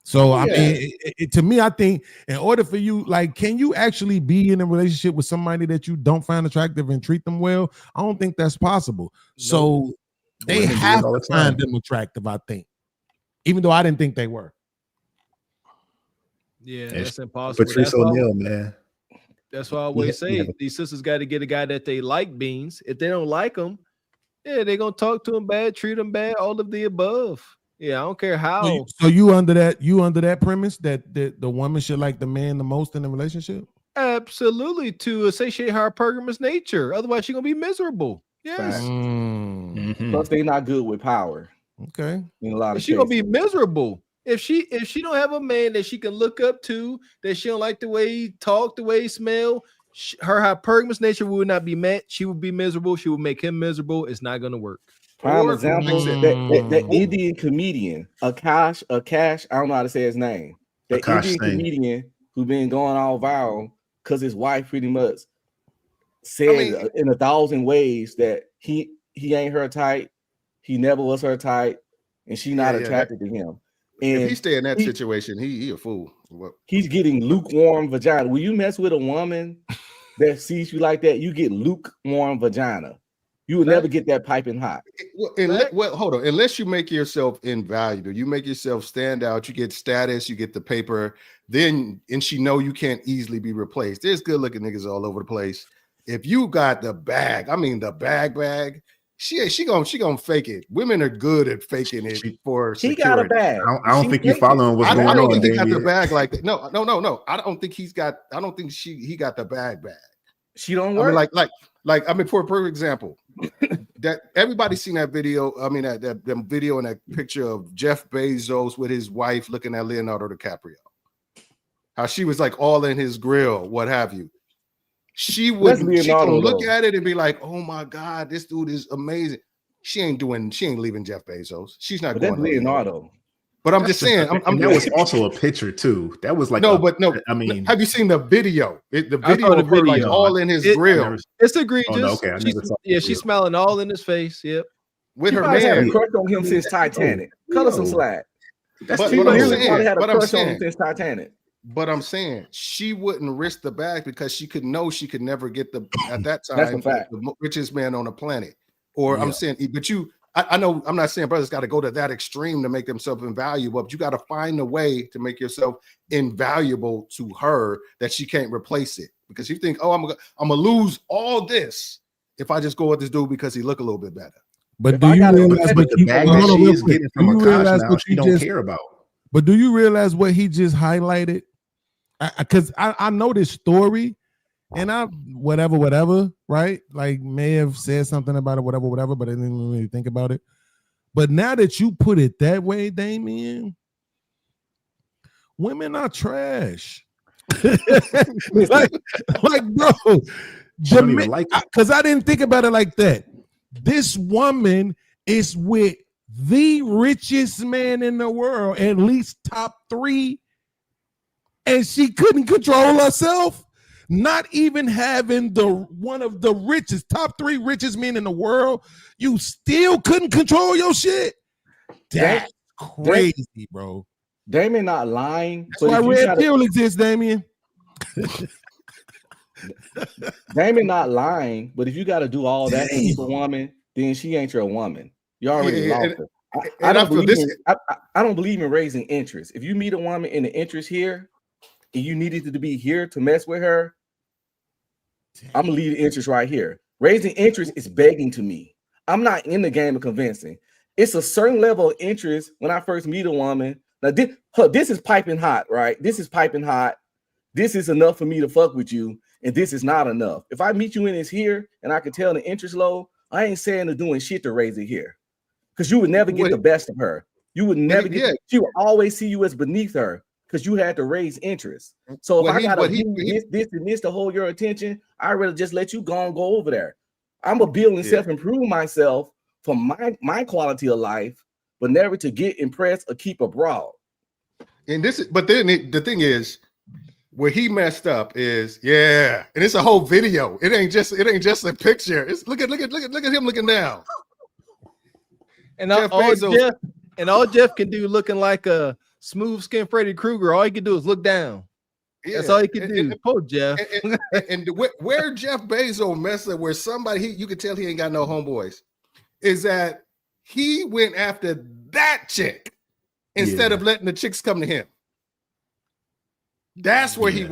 Speaker 9: So I mean, to me, I think in order for you, like, can you actually be in a relationship with somebody that you don't find attractive and treat them well? I don't think that's possible. So they
Speaker 21: Women do it
Speaker 9: have
Speaker 21: all
Speaker 9: to
Speaker 21: the time.
Speaker 9: find them attractive, I think, even though I didn't think they were.
Speaker 2: yeah,
Speaker 21: It's
Speaker 2: that's impossible.
Speaker 21: Patrice
Speaker 2: That's why,
Speaker 21: O'Neal, man.
Speaker 2: that's why I always
Speaker 21: Yeah,
Speaker 2: say these sisters got to get a guy that they like, Beans. If they don't like him, yeah, they're gonna talk to him bad, treat him bad, all of the above. Yeah, I don't care how.
Speaker 9: So you under that premise that the woman should like the man the most in the relationship?
Speaker 2: Absolutely, to satiate her hypergamous nature. Otherwise, she's gonna be miserable. Yes.
Speaker 21: Mm-hmm.
Speaker 8: Plus, they not good with power.
Speaker 9: Okay.
Speaker 8: In a lot of
Speaker 2: She's gonna
Speaker 8: cases.
Speaker 2: be miserable. If she don't have a man that she can look up to, that she don't like the way he talk, the way he smell, her hypergamous nature would not be met. She would be miserable. She would make him miserable. It's not gonna work.
Speaker 8: Prime
Speaker 6: Or-
Speaker 8: example, that Indian comedian, Akash, I don't know how to say his name. The
Speaker 21: Akash
Speaker 8: Indian
Speaker 21: Singh.
Speaker 8: comedian who been going all viral because his wife pretty much said in 1,000 ways that he ain't her type, he never was her type, and she not attracted to him. And
Speaker 6: if he stay in that situation, he a fool.
Speaker 8: He's getting lukewarm vagina. When you mess with a woman that sees you like that, you get lukewarm vagina. You will never get that piping hot.
Speaker 6: Hold on. Unless you make yourself invaluable, you make yourself stand out, you get status, you get the paper, and she know you can't easily be replaced. There's good looking niggas all over the place. If you got the bag, the bag, she gonna fake it. Women are good at faking it for security.
Speaker 8: He got a bag.
Speaker 21: I don't think you following what's going on.
Speaker 6: I don't think he got
Speaker 21: Damien.
Speaker 6: the bag like that. No. I don't think he got the bag.
Speaker 8: She don't work.
Speaker 6: I mean, for example, that everybody's seen that video. I mean, that video and that picture of Jeff Bezos with his wife looking at Leonardo DiCaprio. how she was like all in his grill, what have you. She
Speaker 8: That's
Speaker 6: wouldn't. She
Speaker 8: Leonardo,
Speaker 6: gonna look
Speaker 8: though.
Speaker 6: at it and be like, "Oh my God, this dude is amazing." She ain't leaving Jeff Bezos. She's not
Speaker 8: But
Speaker 6: going
Speaker 8: that's
Speaker 6: nowhere.
Speaker 8: Leonardo.
Speaker 6: But I'm just saying,
Speaker 21: and that was also a picture too. That was like I mean,
Speaker 6: have you seen the video? The
Speaker 2: I
Speaker 6: video
Speaker 2: saw the
Speaker 6: of her like
Speaker 2: video.
Speaker 6: all in his
Speaker 2: It-
Speaker 6: grill
Speaker 2: It's egregious.
Speaker 21: Oh, no, okay, I never saw the
Speaker 2: She's smiling all in his face. Yep.
Speaker 6: with
Speaker 8: She
Speaker 6: her
Speaker 8: probably had a
Speaker 6: man.
Speaker 8: crush on him since Titanic. Cut us some slack.
Speaker 21: That's
Speaker 8: She
Speaker 6: But I'm
Speaker 8: literally probably
Speaker 6: saying,
Speaker 8: had a
Speaker 6: but I'm
Speaker 8: crush on him
Speaker 6: saying,
Speaker 8: since Titanic.
Speaker 6: but I'm saying she wouldn't risk the bag because she could know she could never get at that
Speaker 8: That's a
Speaker 6: time
Speaker 8: fact.
Speaker 6: the richest man on the planet. Or I'm
Speaker 8: Yeah.
Speaker 6: saying, but I know I'm not saying brothers got to go to that extreme to make themselves invaluable, but you got to find a way to make yourself invaluable to her that she can't replace it. Because you think, oh, I'm gonna lose all this if I just go with this dude because he look a little bit better.
Speaker 21: But do you realize
Speaker 6: but the bag that she is getting from Akash now, she don't care about.
Speaker 9: But do you realize what he just highlighted? Because I know this story, and I whatever, right? Like may have said something about it, whatever, but I didn't really think about it. But now that you put it that way, Damien, women are trash. like, bro,
Speaker 21: don't even like it.
Speaker 9: Because I didn't think about it like that. This woman is with the richest man in the world, at least top 3, and she couldn't control herself. Not even having one of the richest, top 3 richest men in the world, you still couldn't control your shit. That's crazy, bro.
Speaker 8: Damien not lying.
Speaker 9: That's why red pill exists, Damien.
Speaker 8: Damien not lying, but if you got to do all that to keep a woman, then she ain't your woman. You already lost her. I don't believe in raising interest. If you meet a woman in the interest here, and you needed to be here to mess with her, I'm gonna leave the interest right here. Raising interest is begging to me. I'm not in the game of convincing. It's a certain level of interest when I first meet a woman. Now this is piping hot, right? This is piping hot. This is enough for me to fuck with you, and this is not enough. If I meet you in this here and I can tell the interest low, I ain't saying to doing shit to raise it here, because you would never get the best of her. You would never get. She would always see you as beneath her because you had to raise interest. So if I gotta do this and this to hold your attention, I'd rather just let you go over there. I'm a build and self-improve myself for my quality of life, but never to get impressed or keep abroad.
Speaker 6: And but then the thing is, where he messed up is, and it's a whole video. It ain't just a picture. It's look at him looking down.
Speaker 2: And all Jeff can do, looking like a smooth skin Freddy Krueger, all he can do is look down. That's all he can do. Poor Jeff.
Speaker 6: And where Jeff Bezos messed up, where somebody you could tell he ain't got no homeboys, is that he went after that chick instead of letting the chicks come to him. That's where he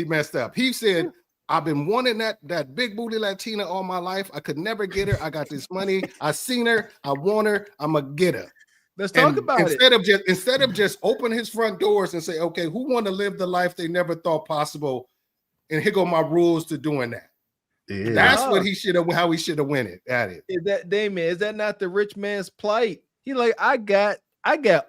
Speaker 6: messed up. He said, I've been wanting that big booty Latina all my life. I could never get her. I got this money. I seen her. I want her. I'm gonna get her.
Speaker 2: Let's talk about
Speaker 6: it. Instead of just open his front doors and say, okay, who want to live the life they never thought possible? And here go my rules to doing that. Yeah. That's what how he should have went at it.
Speaker 2: Is that Damien? Is that not the rich man's plight? He like, I got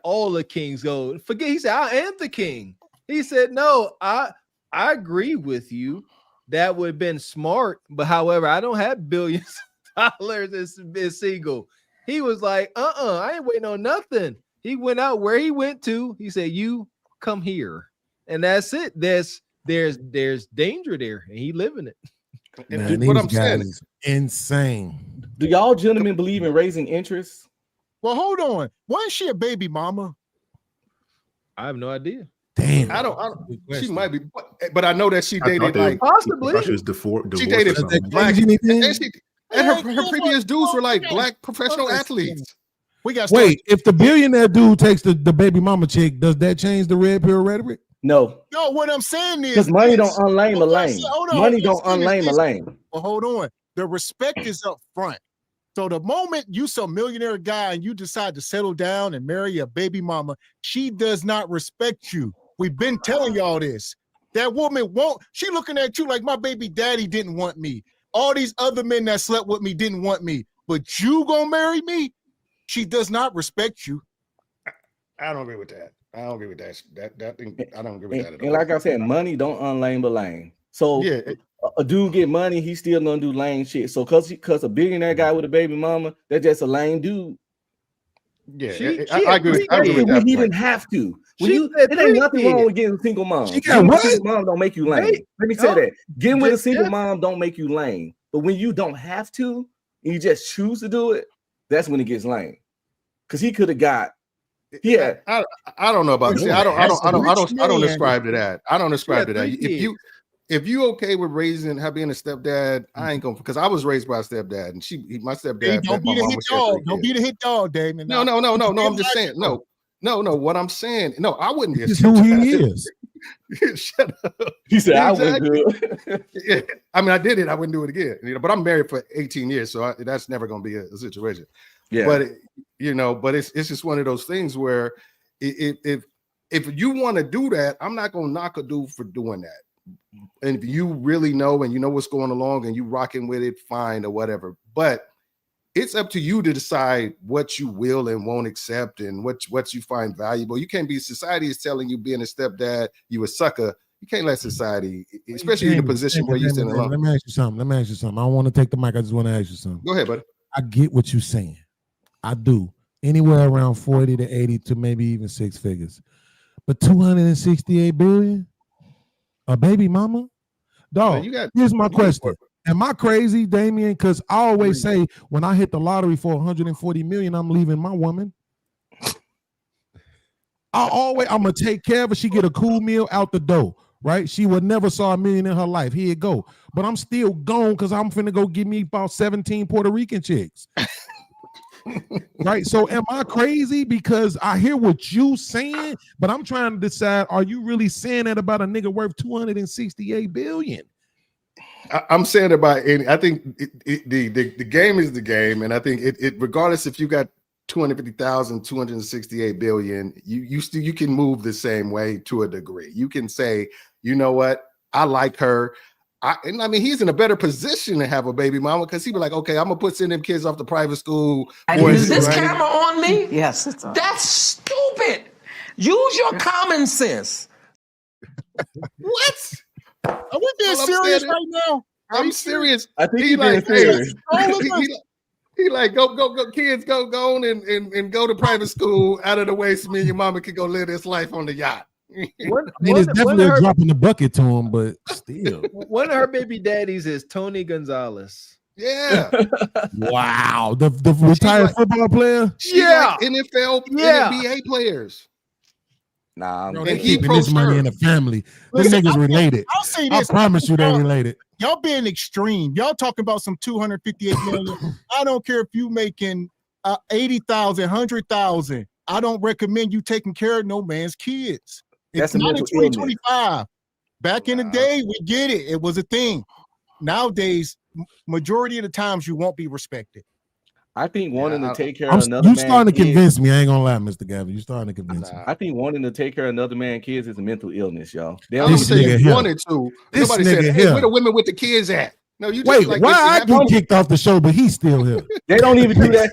Speaker 2: all the king's gold. Forget, he said, I am the king. He said, no, I agree with you. That would have been smart, but however, I don't have billions of dollars as single. He was like, I ain't waiting on nothing. He went out where he went to. He said, you come here. And that's it. There's danger there, and he living it.
Speaker 9: Man, what I'm saying is insane.
Speaker 8: Do y'all gentlemen believe in raising interest?
Speaker 1: Well, hold on. Wasn't she a baby mama?
Speaker 2: I have no idea.
Speaker 9: Damn,
Speaker 6: I don't. She might be, but I know that she dated like
Speaker 2: possibly.
Speaker 21: She was divorced.
Speaker 6: She dated black, and her previous dudes were like black professional athletes.
Speaker 1: We got
Speaker 9: if the billionaire dude takes the baby mama chick, does that change the red pill rhetoric?
Speaker 8: No.
Speaker 1: No, what I'm saying is
Speaker 8: because money don't unlame a lane. Money don't unlame a lane.
Speaker 1: Well, hold on. The respect is up front. So the moment you some millionaire guy and you decide to settle down and marry a baby mama, she does not respect you. We've been telling y'all this. That woman won't. She looking at you like my baby daddy didn't want me. All these other men that slept with me didn't want me. But you gonna marry me? She does not respect you.
Speaker 6: I don't agree with that. I don't agree with that thing. I don't agree with that at all.
Speaker 8: And like I said, money don't unlame a lane. So
Speaker 6: Yeah,
Speaker 8: a dude get money, he still gonna do lame shit. So cause a billionaire guy with a baby mama, that's just a lame dude.
Speaker 6: yeah,
Speaker 2: She
Speaker 6: I agree. I agree with
Speaker 8: When
Speaker 6: that
Speaker 8: he
Speaker 6: point.
Speaker 8: didn't have to. When
Speaker 2: She
Speaker 8: you,
Speaker 2: said
Speaker 8: it ain't nothing wrong
Speaker 2: three
Speaker 8: with getting a single mom.
Speaker 9: She got
Speaker 8: Getting a
Speaker 9: what?
Speaker 8: single mom don't make you lame.
Speaker 2: Wait,
Speaker 8: Let me say
Speaker 2: huh?
Speaker 8: that. Getting with a single
Speaker 2: Jeff?
Speaker 8: mom don't make you lame. But when you don't have to, and you just choose to do it, that's when it gets lame. Because he could have got. Yeah,
Speaker 6: I don't know about. See, I don't ascribe to that. I don't ascribe to that. If you okay with being a stepdad, I ain't gonna, because I was raised by a stepdad, and my stepdad.
Speaker 1: Hey, don't be the hit dog. Don't be the hit dog, Damon.
Speaker 6: No. I'm just saying. No. What I'm saying. No, I wouldn't be a
Speaker 9: This is who he is.
Speaker 6: Shut up.
Speaker 8: He said,
Speaker 6: Exactly.
Speaker 8: I was good.
Speaker 6: Yeah. I mean, I did it. I wouldn't do it again. But I'm married for 18 years, so that's never going to be a situation.
Speaker 8: Yeah.
Speaker 6: But it's just one of those things where if you want to do that, I'm not going to knock a dude for doing that. And if you really know and you know what's going along and you rocking with it, fine or whatever. But it's up to you to decide what you will and won't accept and what you find valuable. You can't be, society is telling you being a stepdad, you a sucker. You can't let society, especially in a position where you're standing alone.
Speaker 9: Let me ask you something. I don't want to take the mic. I just want to ask you something.
Speaker 6: Go ahead, buddy.
Speaker 9: I get what you're saying. I do. Anywhere around 40 to 80 to maybe even 6 figures. But 268 billion? A baby mama? Dog, here's my question. Am I crazy, Damien? Because I always say when I hit the lottery for 140 million, I'm leaving my woman. I'm gonna take care of her. She get a cool meal out the door, right? She would never saw a million in her life. Here you go. But I'm still gone because I'm finna go give me about 17 Puerto Rican chicks. Right? So am I crazy? Because I hear what you saying, but I'm trying to decide, are you really saying that about a nigga worth 268 billion?
Speaker 6: I'm saying about any. I think the game is the game, and I think it regardless if you got 250,000, 268 billion, you can move the same way to a degree. You can say, you know what, I like her. I mean, he's in a better position to have a baby mama because he'd be like, okay, I'm gonna send them kids off to private school.
Speaker 11: Is this camera on me? Yes, it's on. That's stupid. Use your common sense.
Speaker 6: What?
Speaker 1: Are we being serious right now?
Speaker 6: I'm serious.
Speaker 8: I think he's being serious.
Speaker 6: He like go kids go on and go to private school out of the way so me and your mama can go live this life on the yacht.
Speaker 9: It's definitely a drop in the bucket to him, but still.
Speaker 2: One of her baby daddies is Tony Gonzalez.
Speaker 6: Yeah.
Speaker 9: Wow. The retired football player?
Speaker 6: Yeah. Like NFL, NBA players.
Speaker 8: Nah,
Speaker 9: bro, they keeping this money in the family. Them niggas related.
Speaker 1: I'll say this.
Speaker 9: I promise you they're related.
Speaker 1: Y'all being extreme. Y'all talking about some 258 million. I don't care if you making 80,000, 100,000. I don't recommend you taking care of no man's kids. It's not in 2025. Back in the day, we get it. It was a thing. Nowadays, majority of the times you won't be respected.
Speaker 8: I think wanting to take care of another
Speaker 9: you
Speaker 8: man's
Speaker 9: starting to
Speaker 8: kids,
Speaker 9: convince me. I ain't gonna lie, Mr. Gavin. You starting to convince me.
Speaker 8: I think wanting to take care of another man's kids is a mental illness, y'all. They
Speaker 6: I
Speaker 8: don't
Speaker 6: don't
Speaker 8: even
Speaker 6: say
Speaker 8: think
Speaker 6: you wanted to.
Speaker 9: This
Speaker 6: Nobody
Speaker 9: nigga
Speaker 6: said, hey,
Speaker 9: here.
Speaker 6: where the women with the kids at? No, you just
Speaker 9: Wait,
Speaker 6: like,
Speaker 9: why
Speaker 6: if you
Speaker 9: I
Speaker 6: have
Speaker 9: get
Speaker 6: to-
Speaker 9: kicked off the show, but he's still here?
Speaker 8: They don't even do that.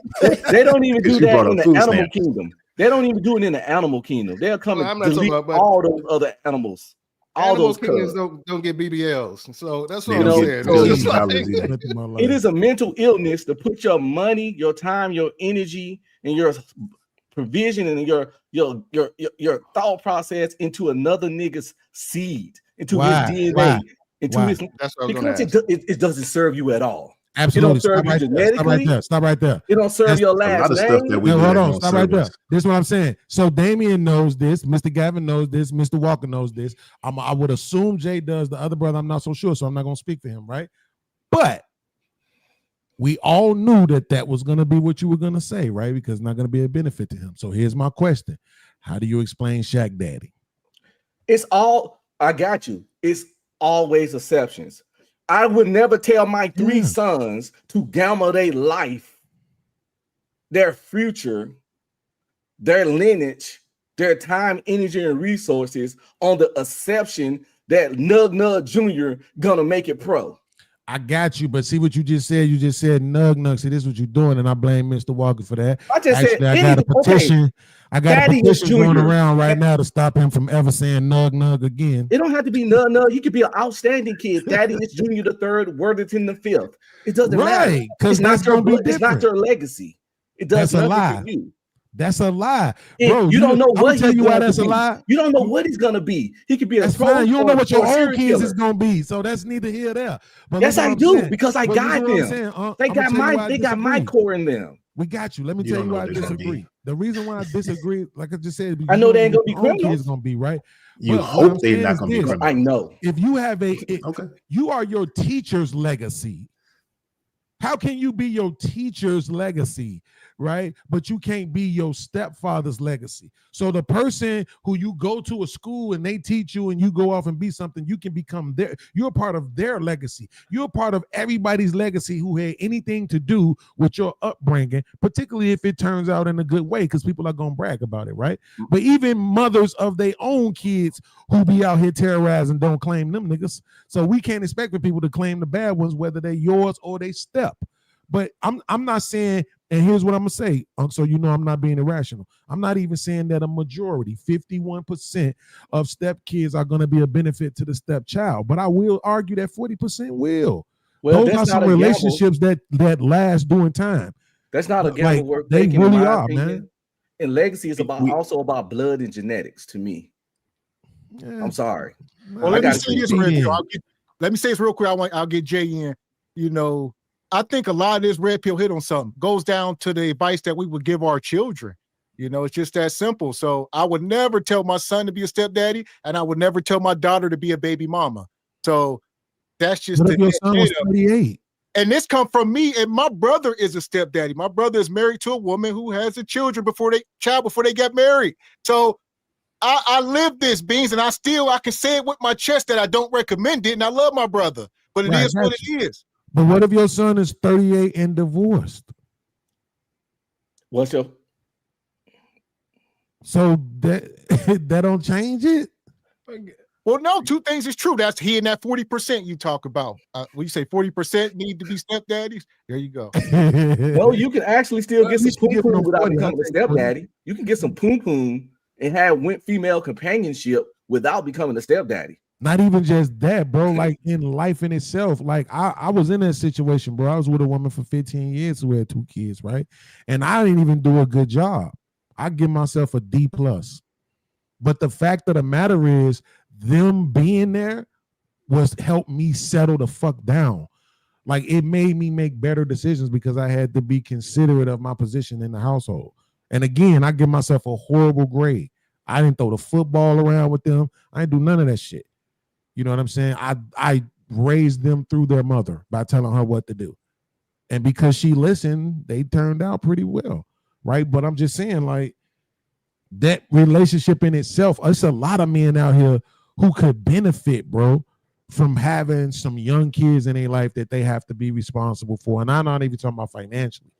Speaker 8: They don't even do
Speaker 6: You
Speaker 8: that
Speaker 6: brought
Speaker 8: in
Speaker 6: up
Speaker 8: the
Speaker 6: food
Speaker 8: animal
Speaker 6: stamps.
Speaker 8: kingdom. They don't even do it in the animal kingdom. They'll come
Speaker 6: Well, I'm
Speaker 8: and
Speaker 6: not talking
Speaker 8: delete
Speaker 6: about, but
Speaker 8: all those other animals. All
Speaker 6: Animal
Speaker 8: those
Speaker 6: kingdoms
Speaker 8: cubs.
Speaker 6: don't get BBLs. So that's what
Speaker 8: You
Speaker 6: I'm
Speaker 8: know,
Speaker 6: saying.
Speaker 8: so
Speaker 6: It's just like,
Speaker 8: it is a mental illness to put your money, your time, your energy, and your provision and your thought process into another nigga's seed, into his DNA, into his.
Speaker 6: That's what I was
Speaker 8: because
Speaker 6: gonna
Speaker 8: it doesn't serve you at all.
Speaker 9: Absolutely.
Speaker 8: It don't serve you genetically.
Speaker 9: Stop right there.
Speaker 8: It don't serve your last name.
Speaker 9: Hold on. Stop right there. This is what I'm saying. So Damien knows this. Mr. Gavin knows this. Mr. Walker knows this. I would assume Jay does. The other brother, I'm not so sure, so I'm not going to speak for him, right? But we all knew that was going to be what you were going to say, right? Because it's not going to be a benefit to him. So here's my question. How do you explain Shaq Daddy?
Speaker 8: It's all, I got you. It's always exceptions. I would never tell my three sons to gamble their life, their future, their lineage, their time, energy, and resources on the exception that Nug Nug Jr. gonna make it pro.
Speaker 9: I got you, but see what you just said. You just said nug. See, this is what you're doing, and I blame Mr. Walker for that.
Speaker 10: I just
Speaker 9: Actually,
Speaker 10: said
Speaker 9: I got a petition. I got a
Speaker 10: Thaddeus
Speaker 9: petition going
Speaker 10: Jr.
Speaker 9: around right now to stop him from ever saying nug again.
Speaker 10: It don't have to be nug. He could be an outstanding kid. Thaddeus Jr. the third, Worthington the fifth. It doesn't matter.
Speaker 9: Right, because
Speaker 10: It's not your legacy. It does
Speaker 9: That's a
Speaker 10: nothing
Speaker 9: lie.
Speaker 10: for you.
Speaker 9: That's a lie,
Speaker 10: And
Speaker 9: bro.
Speaker 10: you don't know what
Speaker 9: tell
Speaker 10: he's
Speaker 9: you why
Speaker 10: going
Speaker 9: that's
Speaker 10: to
Speaker 9: a
Speaker 10: be.
Speaker 9: lie.
Speaker 10: You don't know what he's gonna be. He could be a
Speaker 9: That's
Speaker 10: pro
Speaker 9: fine. You don't know what your
Speaker 10: or a
Speaker 9: own
Speaker 10: serial
Speaker 9: kids
Speaker 10: killer.
Speaker 9: is gonna be, so that's neither here nor there. But
Speaker 10: Yes,
Speaker 9: listen
Speaker 10: I
Speaker 9: what I'm
Speaker 10: do
Speaker 9: saying.
Speaker 10: because I
Speaker 9: But listen
Speaker 10: got
Speaker 9: what I'm
Speaker 10: them.
Speaker 9: saying,
Speaker 10: They
Speaker 9: I'ma
Speaker 10: got
Speaker 9: tell you why I
Speaker 10: they got my
Speaker 9: disagree.
Speaker 10: core in them.
Speaker 9: We got you. Let me
Speaker 21: You
Speaker 9: tell
Speaker 21: don't
Speaker 9: you
Speaker 21: know
Speaker 9: why I
Speaker 21: what they're gonna
Speaker 9: disagree. The reason why I disagree, like I just said,
Speaker 10: I know they ain't gonna be
Speaker 9: your own
Speaker 10: criminals.
Speaker 9: kids gonna be right.
Speaker 21: You
Speaker 9: But what
Speaker 21: hope
Speaker 9: I'm
Speaker 21: they're
Speaker 9: saying
Speaker 21: not
Speaker 9: is
Speaker 21: gonna be
Speaker 9: this.
Speaker 21: criminals.
Speaker 10: I know.
Speaker 9: If you have
Speaker 21: Okay.
Speaker 9: you are your teacher's legacy. How can you be your teacher's legacy, right? But you can't be your stepfather's legacy. So the person who you go to a school and they teach you and you go off and be something, you can become you're a part of their legacy. You're a part of everybody's legacy who had anything to do with your upbringing, particularly if it turns out in a good way, because people are gonna brag about it, right? But even mothers of their own kids who be out here terrorizing don't claim them niggas. So we can't expect for people to claim the bad ones, whether they're yours or they step. But I'm not saying, and here's what I'm gonna say, so you know I'm not being irrational. I'm not even saying that a majority, 51% of step kids are gonna be a benefit to the stepchild. But I will argue that 40% will.
Speaker 10: Well,
Speaker 9: Those are
Speaker 10: that's
Speaker 9: some
Speaker 10: not a gamble.
Speaker 9: relationships that last during time.
Speaker 10: That's not a gamble
Speaker 9: Like,
Speaker 10: worth
Speaker 9: they
Speaker 10: taking,
Speaker 9: really
Speaker 10: in my
Speaker 9: are,
Speaker 10: opinion.
Speaker 9: man.
Speaker 10: And legacy is also about blood and genetics to me.
Speaker 9: Yeah.
Speaker 10: I'm sorry.
Speaker 1: Well, let me say this real quick. Let me say this real quick. I'll get Jay in. You know, I think a lot of this red pill hit on something. Goes down to the advice that we would give our children. You know, it's just that simple. So I would never tell my son to be a stepdaddy, and I would never tell my daughter to be a baby mama. So that's just
Speaker 9: What if your son was 38?
Speaker 1: And this come from me, and my brother is a stepdaddy. My brother is married to a woman who has a children before they got married. So I live this, Beans, and I can say it with my chest that I don't recommend it, and I love my brother, but it is what it is.
Speaker 9: But what if your son is 38 and divorced?
Speaker 10: What's your?
Speaker 9: So that don't change it?
Speaker 1: Well, no, two things is true. That's he and that 40% you talk about. When you say 40% need to be stepdaddies, there you go.
Speaker 10: No, you can actually still get some poom poom without becoming a stepdaddy. You can get some poom poom and have female companionship without becoming a stepdaddy.
Speaker 9: Not even just that, bro. Like in life in itself. Like I was in that situation, bro. I was with a woman for 15 years who had 2 kids, right? And I didn't even do a good job. I give myself a D+. But the fact of the matter is, them being there was help me settle the fuck down. Like it made me make better decisions because I had to be considerate of my position in the household. And again, I give myself a horrible grade. I didn't throw the football around with them. I didn't do none of that shit. You know what I'm saying? I raised them through their mother by telling her what to do. And because she listened, they turned out pretty well, right? But I'm just saying, like, that relationship in itself, it's a lot of men out here who could benefit, bro, from having some young kids in their life that they have to be responsible for. And I'm not even talking about financially.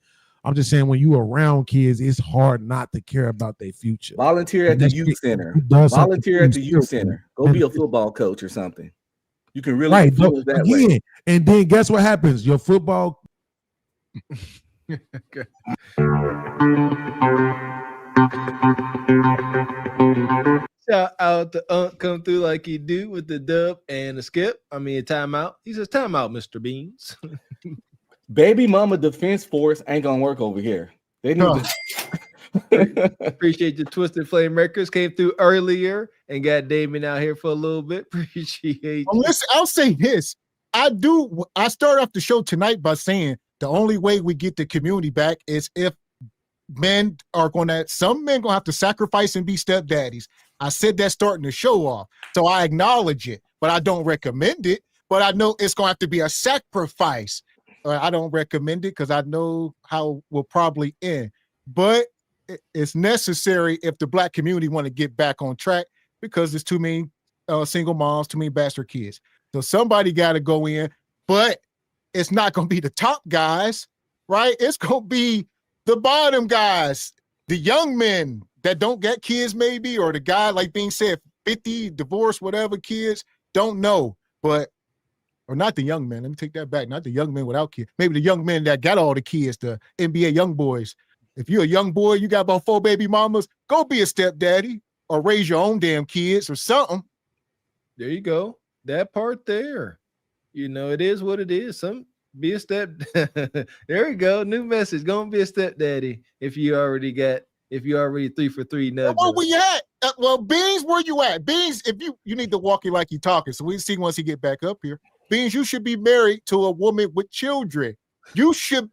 Speaker 9: I'm just saying when you around kids, it's hard not to care about their future.
Speaker 10: Volunteer at the youth center. Volunteer at the youth center. Go be a football coach or something. You can really influence that way.
Speaker 9: And then guess what happens? Your football.
Speaker 2: Shout out to Unc come through like he do with the dub and the skip. I mean, a timeout. He says timeout, Mr. Beans.
Speaker 10: Baby mama defense force ain't gonna work over here. They need to
Speaker 2: appreciate the Twisted Flame Records came through earlier and got Damon out here for a little bit. Appreciate you.
Speaker 1: Listen, I'll say this. I start off the show tonight by saying the only way we get the community back is if some men gonna have to sacrifice and be stepdaddies. I said that starting the show off. So I acknowledge it, but I don't recommend it. But I know it's gonna have to be a sacrifice. I don't recommend it because I know how it will probably end. But it's necessary if the Black community want to get back on track because there's too many single moms, too many bastard kids. So somebody got to go in, but it's not going to be the top guys, right? It's going to be the bottom guys, the young men that don't get kids maybe, or the guy, like being said, 50, divorced, whatever, kids, don't know. But Or not the young men. Let me take that back. Not the young men without kids. Maybe the young men that got all the kids, the NBA young boys. If you're a young boy, you got about 4 baby mamas, go be a stepdaddy or raise your own damn kids or something.
Speaker 2: There you go. That part there. You know, it is what it is. Be a step. There we go. New message. Gonna be a stepdaddy if you already 3 for 3 nuggets.
Speaker 1: Where we at? Well, Beans, where you at? Beans, if you need to walk it like you talking, so we see once he get back up here. Beans, you should be married to a woman with children. You should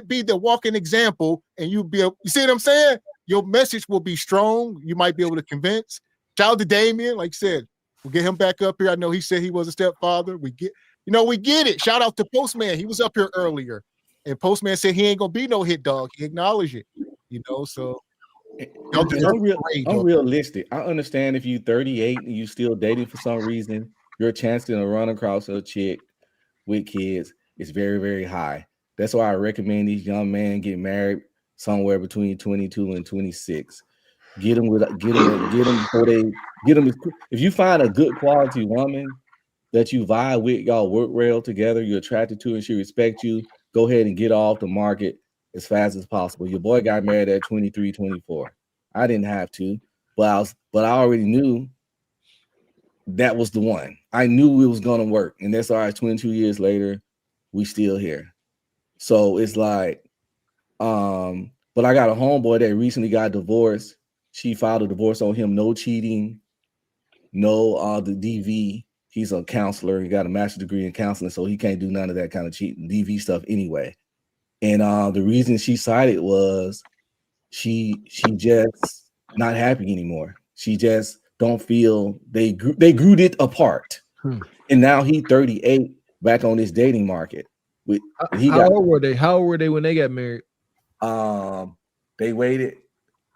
Speaker 1: be the walking example, and you see what I'm saying? Your message will be strong. You might be able to convince. Shout out to Damien, like I said, we'll get him back up here. I know he said he was a stepfather. We get it. Shout out to Postman. He was up here earlier, and Postman said he ain't gonna be no hit dog. He acknowledged it, so.
Speaker 10: I'm realistic. I understand if you 38 and you still dating for some reason, your chance to run across a chick with kids is very, very high. That's why I recommend these young men get married somewhere between 22 and 26. Get them before they get them. If you find a good quality woman that you vibe with, y'all work well together, you're attracted to, and she respects you, go ahead and get off the market as fast as possible. Your boy got married at 23, 24. I didn't have to, but I already knew that was the one. I knew it was gonna work, and that's all right. 22 years later, we still here. So it's like, but I got a homeboy that recently got divorced. She filed a divorce on him, no cheating, no the DV. He's a counselor. He got a master's degree in counseling, so he can't do none of that kind of cheating, DV stuff anyway. And the reason she cited was she just not happy anymore. She just don't feel they grew it apart. And now he 38 back on this dating market. How
Speaker 2: old were they? How old were they when they got married?
Speaker 10: They waited.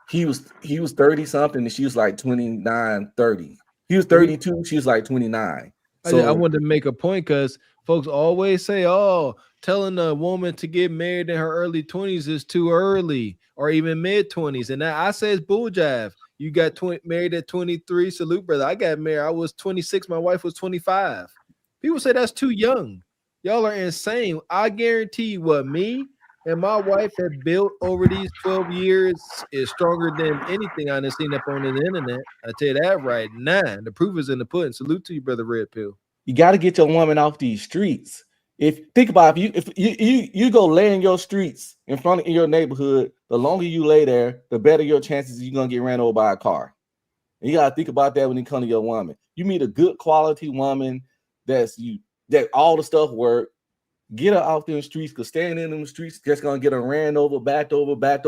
Speaker 10: He was 30 something and she was like 29, 30. He was 32, she was like 29. So
Speaker 2: I wanted to make a point because folks always say, oh, telling a woman to get married in her early 20s is too early, or even mid 20s. And I say it's bull jive. You got married at 23. Salute, brother. I got married. I was 26. My wife was 25. People say that's too young. Y'all are insane. I guarantee what me and my wife have built over these 12 years is stronger than anything I've seen up on the internet. I tell you that right now. The proof is in the pudding. Salute to you, brother Red Pill.
Speaker 10: You got to get your woman off these streets. Think about if you go lay in your streets in front of your neighborhood, the longer you lay there, the better your chances you're gonna get ran over by a car. And you gotta think about that when you come to your woman. You meet a good quality woman that all the stuff work. Get her out there in the streets, because staying in them streets just gonna get her ran over, back over, back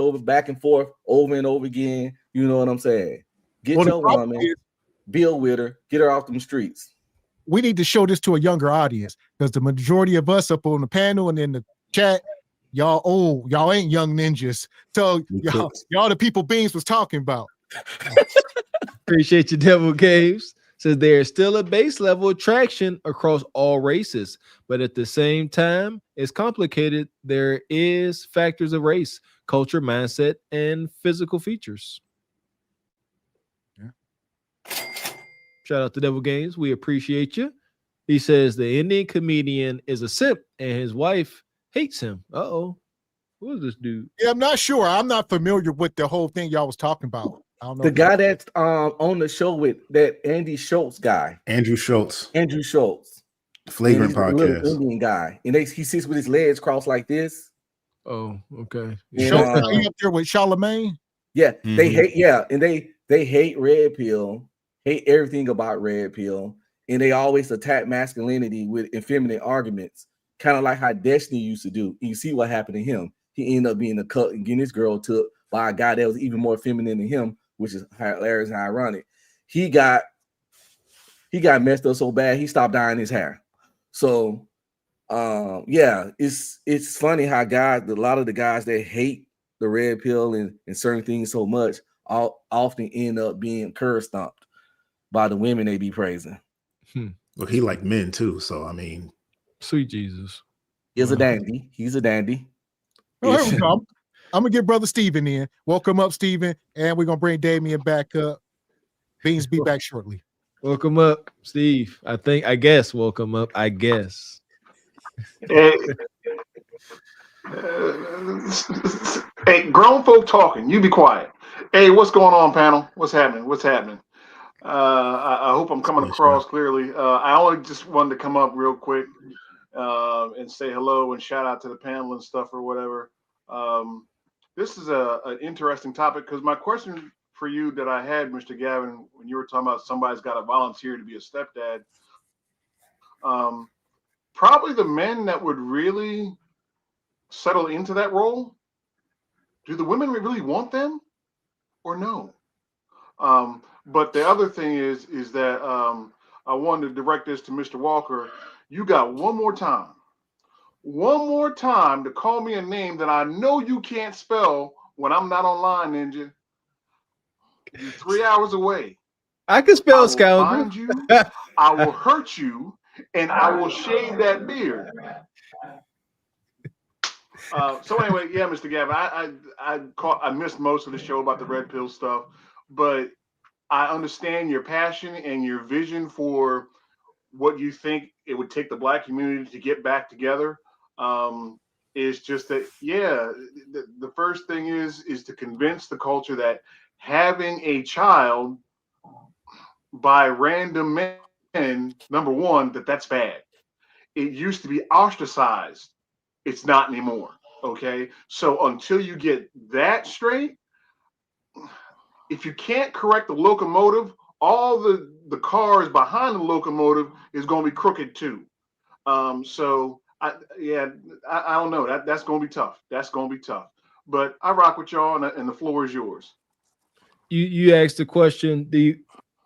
Speaker 10: and forth, over and over again. You know what I'm saying? Get your woman, build with her, get her off them streets.
Speaker 1: We need to show this to a younger audience, because the majority of us up on the panel and in the chat, y'all ain't young ninjas. So y'all the people Beans was talking about.
Speaker 2: Appreciate you, Devil Games. Says there's still a base level attraction across all races, but at the same time, it's complicated. There is factors of race, culture, mindset, and physical features. Shout out to Devil Games. We appreciate you. He says the Indian comedian is a simp and his wife hates him. Uh-oh. Who is this dude?
Speaker 1: Yeah, I'm not sure. I'm not familiar with the whole thing y'all was talking about. I don't know.
Speaker 10: The guy that's on the show with that Andy Schultz guy.
Speaker 21: Andrew Schultz.
Speaker 10: Flagrant
Speaker 21: podcast.
Speaker 10: Indian guy. And he sits with his legs crossed like this.
Speaker 2: Oh, okay.
Speaker 1: Schultz, are you up there with Charlemagne?
Speaker 10: Yeah, they hate, and they hate Red Pill, hate everything about Red Pill, and they always attack masculinity with effeminate arguments, kind of like how Destiny used to do. You see what happened to him. He ended up being a cut and getting his girl took by a guy that was even more feminine than him, which is hilarious and ironic. He got messed up so bad he stopped dyeing his hair. So it's funny how a lot of the guys that hate the Red Pill and certain things so much often end up being curb stomped by the women they be praising.
Speaker 21: Well, he like men too, so I mean,
Speaker 2: sweet Jesus.
Speaker 10: He's a dandy. He's a dandy.
Speaker 1: Oh, here we go. I'm gonna get brother Steven in. Welcome up, Steven, and we're gonna bring Damien back up. Beans be back shortly.
Speaker 2: Welcome up, Steve. I guess welcome up. I guess.
Speaker 3: Hey, hey, grown folk talking. You be quiet. Hey, what's going on, panel? What's happening? What's happening? I hope I'm coming across clearly. I only just wanted to come up real quick and say hello and shout out to the panel and stuff or whatever. This is an interesting topic because my question for you that I had, Mr. Gavin, when you were talking about somebody's got to volunteer to be a stepdad, probably the men that would really settle into that role. Do the women really want them or no? But the other thing is that I wanted to direct this to Mr. Walker. You got one more time to call me a name that I know you can't spell when I'm not online, Ninja. You're 3 hours away.
Speaker 2: I can spell
Speaker 3: I will
Speaker 2: scoundrel.
Speaker 3: find you, I will hurt you, and I will shave that beard. So anyway, yeah, Mr. Gavin, I missed most of the show about the red pill stuff, but I understand your passion and your vision for what you think it would take the Black community to get back together. Is just that, yeah, the first thing is to convince the culture that having a child by random men, number one, that's bad. It used to be ostracized. It's not anymore. Okay. So until you get that straight, if you can't correct the locomotive, all the cars behind the locomotive is going to be crooked too. So I don't know. That's going to be tough. That's going to be tough. But I rock with y'all, and the floor is yours.
Speaker 2: You asked the question: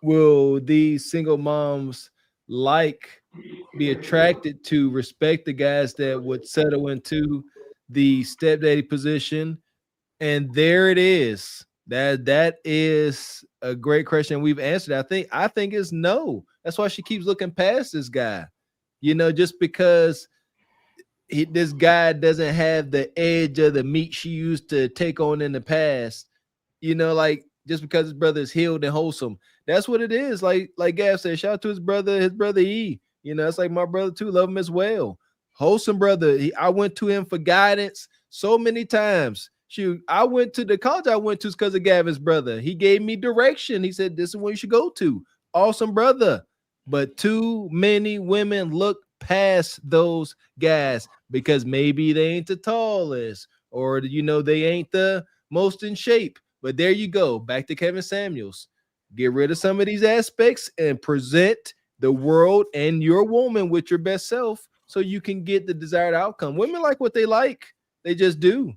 Speaker 2: will these single moms be attracted to respect the guys that would settle into the stepdaddy position? And there it is. That is a great question. We've answered. I think it's no. That's why she keeps looking past this guy. Just because this guy doesn't have the edge of the meat she used to take on in the past. Like just because his brother is healed and wholesome. That's what it is. Like Gav said, shout out to his brother E. It's like my brother too. Love him as well. Wholesome brother. I went to him for guidance so many times. Shoot, I went to the college I went to because of Gavin's brother. He gave me direction. He said, this is where you should go to. Awesome brother. But too many women look past those guys because maybe they ain't the tallest or, they ain't the most in shape. But there you go. Back to Kevin Samuels. Get rid of some of these aspects and present the world and your woman with your best self so you can get the desired outcome. Women like what they like. They just do.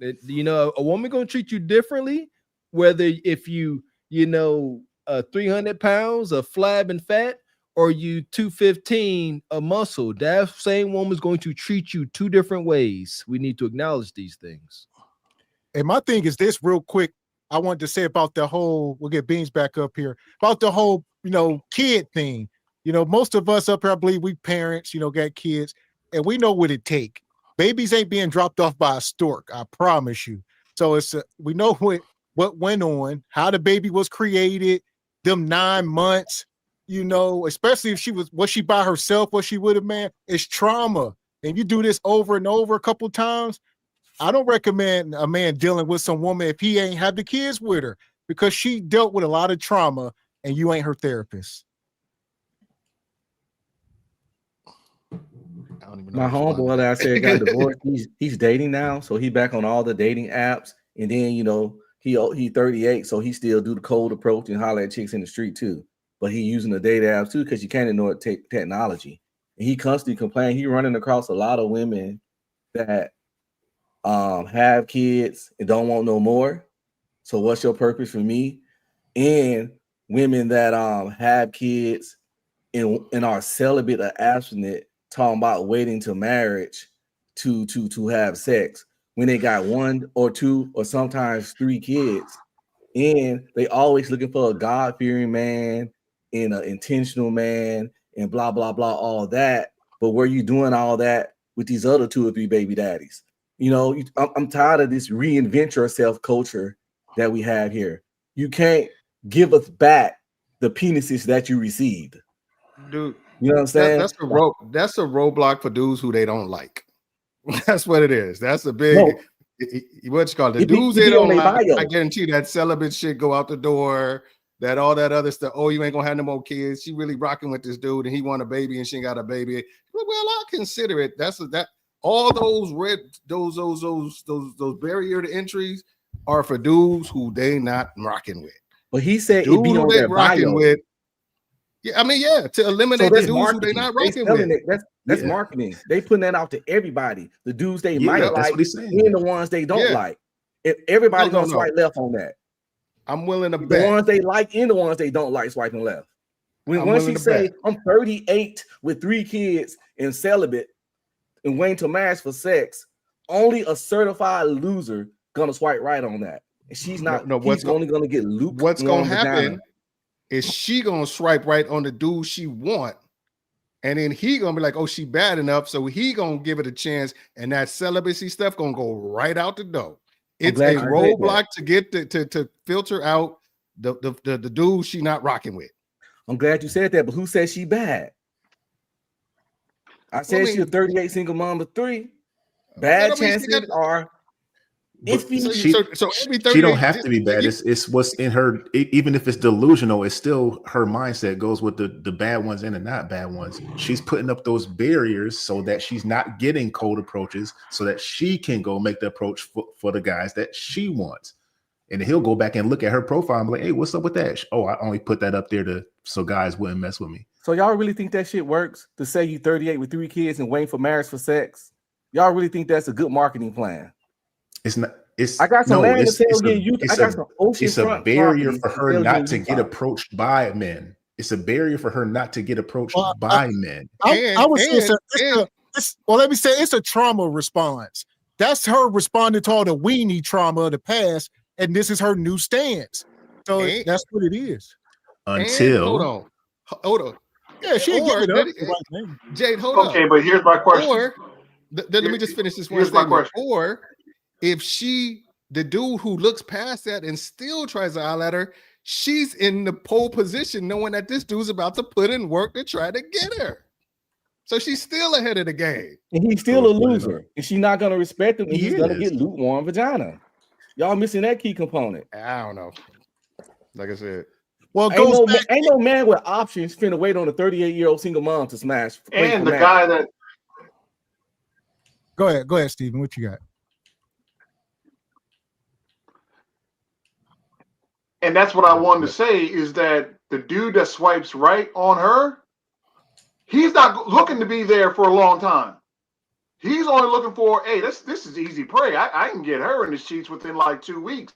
Speaker 2: A woman gonna treat you differently, whether if you 300 pounds of flab and fat or you 215 a muscle. That same woman's going to treat you two different ways. We need to acknowledge these things.
Speaker 1: And my thing is this real quick. I wanted to say about the whole, we'll get Beans back up here, about the whole, kid thing. Most of us up here, I believe we parents, got kids, and we know what it take. Babies ain't being dropped off by a stork, I promise you. So we know what went on, how the baby was created, them 9 months, especially if was she by herself, what she would have, man, it's trauma. And you do this over and over a couple times. I don't recommend a man dealing with some woman if he ain't have the kids with her because she dealt with a lot of trauma and you ain't her therapist.
Speaker 10: I don't even know. My homeboy that I said got divorced, he's dating now, so he back on all the dating apps, and then he 38, so he still do the cold approach and holler at chicks in the street too. But he using the dating apps too because you can't ignore technology. And he constantly complain. He running across a lot of women that have kids and don't want no more. So what's your purpose for me? And women that have kids and are celibate or abstinent, talking about waiting till marriage to have sex when they got 1 or 2 or sometimes 3 kids, and they always looking for a God-fearing man and an intentional man and blah blah blah, all that. But were you doing all that with these other 2 or 3 baby daddies? I'm tired of this reinvent yourself culture that we have here. You can't give us back
Speaker 8: the penises that you received.
Speaker 6: Dude,
Speaker 8: you know what I'm saying?
Speaker 6: That's a roadblock for dudes who they don't like. That's what it is. That's a big what you call it? The dudes they don't like. I guarantee that celibate shit go out the door. That all that other stuff. Oh, you ain't gonna have no more kids. She really rocking with this dude, and he want a baby, and she ain't got a baby. Well, I consider it. All those those barrier to entries are for dudes who they not rocking with.
Speaker 8: But he said
Speaker 6: dude
Speaker 8: it be on
Speaker 6: they
Speaker 8: their
Speaker 6: rocking
Speaker 8: bio.
Speaker 6: with. Yeah, I mean, to eliminate the dudes who they not rocking with.
Speaker 8: That's marketing. They putting that out to everybody. The dudes they might like, and the ones they don't like. If everybody gonna swipe left on that.
Speaker 6: I'm willing to bet.
Speaker 8: The ones they like and the ones they don't like swiping left. When she say, I'm 38 with 3 kids and celibate and waiting to marriage for sex, only a certified loser gonna swipe right on that. And she's not. He's only gonna get looped.
Speaker 6: What's gonna happen is she gonna swipe right on the dude she want, and then he gonna be like, oh, she bad enough, so he gonna give it a chance, and that celibacy stuff gonna go right out the door. It's a roadblock to get to filter out the dude she not rocking with.
Speaker 8: I'm glad you said that, but who said she bad? I said she's a 38 single mom of 3. Bad chances are.
Speaker 21: She don't have to be bad. It's what's in her. Even if it's delusional, it's still her mindset goes with the bad ones and the not bad ones. She's putting up those barriers so that she's not getting cold approaches, so that she can go make the approach for the guys that she wants. And he'll go back and look at her profile and be like, hey, what's up with that? Oh, I only put that up there so guys wouldn't mess with me.
Speaker 8: So y'all really think that shit works? To say you 38 with 3 kids and waiting for marriage for sex? Y'all really think that's a good marketing plan?
Speaker 21: It's not.
Speaker 8: I got some land to sell again. I got some ocean.
Speaker 21: It's a barrier for her not to get approached by men. It's a barrier for her not to get approached by men.
Speaker 1: I would say let me say it's a trauma response. That's her responding to all the weenie trauma of the past, and this is her new stance. So that's what it is.
Speaker 21: Until
Speaker 6: hold on.
Speaker 1: Yeah, she give it up.
Speaker 6: Jade, hold on.
Speaker 3: Okay, but here's my question.
Speaker 6: Or let me just finish this one statement. Or if the dude who looks past that and still tries to holler at her, she's in the pole position knowing that this dude's about to put in work to try to get her. So she's still ahead of the game.
Speaker 8: And he's still a loser. And she's not going to respect him. And he's going to get lukewarm vagina. Y'all missing that key component.
Speaker 6: I don't know. Like I said.
Speaker 1: Well,
Speaker 8: ain't no man with options finna wait on a 38-year-old single mom to smash.
Speaker 3: And the guy that...
Speaker 1: Go ahead, Stephen. What you got?
Speaker 3: And that's what I wanted to say is that the dude that swipes right on her, he's not looking to be there for a long time. He's only looking for, hey, this is easy prey. I can get her in the sheets within like 2 weeks.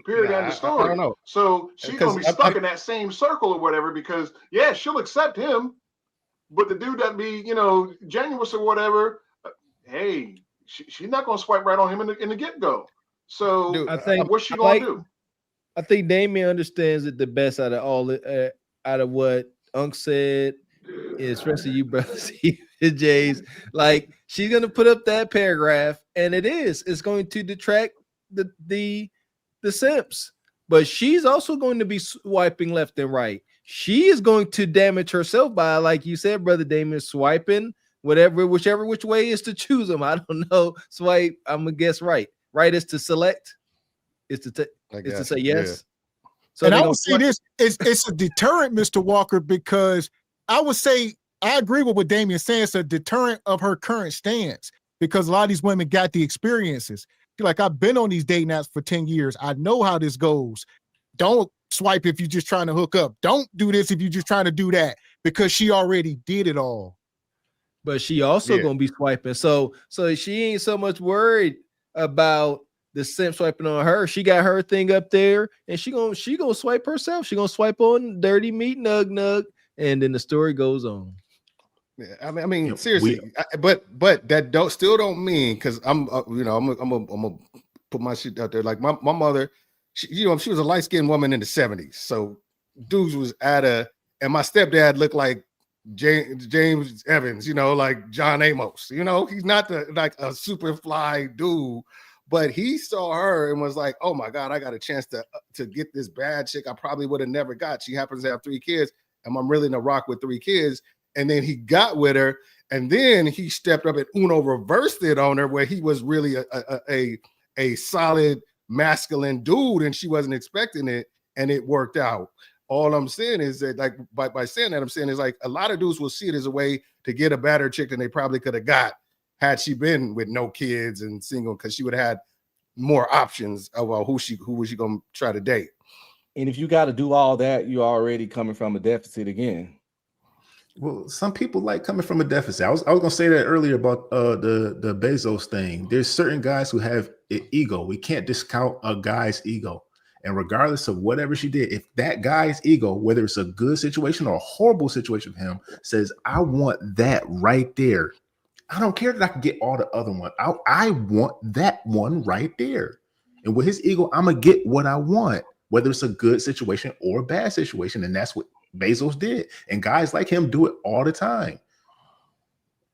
Speaker 3: Period. End of story.
Speaker 6: I don't know.
Speaker 3: So she's gonna be stuck in that same circle or whatever because she'll accept him, but the dude that be genuine or whatever, hey, she's not gonna swipe right on him in the get go. So dude, I think what's she gonna do?
Speaker 2: I think Damien understands it the best out of all out of what Unc said, especially you, brothers, Jays. Like she's gonna put up that paragraph, and it's going to detract the simps, but she's also going to be swiping left and right. She is going to damage herself by, like you said, brother Damien, swiping whichever which way is to choose them. I don't know. Swipe. I'm gonna guess right. Right is to select. Is to say yes.
Speaker 1: Yeah. So I would say this it's a deterrent, Mr. Walker, because I would say I agree with what Damien's saying. It's a deterrent of her current stance because a lot of these women got the experiences. Like I've been on these dating apps for 10 years. I know how this goes. Don't swipe if you're just trying to hook up. Don't do this if you're just trying to do that because she already did it all.
Speaker 2: But she also gonna be swiping. So she ain't so much worried about the simp swiping on her. She got her thing up there, and she gonna swipe herself. She gonna swipe on dirty meat nug, and then the story goes on.
Speaker 6: Yeah, I mean, seriously, but that still don't mean because I'm gonna put my shit out there. Like my mother, she was a light skinned woman in the 70s, so dudes was and my stepdad looked like James Evans, like John Amos. He's not like a super fly dude, But he saw her and was like, oh my God, I got a chance to get this bad chick I probably would have never got. She happens to have 3 kids, and I'm really in a rock with 3 kids. And then he got with her, and then he stepped up and Uno reversed it on her, where he was really a solid masculine dude, and she wasn't expecting it, and it worked out. All I'm saying is that, like, by saying that, I'm saying is like a lot of dudes will see it as a way to get a better chick than they probably could have got had she been with no kids and single, because she would have had more options of who was she gonna try to date.
Speaker 10: And if you got to do all that, you're already coming from a deficit again.
Speaker 21: Well, some people like coming from a deficit. I was gonna say that earlier about the Bezos thing. There's certain guys who have an ego. We can't discount a guy's ego. And regardless of whatever she did, if that guy's ego, whether it's a good situation or a horrible situation for him, says, I want that right there, I don't care that I can get all the other one. I want that one right there. And with his ego, I'm going to get what I want, whether it's a good situation or a bad situation. And that's what Bezos did. And guys like him do it all the time.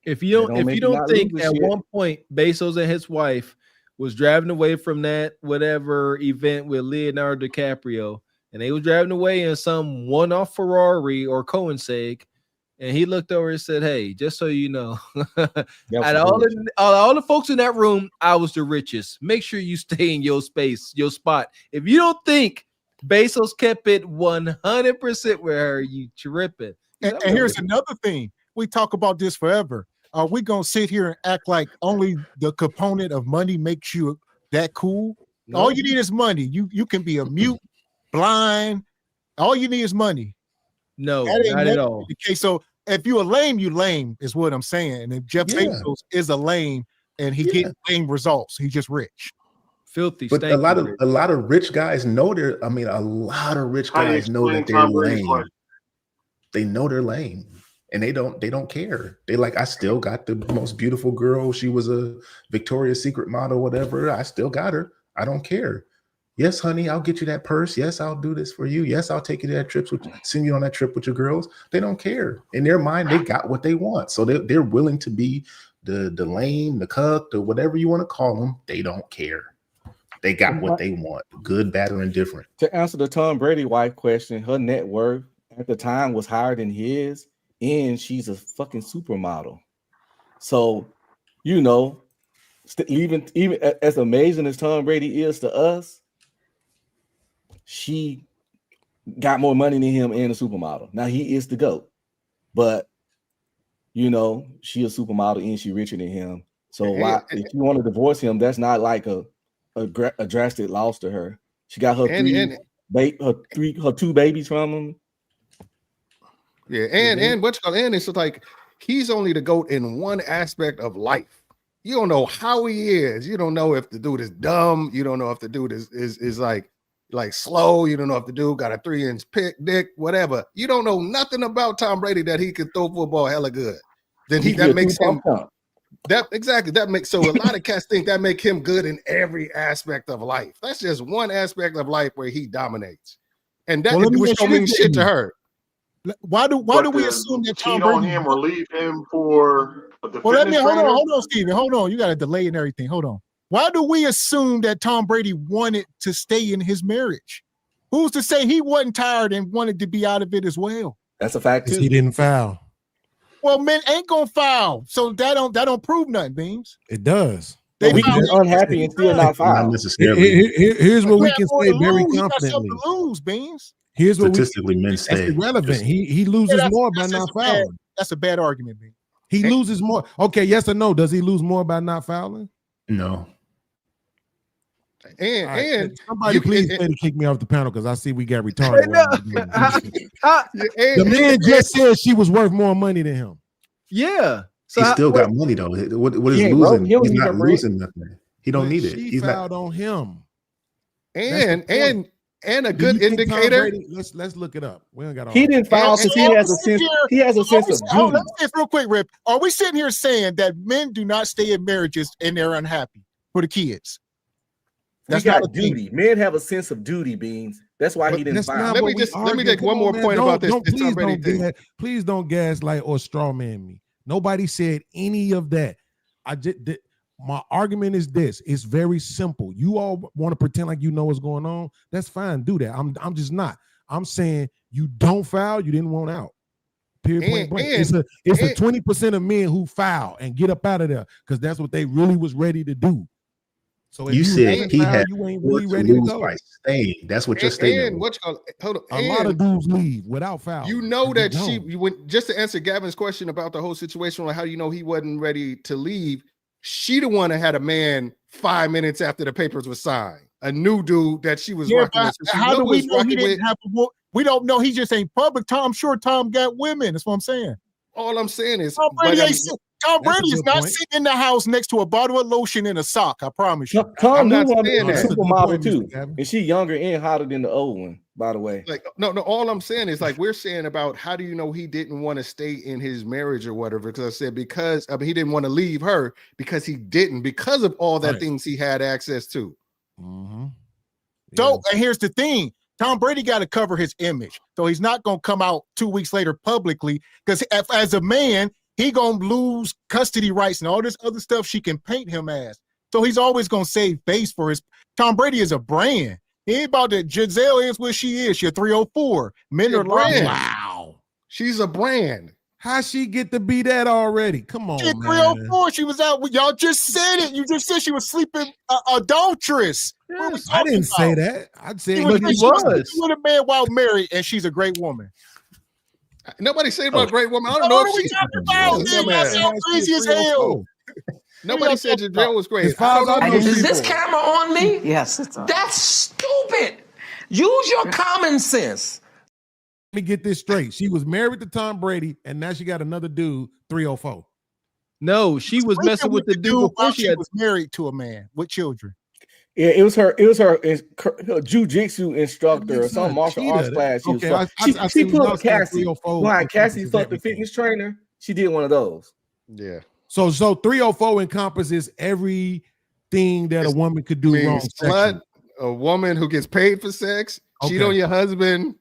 Speaker 2: If you don't think at one point Bezos and his wife was driving away from that whatever event with Leonardo DiCaprio, and they was driving away in some one-off Ferrari or Koenigsegg, and he looked over and said, hey, just so you know, out of all the folks in that room, I was the richest. Make sure you stay in your space, your spot. If you don't think Bezos kept it 100% with her, you tripping.
Speaker 1: And here's another thing. We talk about this forever. Are we going to sit here and act like only the component of money makes you that cool? No. All you need is money. You can be a mute, blind. All you need is money.
Speaker 2: No, not at all.
Speaker 1: Okay, so if you're a lame, you lame is what I'm saying. And if Jeff Bezos is a lame and he gets lame results, he's just rich.
Speaker 2: Filthy.
Speaker 21: But a lot of rich guys know a lot of rich guys know that they're lame. They know they're lame. And they don't care. They like, I still got the most beautiful girl. She was a Victoria's Secret model, whatever. I still got her. I don't care. Yes, honey, I'll get you that purse. Yes, I'll do this for you. Yes, I'll take you to that trip, send you on that trip with your girls. They don't care. In their mind, they got what they want. So they're willing to be the lame, the cuck, the whatever you want to call them. They don't care. They got what they want, good, bad, or indifferent.
Speaker 10: To answer the Tom Brady wife question, her net worth at the time was higher than his. And she's a fucking supermodel. So, even as amazing as Tom Brady is to us, she got more money than him and a supermodel. Now he is the GOAT, but she a supermodel and she richer than him. So if you want to divorce him, that's not like a drastic loss to her. She got her her 2 babies from him.
Speaker 6: Yeah, and it's like he's only the GOAT in one aspect of life. You don't know how he is. You don't know if the dude is dumb. You don't know if the dude is like slow. You don't know if the dude got a 3-inch dick, whatever. You don't know nothing about Tom Brady that he could throw football hella good. Then that makes him that makes so a lot of cats think that make him good in every aspect of life. That's just one aspect of life where he dominates, and that was so mean shit to her.
Speaker 1: Why do we assume that Tom Brady
Speaker 3: on him or leave him for the
Speaker 1: hold on, Steven. Hold on. You got a delay and everything. Hold on. Why do we assume that Tom Brady wanted to stay in his marriage? Who's to say he wasn't tired and wanted to be out of it as well?
Speaker 10: That's a fact too.
Speaker 9: He didn't foul.
Speaker 1: Well, men ain't gonna foul, so that don't prove nothing, Beans.
Speaker 9: It does.
Speaker 10: We can be unhappy and still not foul.
Speaker 21: Not necessarily.
Speaker 9: Here's what we can say very confidently.
Speaker 1: To lose, Beans.
Speaker 9: Here's what
Speaker 21: statistically men say.
Speaker 9: That's irrelevant. He loses more by not fouling.
Speaker 1: That's a bad argument, Beans.
Speaker 9: He loses more. Okay, yes or no? Does he lose more by not fouling?
Speaker 21: No.
Speaker 6: And
Speaker 9: somebody please say to kick me off the panel because I see we got retarded. The man just said she was worth more money than him.
Speaker 2: Yeah.
Speaker 21: So he still got money though. What is losing? He's not losing nothing. He don't need it.
Speaker 9: He's fouled on him.
Speaker 6: And a good indicator.
Speaker 9: Let's look it up. We don't got.
Speaker 10: He didn't foul because he has a sense. He has a sense of duty.
Speaker 1: Let's say real quick, Rip. Are we sitting here saying that men do not stay in marriages and they're unhappy for the kids?
Speaker 10: That's not a duty. Men have a sense of duty, Beans. That's why he didn't foul.
Speaker 6: Let me take one more point about this.
Speaker 9: Please don't gaslight or straw man me. Nobody said any of that. my argument is this: it's very simple. You all want to pretend like you know what's going on. That's fine. Do that. I'm just not. I'm saying you don't foul. You didn't want out. Period. Point blank. It's a 20% of men who foul and get up out of there because that's what they really was ready to do. So if
Speaker 20: you said he
Speaker 9: foul,
Speaker 20: had
Speaker 9: you ain't
Speaker 20: more
Speaker 9: really
Speaker 20: to
Speaker 9: ready to
Speaker 20: lose
Speaker 9: go.
Speaker 20: by staying. That's what your statement was.
Speaker 6: Hold on.
Speaker 9: A lot of dudes leave without foul.
Speaker 6: You know that just to answer Gavin's question about the whole situation, like how you know he wasn't ready to leave, she the one that had a man 5 minutes after the papers were signed. A new dude that she was rocking with. So
Speaker 1: how do we know he didn't have we don't know. He just ain't public. I'm sure Tom got women. That's what I'm saying.
Speaker 6: All I'm saying is
Speaker 1: Tom Brady is not sitting in the house next to a bottle of lotion and a sock. I promise you.
Speaker 10: Tom
Speaker 6: not
Speaker 10: new woman
Speaker 6: saying
Speaker 10: is a
Speaker 6: that.
Speaker 10: supermodel too, and she younger and hotter than the old one. By the way,
Speaker 6: like no. All I'm saying is like we're saying about how do you know he didn't want to stay in his marriage or whatever? Because I said he didn't want to leave her because he didn't because of all that things he had access to.
Speaker 9: Mm-hmm.
Speaker 1: So and here's the thing. Tom Brady got to cover his image. So he's not going to come out 2 weeks later publicly because as a man, he going to lose custody rights and all this other stuff she can paint him as. So he's always going to save face for his. Tom Brady is a brand. He ain't about that. Giselle is what she is. She's a 304. Men are lying.
Speaker 9: Wow.
Speaker 6: She's a brand.
Speaker 9: How she get to be that already? Come on,
Speaker 1: She's
Speaker 9: man.
Speaker 1: 304. She was out with y'all. Just said it. You just said she was sleeping adulteress.
Speaker 9: Yes, I didn't say that. I'd say
Speaker 1: she was with a man while married, and she's a great woman.
Speaker 6: Nobody said about a great woman. I don't know if she's
Speaker 1: talking about. That's so crazy as hell.
Speaker 6: Nobody said Giselle was great.
Speaker 11: Is this camera on me? Yes, it's on. That's stupid. Use your common sense.
Speaker 9: Let me get this straight. She was married to Tom Brady, and now she got another dude, 304.
Speaker 2: No, she was messing with the dude before
Speaker 1: she was married to a man with children.
Speaker 10: Yeah, it was her jujitsu instructor or some martial arts class. She put Cassie. Cassie fucked the fitness trainer. She did one of those.
Speaker 6: Yeah.
Speaker 9: So 304 encompasses everything that a woman could do wrong.
Speaker 6: Slut, a woman who gets paid for sex, cheat on your husband,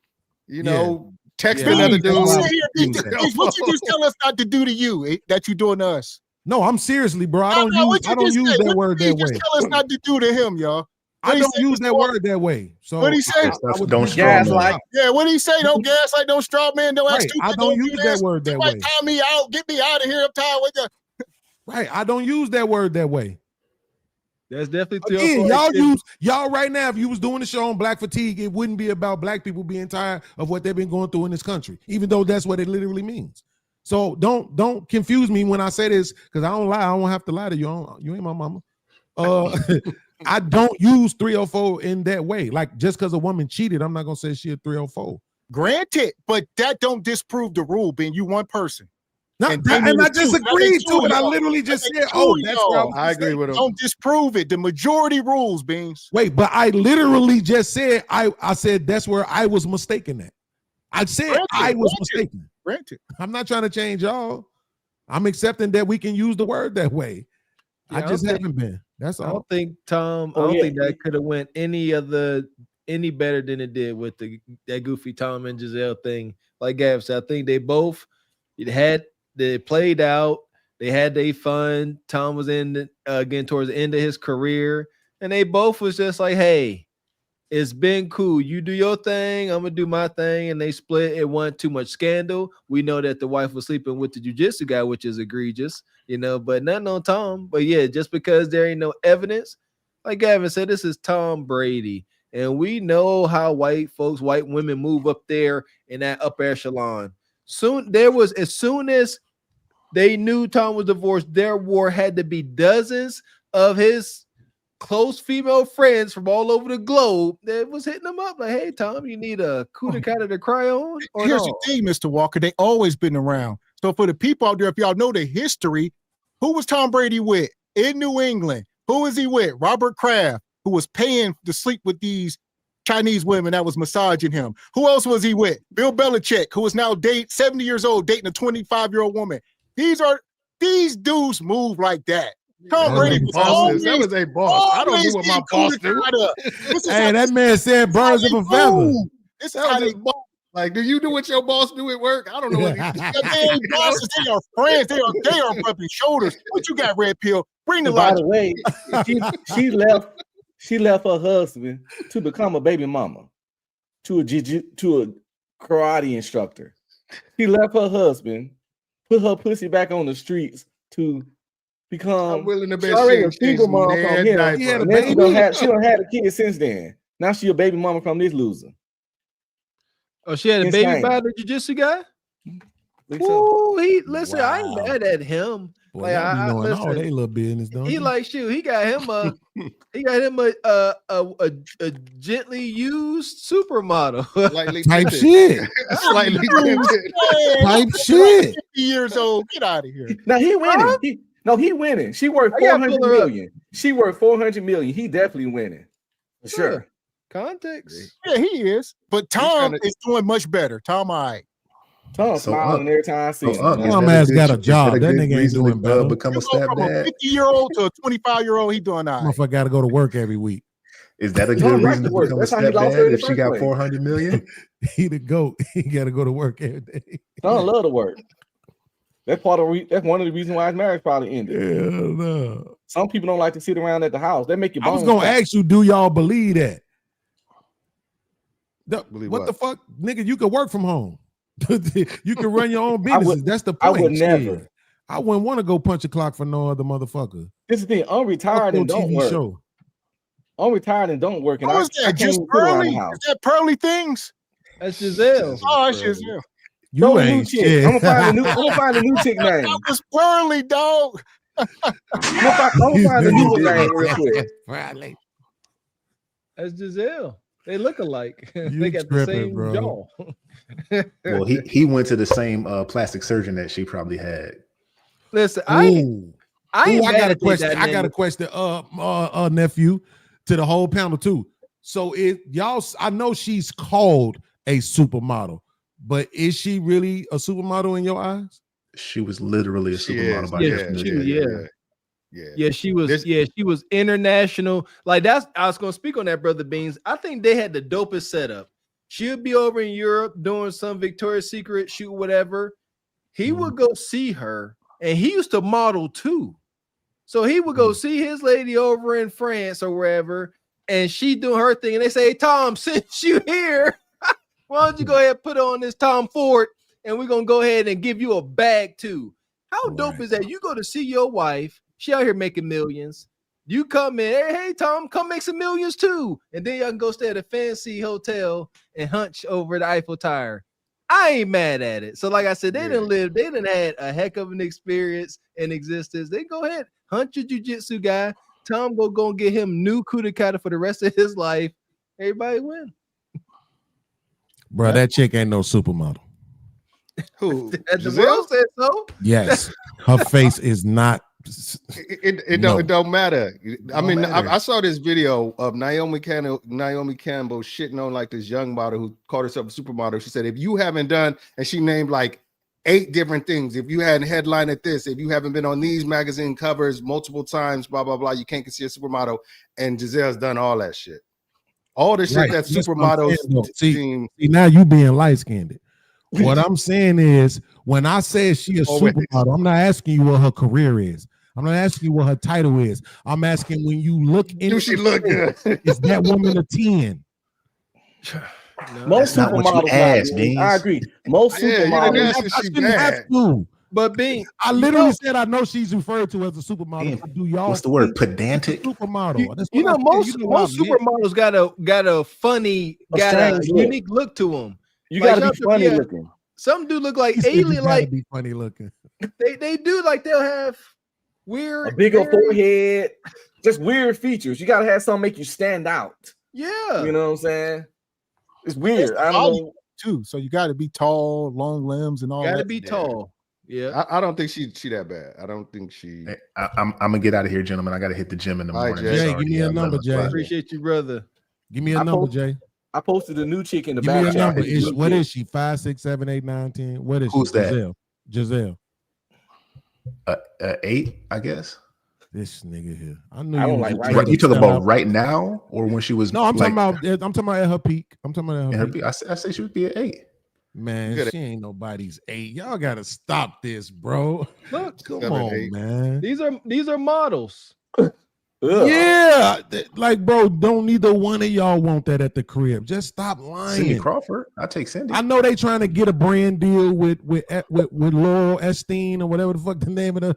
Speaker 6: text another dude.
Speaker 1: What you just tell us not to do to you that you doing to us?
Speaker 9: No, I'm seriously, bro. I don't use that word that way.
Speaker 1: Tell us not to do to him, y'all.
Speaker 9: I don't use that word that way. So
Speaker 1: what he say?
Speaker 20: Don't gaslight.
Speaker 1: Yeah, what he say? Don't gaslight, don't straw man, don't act stupid.
Speaker 9: I don't use that word that way.
Speaker 1: Tie me out, get me out of here. I'm tired with you.
Speaker 9: Right, I don't use that word that way.
Speaker 2: That's definitely
Speaker 9: y'all right now. If you was doing the show on Black Fatigue, it wouldn't be about black people being tired of what they've been going through in this country, even though that's what it literally means. So don't confuse me when I say this because I don't lie. I don't have to lie to you. You ain't my mama. I don't use 304 in that way. Like just because a woman cheated, I'm not gonna say she a 304.
Speaker 1: Granted, but that don't disprove the rule. Being you one person.
Speaker 9: And I just agreed to it. I literally just said, that's what
Speaker 6: I agree with him.
Speaker 1: Don't disprove it. The majority rules, Beans.
Speaker 9: Wait, but I literally just said, I said that's where I was mistaken at. I said I was mistaken.
Speaker 1: Granted.
Speaker 9: I'm not trying to change y'all. I'm accepting that we can use the word that way. I just haven't been. That's all.
Speaker 2: I don't think that could have went any better than it did with that goofy Tom and Giselle thing. Like Gav said, I think they both they played out. They had their fun. Tom was getting towards the end of his career, and they both was just like, "Hey, it's been cool. You do your thing. I'm gonna do my thing." And they split. It wasn't too much scandal. We know that the wife was sleeping with the jiu-jitsu guy, which is egregious, but nothing on Tom. But yeah, just because there ain't no evidence, like Gavin said, this is Tom Brady, and we know how white women move up there in that upper echelon. As soon as they knew Tom was divorced, there had to be dozens of his close female friends from all over the globe that was hitting him up like, "Hey, Tom, you need a coup de grace to cry on?"
Speaker 1: Here's the thing, Mr. Walker. They always been around. So for the people out there, if y'all know the history, who was Tom Brady with in New England? Who was he with? Robert Kraft, who was paying to sleep with these Chinese women that was massaging him. Who else was he with? Bill Belichick, who is now 70 years old, dating a 25-year-old woman. These dudes move like that. Tom Brady was always,
Speaker 6: that was a boss. I don't do what my boss do.
Speaker 9: Hey, that man said birds of a feather.
Speaker 6: This is how they boss. Like, do you do what your boss do at work? I don't know what
Speaker 1: they ain't bosses. They are friends. They are rubbing shoulders. What you got, Red Pill? Bring the
Speaker 10: By
Speaker 1: logic.
Speaker 10: the way, she left her husband to become a baby mama to a karate instructor. She left her husband, put her pussy back on the streets to become.
Speaker 6: I'm willing to
Speaker 10: She
Speaker 6: bet she
Speaker 10: already a
Speaker 6: ain't
Speaker 10: single
Speaker 6: changed
Speaker 10: mom from him.
Speaker 6: diaper.
Speaker 9: He had a
Speaker 10: And then she
Speaker 9: baby.
Speaker 10: don't had a kid since then. Now she a baby mama from this loser.
Speaker 2: Oh, she had a
Speaker 10: Insane.
Speaker 2: baby by the jiu-jitsu guy?
Speaker 10: Think so.
Speaker 2: Ooh, listen, I ain't
Speaker 9: Wow.
Speaker 2: mad at him.
Speaker 9: Boy,
Speaker 2: Like,
Speaker 9: y'all be knowing all
Speaker 2: listen,
Speaker 9: they little business, don't
Speaker 2: he
Speaker 9: you?
Speaker 2: like shoot. He got him a gently used supermodel.
Speaker 6: Slightly
Speaker 9: Type
Speaker 6: tinted.
Speaker 9: shit.
Speaker 6: Slightly tinted.
Speaker 9: Type shit.
Speaker 1: 50 years old. Get out of here.
Speaker 10: Now he winning. He winning. She worth
Speaker 2: I gotta
Speaker 10: 400
Speaker 2: pull her up.
Speaker 10: million. She worth 400 million. He definitely winning. For sure.
Speaker 2: Context.
Speaker 1: Yeah, he is. But Tom is doing much better. Tom, all right.
Speaker 10: Tom
Speaker 20: So,
Speaker 10: smiling every time I see him.
Speaker 20: Unc,
Speaker 10: man.
Speaker 9: Tom ass got a job. That nigga ain't doing better.
Speaker 20: Become a
Speaker 1: You go from a
Speaker 20: stepdad.
Speaker 1: 50-year-old to a 25-year-old, he doing all right.
Speaker 9: Motherfucker got to go to work every week.
Speaker 20: Is that a
Speaker 10: Tom
Speaker 20: good
Speaker 10: like
Speaker 20: reason
Speaker 10: to
Speaker 20: to
Speaker 10: work.
Speaker 20: become a
Speaker 10: That's how he lost her in
Speaker 20: stepdad
Speaker 10: the
Speaker 20: if she
Speaker 10: first
Speaker 20: got
Speaker 10: place.
Speaker 20: 400 million?
Speaker 9: He the goat. He got to go to work every day.
Speaker 10: Tom love to work. That's one of the reasons why his marriage probably ended.
Speaker 9: Hell no.
Speaker 10: Some people don't like to sit around at the house. They make you.
Speaker 9: I was gonna ask you, do y'all believe that?
Speaker 6: Believe
Speaker 9: what the
Speaker 6: what?
Speaker 9: fuck, nigga? You could work from home. You can run your own businesses. That's the
Speaker 10: I
Speaker 9: point.
Speaker 10: would
Speaker 9: Shit.
Speaker 10: never.
Speaker 9: I wouldn't want to go punch a clock for no other motherfucker.
Speaker 10: This is the thing. I'm retired and don't work.
Speaker 9: Show.
Speaker 10: I'm retired and don't work. And
Speaker 1: What was
Speaker 10: I
Speaker 1: that?
Speaker 10: can't
Speaker 1: Just
Speaker 10: even sit around
Speaker 1: Pearly?
Speaker 10: the house.
Speaker 1: Is that Pearly Things?
Speaker 2: That's Giselle.
Speaker 1: Oh, that's Giselle.
Speaker 9: You
Speaker 10: Throw a new
Speaker 9: ain't
Speaker 10: chick.
Speaker 9: shit.
Speaker 10: I'm gonna find a new chick name.
Speaker 1: That was Pearly, dog.
Speaker 10: I'm gonna find a new name real quick.
Speaker 9: Probably.
Speaker 2: That's Giselle. They look alike. They
Speaker 9: You
Speaker 2: got the
Speaker 9: tripping,
Speaker 2: same
Speaker 9: bro.
Speaker 2: jaw.
Speaker 20: Well, he went to the same plastic surgeon that she probably had.
Speaker 2: Listen, I ain't
Speaker 9: Ooh,
Speaker 2: mad
Speaker 9: I got a
Speaker 2: at
Speaker 9: question.
Speaker 2: that
Speaker 9: I got a
Speaker 2: nigga.
Speaker 9: question, nephew, to the whole panel too. So I know she's called a supermodel, but is she really a supermodel in your eyes?
Speaker 20: She was literally a supermodel by
Speaker 2: Yeah,
Speaker 20: definition.
Speaker 2: Yeah, she was. She was international. Like I was gonna speak on that, Brother Beans. I think they had the dopest setup. She'll be over in Europe doing some Victoria's Secret shoot, whatever. He would go see her, and he used to model too. So he would go see his lady over in France or wherever, and she doing her thing. And they say, hey, Tom, since you here, why don't you go ahead and put on this Tom Ford, and we're gonna go ahead and give you a bag too. How dope is that? You go to see your wife. She out here making millions. You come in, hey Tom, come make some millions too. And then y'all can go stay at a fancy hotel and hunch over the Eiffel Tower. I ain't mad at it. So, like I said, they didn't had a heck of an experience in existence. They go ahead, hunt your jiu-jitsu guy. Tom go and get him new kudakata for the rest of his life. Everybody win.
Speaker 9: Bro, that chick ain't no supermodel.
Speaker 6: Who?
Speaker 2: The world said so.
Speaker 9: Yes, her face is not.
Speaker 6: It don't matter. I mean, I saw this video of Naomi Campbell shitting on like this young model who called herself a supermodel. She said, if you haven't done, and she named like 8 different things. If you hadn't headlined at this, if you haven't been on these magazine covers multiple times, blah, blah, blah, you can't consider a supermodel. And Giselle's done all that shit. All the shit that supermodels
Speaker 9: see, now you being light-skinned. What I'm saying is, when I say she a supermodel, I'm not asking you what her career is. I'm not asking you what her title is. I'm asking when you look into
Speaker 6: she look good?
Speaker 9: Is that woman a 10?
Speaker 10: Most
Speaker 20: not what you
Speaker 10: supermodels,
Speaker 20: asked,
Speaker 10: not,
Speaker 20: Beans.
Speaker 10: I agree. Most supermodels.
Speaker 9: I shouldn't have to.
Speaker 2: But Bean,
Speaker 9: I literally said I know she's referred to as a supermodel. But do y'all?
Speaker 20: What's the word?
Speaker 9: think she's a
Speaker 20: Pedantic?
Speaker 9: Supermodel. That's
Speaker 2: You
Speaker 9: what
Speaker 2: know,
Speaker 9: I said.
Speaker 2: most supermodels got a funny, got a
Speaker 10: strange look.
Speaker 2: unique look to them.
Speaker 10: You gotta be funny looking.
Speaker 2: Some do look like
Speaker 9: He said you
Speaker 2: alien,
Speaker 9: gotta
Speaker 2: like
Speaker 9: be funny looking.
Speaker 2: they do, like they'll have weird,
Speaker 10: A bigger forehead, just weird features. You gotta have something make you stand out.
Speaker 2: Yeah,
Speaker 10: you know what I'm saying? It's weird. I don't know.
Speaker 1: Too. So you got to be tall, long limbs, and all.
Speaker 2: Got to
Speaker 1: that.
Speaker 2: be tall. Yeah,
Speaker 6: I don't think she that bad. I don't think she.
Speaker 20: Hey, I'm gonna get out of here, gentlemen. I got to hit the gym in the
Speaker 6: All right,
Speaker 20: morning.
Speaker 6: Jay.
Speaker 20: It's
Speaker 9: Jay,
Speaker 20: already,
Speaker 9: give me a number,
Speaker 20: 11
Speaker 9: Jay.
Speaker 20: o'clock.
Speaker 2: appreciate you, brother.
Speaker 9: Give me a number, Jay.
Speaker 10: I posted a new chick in the
Speaker 9: Give me
Speaker 10: back
Speaker 9: a number.
Speaker 10: chat.
Speaker 9: What is she? 5, 6, 7, 8, 9, 10. What is
Speaker 20: Who's
Speaker 9: she?
Speaker 20: that?
Speaker 9: Giselle.
Speaker 20: 8, I guess.
Speaker 9: This nigga here. I knew
Speaker 10: I
Speaker 9: you.
Speaker 10: don't
Speaker 9: was
Speaker 10: like
Speaker 9: trying
Speaker 10: white
Speaker 9: to
Speaker 20: You talking
Speaker 9: sell
Speaker 20: about
Speaker 9: out.
Speaker 20: right now, or when she was?
Speaker 9: No, I'm
Speaker 20: like,
Speaker 9: talking about. I'm talking about at her peak. I'm talking about at her peak.
Speaker 20: I say she would be an 8.
Speaker 9: Man, she ain't nobody's 8. Y'all gotta stop this, bro.
Speaker 2: Look,
Speaker 9: come
Speaker 6: 7,
Speaker 9: on,
Speaker 6: 8.
Speaker 9: man.
Speaker 2: These are models.
Speaker 9: Yeah, like, bro, don't neither one of y'all want that at the crib. Just stop lying.
Speaker 21: Cindy Crawford. I take Cindy.
Speaker 9: I know they trying to get a brand deal with Laurel Epstein or whatever the fuck the name of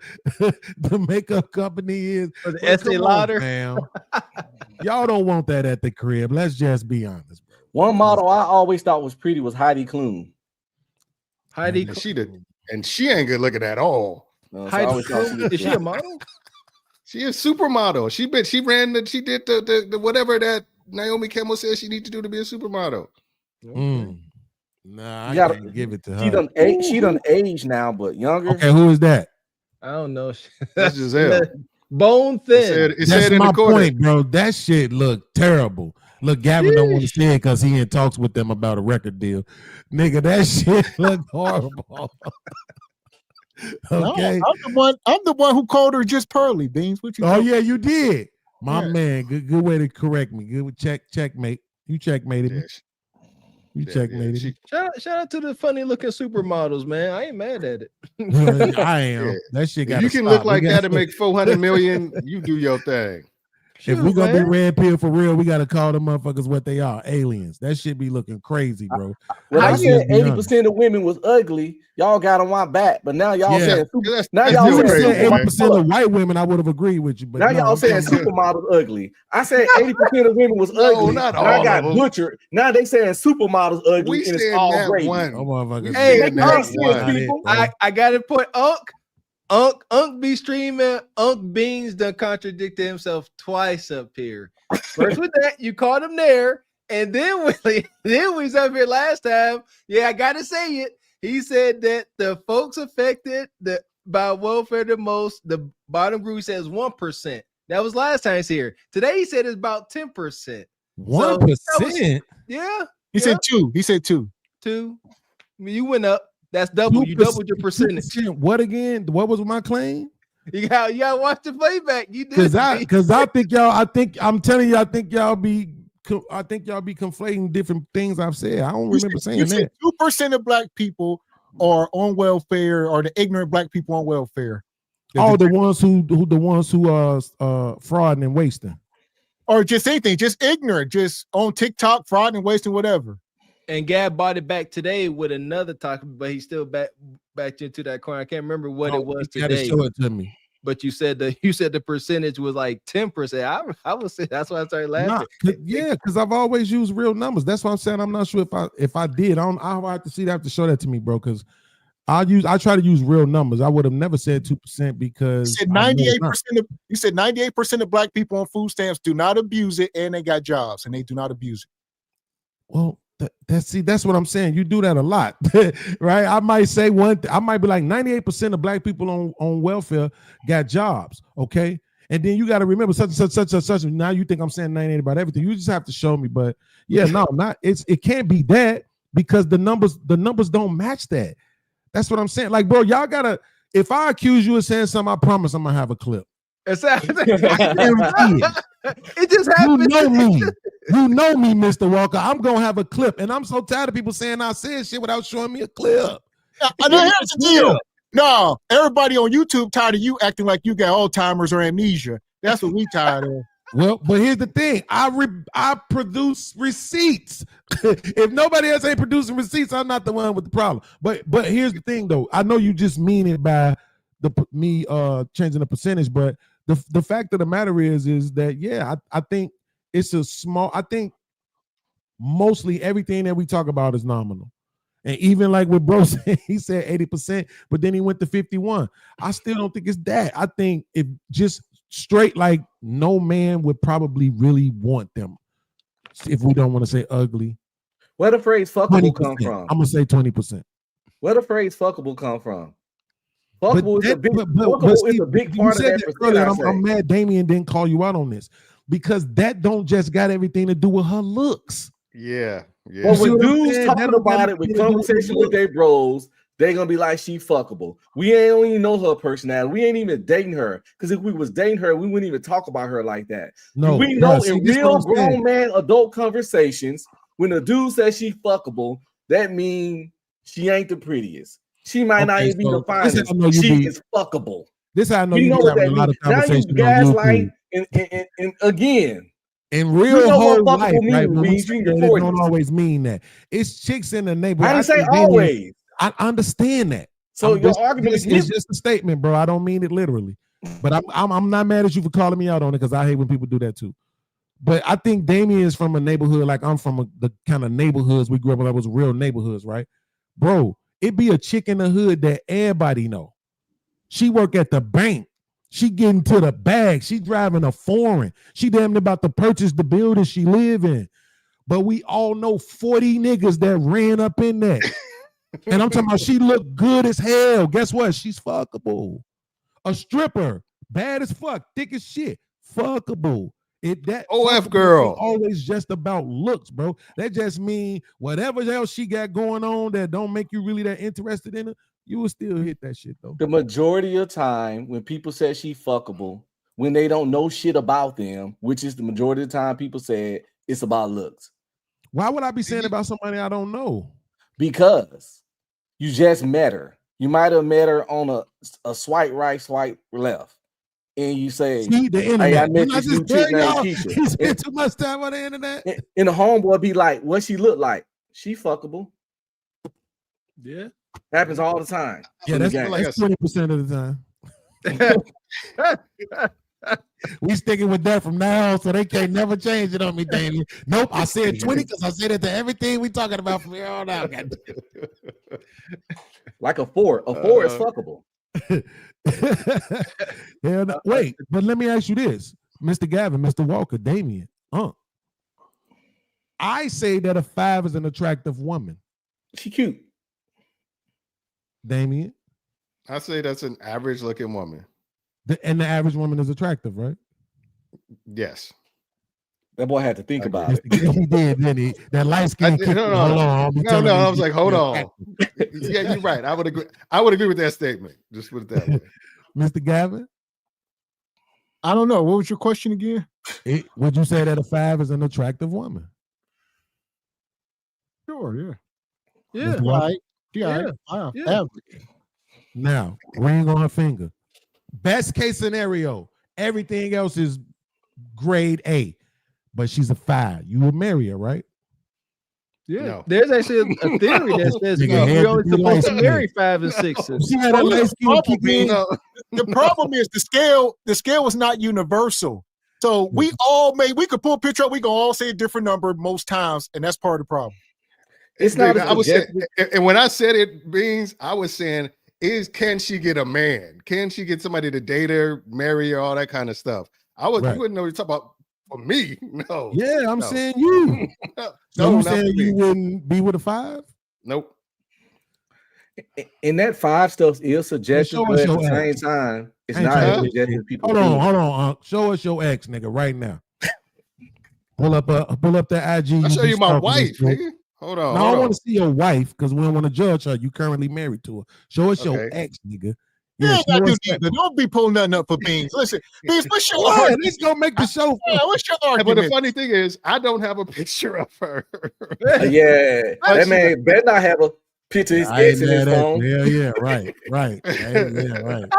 Speaker 9: the makeup company is.
Speaker 2: Or the
Speaker 9: But
Speaker 2: Estee
Speaker 9: come on,
Speaker 2: Lauder.
Speaker 9: fam. Y'all don't want that at the crib. Let's just be honest, bro.
Speaker 10: One model I always thought was pretty was Heidi Klum.
Speaker 2: Heidi,
Speaker 6: and she ain't good looking at all.
Speaker 10: No, so I
Speaker 2: Heidi
Speaker 10: always thought
Speaker 2: Klum, is she a model?
Speaker 6: She is supermodel. She did the whatever that Naomi Campbell said she need to do to be a supermodel.
Speaker 9: Nah, I can't give it to her.
Speaker 10: She done age now, but younger.
Speaker 9: Okay, who is that?
Speaker 2: I don't know.
Speaker 6: That's Giselle.
Speaker 2: Bone thin.
Speaker 9: That's my point, bro. That shit look terrible. Look, Gavin don't want to say it because he in talks with them about a record deal. Nigga, that shit look horrible. Okay.
Speaker 1: No, I'm the one who called her just pearly, Beans. What you
Speaker 9: yeah, you did. My man, good way to correct me. Good checkmate. You checkmated me. You checkmated me.
Speaker 2: Shout out to the funny looking supermodels, man. I ain't mad at it.
Speaker 9: I am.
Speaker 6: Yeah.
Speaker 9: That shit got
Speaker 6: If you can look like that and make 400 million, you do your thing.
Speaker 9: If we're gonna be red pill for real, we gotta call them motherfuckers what they are, aliens. That shit be looking crazy, bro.
Speaker 10: When I said 80% of women was ugly, y'all got on my back. But now y'all saying now y'all saying
Speaker 9: 80% of white women, I would have agreed with you. But
Speaker 10: now y'all saying supermodels ugly. I said 80% of women was ugly.
Speaker 6: not
Speaker 10: and I
Speaker 6: all
Speaker 10: got
Speaker 6: of them.
Speaker 10: butchered. Now they saying supermodels ugly,
Speaker 6: We
Speaker 10: and it's
Speaker 6: said
Speaker 10: all
Speaker 6: that
Speaker 10: great.
Speaker 6: one.
Speaker 2: Hey,
Speaker 10: people.
Speaker 2: I got it. Point Unk be streaming. Unk Beans done contradicted himself twice up here. First with that, you caught him there, and then when he was up here last time, yeah, I gotta say it. He said that the folks affected by welfare the most, the bottom group says 1%. That was last time he's here. Today he said it's about 10%.
Speaker 9: 1%?
Speaker 2: Yeah.
Speaker 1: He said 2. He said 2.
Speaker 2: 2. I mean, you went up. That's double. You doubled your percentage.
Speaker 9: What again? What was my claim?
Speaker 2: You gotta watch the playback. You did
Speaker 9: because I think y'all. I think I'm telling you. I think y'all be conflating different things I've said. I don't remember saying that.
Speaker 1: 2% of black people are on welfare, or the ignorant black people on welfare.
Speaker 9: Oh, the ones who frauding and wasting,
Speaker 1: or just anything, just ignorant, just on TikTok, fraud and wasting, whatever.
Speaker 2: And Gab bought it back today with another topic, but he's still back into that corner. I can't remember what it was today.
Speaker 9: Show it to me.
Speaker 2: But you said the percentage was like 10%. I would say that's why I started laughing.
Speaker 9: Because I've always used real numbers. That's why I'm saying I'm not sure if I did. I'll have to see. They have to show that to me, bro. Because I try to use real numbers. I would have never said 2% because
Speaker 1: you said 98%. You said 98% of black people on food stamps do not abuse it, and they got jobs, and they do not abuse it.
Speaker 9: Well. That's what I'm saying. You do that a lot, right? I might say I might be like 98% of black people on welfare got jobs, okay? And then you got to remember such. Now you think I'm saying 98 about everything. You just have to show me. But yeah, no, it can't be that because the numbers don't match that. That's what I'm saying. Like, bro, y'all gotta. If I accuse you of saying something, I promise I'm gonna have a clip.
Speaker 2: It just happened.
Speaker 9: You know me, Mr. Walker. I'm gonna have a clip, and I'm so tired of people saying I said shit without showing me a clip.
Speaker 1: Here's the deal. No, everybody on YouTube tired of you acting like you got Alzheimer's or amnesia. That's what we tired of.
Speaker 9: Well, but here's the thing. I produce receipts. If nobody else ain't producing receipts, I'm not the one with the problem. But here's the thing, though. I know you just mean it by me changing the percentage, but the fact of the matter is that yeah, I think it's a small. I think mostly everything that we talk about is nominal, and even like with bro said, he said 80%, but then he went to 51. I still don't think it's that. I think if just straight like no man would probably really want them if we don't want to say ugly.
Speaker 10: Where the phrase fuckable come from?
Speaker 9: I'm gonna say 20%.
Speaker 10: Where the phrase fuckable come from? Fuckable is a big part of that percentage.
Speaker 9: I'm mad Damien didn't call you out on this because that don't just got everything to do with her looks.
Speaker 6: Yeah.
Speaker 10: But when dudes talking about it with conversation with their bros, they're gonna be like, she fuckable. We don't even know her personality. We ain't even dating her. Because if we was dating her, we wouldn't even talk about her like that.
Speaker 9: No,
Speaker 10: we know in real grown man adult conversations, when a dude says she fuckable, that means She ain't the prettiest. She might not even be the finest. She is fuckable.
Speaker 9: This how I know
Speaker 10: you know what
Speaker 9: having
Speaker 10: that
Speaker 9: a lot
Speaker 10: means.
Speaker 9: of
Speaker 10: Now you
Speaker 9: conversation on
Speaker 10: gaslight
Speaker 9: YouTube.
Speaker 10: and again.
Speaker 9: In real
Speaker 10: You know
Speaker 9: hard
Speaker 10: what
Speaker 9: life,
Speaker 10: fuckable
Speaker 9: right? When we
Speaker 10: means
Speaker 9: say
Speaker 10: you in
Speaker 9: that,
Speaker 10: your
Speaker 9: it don't
Speaker 10: 40s.
Speaker 9: always mean that. It's chicks in the neighborhood.
Speaker 10: I didn't say
Speaker 9: think Damien-
Speaker 10: always.
Speaker 9: I understand that.
Speaker 10: So your
Speaker 9: this,
Speaker 10: argument
Speaker 9: this
Speaker 10: is
Speaker 9: is just a statement, bro. I don't mean it literally. But I'm not mad at you for calling me out on it because I hate when people do that too. But I think Damien is from a neighborhood like I'm from the kind of neighborhoods we grew up in. That was real neighborhoods, right? Bro, it be a chick in the hood that everybody know. She work at the bank. She getting to the bag. She driving a foreign. She damn near about to purchase the building she live in. But we all know 40 niggas that ran up in that. And I'm talking about she look good as hell. Guess what? She's fuckable. A stripper, bad as fuck, thick as shit, fuckable. That
Speaker 6: OF girl
Speaker 9: ain't always just about looks, bro. That just mean whatever else she got going on that don't make you really that interested in her, you will still hit that shit though.
Speaker 10: The majority of time when people say she fuckable, when they don't know shit about them, which is the majority of the time people say it's about looks.
Speaker 9: Why would I be saying about somebody I don't know?
Speaker 10: Because you just met her. You might have met her on a swipe right, swipe left. And you say,
Speaker 9: see the internet.
Speaker 10: Hey, I met
Speaker 9: Didn't
Speaker 10: this
Speaker 9: I
Speaker 10: new
Speaker 9: just
Speaker 10: chick
Speaker 9: tell
Speaker 10: named
Speaker 9: y'all
Speaker 10: Keisha.
Speaker 9: he spent too much time on the internet?
Speaker 10: And the homeboy be like, what she look like? She fuckable.
Speaker 2: Yeah.
Speaker 10: Happens all the time.
Speaker 9: Yeah, that's 20% of the time. We sticking with that from now on, so they can't never change it on me, Damien. Nope, I said 20 because I said it to everything we talking about from here on out.
Speaker 10: Like a 4. A 4 is fuckable.
Speaker 9: Hell no. Wait, but let me ask you this, Mr. Gavin, Mr. Walker, Damien. I say that a 5 is an attractive woman.
Speaker 10: She cute.
Speaker 9: Damien?
Speaker 6: I say that's an average looking woman.
Speaker 9: And the average woman is attractive, right?
Speaker 6: Yes.
Speaker 10: That boy had to think about it.
Speaker 9: He did, didn't he? That light skin.
Speaker 6: No, I was like, hold on. Yeah, you're right. I would agree. I would agree with that statement. Just put it that way.
Speaker 9: Mr. Gavin?
Speaker 1: I don't know. What was your question again?
Speaker 9: Would you say that a 5 is an attractive woman?
Speaker 1: Sure, yeah.
Speaker 2: Yeah.
Speaker 1: Right.
Speaker 2: Yeah.
Speaker 1: Average.
Speaker 9: Now, ring on her finger. Best case scenario, everything else is grade A, but she's a 5. You would marry her, right?
Speaker 2: Yeah.
Speaker 6: No.
Speaker 2: There's actually a theory that says we're only supposed to marry 5 and 6s.
Speaker 9: See how that light skin kick in?
Speaker 1: The problem is the scale is not universal. So we could pull a picture up, we can all say a different number most times, and that's part of the problem.
Speaker 10: It's not.
Speaker 6: I was saying, and when I said it, Beans, I was saying, can she get a man? Can she get somebody to date her, marry her, all that kind of stuff? You wouldn't know what you're talking about. For me, no.
Speaker 9: Yeah, I'm saying you. So you saying you wouldn't be with a 5?
Speaker 6: Nope.
Speaker 10: And that 5 stuff is subjective, but at the same time, it's not as subjective. People
Speaker 9: hold on. Show us your ex, nigga, right now. Pull up that IG.
Speaker 6: I'll show you my wife, nigga. Hold on.
Speaker 9: No, I don't want to see your wife because we don't want to judge her. You currently married to her. Show us your ex, nigga.
Speaker 1: Yeah, don't be pulling nothing up for Beans. Listen, Beans, what's your argument?
Speaker 9: Let's go make the show.
Speaker 1: What's your argument?
Speaker 6: But the funny thing is, I don't have a picture of her.
Speaker 10: That man better not have a picture of his ex in his phone.
Speaker 9: Yeah, right. Yeah, right.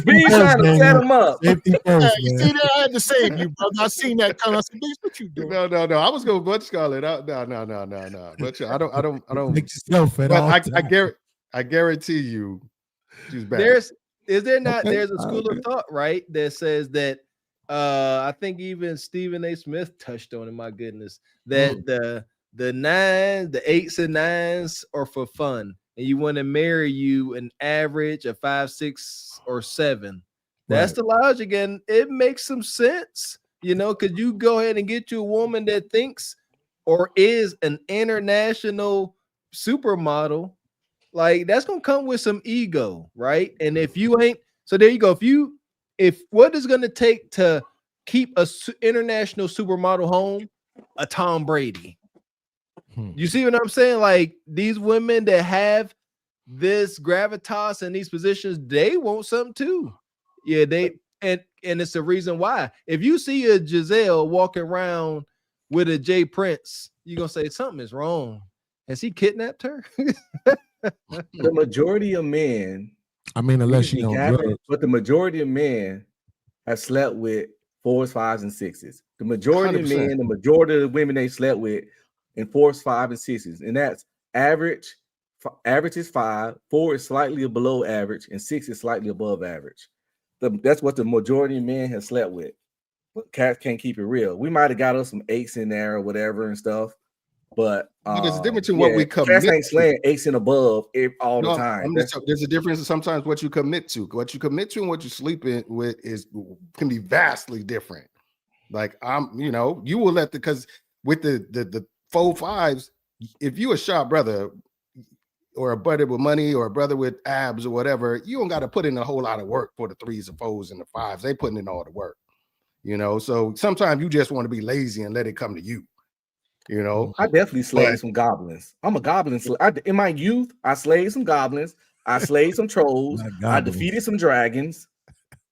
Speaker 10: Beans trying to set him up.
Speaker 9: Safety first,
Speaker 1: you see that? I had to save you, brother. I seen that coming. I said, Beans, what you doing?
Speaker 6: No. I was going Butch Scarlett. No. But I don't.
Speaker 9: Make yourself at all.
Speaker 6: I guarantee you.
Speaker 2: There's a school of thought, right, that says that I think even Stephen A. Smith touched on it, my goodness, that the 9s, the 8s and 9s are for fun, and you want to marry you an average of 5, 6, or 7. That's the logic, and it makes some sense, because you go ahead and get you a woman that thinks or is an international supermodel. Like, that's gonna come with some ego, right? And if you ain't, so there you go. If what is gonna take to keep a international supermodel home, a Tom Brady. You see what I'm saying? Like, these women that have this gravitas in these positions, they want something too. Yeah, and it's the reason why. If you see a Giselle walking around with a Jay Prince, you're gonna say something is wrong. Has he kidnapped her?
Speaker 10: The majority of men,
Speaker 9: I mean, unless she
Speaker 10: excuse me,
Speaker 9: on
Speaker 10: Gavin,
Speaker 9: drugs.
Speaker 10: but the majority of men have slept with 4s, 5s, and 6s. The majority of
Speaker 6: 100%.
Speaker 10: men, the majority of the women they slept with in 4s, 5s, and 6s, and that's average. Average is 5, 4 is slightly below average, and 6 is slightly above average. That's what the majority of men have slept with. But cats can't keep it real. We might have got us some 8s in there or whatever and stuff, but
Speaker 6: there's a difference in what we
Speaker 10: cats
Speaker 6: commit
Speaker 10: ain't slaying 8s and above all the
Speaker 6: No,
Speaker 10: time.
Speaker 6: there's a difference in sometimes what you commit to. What you commit to and what you sleep in with can be vastly different. Like you will let because with the 4, 5s, if you a sharp brother or a brother with money or a brother with abs or whatever, you don't got to put in a whole lot of work for the 3s and 4s and the 5s. They putting in all the work, So sometimes you just want to be lazy and let it come to you.
Speaker 10: I definitely slayed some goblins. I'm a goblin. In my youth, I slayed some goblins. I slayed some trolls. I defeated some dragons.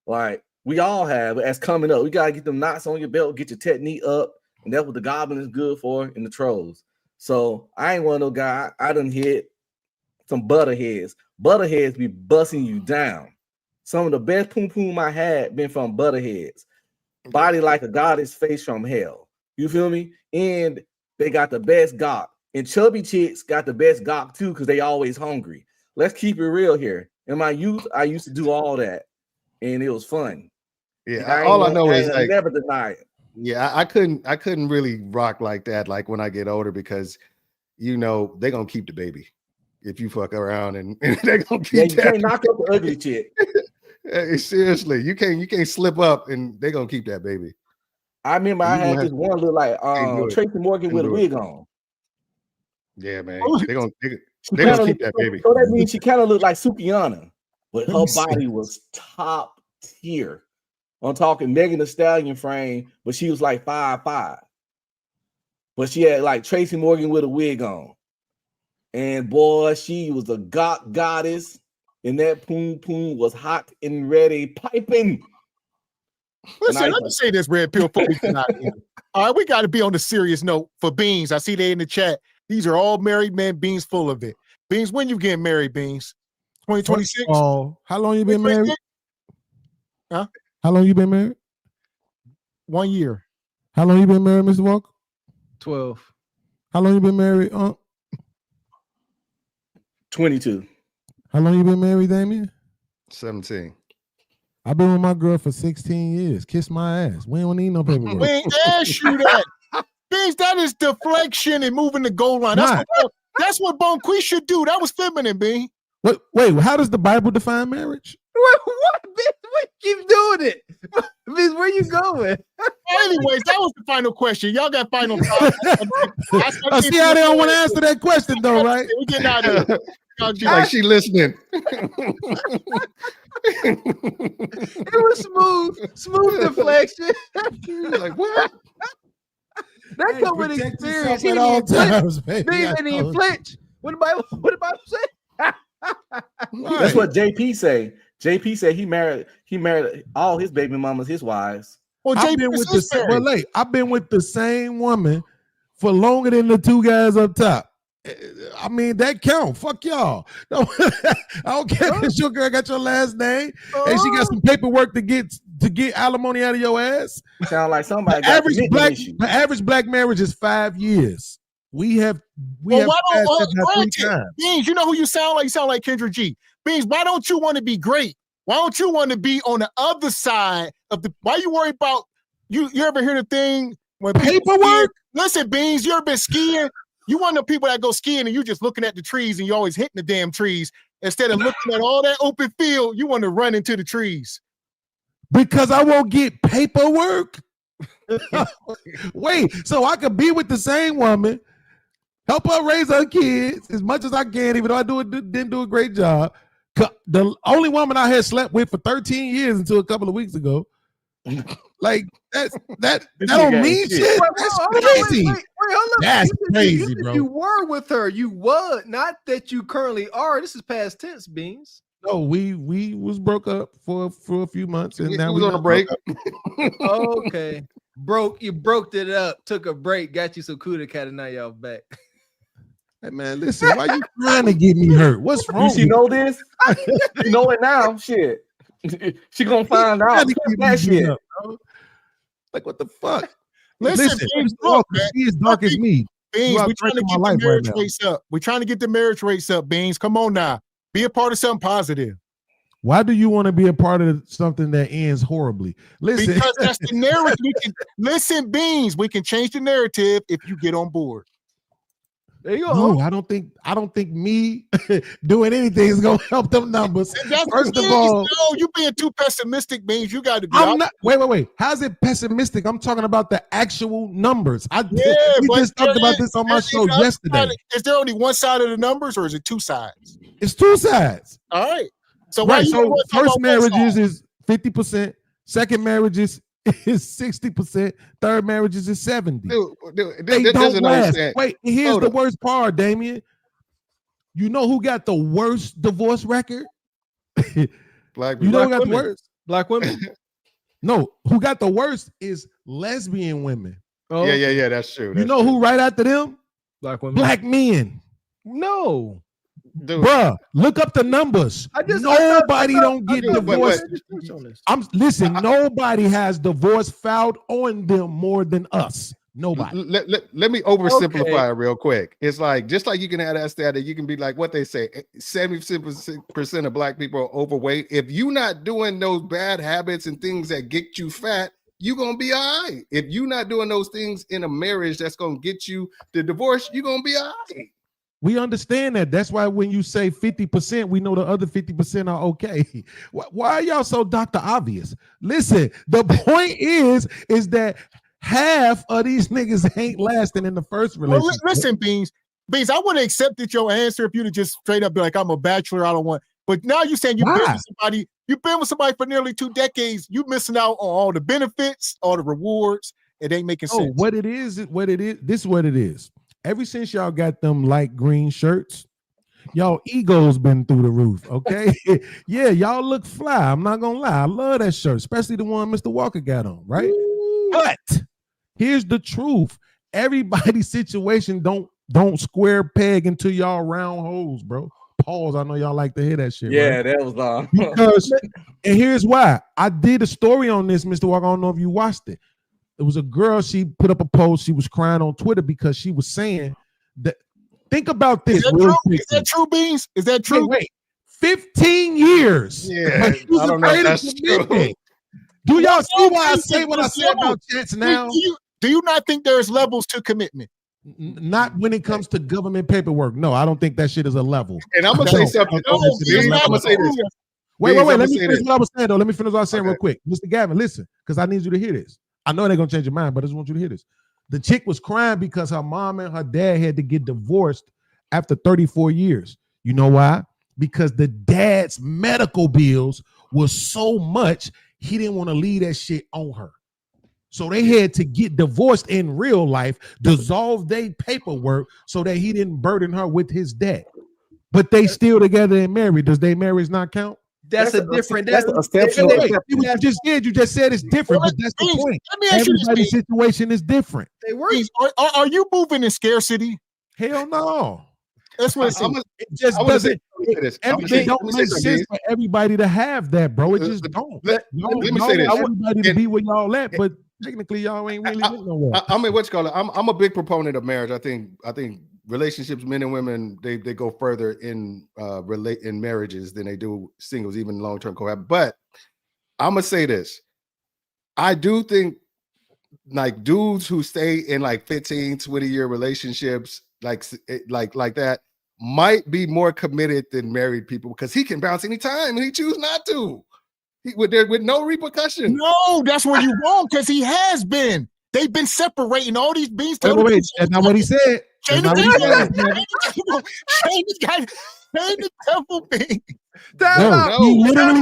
Speaker 10: Like we all have. As coming up, we gotta get them knots on your belt, get your technique up, and that's what the goblin is good for, and the trolls. So I ain't one of those guys. I done hit some butterheads. Butterheads be busting you down. Some of the best poom poom I had been from butterheads. Body like a goddess, face from hell. You feel me? And they got the best gawk. And chubby chicks got the best gawk too, because they always hungry. Let's keep it real here. In my youth, I used to do all that, and it was fun.
Speaker 6: Yeah, all I know is like
Speaker 10: never deny it.
Speaker 6: Yeah, I couldn't really rock like that. Like when I get older, because they're gonna keep the baby if you fuck around, and they're gonna keep.
Speaker 10: You can't knock up the ugly chick.
Speaker 6: Hey, seriously, you can't slip up, and they're gonna keep that baby.
Speaker 10: I remember I had this one look like Tracy Morgan with a wig on.
Speaker 6: Yeah, man. They're gonna keep that baby.
Speaker 10: So that means she kind of looked like Sukiana, but her body was top tier. I'm talking Megan Thee Stallion frame, but she was like 5'5". But she had like Tracy Morgan with a wig on. And boy, she was a goddess. And that poom poom was hot and ready, piping.
Speaker 1: Listen, let me say this, Red Pill, before we get out of here. All right, we got to be on the serious note for Beans. I see they in the chat. These are all married men. Beans full of it. Beans, when you getting married, Beans? 2026?
Speaker 9: Oh, how long you been married?
Speaker 1: Huh?
Speaker 9: How long you been married?
Speaker 1: 1 year.
Speaker 9: How long you been married, Mr. Walker?
Speaker 2: 12.
Speaker 9: How long you been married?
Speaker 10: 22.
Speaker 9: How long you been married, Damien?
Speaker 6: 17.
Speaker 9: I've been with my girl for 16 years. Kiss my ass. We don't need no paperwork.
Speaker 1: We ain't asked you that. Beans, that is deflection and moving the goal line. That's what Bonquist should do. That was feminine, Bean.
Speaker 9: Wait, how does the Bible define marriage?
Speaker 2: What? Bitch, keep doing it. Bitch, where you going?
Speaker 1: Anyways, that was the final question. Y'all got final thoughts.
Speaker 9: I see how they don't want to answer that question, though, right?
Speaker 1: We getting out of here.
Speaker 6: She listening.
Speaker 2: It was smooth deflection.
Speaker 6: Like what?
Speaker 2: That come with experience.
Speaker 9: At all times, baby.
Speaker 2: He didn't even flinch. What the Bible say?
Speaker 10: That's what JP say. JP said he married all his baby mamas, his wives.
Speaker 1: Well,
Speaker 9: I've been with the same woman for longer than the two guys up top. I mean, that count. Fuck y'all. No, I don't care if your girl got your last name and she got some paperwork to get alimony out of your ass.
Speaker 10: Sound like somebody.
Speaker 9: The average black marriage is 5 years. We have
Speaker 1: Beans, you know who you sound like? You sound like Kendra G. Beans, why don't you want to be great? Why don't you want to be on the other side of the? Why you worry about you ever hear the thing when
Speaker 9: paperwork?
Speaker 1: Listen, Beans, you ever been skiing? You one of the people that go skiing and you just looking at the trees and you always hitting the damn trees instead of looking at all that open field. You want to run into the trees
Speaker 9: because I won't get paperwork. Wait, so I could be with the same woman, help her raise her kids as much as I can, even though didn't do a great job. The only woman I had slept with for 13 years until a couple of weeks ago. Like that don't mean shit. That's crazy.
Speaker 2: Wait, hold up.
Speaker 9: That's crazy, bro.
Speaker 2: You were with her. You was not that you currently are. This is past tense, Beans.
Speaker 9: No, we was broke up for a few months, and now
Speaker 6: we was on a break.
Speaker 2: Okay, you broke it up. Took a break. Got you some Kuda Cat, and now y'all back.
Speaker 9: Hey man, listen, why you trying to get me hurt? What's wrong?
Speaker 10: She know this? You know it now. Shit. She gonna find out that shit.
Speaker 9: Up, like what the fuck?
Speaker 1: Listen, Beans, look, man,
Speaker 9: she is dark as me.
Speaker 1: Beans, we're trying to get the marriage rates up. We're trying to get the marriage rates up, Beans. Come on now. Be a part of something positive.
Speaker 9: Why do you want to be a part of something that ends horribly? Listen,
Speaker 1: because that's the narrative. Listen, Beans, we can change the narrative if you get on board.
Speaker 2: There you go.
Speaker 9: No, I don't think me doing anything is gonna help them numbers. First of all,
Speaker 1: no, you being too pessimistic means you got to be.
Speaker 9: I'm not. Wait. How's it pessimistic? I'm talking about the actual numbers. We just talked about this on my show yesterday.
Speaker 1: Is there only one side of the numbers, or is it two sides?
Speaker 9: It's two sides.
Speaker 1: All right. So
Speaker 9: first marriages is 50%. Second marriages is 60%. Third marriages is 70%. They don't last. Wait, here's the worst part, Damien. You know who got the worst divorce record?
Speaker 6: Black
Speaker 9: you know who got the worst?
Speaker 2: Black women.
Speaker 9: No, who got the worst is lesbian women.
Speaker 6: Oh. Yeah, that's true.
Speaker 9: You know who right after them?
Speaker 2: Black women.
Speaker 9: Black men.
Speaker 2: No.
Speaker 6: Dude.
Speaker 9: Bruh, look up the numbers. Nobody don't get divorced. Listen, nobody has divorce filed on them more than us. Nobody.
Speaker 6: Let me oversimplify it real quick. It's like, just like you can have that stat that you can be like, what they say, 70% of black people are overweight. If you're not doing those bad habits and things that get you fat, you're going to be all right. If you're not doing those things in a marriage that's going to get you the divorce, you're going to be all right.
Speaker 9: We understand that. That's why when you say 50%, we know the other 50% are okay. Why are y'all so Dr. Obvious? Listen, the point is that half of these niggas ain't lasting in the first relationship.
Speaker 1: Well, listen, Beans, I would have accepted your answer if you'd have just straight up be like, I'm a bachelor, I don't want. But now you're saying you've been with somebody for nearly 2 decades. You missing out on all the benefits, all the rewards. It ain't making sense.
Speaker 9: This is what it is. Ever since y'all got them light green shirts, y'all ego's been through the roof, okay? Yeah, y'all look fly. I'm not gonna lie. I love that shirt, especially the one Mr. Walker got on, right? Ooh. But here's the truth. Everybody's situation don't square peg into y'all round holes, bro. Pause. I know y'all like to hear that shit.
Speaker 10: Yeah,
Speaker 9: right?
Speaker 10: that was long.
Speaker 9: And here's why. I did a story on this, Mr. Walker. I don't know if you watched it. It was a girl, she put up a post, she was crying on Twitter because she was saying that, think about this.
Speaker 1: Is that true, Beans? Is that true?
Speaker 9: Wait, 15 years.
Speaker 6: Yeah, I don't know if that's true.
Speaker 9: Do y'all see why I say what I say about chats now?
Speaker 1: Do you not think there's levels to commitment?
Speaker 9: Not when it comes to government paperwork. No, I don't think that shit is a level.
Speaker 6: And I'm going to say something. I'm going to say this.
Speaker 9: Wait. Let me finish what I was saying, though. Let me finish what I was saying real quick. Mr. Gavin, listen, because I need you to hear this. I know they're going to change your mind, but I just want you to hear this. The chick was crying because her mom and her dad had to get divorced after 34 years. You know why? Because the dad's medical bills were so much, he didn't want to leave that shit on her. So they had to get divorced in real life, dissolve their paperwork so that he didn't burden her with his debt. But they still together and married. Does their marriage not count?
Speaker 2: That's a different.
Speaker 10: That's a exception.
Speaker 9: You just said it's different, but that's the point.
Speaker 1: Let me ask you this,
Speaker 9: Everybody's situation is different.
Speaker 2: They work.
Speaker 1: Are you moving in scarcity?
Speaker 9: Hell no.
Speaker 1: That's what
Speaker 9: it just doesn't. Everything don't make sense for everybody to have that, bro. It just don't.
Speaker 6: Let me say this.
Speaker 9: Everybody to be where y'all at, but technically y'all ain't really getting nowhere.
Speaker 6: I mean, what you call it? I'm a big proponent of marriage. I think relationships, men and women, they go further in marriages than they do singles, even long-term cohabit. But I'm gonna say this: I do think like dudes who stay in like 15, 20-year relationships, like that, might be more committed than married people because he can bounce anytime and he choose not to. With no repercussion.
Speaker 1: No, that's where you wrong because he has been. They've been separating all these beans.
Speaker 9: Wait, that's not what he said.
Speaker 1: Shane, this guy. Name the devil being.
Speaker 9: No, he literally,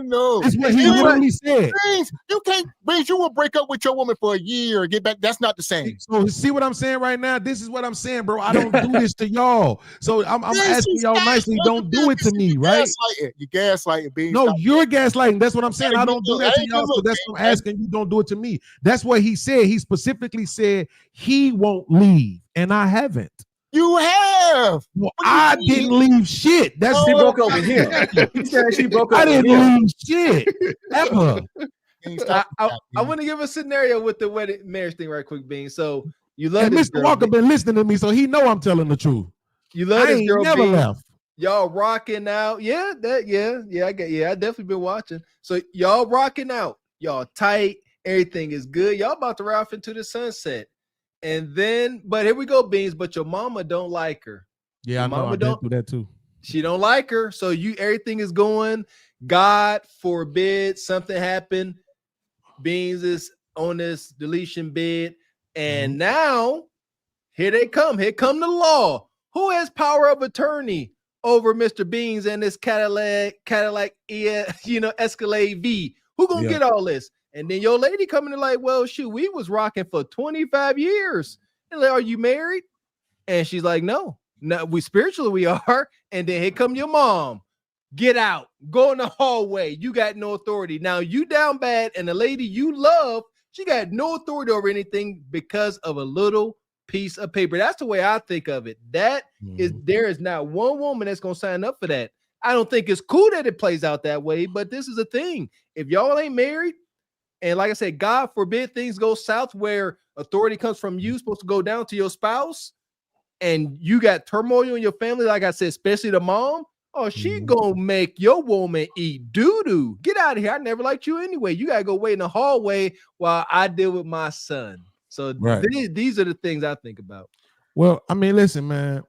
Speaker 1: No.
Speaker 9: This is what he literally said.
Speaker 1: Beans, you can't, Beans, you will break up with your woman for a year and get back. That's not the same.
Speaker 9: So see what I'm saying right now? This is what I'm saying, bro. I don't do this to y'all. So I'm asking y'all nicely, don't do it to me, right?
Speaker 1: You gaslighting, Beans.
Speaker 9: No, you're gaslighting. That's what I'm saying. I don't do that to y'all. So that's what I'm asking. You don't do it to me. That's what he said. He specifically said he won't leave, and I haven't.
Speaker 1: You have.
Speaker 9: Well, I didn't leave shit. That's
Speaker 10: she broke up with him. He said she broke up.
Speaker 9: I didn't leave shit ever.
Speaker 2: I want to give a scenario with the wedding marriage thing right quick, Bean. So you love
Speaker 9: and
Speaker 2: this
Speaker 9: Mr.
Speaker 2: girl,
Speaker 9: Walker
Speaker 2: Bean.
Speaker 9: been listening to me, so he know I'm telling the truth.
Speaker 2: You love
Speaker 9: I
Speaker 2: this
Speaker 9: ain't
Speaker 2: girl,
Speaker 9: never
Speaker 2: Bean.
Speaker 9: left.
Speaker 2: Y'all rocking out. I definitely been watching. So y'all rocking out. Y'all tight. Everything is good. Y'all about to ride off into the sunset. And then, but here we go, Beans. But your mama don't like her.
Speaker 9: Yeah, I know. I did do that too.
Speaker 2: She don't like her. So everything is going. God forbid something happened. Beans is on this deletion bid. And now here they come. Here come the law. Who has power of attorney over Mr. Beans and this Cadillac, Escalade V? Who gonna get all this? And then your lady coming in like, well, shoot, we was rocking for 25 years. And like, are you married? And she's like, no, we spiritually we are. And then here come your mom. Get out. Go in the hallway. You got no authority. Now you down bad, and the lady you love, she got no authority over anything because of a little piece of paper. That's the way I think of it. That is, there is not one woman that's gonna sign up for that. I don't think it's cool that it plays out that way, but this is a thing. If y'all ain't married, and like I said, God forbid things go south where authority comes from you, supposed to go down to your spouse, and you got turmoil in your family, like I said, especially the mom. Oh, she gonna make your woman eat doo-doo. Get out of here. I never liked you anyway. You gotta go wait in the hallway while I deal with my son. So these are the things I think about.
Speaker 9: Well, I mean, listen, man.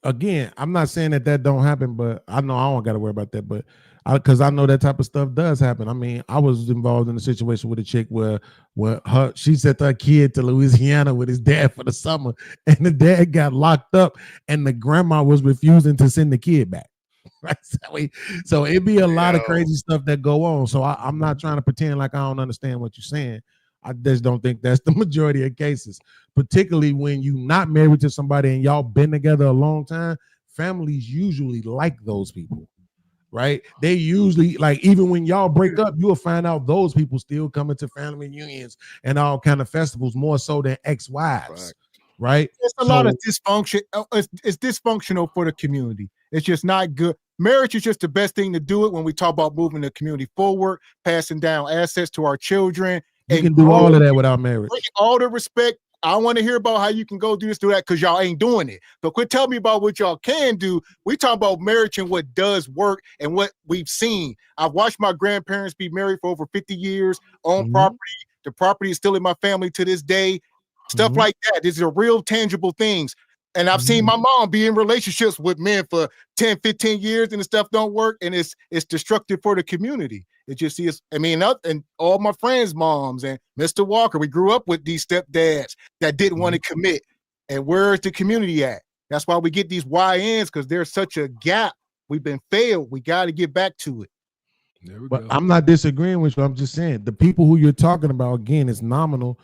Speaker 9: Again, I'm not saying that don't happen, but I know I don't got to worry about that. But because I know that type of stuff does happen. I mean, I was involved in a situation with a chick where she sent her kid to Louisiana with his dad for the summer, and the dad got locked up, and the grandma was refusing to send the kid back. Right? So it'd be a lot of crazy stuff that go on. So I'm not trying to pretend like I don't understand what you're saying. I just don't think that's the majority of cases, particularly when you're not married to somebody and y'all been together a long time. Families usually like those people, right? They usually, like, even when y'all break up, you'll find out those people still coming to family reunions and all kind of festivals more so than ex-wives, right?
Speaker 1: It's a lot of dysfunction. It's dysfunctional for the community. It's just not good. Marriage is just the best thing to do it when we talk about moving the community forward, passing down assets to our children.
Speaker 9: You can do all of that without marriage.
Speaker 1: All the respect. I want to hear about how you can go do this, do that, because y'all ain't doing it. So quit telling me about what y'all can do. We talk about marriage and what does work and what we've seen. I've watched my grandparents be married for over 50 years, own property. The property is still in my family to this day. Stuff like that. These are real tangible things. And I've seen my mom be in relationships with men for 10, 15 years and the stuff don't work. And it's destructive for the community. It just is. I mean, and all my friends' moms and Mr. Walker, we grew up with these stepdads that didn't want to commit. And where's the community at? That's why we get these YNs, because there's such a gap. We've been failed. We got to get back to it.
Speaker 9: But I'm not disagreeing with you. I'm just saying the people who you're talking about, again, is nominal,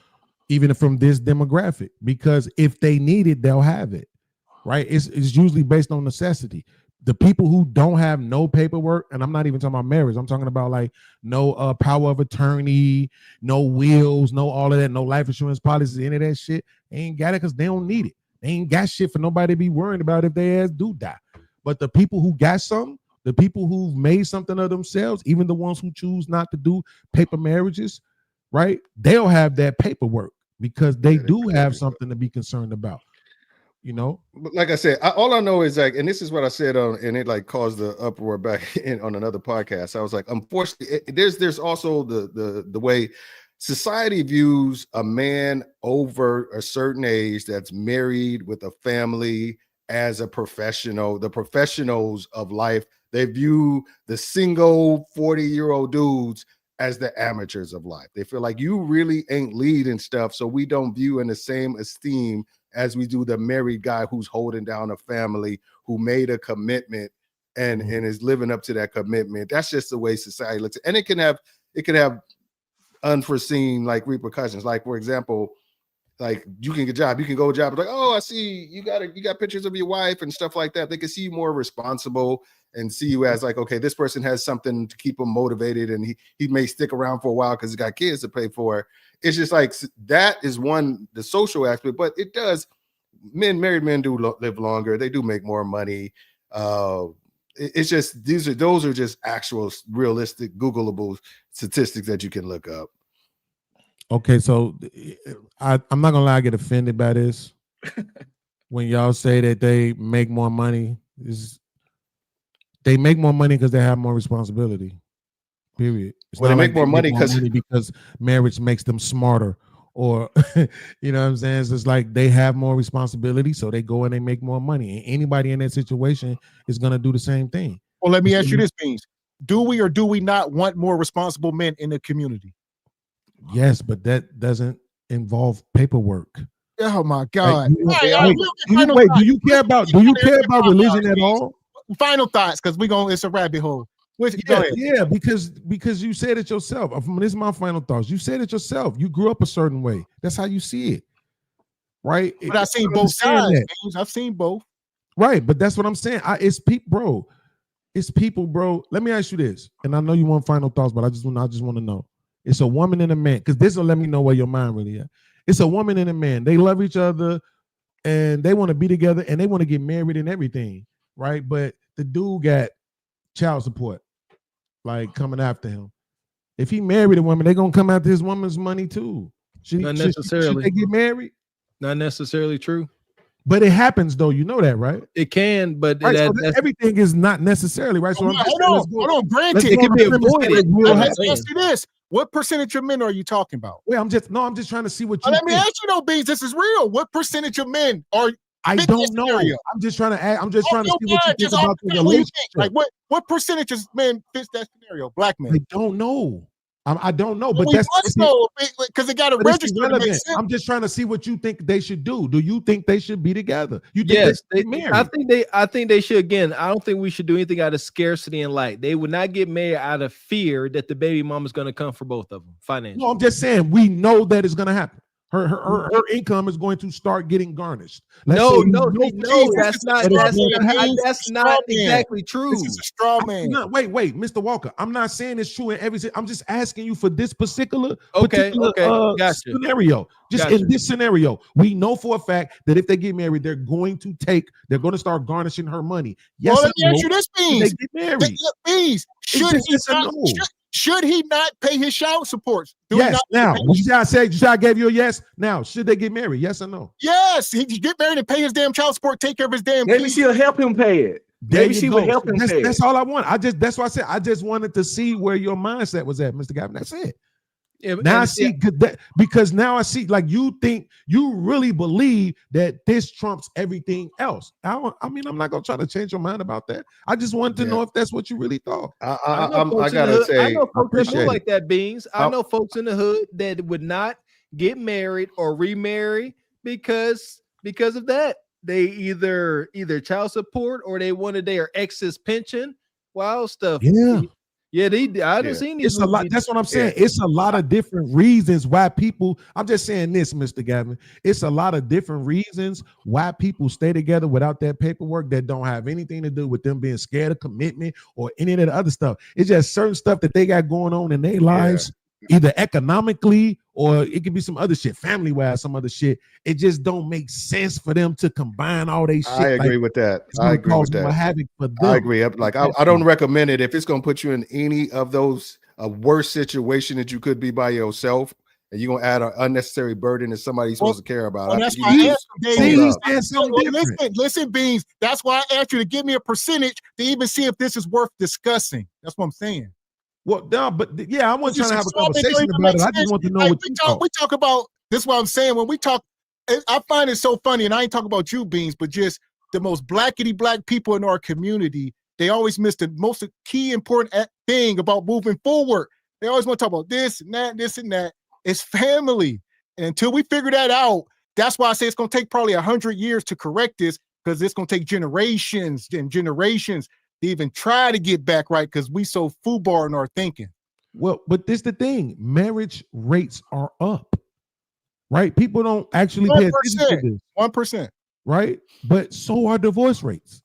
Speaker 9: even from this demographic, because if they need it, they'll have it, right? It's usually based on necessity. The people who don't have no paperwork, and I'm not even talking about marriage, I'm talking about like no power of attorney, no wills, no all of that, no life insurance policies, any of that shit, they ain't got it because they don't need it. They ain't got shit for nobody to be worried about if their ass do die. But the people who got something, the people who've made something of themselves, even the ones who choose not to do paper marriages, right? They'll have that paperwork because they do have something to be concerned about, you know?
Speaker 6: But like I said, all I know is like, and this is what I said on, and it like caused the uproar back on another podcast. I was like, unfortunately, there's also the way society views a man over a certain age that's married with a family as a professional. The professionals of life, they view the single 40-year-old dudes as the amateurs of life. They feel like you really ain't leading stuff, so we don't view in the same esteem as we do the married guy who's holding down a family, who made a commitment and is living up to that commitment. That's just the way society looks. And it can have unforeseen like repercussions. Like, for example, like you can get a job, you can go a job, like, oh, I see you got pictures of your wife and stuff like that. They can see you more responsible and see you as like, okay, this person has something to keep him motivated, and he may stick around for a while because he's got kids to pay for. It's just like that is the social aspect, but it does. Married men do live longer. They do make more money. It's just those are just actual realistic Googleable statistics that you can look up.
Speaker 9: Okay, so I'm not gonna lie, I get offended by this when y'all say that they make more money. They make more money because they have more responsibility. Period. It's
Speaker 6: well,
Speaker 9: not
Speaker 6: they
Speaker 9: like
Speaker 6: make more money
Speaker 9: because marriage makes them smarter, or you know what I'm saying? It's just like they have more responsibility, so they go and they make more money. And anybody in that situation is gonna do the same thing.
Speaker 1: Well, let me ask you this, Beans. Do we or do we not want more responsible men in the community?
Speaker 9: Yes, but that doesn't involve paperwork.
Speaker 1: Oh my God!
Speaker 9: Wait, do you care about religion at all?
Speaker 1: Final thoughts, because it's a rabbit hole.
Speaker 9: Yeah, because you said it yourself. This is my final thoughts. You said it yourself. You grew up a certain way. That's how you see it, right?
Speaker 1: But I've seen both sides. I've seen both.
Speaker 9: Right, but that's what I'm saying. It's people, bro. It's people, bro. Let me ask you this, and I know you want final thoughts, but I just want to know. It's a woman and a man, because this will let me know where your mind really at. It's a woman and a man. They love each other, and they want to be together, and they want to get married and everything, right? But the dude got child support, like coming after him. If he married a woman, they're gonna come after his woman's money too.
Speaker 2: Not necessarily.
Speaker 9: Should they get married?
Speaker 2: Not necessarily true.
Speaker 9: But it happens though, you know that, right?
Speaker 2: It can, but
Speaker 9: right, so everything is not necessarily right. So
Speaker 1: hold on. Granted,
Speaker 2: it can be avoided.
Speaker 1: Let me ask you this: what percentage of men are you talking about?
Speaker 9: Wait, I'm just trying to see what you.
Speaker 1: Let me ask you, though, Beans. This is real. What percentage of men are?
Speaker 9: I don't know.
Speaker 1: Scenario?
Speaker 9: I'm just trying to ask. I'm just trying to see what you think about the relationship.
Speaker 1: Like what percentage of men fits that scenario? Black men.
Speaker 9: I don't know. I don't know, but
Speaker 1: well,
Speaker 9: that's
Speaker 1: because they got to register. To make sense.
Speaker 9: I'm just trying to see what you think they should do. Do you think they should be together? You think
Speaker 2: yes,
Speaker 9: they should get married?
Speaker 2: I think they should. Again, I don't think we should do anything out of scarcity and light. They would not get married out of fear that the baby mama is going to come for both of them financially.
Speaker 9: No, I'm just saying we know that it's going to happen. Her income is going to start getting garnished.
Speaker 2: No, that's not exactly true.
Speaker 1: This is a straw man.
Speaker 9: Wait,
Speaker 2: Mr.
Speaker 9: Walker. I'm not saying it's true in every. I'm just asking you for this particular scenario. In this scenario, we know for a fact that if they get married, they're going to start garnishing her money. Yes,
Speaker 1: well, let me ask you this, Beans.
Speaker 9: They get married.
Speaker 1: Beans, should he not pay his child support?
Speaker 9: Yes. Now, I gave you a yes. Now, should they get married? Yes or no?
Speaker 1: Yes. He get married and pay his damn child support. Take care of his damn.
Speaker 10: Maybe she'll help him pay it. Maybe she would help him pay it.
Speaker 9: That's all I want. That's why I said I just wanted to see where your mindset was at, Mr. Gavin. That's it. Now I see because now I see like you think you really believe that this trumps everything else. I mean, I'm not gonna try to change your mind about that. I just wanted to know if that's what you really thought.
Speaker 6: I gotta say,
Speaker 2: I know folks that move like that, Beans. I
Speaker 6: Oh.
Speaker 2: know folks in the hood that would not get married or remarry because of that. They either child support or they wanted their ex's pension. Wild stuff. Yeah, I done seen these.
Speaker 9: It's a lot. That's what I'm saying. It's a lot of different reasons why people. I'm just saying this, Mr. Gavin. It's a lot of different reasons why people stay together without that paperwork that don't have anything to do with them being scared of commitment or any of the other stuff. It's just certain stuff that they got going on in their lives, either economically or it could be some other shit, family wise, some other shit. It just don't make sense for them to combine all they shit.
Speaker 6: I agree with that. I agree with that. I agree. Like I don't recommend it if it's going to put you in any of those worse situation that you could be by yourself, and you're going to add an unnecessary burden that somebody's supposed to care about.
Speaker 1: Well, that's why I asked him, listen, Beans. That's why I asked you to give me a percentage to even see if this is worth discussing. That's what I'm saying.
Speaker 9: Well, no, but yeah, I wasn't trying to have a conversation about it. I just want to know what you thought.
Speaker 1: We talk about this. Is what I'm saying when we talk, I find it so funny, and I ain't talking about you, Beans, but just the most blackity black people in our community. They always miss the most key important thing about moving forward. They always want to talk about this and that, this and that. It's family, and until we figure that out, that's why I say it's going to take probably 100 years to correct this, because it's going to take generations and generations to even try to get back right, because we so foobar in our thinking.
Speaker 9: Well, but this the thing. Marriage rates are up, right? People don't actually pay attention to this.
Speaker 1: 1%.
Speaker 9: Right? But so are divorce rates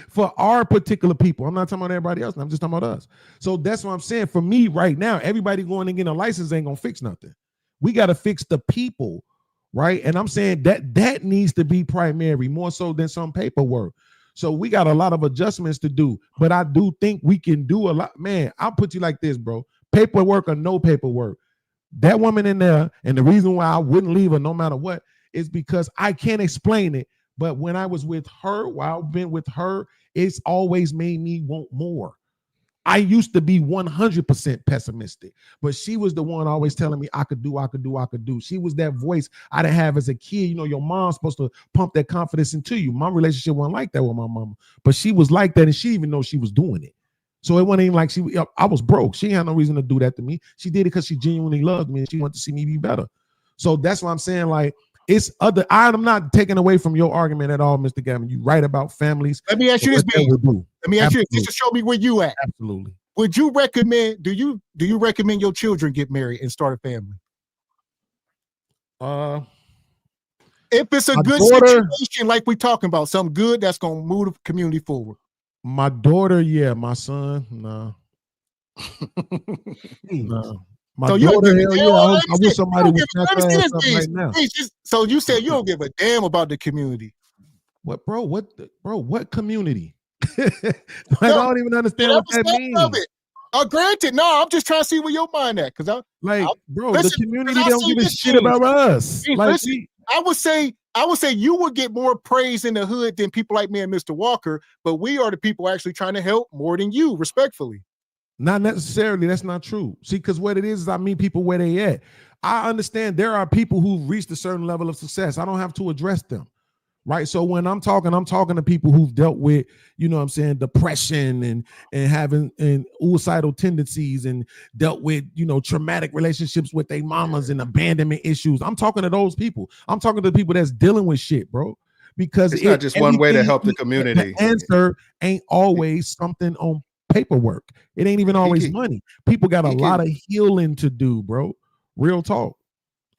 Speaker 9: for our particular people. I'm not talking about everybody else. I'm just talking about us. So that's what I'm saying. For me right now, everybody going and getting a license ain't going to fix nothing. We got to fix the people, right? And I'm saying that needs to be primary more so than some paperwork. So we got a lot of adjustments to do, but I do think we can do a lot. Man, I'll put you like this, bro. Paperwork or no paperwork. That woman in there, and the reason why I wouldn't leave her no matter what, is because I can't explain it. But when I was with her, while I've been with her, it's always made me want more. I used to be 100% pessimistic, but she was the one always telling me I could do. She was that voice I didn't have as a kid. You know, your mom's supposed to pump that confidence into you. My relationship wasn't like that with my mama, but she was like that, and she didn't even know she was doing it. So it wasn't even like I was broke. She had no reason to do that to me. She did it because she genuinely loved me and she wanted to see me be better. So that's what I'm saying. Like, it's other. I'm not taking away from your argument at all, Mr. Gavin. You right about families.
Speaker 1: Let me ask you this, B. Let me ask you this, just to show me where you at.
Speaker 9: Absolutely.
Speaker 1: Would you recommend? Do you recommend your children get married and start a family? If it's a good situation, like we talking about, something good that's gonna move the community forward.
Speaker 9: My daughter, yeah. My son, no. No. My
Speaker 1: so
Speaker 9: daughter, hell yeah. I wish somebody would snatch her ass up right now.
Speaker 1: So you said you don't give a damn about the community.
Speaker 9: What, bro? What community? Like, I don't even understand what that means.
Speaker 1: Granted, no, I'm just trying to see where your mind at, because
Speaker 9: the community don't give a shit about us.
Speaker 1: Hey,
Speaker 9: like,
Speaker 1: listen, I would say you would get more praise in the hood than people like me and Mr. Walker, but we are the people actually trying to help more than you, respectfully.
Speaker 9: Not necessarily. That's not true. See, because what it is I meet people where they at. I understand there are people who've reached a certain level of success. I don't have to address them. Right. So when I'm talking to people who've dealt with, you know what I'm saying, depression and having suicidal tendencies and dealt with, you know, traumatic relationships with their mamas and abandonment issues. I'm talking to those people. I'm talking to people that's dealing with shit, bro. Because
Speaker 6: it's not just one way to help the community.
Speaker 9: The answer ain't always something on paperwork. It ain't even always money. People got a lot of healing to do, bro. Real talk.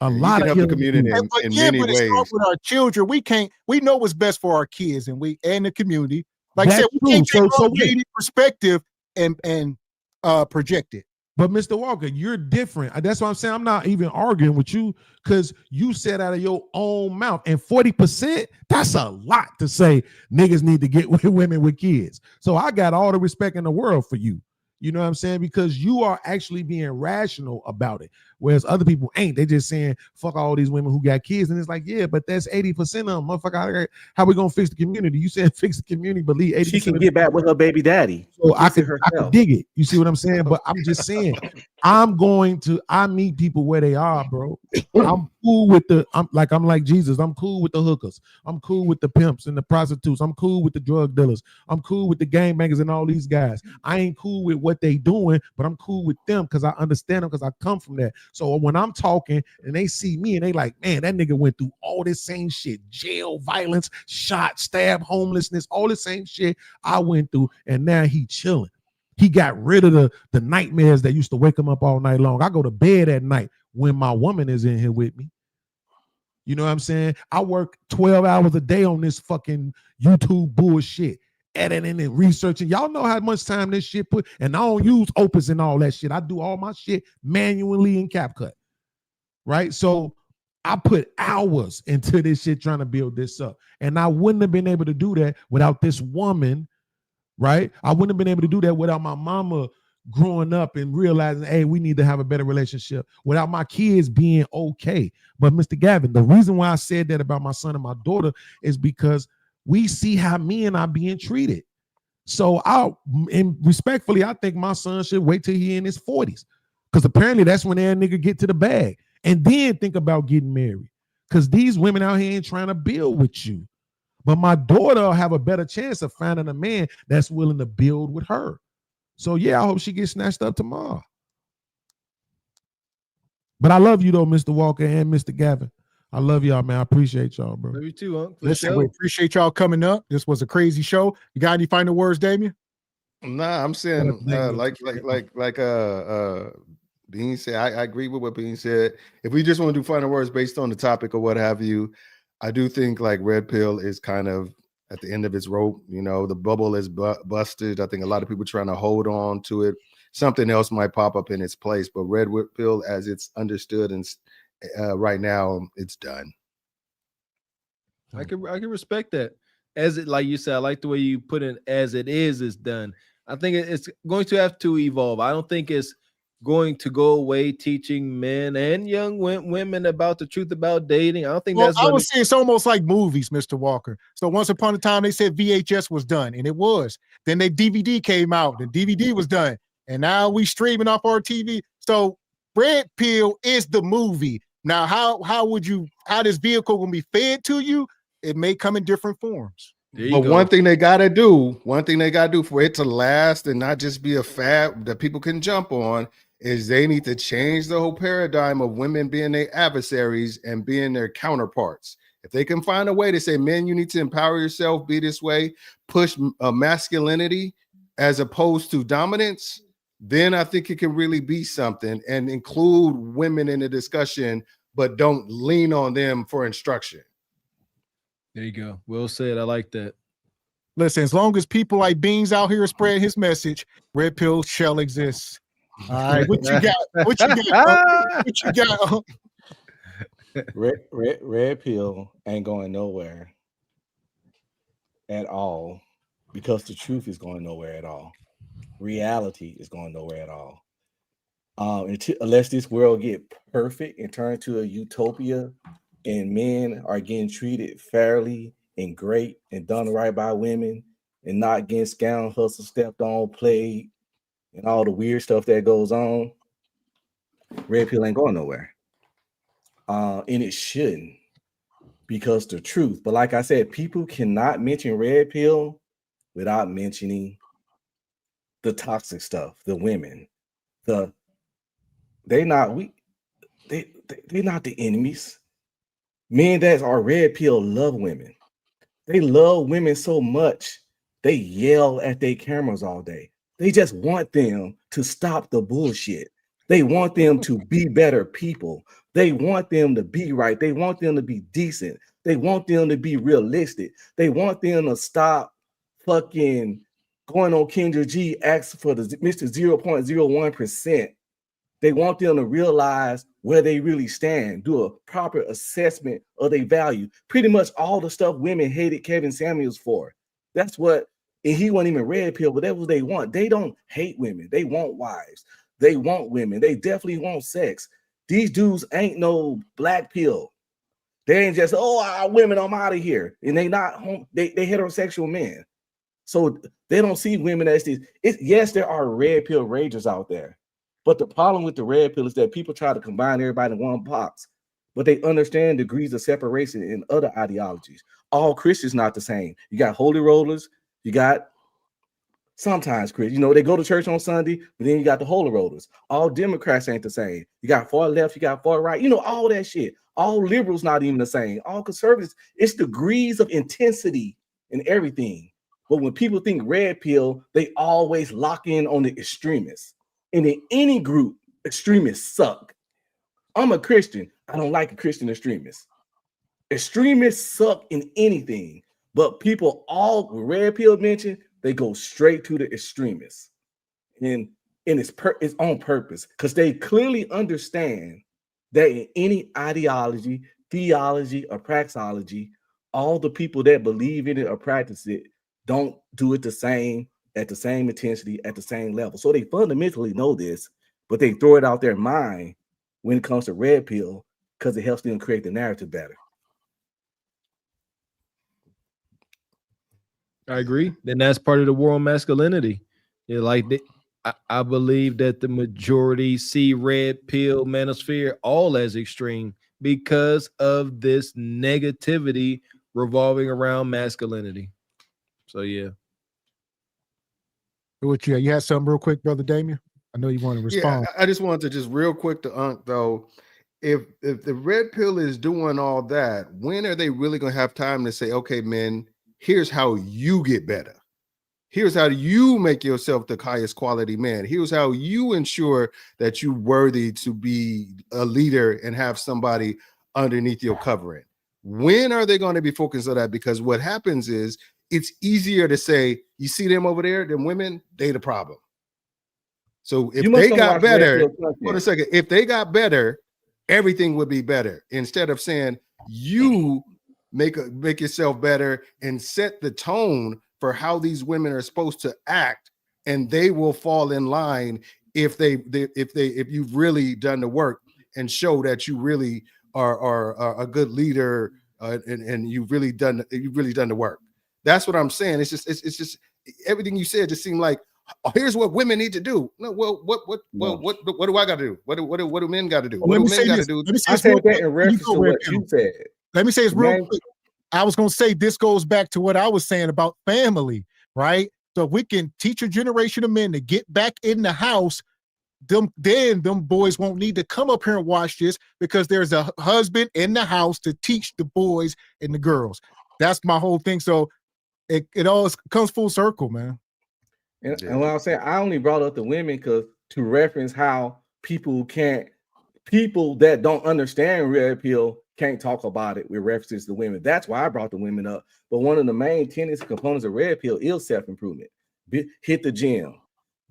Speaker 9: A lot of
Speaker 6: help the community in many ways.
Speaker 1: With our children, we know what's best for our kids and the community. Like
Speaker 9: That's
Speaker 1: I said, we can't take
Speaker 9: so
Speaker 1: our perspective and project it.
Speaker 9: But Mr. Walker, you're different. That's what I'm saying. I'm not even arguing with you, because you said out of your own mouth, and 40%, that's a lot to say niggas need to get with women with kids. So I got all the respect in the world for you. You know what I'm saying? Because you are actually being rational about it. Whereas other people ain't. They just saying, fuck all these women who got kids. And it's like, yeah, but that's 80% of them. Motherfucker, how we going to fix the community? You said fix the community, but leave 80%.
Speaker 10: She can get back with her baby daddy.
Speaker 9: So I could dig it. You see what I'm saying? But I'm just saying, I meet people where they are, bro. I'm cool with I'm like Jesus. I'm cool with the hookers. I'm cool with the pimps and the prostitutes. I'm cool with the drug dealers. I'm cool with the gangbangers and all these guys. I ain't cool with what they doing, but I'm cool with them because I understand them, because I come from that. So when I'm talking and they see me and they like, man, that nigga went through all this same shit, jail, violence, shot, stab, homelessness, all the same shit I went through, and now he chilling. He got rid of the nightmares that used to wake him up all night long. I go to bed at night when my woman is in here with me. You know what I'm saying? I work 12 hours a day on this fucking YouTube bullshit, editing and researching. Y'all know how much time this shit put, and I don't use Opus and all that shit. I do all my shit manually in CapCut, right? So I put hours into this shit trying to build this up, and I wouldn't have been able to do that without this woman, right? I wouldn't have been able to do that without my mama growing up and realizing, hey, we need to have a better relationship, without my kids being okay. But Mr. Gavin, the reason why I said that about my son and my daughter is because we see how men are being treated. So respectfully, I think my son should wait till he in his 40s, because apparently that's when that nigga get to the bag, and then think about getting married, because these women out here ain't trying to build with you. But my daughter will have a better chance of finding a man that's willing to build with her. So yeah, I hope she gets snatched up tomorrow. But I love you though, Mr. Walker and Mr. Gavin. I love y'all, man. I appreciate y'all, bro.
Speaker 2: Love you too, Unc.
Speaker 1: Listen, we appreciate y'all coming up. This was a crazy show. You got any final words, Damien?
Speaker 6: Nah, I'm saying like Bean said, I agree with what Bean said. If we just want to do final words based on the topic or what have you, I do think like Red Pill is kind of at the end of its rope. You know, the bubble is busted. I think a lot of people trying to hold on to it. Something else might pop up in its place, but Red Pill, as it's understood and right now, it's done.
Speaker 2: I can respect that. As it, like you said, I like the way you put it. As it is done. I think it's going to have to evolve. I don't think it's going to go away teaching men and young women about the truth about dating. I don't think that's.
Speaker 1: I would say it's almost like movies, Mr. Walker. So once upon a time, they said VHS was done, and it was. Then the DVD came out, and DVD was done, and now we streaming off our TV. So Red Pill is the movie. Now, how this vehicle gonna be fed to you? It may come in different forms.
Speaker 6: But one thing they gotta do for it to last and not just be a fad that people can jump on is they need to change the whole paradigm of women being their adversaries and being their counterparts. If they can find a way to say, men, you need to empower yourself, be this way, push masculinity as opposed to dominance, then I think it can really be something and include women in the discussion, but don't lean on them for instruction.
Speaker 2: There you go. Well said. I like that.
Speaker 1: Listen, as long as people like Beans out here spread his message, Red Pill shall exist. All right, what you got? What you got? What you got?
Speaker 10: Red Pill ain't going nowhere at all because the truth is going nowhere at all. Reality is going nowhere at all. Unless this world get perfect and turn to a utopia and men are getting treated fairly and great and done right by women and not getting scam hustle, stepped on, played, and all the weird stuff that goes on, Red Pill ain't going nowhere. And it shouldn't, because the truth. But like I said, people cannot mention Red Pill without mentioning the toxic stuff, the women. They're not the enemies. Men that are Red Pill love women. They love women so much, they yell at their cameras all day. They just want them to stop the bullshit. They want them to be better people. They want them to be right. They want them to be decent. They want them to be realistic. They want them to stop fucking going on Kendra G, ask for the Mr. 0.01%. They want them to realize where they really stand, do a proper assessment of their value. Pretty much all the stuff women hated Kevin Samuels for. That's what, and he wasn't even Red Pill, but that's what they want. They don't hate women. They want wives. They want women. They definitely want sex. These dudes ain't no black pill. They ain't just, women, I'm out of here. And they not home, they heterosexual men. So they don't see women as these. Yes, there are Red Pill ragers out there. But the problem with the Red Pill is that people try to combine everybody in one box, but they understand degrees of separation in other ideologies. All Christians not the same. You got holy rollers, you got sometimes Christians, they go to church on Sunday, but then you got the holy rollers. All Democrats ain't the same. You got far left, you got far right, all that shit. All liberals not even the same. All conservatives, it's degrees of intensity in everything. But when people think Red Pill, they always lock in on the extremists. And in any group, extremists suck. I'm a Christian. I don't like a Christian extremist. Extremists suck in anything, but people all Red Pill mention, they go straight to the extremists. And it's on purpose, because they clearly understand that in any ideology, theology, or praxeology, all the people that believe in it or practice it don't do it the same, at the same intensity, at the same level. So they fundamentally know this, but they throw it out their mind when it comes to Red Pill because it helps them create the narrative better.
Speaker 2: I agree. Then that's part of the war on masculinity. I believe that the majority see Red Pill, manosphere all as extreme because of this negativity revolving around masculinity. So yeah.
Speaker 1: What you had something real quick, Brother Damien? I know you want to respond.
Speaker 6: Yeah, I just wanted to real quick to Unc though. if the red pill is doing all that, when are they really going to have time to say, okay, men, here's how you get better. Here's how you make yourself the highest quality man. Here's how you ensure that you're worthy to be a leader and have somebody underneath your covering. When are they going to be focused on that? Because what happens is it's easier to say, you see them over there, them women, they the problem. So if they got better, hold a second, if they got better, everything would be better. Instead of saying you make yourself better and set the tone for how these women are supposed to act, and they will fall in line if you've really done the work and show that you really are a good leader and you've really done the work. That's what I'm saying. It's just everything you said just seemed like, oh, here's what women need to do. No, well, what do I got to do? What do men got to do? What do men got to do?
Speaker 10: I said that in reference to what you said.
Speaker 1: Let me say it's real quick. I was going to say this goes back to what I was saying about family, right? So if we can teach a generation of men to get back in the house, them boys won't need to come up here and watch this because there's a husband in the house to teach the boys and the girls. That's my whole thing. So it all comes full circle, man.
Speaker 10: And what I'm saying, I only brought up the women because to reference how people that don't understand red pill can't talk about it with references to women. That's why I brought the women up. But one of the main tenets and components of red pill is self-improvement. Hit the gym,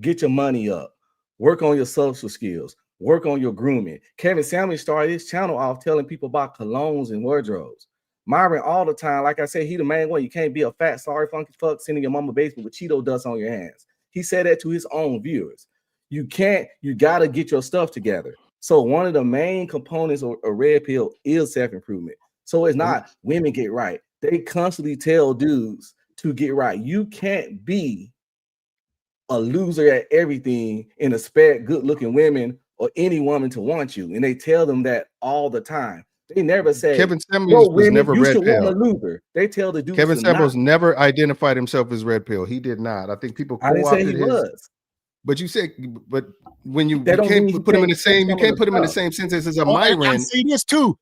Speaker 10: get your money up, work on your social skills, work on your grooming. Kevin Samuels started his channel off telling people about colognes and wardrobes. Myron all the time, like I said, he the main one. You can't be a fat, sorry, funky fuck sitting in your mama basement with Cheeto dust on your hands. He said that to his own viewers. You got to get your stuff together. So one of the main components of a red pill is self-improvement. So it's not women get right. They constantly tell dudes to get right. You can't be a loser at everything and expect good-looking women or any woman to want you. And they tell them that all the time. They never say
Speaker 6: Kevin Samuels was never red pill.
Speaker 10: Want a loser. They tell the dudes.
Speaker 6: Kevin Samuels never identified himself as red pill. He did not. I think people co-opted
Speaker 10: I didn't say he was.
Speaker 6: But you said, but when you can't put him in the same, you can't put him in the same sentence as a Myron.
Speaker 1: I see this too.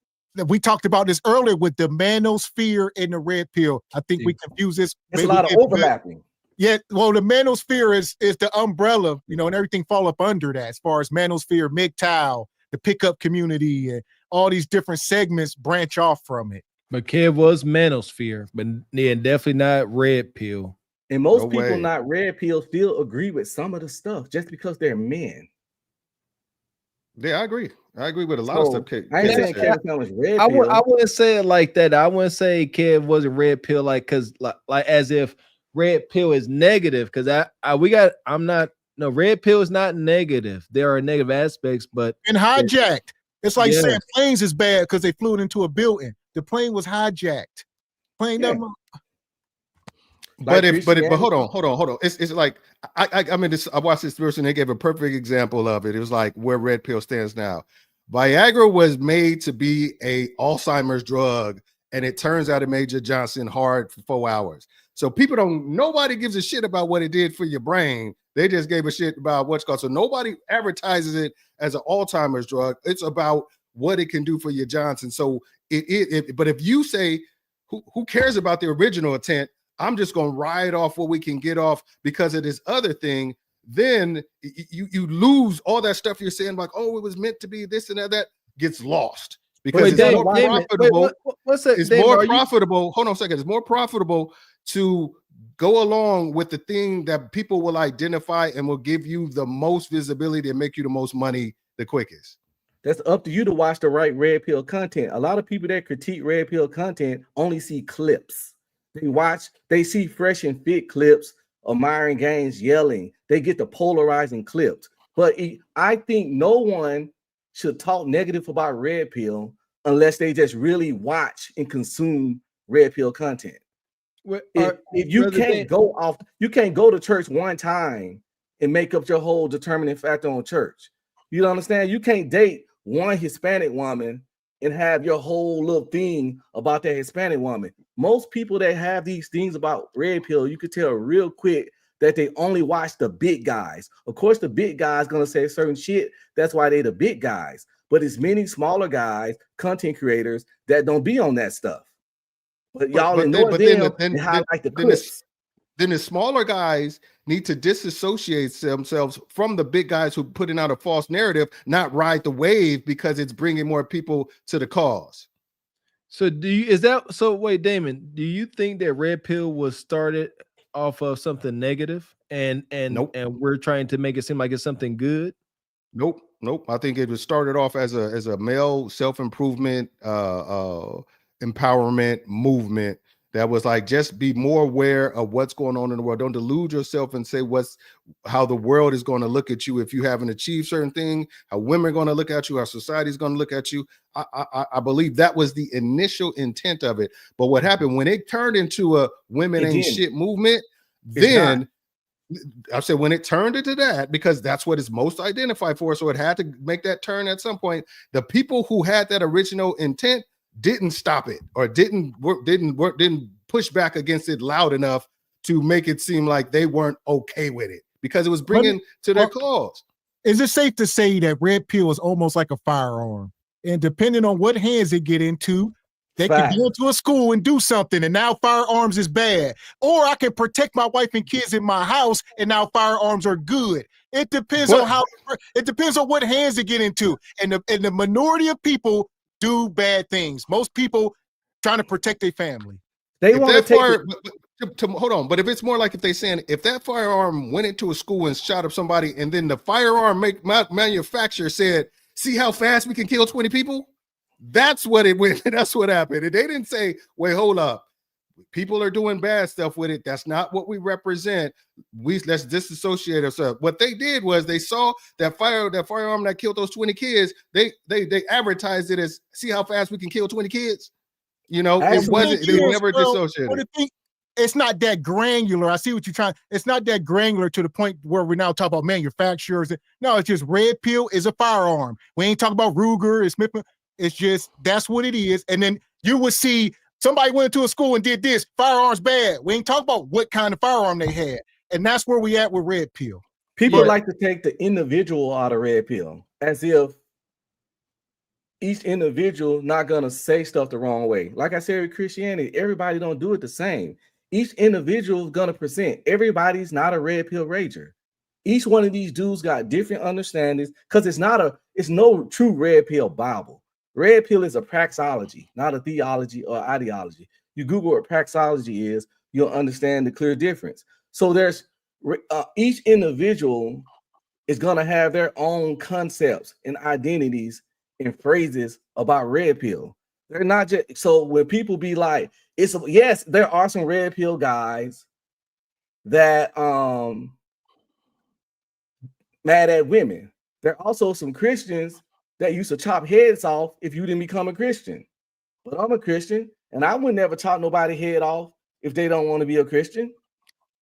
Speaker 1: We talked about this earlier with the manosphere and the red pill. I think we confuse this.
Speaker 10: It's a lot of overlapping.
Speaker 1: Yeah, well, the manosphere is the umbrella, and everything fall up under that as far as manosphere, MGTOW, the pickup community, and all these different segments branch off from it.
Speaker 2: But Kev was manosphere, but yeah, definitely not red pill.
Speaker 10: And most people not red pill still agree with some of the stuff just because they're men.
Speaker 6: Yeah, I agree. I agree with a lot of stuff.
Speaker 10: I ain't saying Kev was red
Speaker 2: pill.
Speaker 10: I
Speaker 2: wouldn't say it like that. I wouldn't say Kev wasn't red pill because like as if red pill is negative. Because red pill is not negative. There are negative aspects, but
Speaker 1: and hijacked. It's like saying planes is bad because they flew it into a building. The plane was hijacked. Plane number.
Speaker 6: But hold on. It's like I mean I watched this version. They gave a perfect example of it. It was like where red pill stands now. Viagra was made to be a Alzheimer's drug, and it turns out it made your Johnson hard for 4 hours. So nobody gives a shit about what it did for your brain. They just gave a shit about what's called. So nobody advertises it as an Alzheimer's drug. It's about what it can do for your Johnson. So but if you say who cares about the original intent? I'm just going to ride off what we can get off because of this other thing. Then you lose all that stuff you're saying, like, oh, it was meant to be this and that gets lost because it's more profitable. It's more profitable. Hold on a second. It's more profitable to go along with the thing that people will identify and will give you the most visibility and make you the most money the quickest.
Speaker 10: That's up to you to watch the right red pill content. A lot of people that critique red pill content only see clips. They see fresh and fit clips of Myron Gaines yelling. They get the polarizing clips. But I think no one should talk negative about red pill unless they just really watch and consume red pill content. If you can't you can't go to church one time and make up your whole determining factor on church. You understand? You can't date one Hispanic woman and have your whole little thing about that Hispanic woman. Most people that have these things about red pill, you could tell real quick that they only watch the big guys. Of course, the big guys gonna say certain shit. That's why they the big guys.
Speaker 8: but it's many smaller guys, content creators that don't be on that stuff. But y'all ignore them and highlight the clips.
Speaker 6: Then the smaller guys need to disassociate themselves from the big guys who putting out a false narrative, not ride the wave because it's bringing more people to the cause.
Speaker 2: So wait, Damon, do you think that Red Pill was started off of something negative and
Speaker 6: Nope.
Speaker 2: and we're trying to make it seem like it's something good?
Speaker 6: Nope. I think it was started off as a male self-improvement empowerment movement that was like, just be more aware of what's going on in the world. Don't delude yourself and say how the world is going to look at you if you haven't achieved certain thing, how women are going to look at you, how society is going to look at you. I believe that was the initial intent of it. But what happened when it turned into a women ain't shit movement, then I said when it turned into that, because that's what it's most identified for. So it had to make that turn at some point. The people who had that original intent didn't stop it or didn't push back against it loud enough to make it seem like they weren't okay with it because it was bringing to their cause.
Speaker 1: Is it safe to say that Red Pill is almost like a firearm? And depending on what hands they get into, they can go into a school and do something, and now firearms is bad. Or I can protect my wife and kids in my house, and now firearms are good. It depends on what hands they get into. And the minority of people do bad things. Most people trying to protect their family.
Speaker 6: They want to take hold on, but if it's more like if they saying if that firearm went into a school and shot up somebody, and then the firearm manufacturer said, "See how fast we can kill 20 people." That's what it went. That's what happened. And they didn't say, "Wait, hold up. People are doing bad stuff with it. That's not what we represent. Let's disassociate ourselves." What they did was they saw that firearm that killed those 20 kids. They advertised it as, "See how fast we can kill 20 kids." You know, it wasn't. They never dissociated.
Speaker 1: It's not that granular. I see what you're trying. It's not that granular to the point where we're now talking about manufacturers. No, it's just Red Pill is a firearm. We ain't talking about Ruger and Smith. It's just that's what it is. And then you would see somebody went to a school and did this. Firearms bad. We ain't talking about what kind of firearm they had. And that's where we at with Red Pill.
Speaker 8: People like to take the individual out of Red Pill as if each individual not gonna say stuff the wrong way. Like I said with Christianity, everybody don't do it the same. Each individual is gonna present. Everybody's not a Red Pill rager. Each one of these dudes got different understandings because it's no true Red Pill Bible. Red Pill is a praxology, not a theology or ideology. You Google what praxology is, you'll understand the clear difference. So there's each individual is going to have their own concepts and identities and phrases about Red Pill. They're not just so when people be like, yes, there are some Red Pill guys that mad at women. There are also some Christians that used to chop heads off if you didn't become a Christian. But I'm a Christian, and I would never chop nobody head off if they don't want to be a Christian.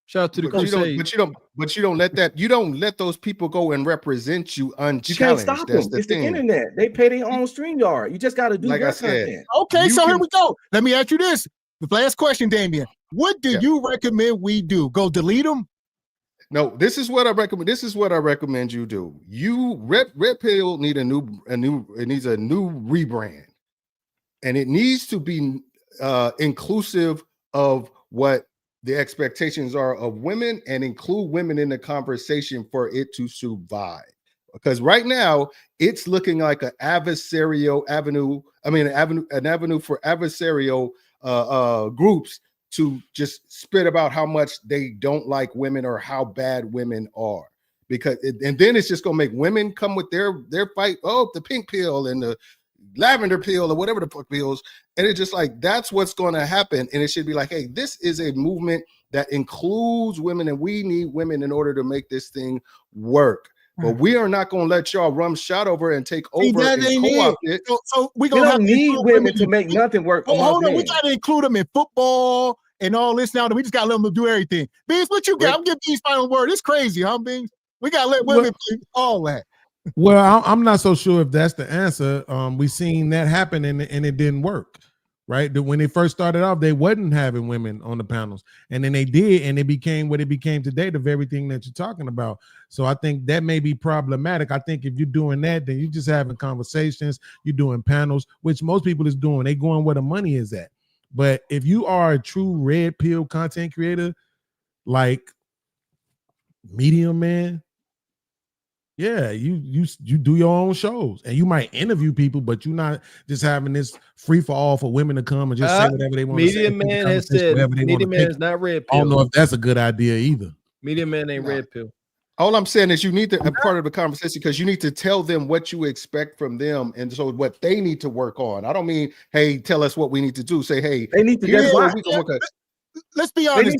Speaker 2: Shout out to the crusade.
Speaker 6: But you don't let those people go and represent you unchallenged.
Speaker 8: You can't stop them.
Speaker 6: It's
Speaker 8: the internet. They pay their own StreamYard. You just got to do
Speaker 6: like
Speaker 8: their
Speaker 6: I said,
Speaker 8: content.
Speaker 1: Okay, so here we go. Let me ask you this. The last question, Damien. What do you recommend we do? Go delete them?
Speaker 6: No, this is what I recommend. This is what I recommend you do. Red Pill needs a new rebrand, and it needs to be inclusive of what the expectations are of women and include women in the conversation for it to survive. Because right now it's looking like an adversarial avenue. I mean, an avenue for adversarial groups to just spit about how much they don't like women or how bad women are, and then it's just gonna make women come with their fight. Oh, the pink pill and the lavender pill or whatever the fuck pills, and it's just like that's what's going to happen. And it should be like, hey, this is a movement that includes women, and we need women in order to make this thing work. But we are not going to let y'all run shot over and take over and co-opt it.
Speaker 1: So we don't
Speaker 8: need women to make nothing work.
Speaker 1: Hold on, we got to include them in football and all this now. We just got to let them do everything. Beans, what you got? I'm giving Beans final word. It's crazy, huh, Beans? We got to let women do all that.
Speaker 9: Well, I'm not so sure if that's the answer. We seen that happen and it didn't work. right? When they first started off, they wasn't having women on the panels, and then they did, and it became what it became today, the very thing that you're talking about. So I think that may be problematic. I think if you're doing that, then you're just having conversations, you're doing panels, which most people is doing. They going where the money is at. But if you are a true red pill content creator, like Medium Man, yeah, you do your own shows, and you might interview people, but you're not just having this free for all for women to come and just say whatever they want to say.
Speaker 2: Medium Man has said Medium Man is not red pill.
Speaker 9: I don't know if that's a good idea either.
Speaker 2: Medium Man ain't red pill.
Speaker 6: All I'm saying is you need to be part of the conversation because you need to tell them what you expect from them, and so what they need to work on. I don't mean, hey, tell us what we need to do. Say, hey,
Speaker 10: they need to
Speaker 6: here's what we can work on.
Speaker 1: Let's be honest.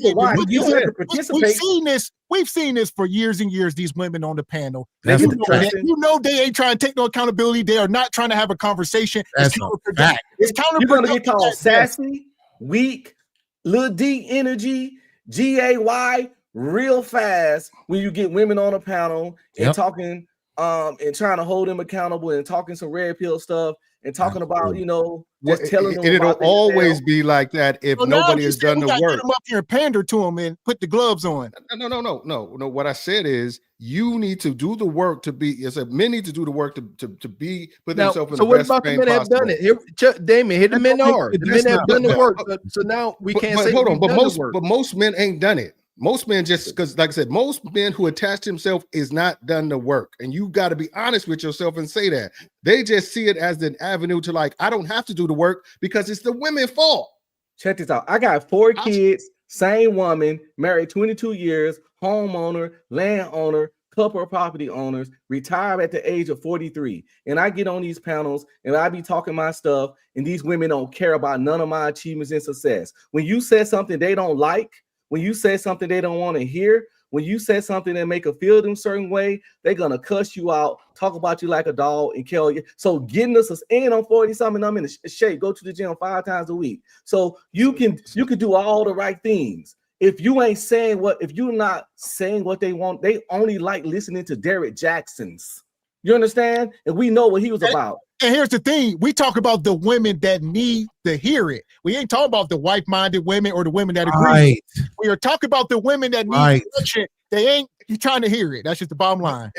Speaker 10: We've
Speaker 1: seen this for years and years. These women on the panel,
Speaker 9: they
Speaker 1: they ain't trying to take no accountability. They are not trying to have a conversation.
Speaker 9: That's
Speaker 1: counterproductive. It's counterproductive.
Speaker 10: You're gonna get called sassy, weak, Lil D energy, GAY real fast when you get women on a panel and talking and trying to hold them accountable and talking some red pill stuff and talking about, just telling them.
Speaker 6: And it'll always be like that if nobody has done the work.
Speaker 1: Get them up here and pander to them and put the gloves on.
Speaker 6: No. What I said is you need to do the work to be. Men need to do the work to be put themselves in the best frame possible. So what about the men that have done it?
Speaker 2: Here, Damon, hit the men are. The men have done the work. So now we can't say.
Speaker 6: Hold on, but most men ain't done it. Most men just because, like I said, most men who attach themselves is not done the work. And you got to be honest with yourself and say that. They just see it as an avenue to like, I don't have to do the work because it's the women's fault.
Speaker 10: Check this out. I got 4 kids, same woman, married 22 years, homeowner, landowner, couple of property owners, retired at the age of 43. And I get on these panels and I be talking my stuff and these women don't care about none of my achievements and success. When you said something they don't like, when you say something they don't want to hear, when you say something that make them feel them certain way, they're gonna cuss you out, talk about you like a dog, and kill you. So getting us and I'm 40-something, I'm in the shape, go to the gym 5 times a week. So you can do all the right things. If you ain't saying if you're not saying what they want, they only like listening to Derek Jackson's. You understand? And we know what he was about.
Speaker 1: And here's the thing. We talk about the women that need to hear it. We ain't talking about the wife-minded women or the women that agree.
Speaker 9: Right.
Speaker 1: We are talking about the women that need direction. They ain't trying to hear it. That's just the bottom line.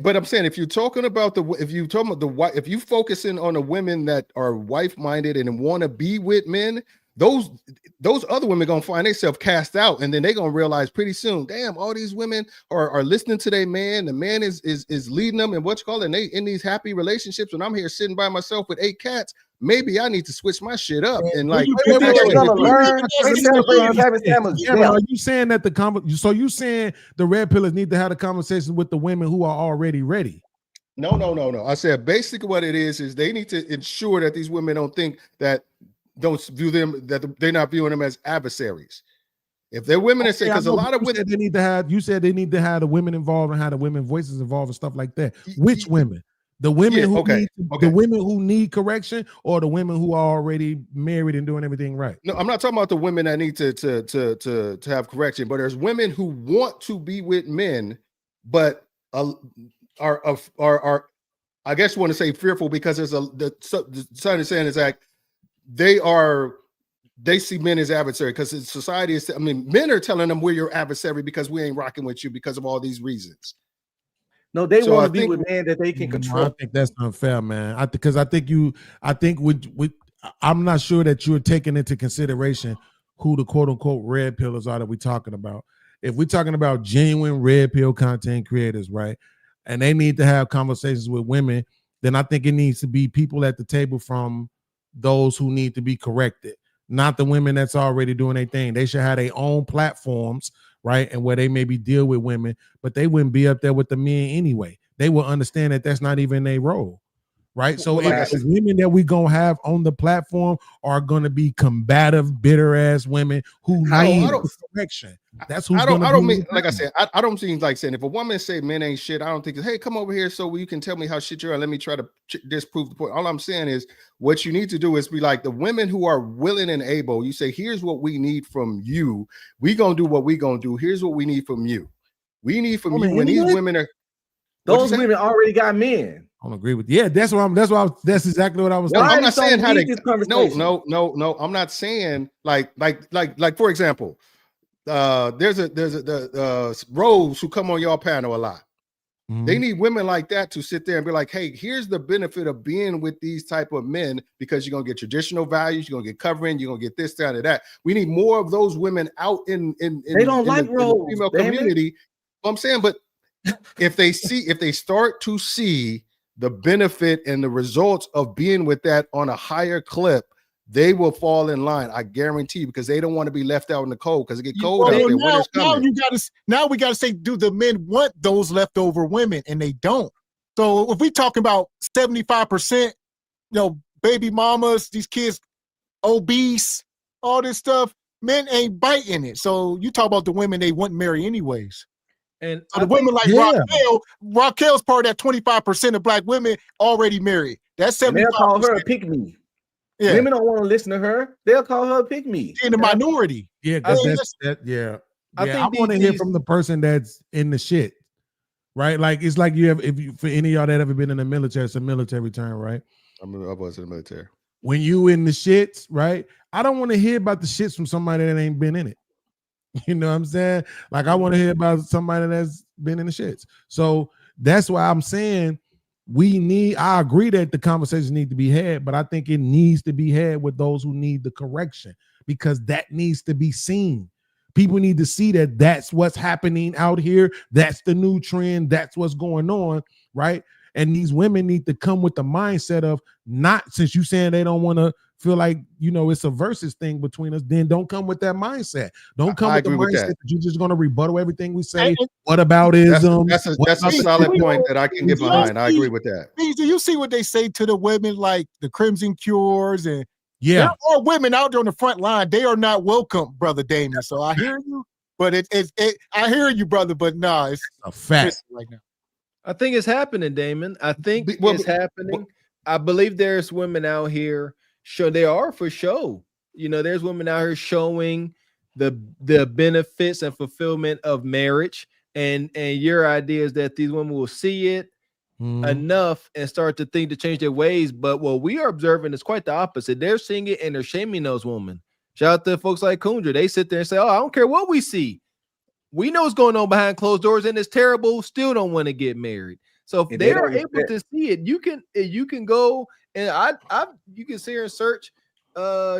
Speaker 6: But I'm saying if you're talking about if you focusing on the women that are wife-minded and want to be with men, those other women gonna find themselves cast out, and then they're gonna realize pretty soon, damn, all these women are listening to their man. The man is leading them, and and they in these happy relationships. And I'm here sitting by myself with 8 cats. Maybe I need to switch my shit up. And like,
Speaker 9: are you saying that so you saying the red pillars need to have a conversation with the women who are already ready?
Speaker 6: No. I said basically what it is they need to ensure that these women don't view them, that they're not viewing them as adversaries. If they're women that say, because a lot of women,
Speaker 9: you said they need to have the women involved and have the women voices involved and stuff like that. Which women? The women the women who need correction, or the women who are already married and doing everything right?
Speaker 6: No, I'm not talking about the women that need to have correction, but there's women who want to be with men, but are I guess you want to say fearful because there's the son is saying is like they see men as adversary because society is. I mean, men are telling them we're your adversary because we ain't rocking with you because of all these reasons.
Speaker 10: No, they want to be with men that they can control.
Speaker 9: I think that's unfair, man. I'm not sure that you're taking into consideration who the quote unquote red pillars are that we're talking about. If we're talking about genuine red pill content creators, right, and they need to have conversations with women, then I think it needs to be people at the table from those who need to be corrected, not the women that's already doing their thing. They should have their own platforms, right? And where they maybe deal with women, but they wouldn't be up there with the men anyway. They will understand that that's not even their role, right? So if the women that we gonna have on the platform are gonna be combative, bitter ass women who need correction. That's who. I don't
Speaker 6: mean, like I said, I don't seem like saying if a woman say men ain't shit, I don't think, hey, come over here so you can tell me how shit you are. Let me try to disprove the point. All I'm saying is what you need to do is be like the women who are willing and able. You say, here's what we need from you. We gonna do what we gonna do. Here's what we need from you. We need from you when these women are.
Speaker 10: Those women already got men.
Speaker 9: I don't agree with you. Yeah, that's exactly what I was
Speaker 6: No,
Speaker 9: saying.
Speaker 6: I'm not saying how to
Speaker 10: this conversation.
Speaker 6: No. I'm not saying like for example, there's Rose who come on y'all panel a lot. They need women like that to sit there and be like, hey, here's the benefit of being with these type of men, because you're gonna get traditional values, you're gonna get covering, you're gonna get this, that, and that. We need more of those women out in
Speaker 10: they don't like Rose,
Speaker 6: the female community. I'm saying, but if they start to see the benefit and the results of being with that on a higher clip, they will fall in line. I guarantee you, because they don't want to be left out in the cold, because it get cold out there. Winter's coming.
Speaker 1: Now we gotta say, do the men want those leftover women? And they don't. So if we talking about 75%, baby mamas, these kids obese, all this stuff, men ain't biting it. So you talk about the women they wouldn't marry anyways.
Speaker 2: And
Speaker 1: so the women like Raquel's part of that 25% of black women already married. That's 75%.
Speaker 10: They'll call her a pick me. Yeah. Women don't want to listen to her. They'll call her a pick me.
Speaker 1: In the minority.
Speaker 9: Yeah, I want to hear from the person that's in the shit. Right? Like it's like for any of y'all that ever been in the military, it's a military term, right?
Speaker 6: I was in the military.
Speaker 9: When you in the shits, right? I don't want to hear about the shits from somebody that ain't been in it. You know what I'm saying? Like I want to hear about somebody that's been in the shits. So that's why I'm saying I agree that the conversations need to be had, but I think it needs to be had with those who need the correction, because that needs to be seen. People need to see that that's what's happening out here. That's the new trend. That's what's going on, right? And these women need to come with the mindset of not, since you saying they don't want to feel like, it's a versus thing between us, then don't come with that mindset. Don't come with the mindset that you're just going to rebuttal everything we say. What about ism?
Speaker 6: That's a solid point that I can get behind. I agree with that.
Speaker 1: Do you see what they say to the women, like the Crimson Cures? And
Speaker 9: there
Speaker 1: are women out there on the front line. They are not welcome, Brother Damon. So I hear you, but I hear you, brother, but nah, it's
Speaker 9: a fact
Speaker 1: right now.
Speaker 2: I think it's happening, Damon. I think it's happening. I believe there's women out here. They are for show. There's women out here showing the benefits and fulfillment of marriage, and your idea is that these women will see it enough and start to think to change their ways. But what we are observing is quite the opposite. They're seeing it and they're shaming those women. Shout out to folks like Kundra. They sit there and say, "Oh, I don't care what we see. We know what's going on behind closed doors, and it's terrible. Still don't want to get married." So if they are able to see it, you can go and you can see her and search,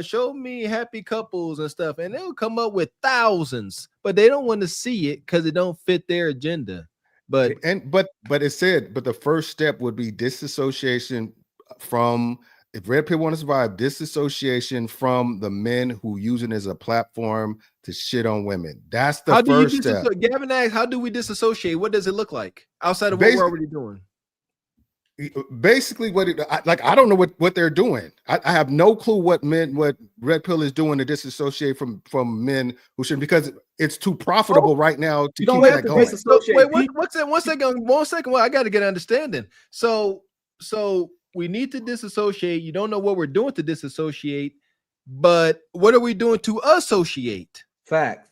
Speaker 2: show me happy couples and stuff, and they'll come up with thousands, but they don't want to see it because it don't fit their agenda. But
Speaker 6: it said, the first step would be disassociation from, if Red Pill want to survive, disassociation from the men who use it as a platform to shit on women. That's the first step.
Speaker 2: Gavin asked, how do we disassociate? What does it look like outside of what we're already doing?
Speaker 6: Basically, I don't know what they're doing. I have no clue what Red Pill is doing to disassociate from men who shouldn't, because it's too profitable right now to keep that going.
Speaker 2: Wait, one second. Well, I got to get an understanding. So we need to disassociate. You don't know what we're doing to disassociate, but what are we doing to associate?
Speaker 10: Fact.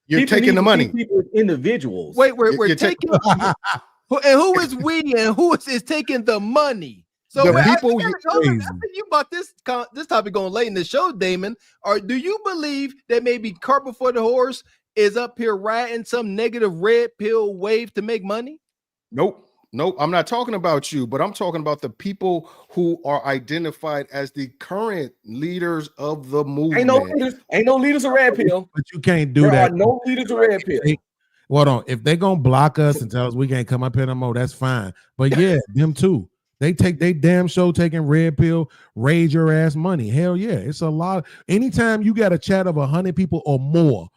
Speaker 6: You're taking the money.
Speaker 10: People as individuals.
Speaker 2: Wait, we're taking. And who is we and who is taking the money? So I think you brought this topic going late in the show, Damon. Or do you believe that maybe cart before the horse is up here riding some negative red pill wave to make money?
Speaker 6: Nope. I'm not talking about you, but I'm talking about the people who are identified as the current leaders of the movement.
Speaker 10: Ain't no leaders of red pill.
Speaker 9: But you can't do that.
Speaker 10: There are no leaders of red pill.
Speaker 9: Hold on. If they're gonna block us and tell us we can't come up here no more, that's fine. But yeah, them too. They take they damn show taking red pill, raise your ass money. Hell yeah. It's a lot. Anytime you got a chat of 100 people or more,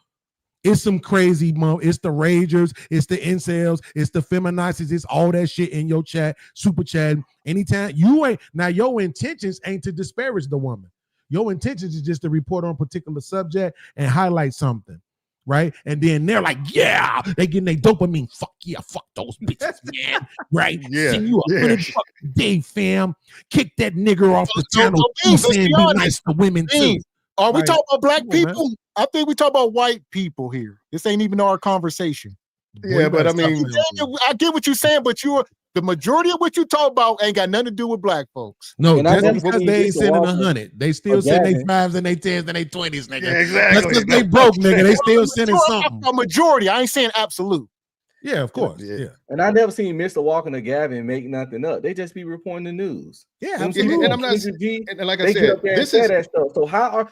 Speaker 9: it's some crazy it's the ragers, it's the incels, it's the feminazis, it's all that shit in your chat, super chat. Anytime your intentions ain't to disparage the woman. Your intentions is just to report on a particular subject and highlight something. Right, and then they're like, "Yeah, they getting their dopamine. Fuck yeah, fuck those bitches, man. Right?
Speaker 6: Yeah,
Speaker 9: send you 100 fucking day, fam. Kick that nigger off the channel. And be nice to women too.
Speaker 1: Are we talking about black people? I think we talk about white people here. This ain't even our conversation.
Speaker 6: Yeah, but I mean,
Speaker 1: I get what you're saying, but The majority of what you talk about ain't got nothing to do with black folks.
Speaker 9: No,
Speaker 10: And I
Speaker 9: just
Speaker 10: never
Speaker 9: because
Speaker 10: believe
Speaker 9: they ain't
Speaker 10: Mr.
Speaker 9: sending
Speaker 10: Walker
Speaker 9: 100, they still
Speaker 10: or
Speaker 9: send their
Speaker 10: Gavin.
Speaker 9: 5s and their 10s and their 20s, nigga.
Speaker 6: Yeah, exactly.
Speaker 9: That's because they broke, nigga. They still sending something.
Speaker 1: A majority. I ain't saying absolute.
Speaker 9: Yeah, of course. Yeah.
Speaker 10: And I never seen Mr. Walker or Gavin make nothing up. They just be reporting the news.
Speaker 9: Yeah,
Speaker 10: Them
Speaker 6: absolutely.
Speaker 10: people
Speaker 6: And
Speaker 10: on
Speaker 6: I'm not-
Speaker 10: Kendra G,
Speaker 6: and like I
Speaker 10: they
Speaker 6: said,
Speaker 10: get up there and
Speaker 6: this
Speaker 10: say
Speaker 6: is-
Speaker 10: that stuff. So how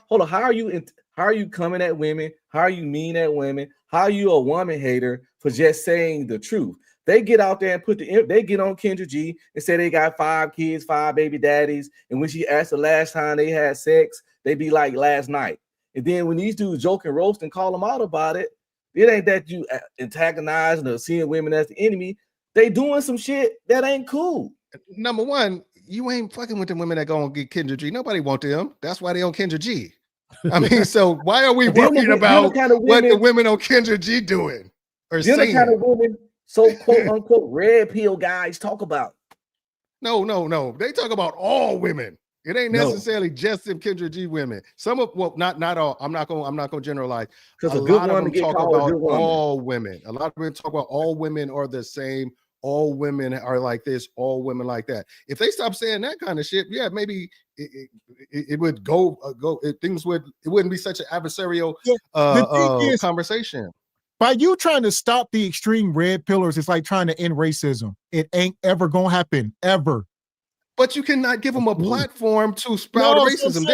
Speaker 10: are you coming at women? How are you mean at women? How are you a woman hater for just saying the truth? They get out there and they get on Kendra G and say they got 5 kids, 5 baby daddies. And when she asked the last time they had sex, they be like last night. And then when these dudes joke and roast and call them out about it, it ain't that you antagonizing or seeing women as the enemy. They doing some shit that ain't cool.
Speaker 6: Number one, you ain't fucking with the women that go and get Kendra G. Nobody want them. That's why they on Kendra G. I mean, so why are we worried about what the women on Kendra G doing or
Speaker 10: Then the
Speaker 6: saying?
Speaker 10: kind of women so quote unquote red pill guys talk about.
Speaker 6: No. They talk about all women. It ain't necessarily just them Kendra G women. Some of not all. I'm not gonna generalize.
Speaker 10: Because
Speaker 6: a
Speaker 10: a good
Speaker 6: lot of
Speaker 10: woman
Speaker 6: them
Speaker 10: get
Speaker 6: talk
Speaker 10: called a
Speaker 6: about
Speaker 10: good woman.
Speaker 6: all women. A lot of them talk about all women are the same. All women are like this. All women like that. If they stop saying that kind of shit, yeah, maybe it would go. It wouldn't be such an adversarial
Speaker 1: The thing is,
Speaker 6: conversation.
Speaker 1: by you trying to stop the extreme red pillars, it's like trying to end racism. It ain't ever gonna happen, ever.
Speaker 6: But you cannot give them a platform to spout racism.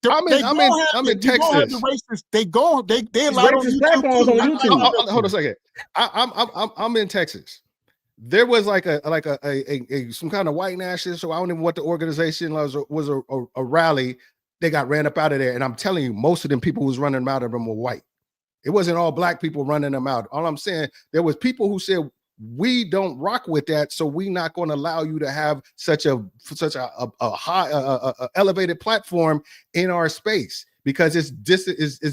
Speaker 6: I'm in Texas.
Speaker 1: They allowed on
Speaker 10: racist
Speaker 1: YouTube
Speaker 10: platforms
Speaker 1: too.
Speaker 10: on YouTube.
Speaker 6: Hold on a second. I'm in Texas. There was like a some kind of white nationalist, so I don't even know what the organization was a rally. They got ran up out of there, and I'm telling you, most of them people who was running them out of them were white. It wasn't all black people running them out. All I'm saying, there was people who said, we don't rock with that, so we're not going to allow you to have such a high elevated platform in our space because it's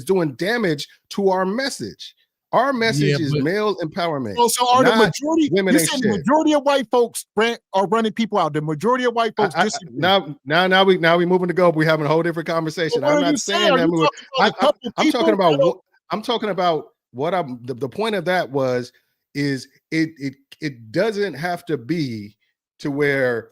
Speaker 6: doing damage to our message. Our message is male empowerment.
Speaker 1: So are the majority?
Speaker 6: Women
Speaker 1: You
Speaker 6: ain't
Speaker 1: said
Speaker 6: shit.
Speaker 1: the majority of white folks are running people out. The majority of white folks disagree.
Speaker 6: Now we moving to go. We're having a whole different conversation.
Speaker 1: Well,
Speaker 6: I'm not saying that. I'm talking about what the point of that is it doesn't have to be to where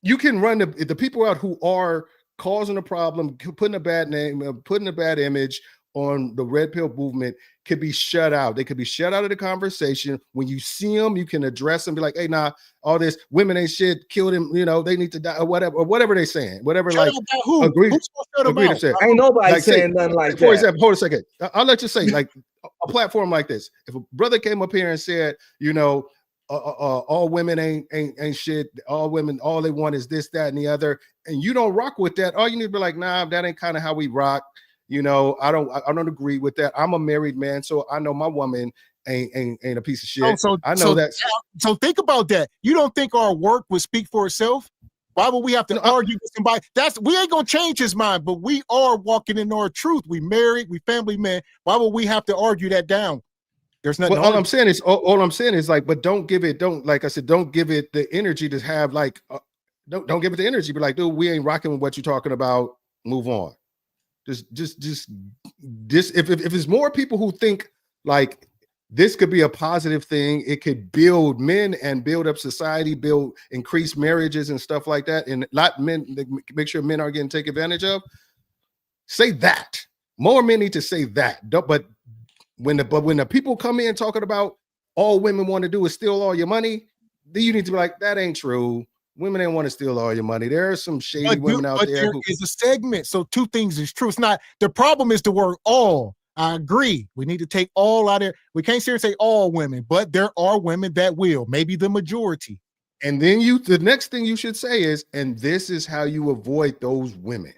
Speaker 6: you can run the people out who are causing a problem, putting a bad name, putting a bad image on the red pill movement could be shut out. They could be shut out of the conversation. When you see them, you can address them, be like, hey, nah, all this women ain't shit, kill them, they need to die, or whatever they're saying, whatever.
Speaker 1: Shut
Speaker 6: like
Speaker 1: about who?
Speaker 6: agree
Speaker 1: Who's gonna shut them out?
Speaker 6: to
Speaker 10: Ain't nobody
Speaker 6: like,
Speaker 10: saying nothing like
Speaker 6: for
Speaker 10: that.
Speaker 6: example, hold a second. I'll let you say, like a platform like this. If a brother came up here and said, all women ain't shit, all women, all they want is this, that, and the other, and you don't rock with that, all you need to be like, nah, that ain't kind of how we rock. I don't agree with that. I'm a married man, so I know my woman ain't a piece of shit. I know that.
Speaker 1: So think about that. You don't think our work would speak for itself? Why would we have to argue with somebody? We ain't gonna change his mind, but we are walking in our truth. We married, we family men. Why would we have to argue that down? There's nothing.
Speaker 6: Well, all I'm saying is like, but don't give it the energy to have like, don't give it the energy. Be like, dude, we ain't rocking with what you're talking about. Move on. Just if it's more people who think like this could be a positive thing, it could build men and build up society, increase marriages and stuff like that, and make sure men aren't getting taken advantage of. Say that. More men need to say that. But when the people come in talking about all women want to do is steal all your money, then you need to be like, that ain't true. Women ain't want to steal all your money. There are some shady women out there.
Speaker 1: There is a segment. So two things is true. It's not the problem is the word all. I agree. We need to take all out there. We can't sit and say all women, but there are women that will, maybe the majority.
Speaker 6: And then the next thing you should say is, and this is how you avoid those women.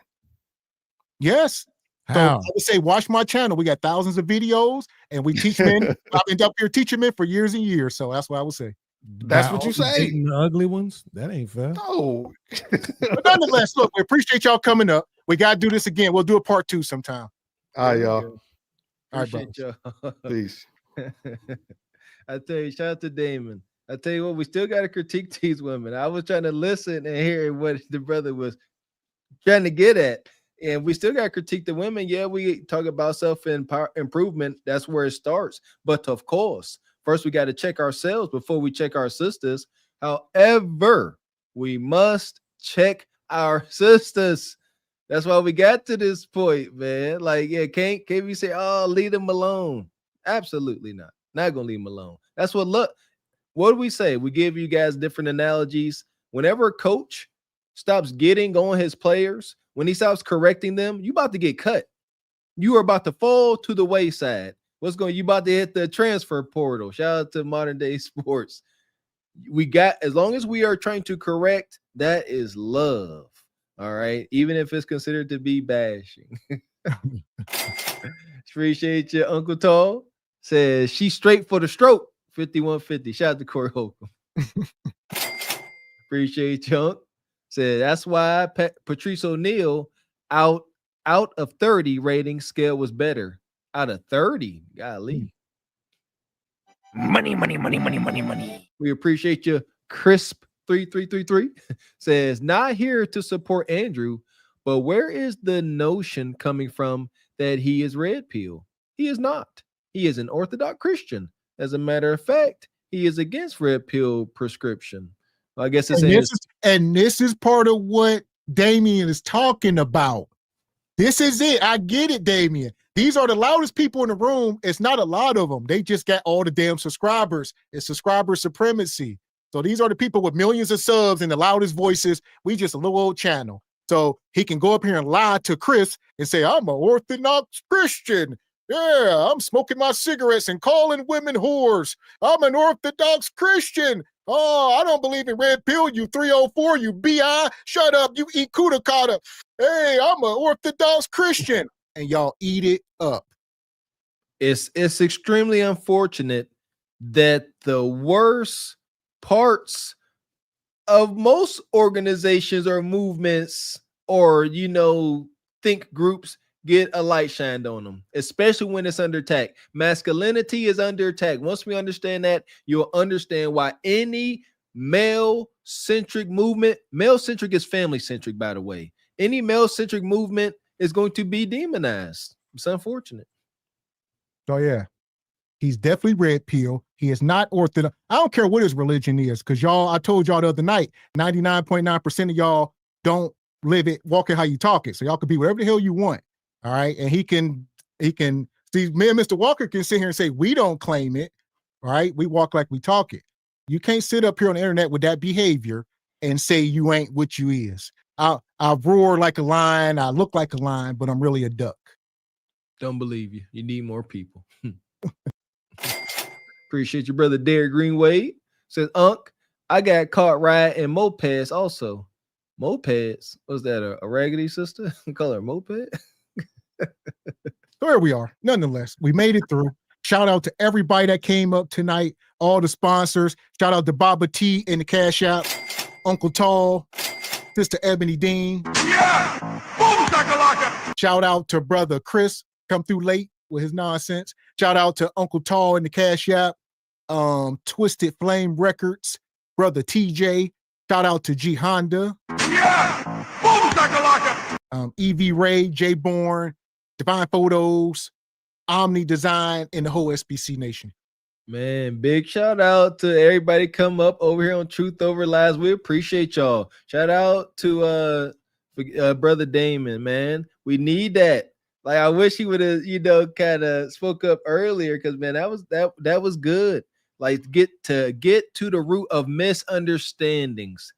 Speaker 1: Yes.
Speaker 9: How?
Speaker 1: So I would say, watch my channel. We got thousands of videos and we teach men. I've been up here teaching men for years and years. So that's what I would say.
Speaker 6: That's what you say.
Speaker 9: The ugly ones? That ain't fair.
Speaker 6: No.
Speaker 1: But nonetheless, look, we appreciate y'all coming up. We got to do this again. We'll do a part 2 sometime.
Speaker 6: All right, y'all.
Speaker 1: All right, bro.
Speaker 6: Peace.
Speaker 2: I tell you, shout out to Damon. I tell you what, we still got to critique these women. I was trying to listen and hear what the brother was trying to get at. And we still got to critique the women. Yeah, we talk about self-improvement. That's where it starts. But of course, First, we got to check ourselves before we check our sisters. However, we must check our sisters. That's why we got to this point, man. Like, yeah, can't we say, oh, leave them alone? Absolutely not. Not gonna leave them alone. That's what what do we say? We give you guys different analogies. Whenever a coach stops getting on his players, when he stops correcting them, you about to get cut. You are about to fall to the wayside. You about to hit the transfer portal. Shout out to modern day sports. As long as we are trying to correct, that is love. All right. Even if it's considered to be bashing. Appreciate you, Uncle Tall. Says she's straight for the stroke. 5150. Shout out to Corey Holcomb. Appreciate you, Unc. Said that's why Patrice O'Neal out of 30 rating scale was better. Out of 30. Golly. Money. We appreciate you, Crisp 3333. Says not here to support Andrew, but where is the notion coming from that he is red pill? He is not. He is an Orthodox Christian. As a matter of fact, he is against red pill prescription. Well, I guess it's
Speaker 1: this is part of what Damien is talking about. This is it. I get it, Damien. These are the loudest people in the room. It's not a lot of them. They just got all the damn subscribers. It's subscriber supremacy. So these are the people with millions of subs and the loudest voices. We just a little old channel. So he can go up here and lie to Chris and say, I'm an Orthodox Christian. Yeah, I'm smoking my cigarettes and calling women whores. I'm an Orthodox Christian. Oh, I don't believe in red pill, you 304, you BI. Shut up, you eat kuda kata. Hey, I'm an Orthodox Christian. And y'all eat it up.
Speaker 2: It's extremely unfortunate that the worst parts of most organizations or movements or, think groups get a light shined on them, especially when it's under attack. Masculinity is under attack. Once we understand that, you'll understand why any male-centric movement, male-centric is family-centric, by the way. Any male-centric movement is going to be demonized. It's unfortunate.
Speaker 1: Oh, yeah. He's definitely red pill. He is not Orthodox. I don't care what his religion is, because I told y'all the other night, 99.9% of y'all don't live it, walk it how you talk it. So y'all can be whatever the hell you want. All right. And he can see, me and Mr. Walker can sit here and say, we don't claim it. All right. We walk like we talk it. You can't sit up here on the internet with that behavior and say you ain't what you is. I roar like a lion. I look like a lion, but I'm really a duck.
Speaker 2: Don't believe you. You need more people. Appreciate your brother Derek Greenway. Says, Unc, I got caught riding mopeds also. Mopeds? Was that a raggedy sister? Call her moped?
Speaker 1: So here we are. Nonetheless, we made it through. Shout out to everybody that came up tonight, all the sponsors. Shout out to Baba T in the Cash App, Uncle Tall, Sister Ebony Dean. Yeah! Boom, shakalaka! Shout out to brother Chris, come through late with his nonsense. Shout out to Uncle Tall in the Cash App, Twisted Flame Records, brother TJ. Shout out to G Honda. Yeah! Boom, shakalaka! EV Ray, J Bourne, Divine Photos, Omni Design, and the whole SBC Nation.
Speaker 2: Man, big shout out to everybody come up over here on Truth Over Lies. We appreciate y'all. Shout out to brother Damon, man. We need that. Like, I wish he would have, kind of spoke up earlier, because man, that was good. Like, get to the root of misunderstandings.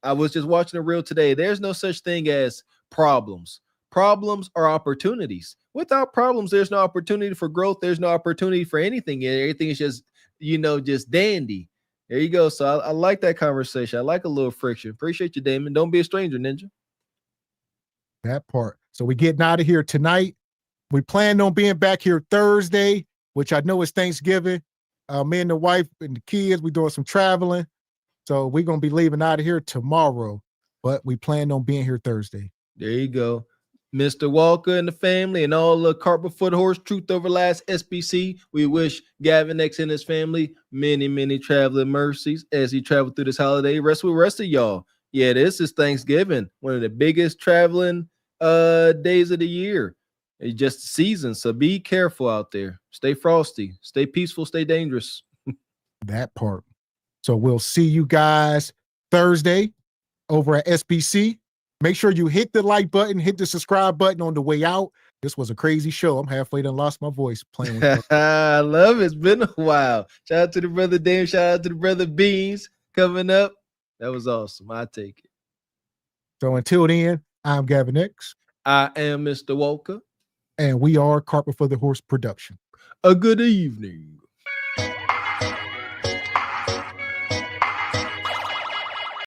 Speaker 2: I was just watching a reel today. There's no such thing as problems. Problems are opportunities. Without problems, there's no opportunity for growth. There's no opportunity for anything. Everything is just, just dandy. There you go. So I like that conversation. I like a little friction. Appreciate you, Damon. Don't be a stranger, Ninja.
Speaker 1: That part. So we getting out of here tonight. We plan on being back here Thursday, which I know is Thanksgiving. Me and the wife and the kids, we doing some traveling. So we're going to be leaving out of here tomorrow, but we plan on being here Thursday.
Speaker 2: There you go. Mr. Walker and the family and all the Carpet Foot Horse Truth Over Lies SBC. We wish Gavin X and his family many, many traveling mercies as he traveled through this holiday. Rest with the rest of y'all. Yeah, this is Thanksgiving, one of the biggest traveling days of the year. It's just the season, so be careful out there. Stay frosty, stay peaceful, stay dangerous.
Speaker 1: That part. So we'll see you guys Thursday over at SBC. Make sure you hit the like button, hit the subscribe button on the way out. This was a crazy show. I'm halfway done lost my voice playing with
Speaker 2: I love it. It's been a while. Shout out to the brother Dame. Shout out to the brother Beans coming up. That was awesome. I take it.
Speaker 1: So until then, I'm Gavin X.
Speaker 2: I am Mr. Walker.
Speaker 1: And we are Carpet for the Horse Production.
Speaker 2: A good evening.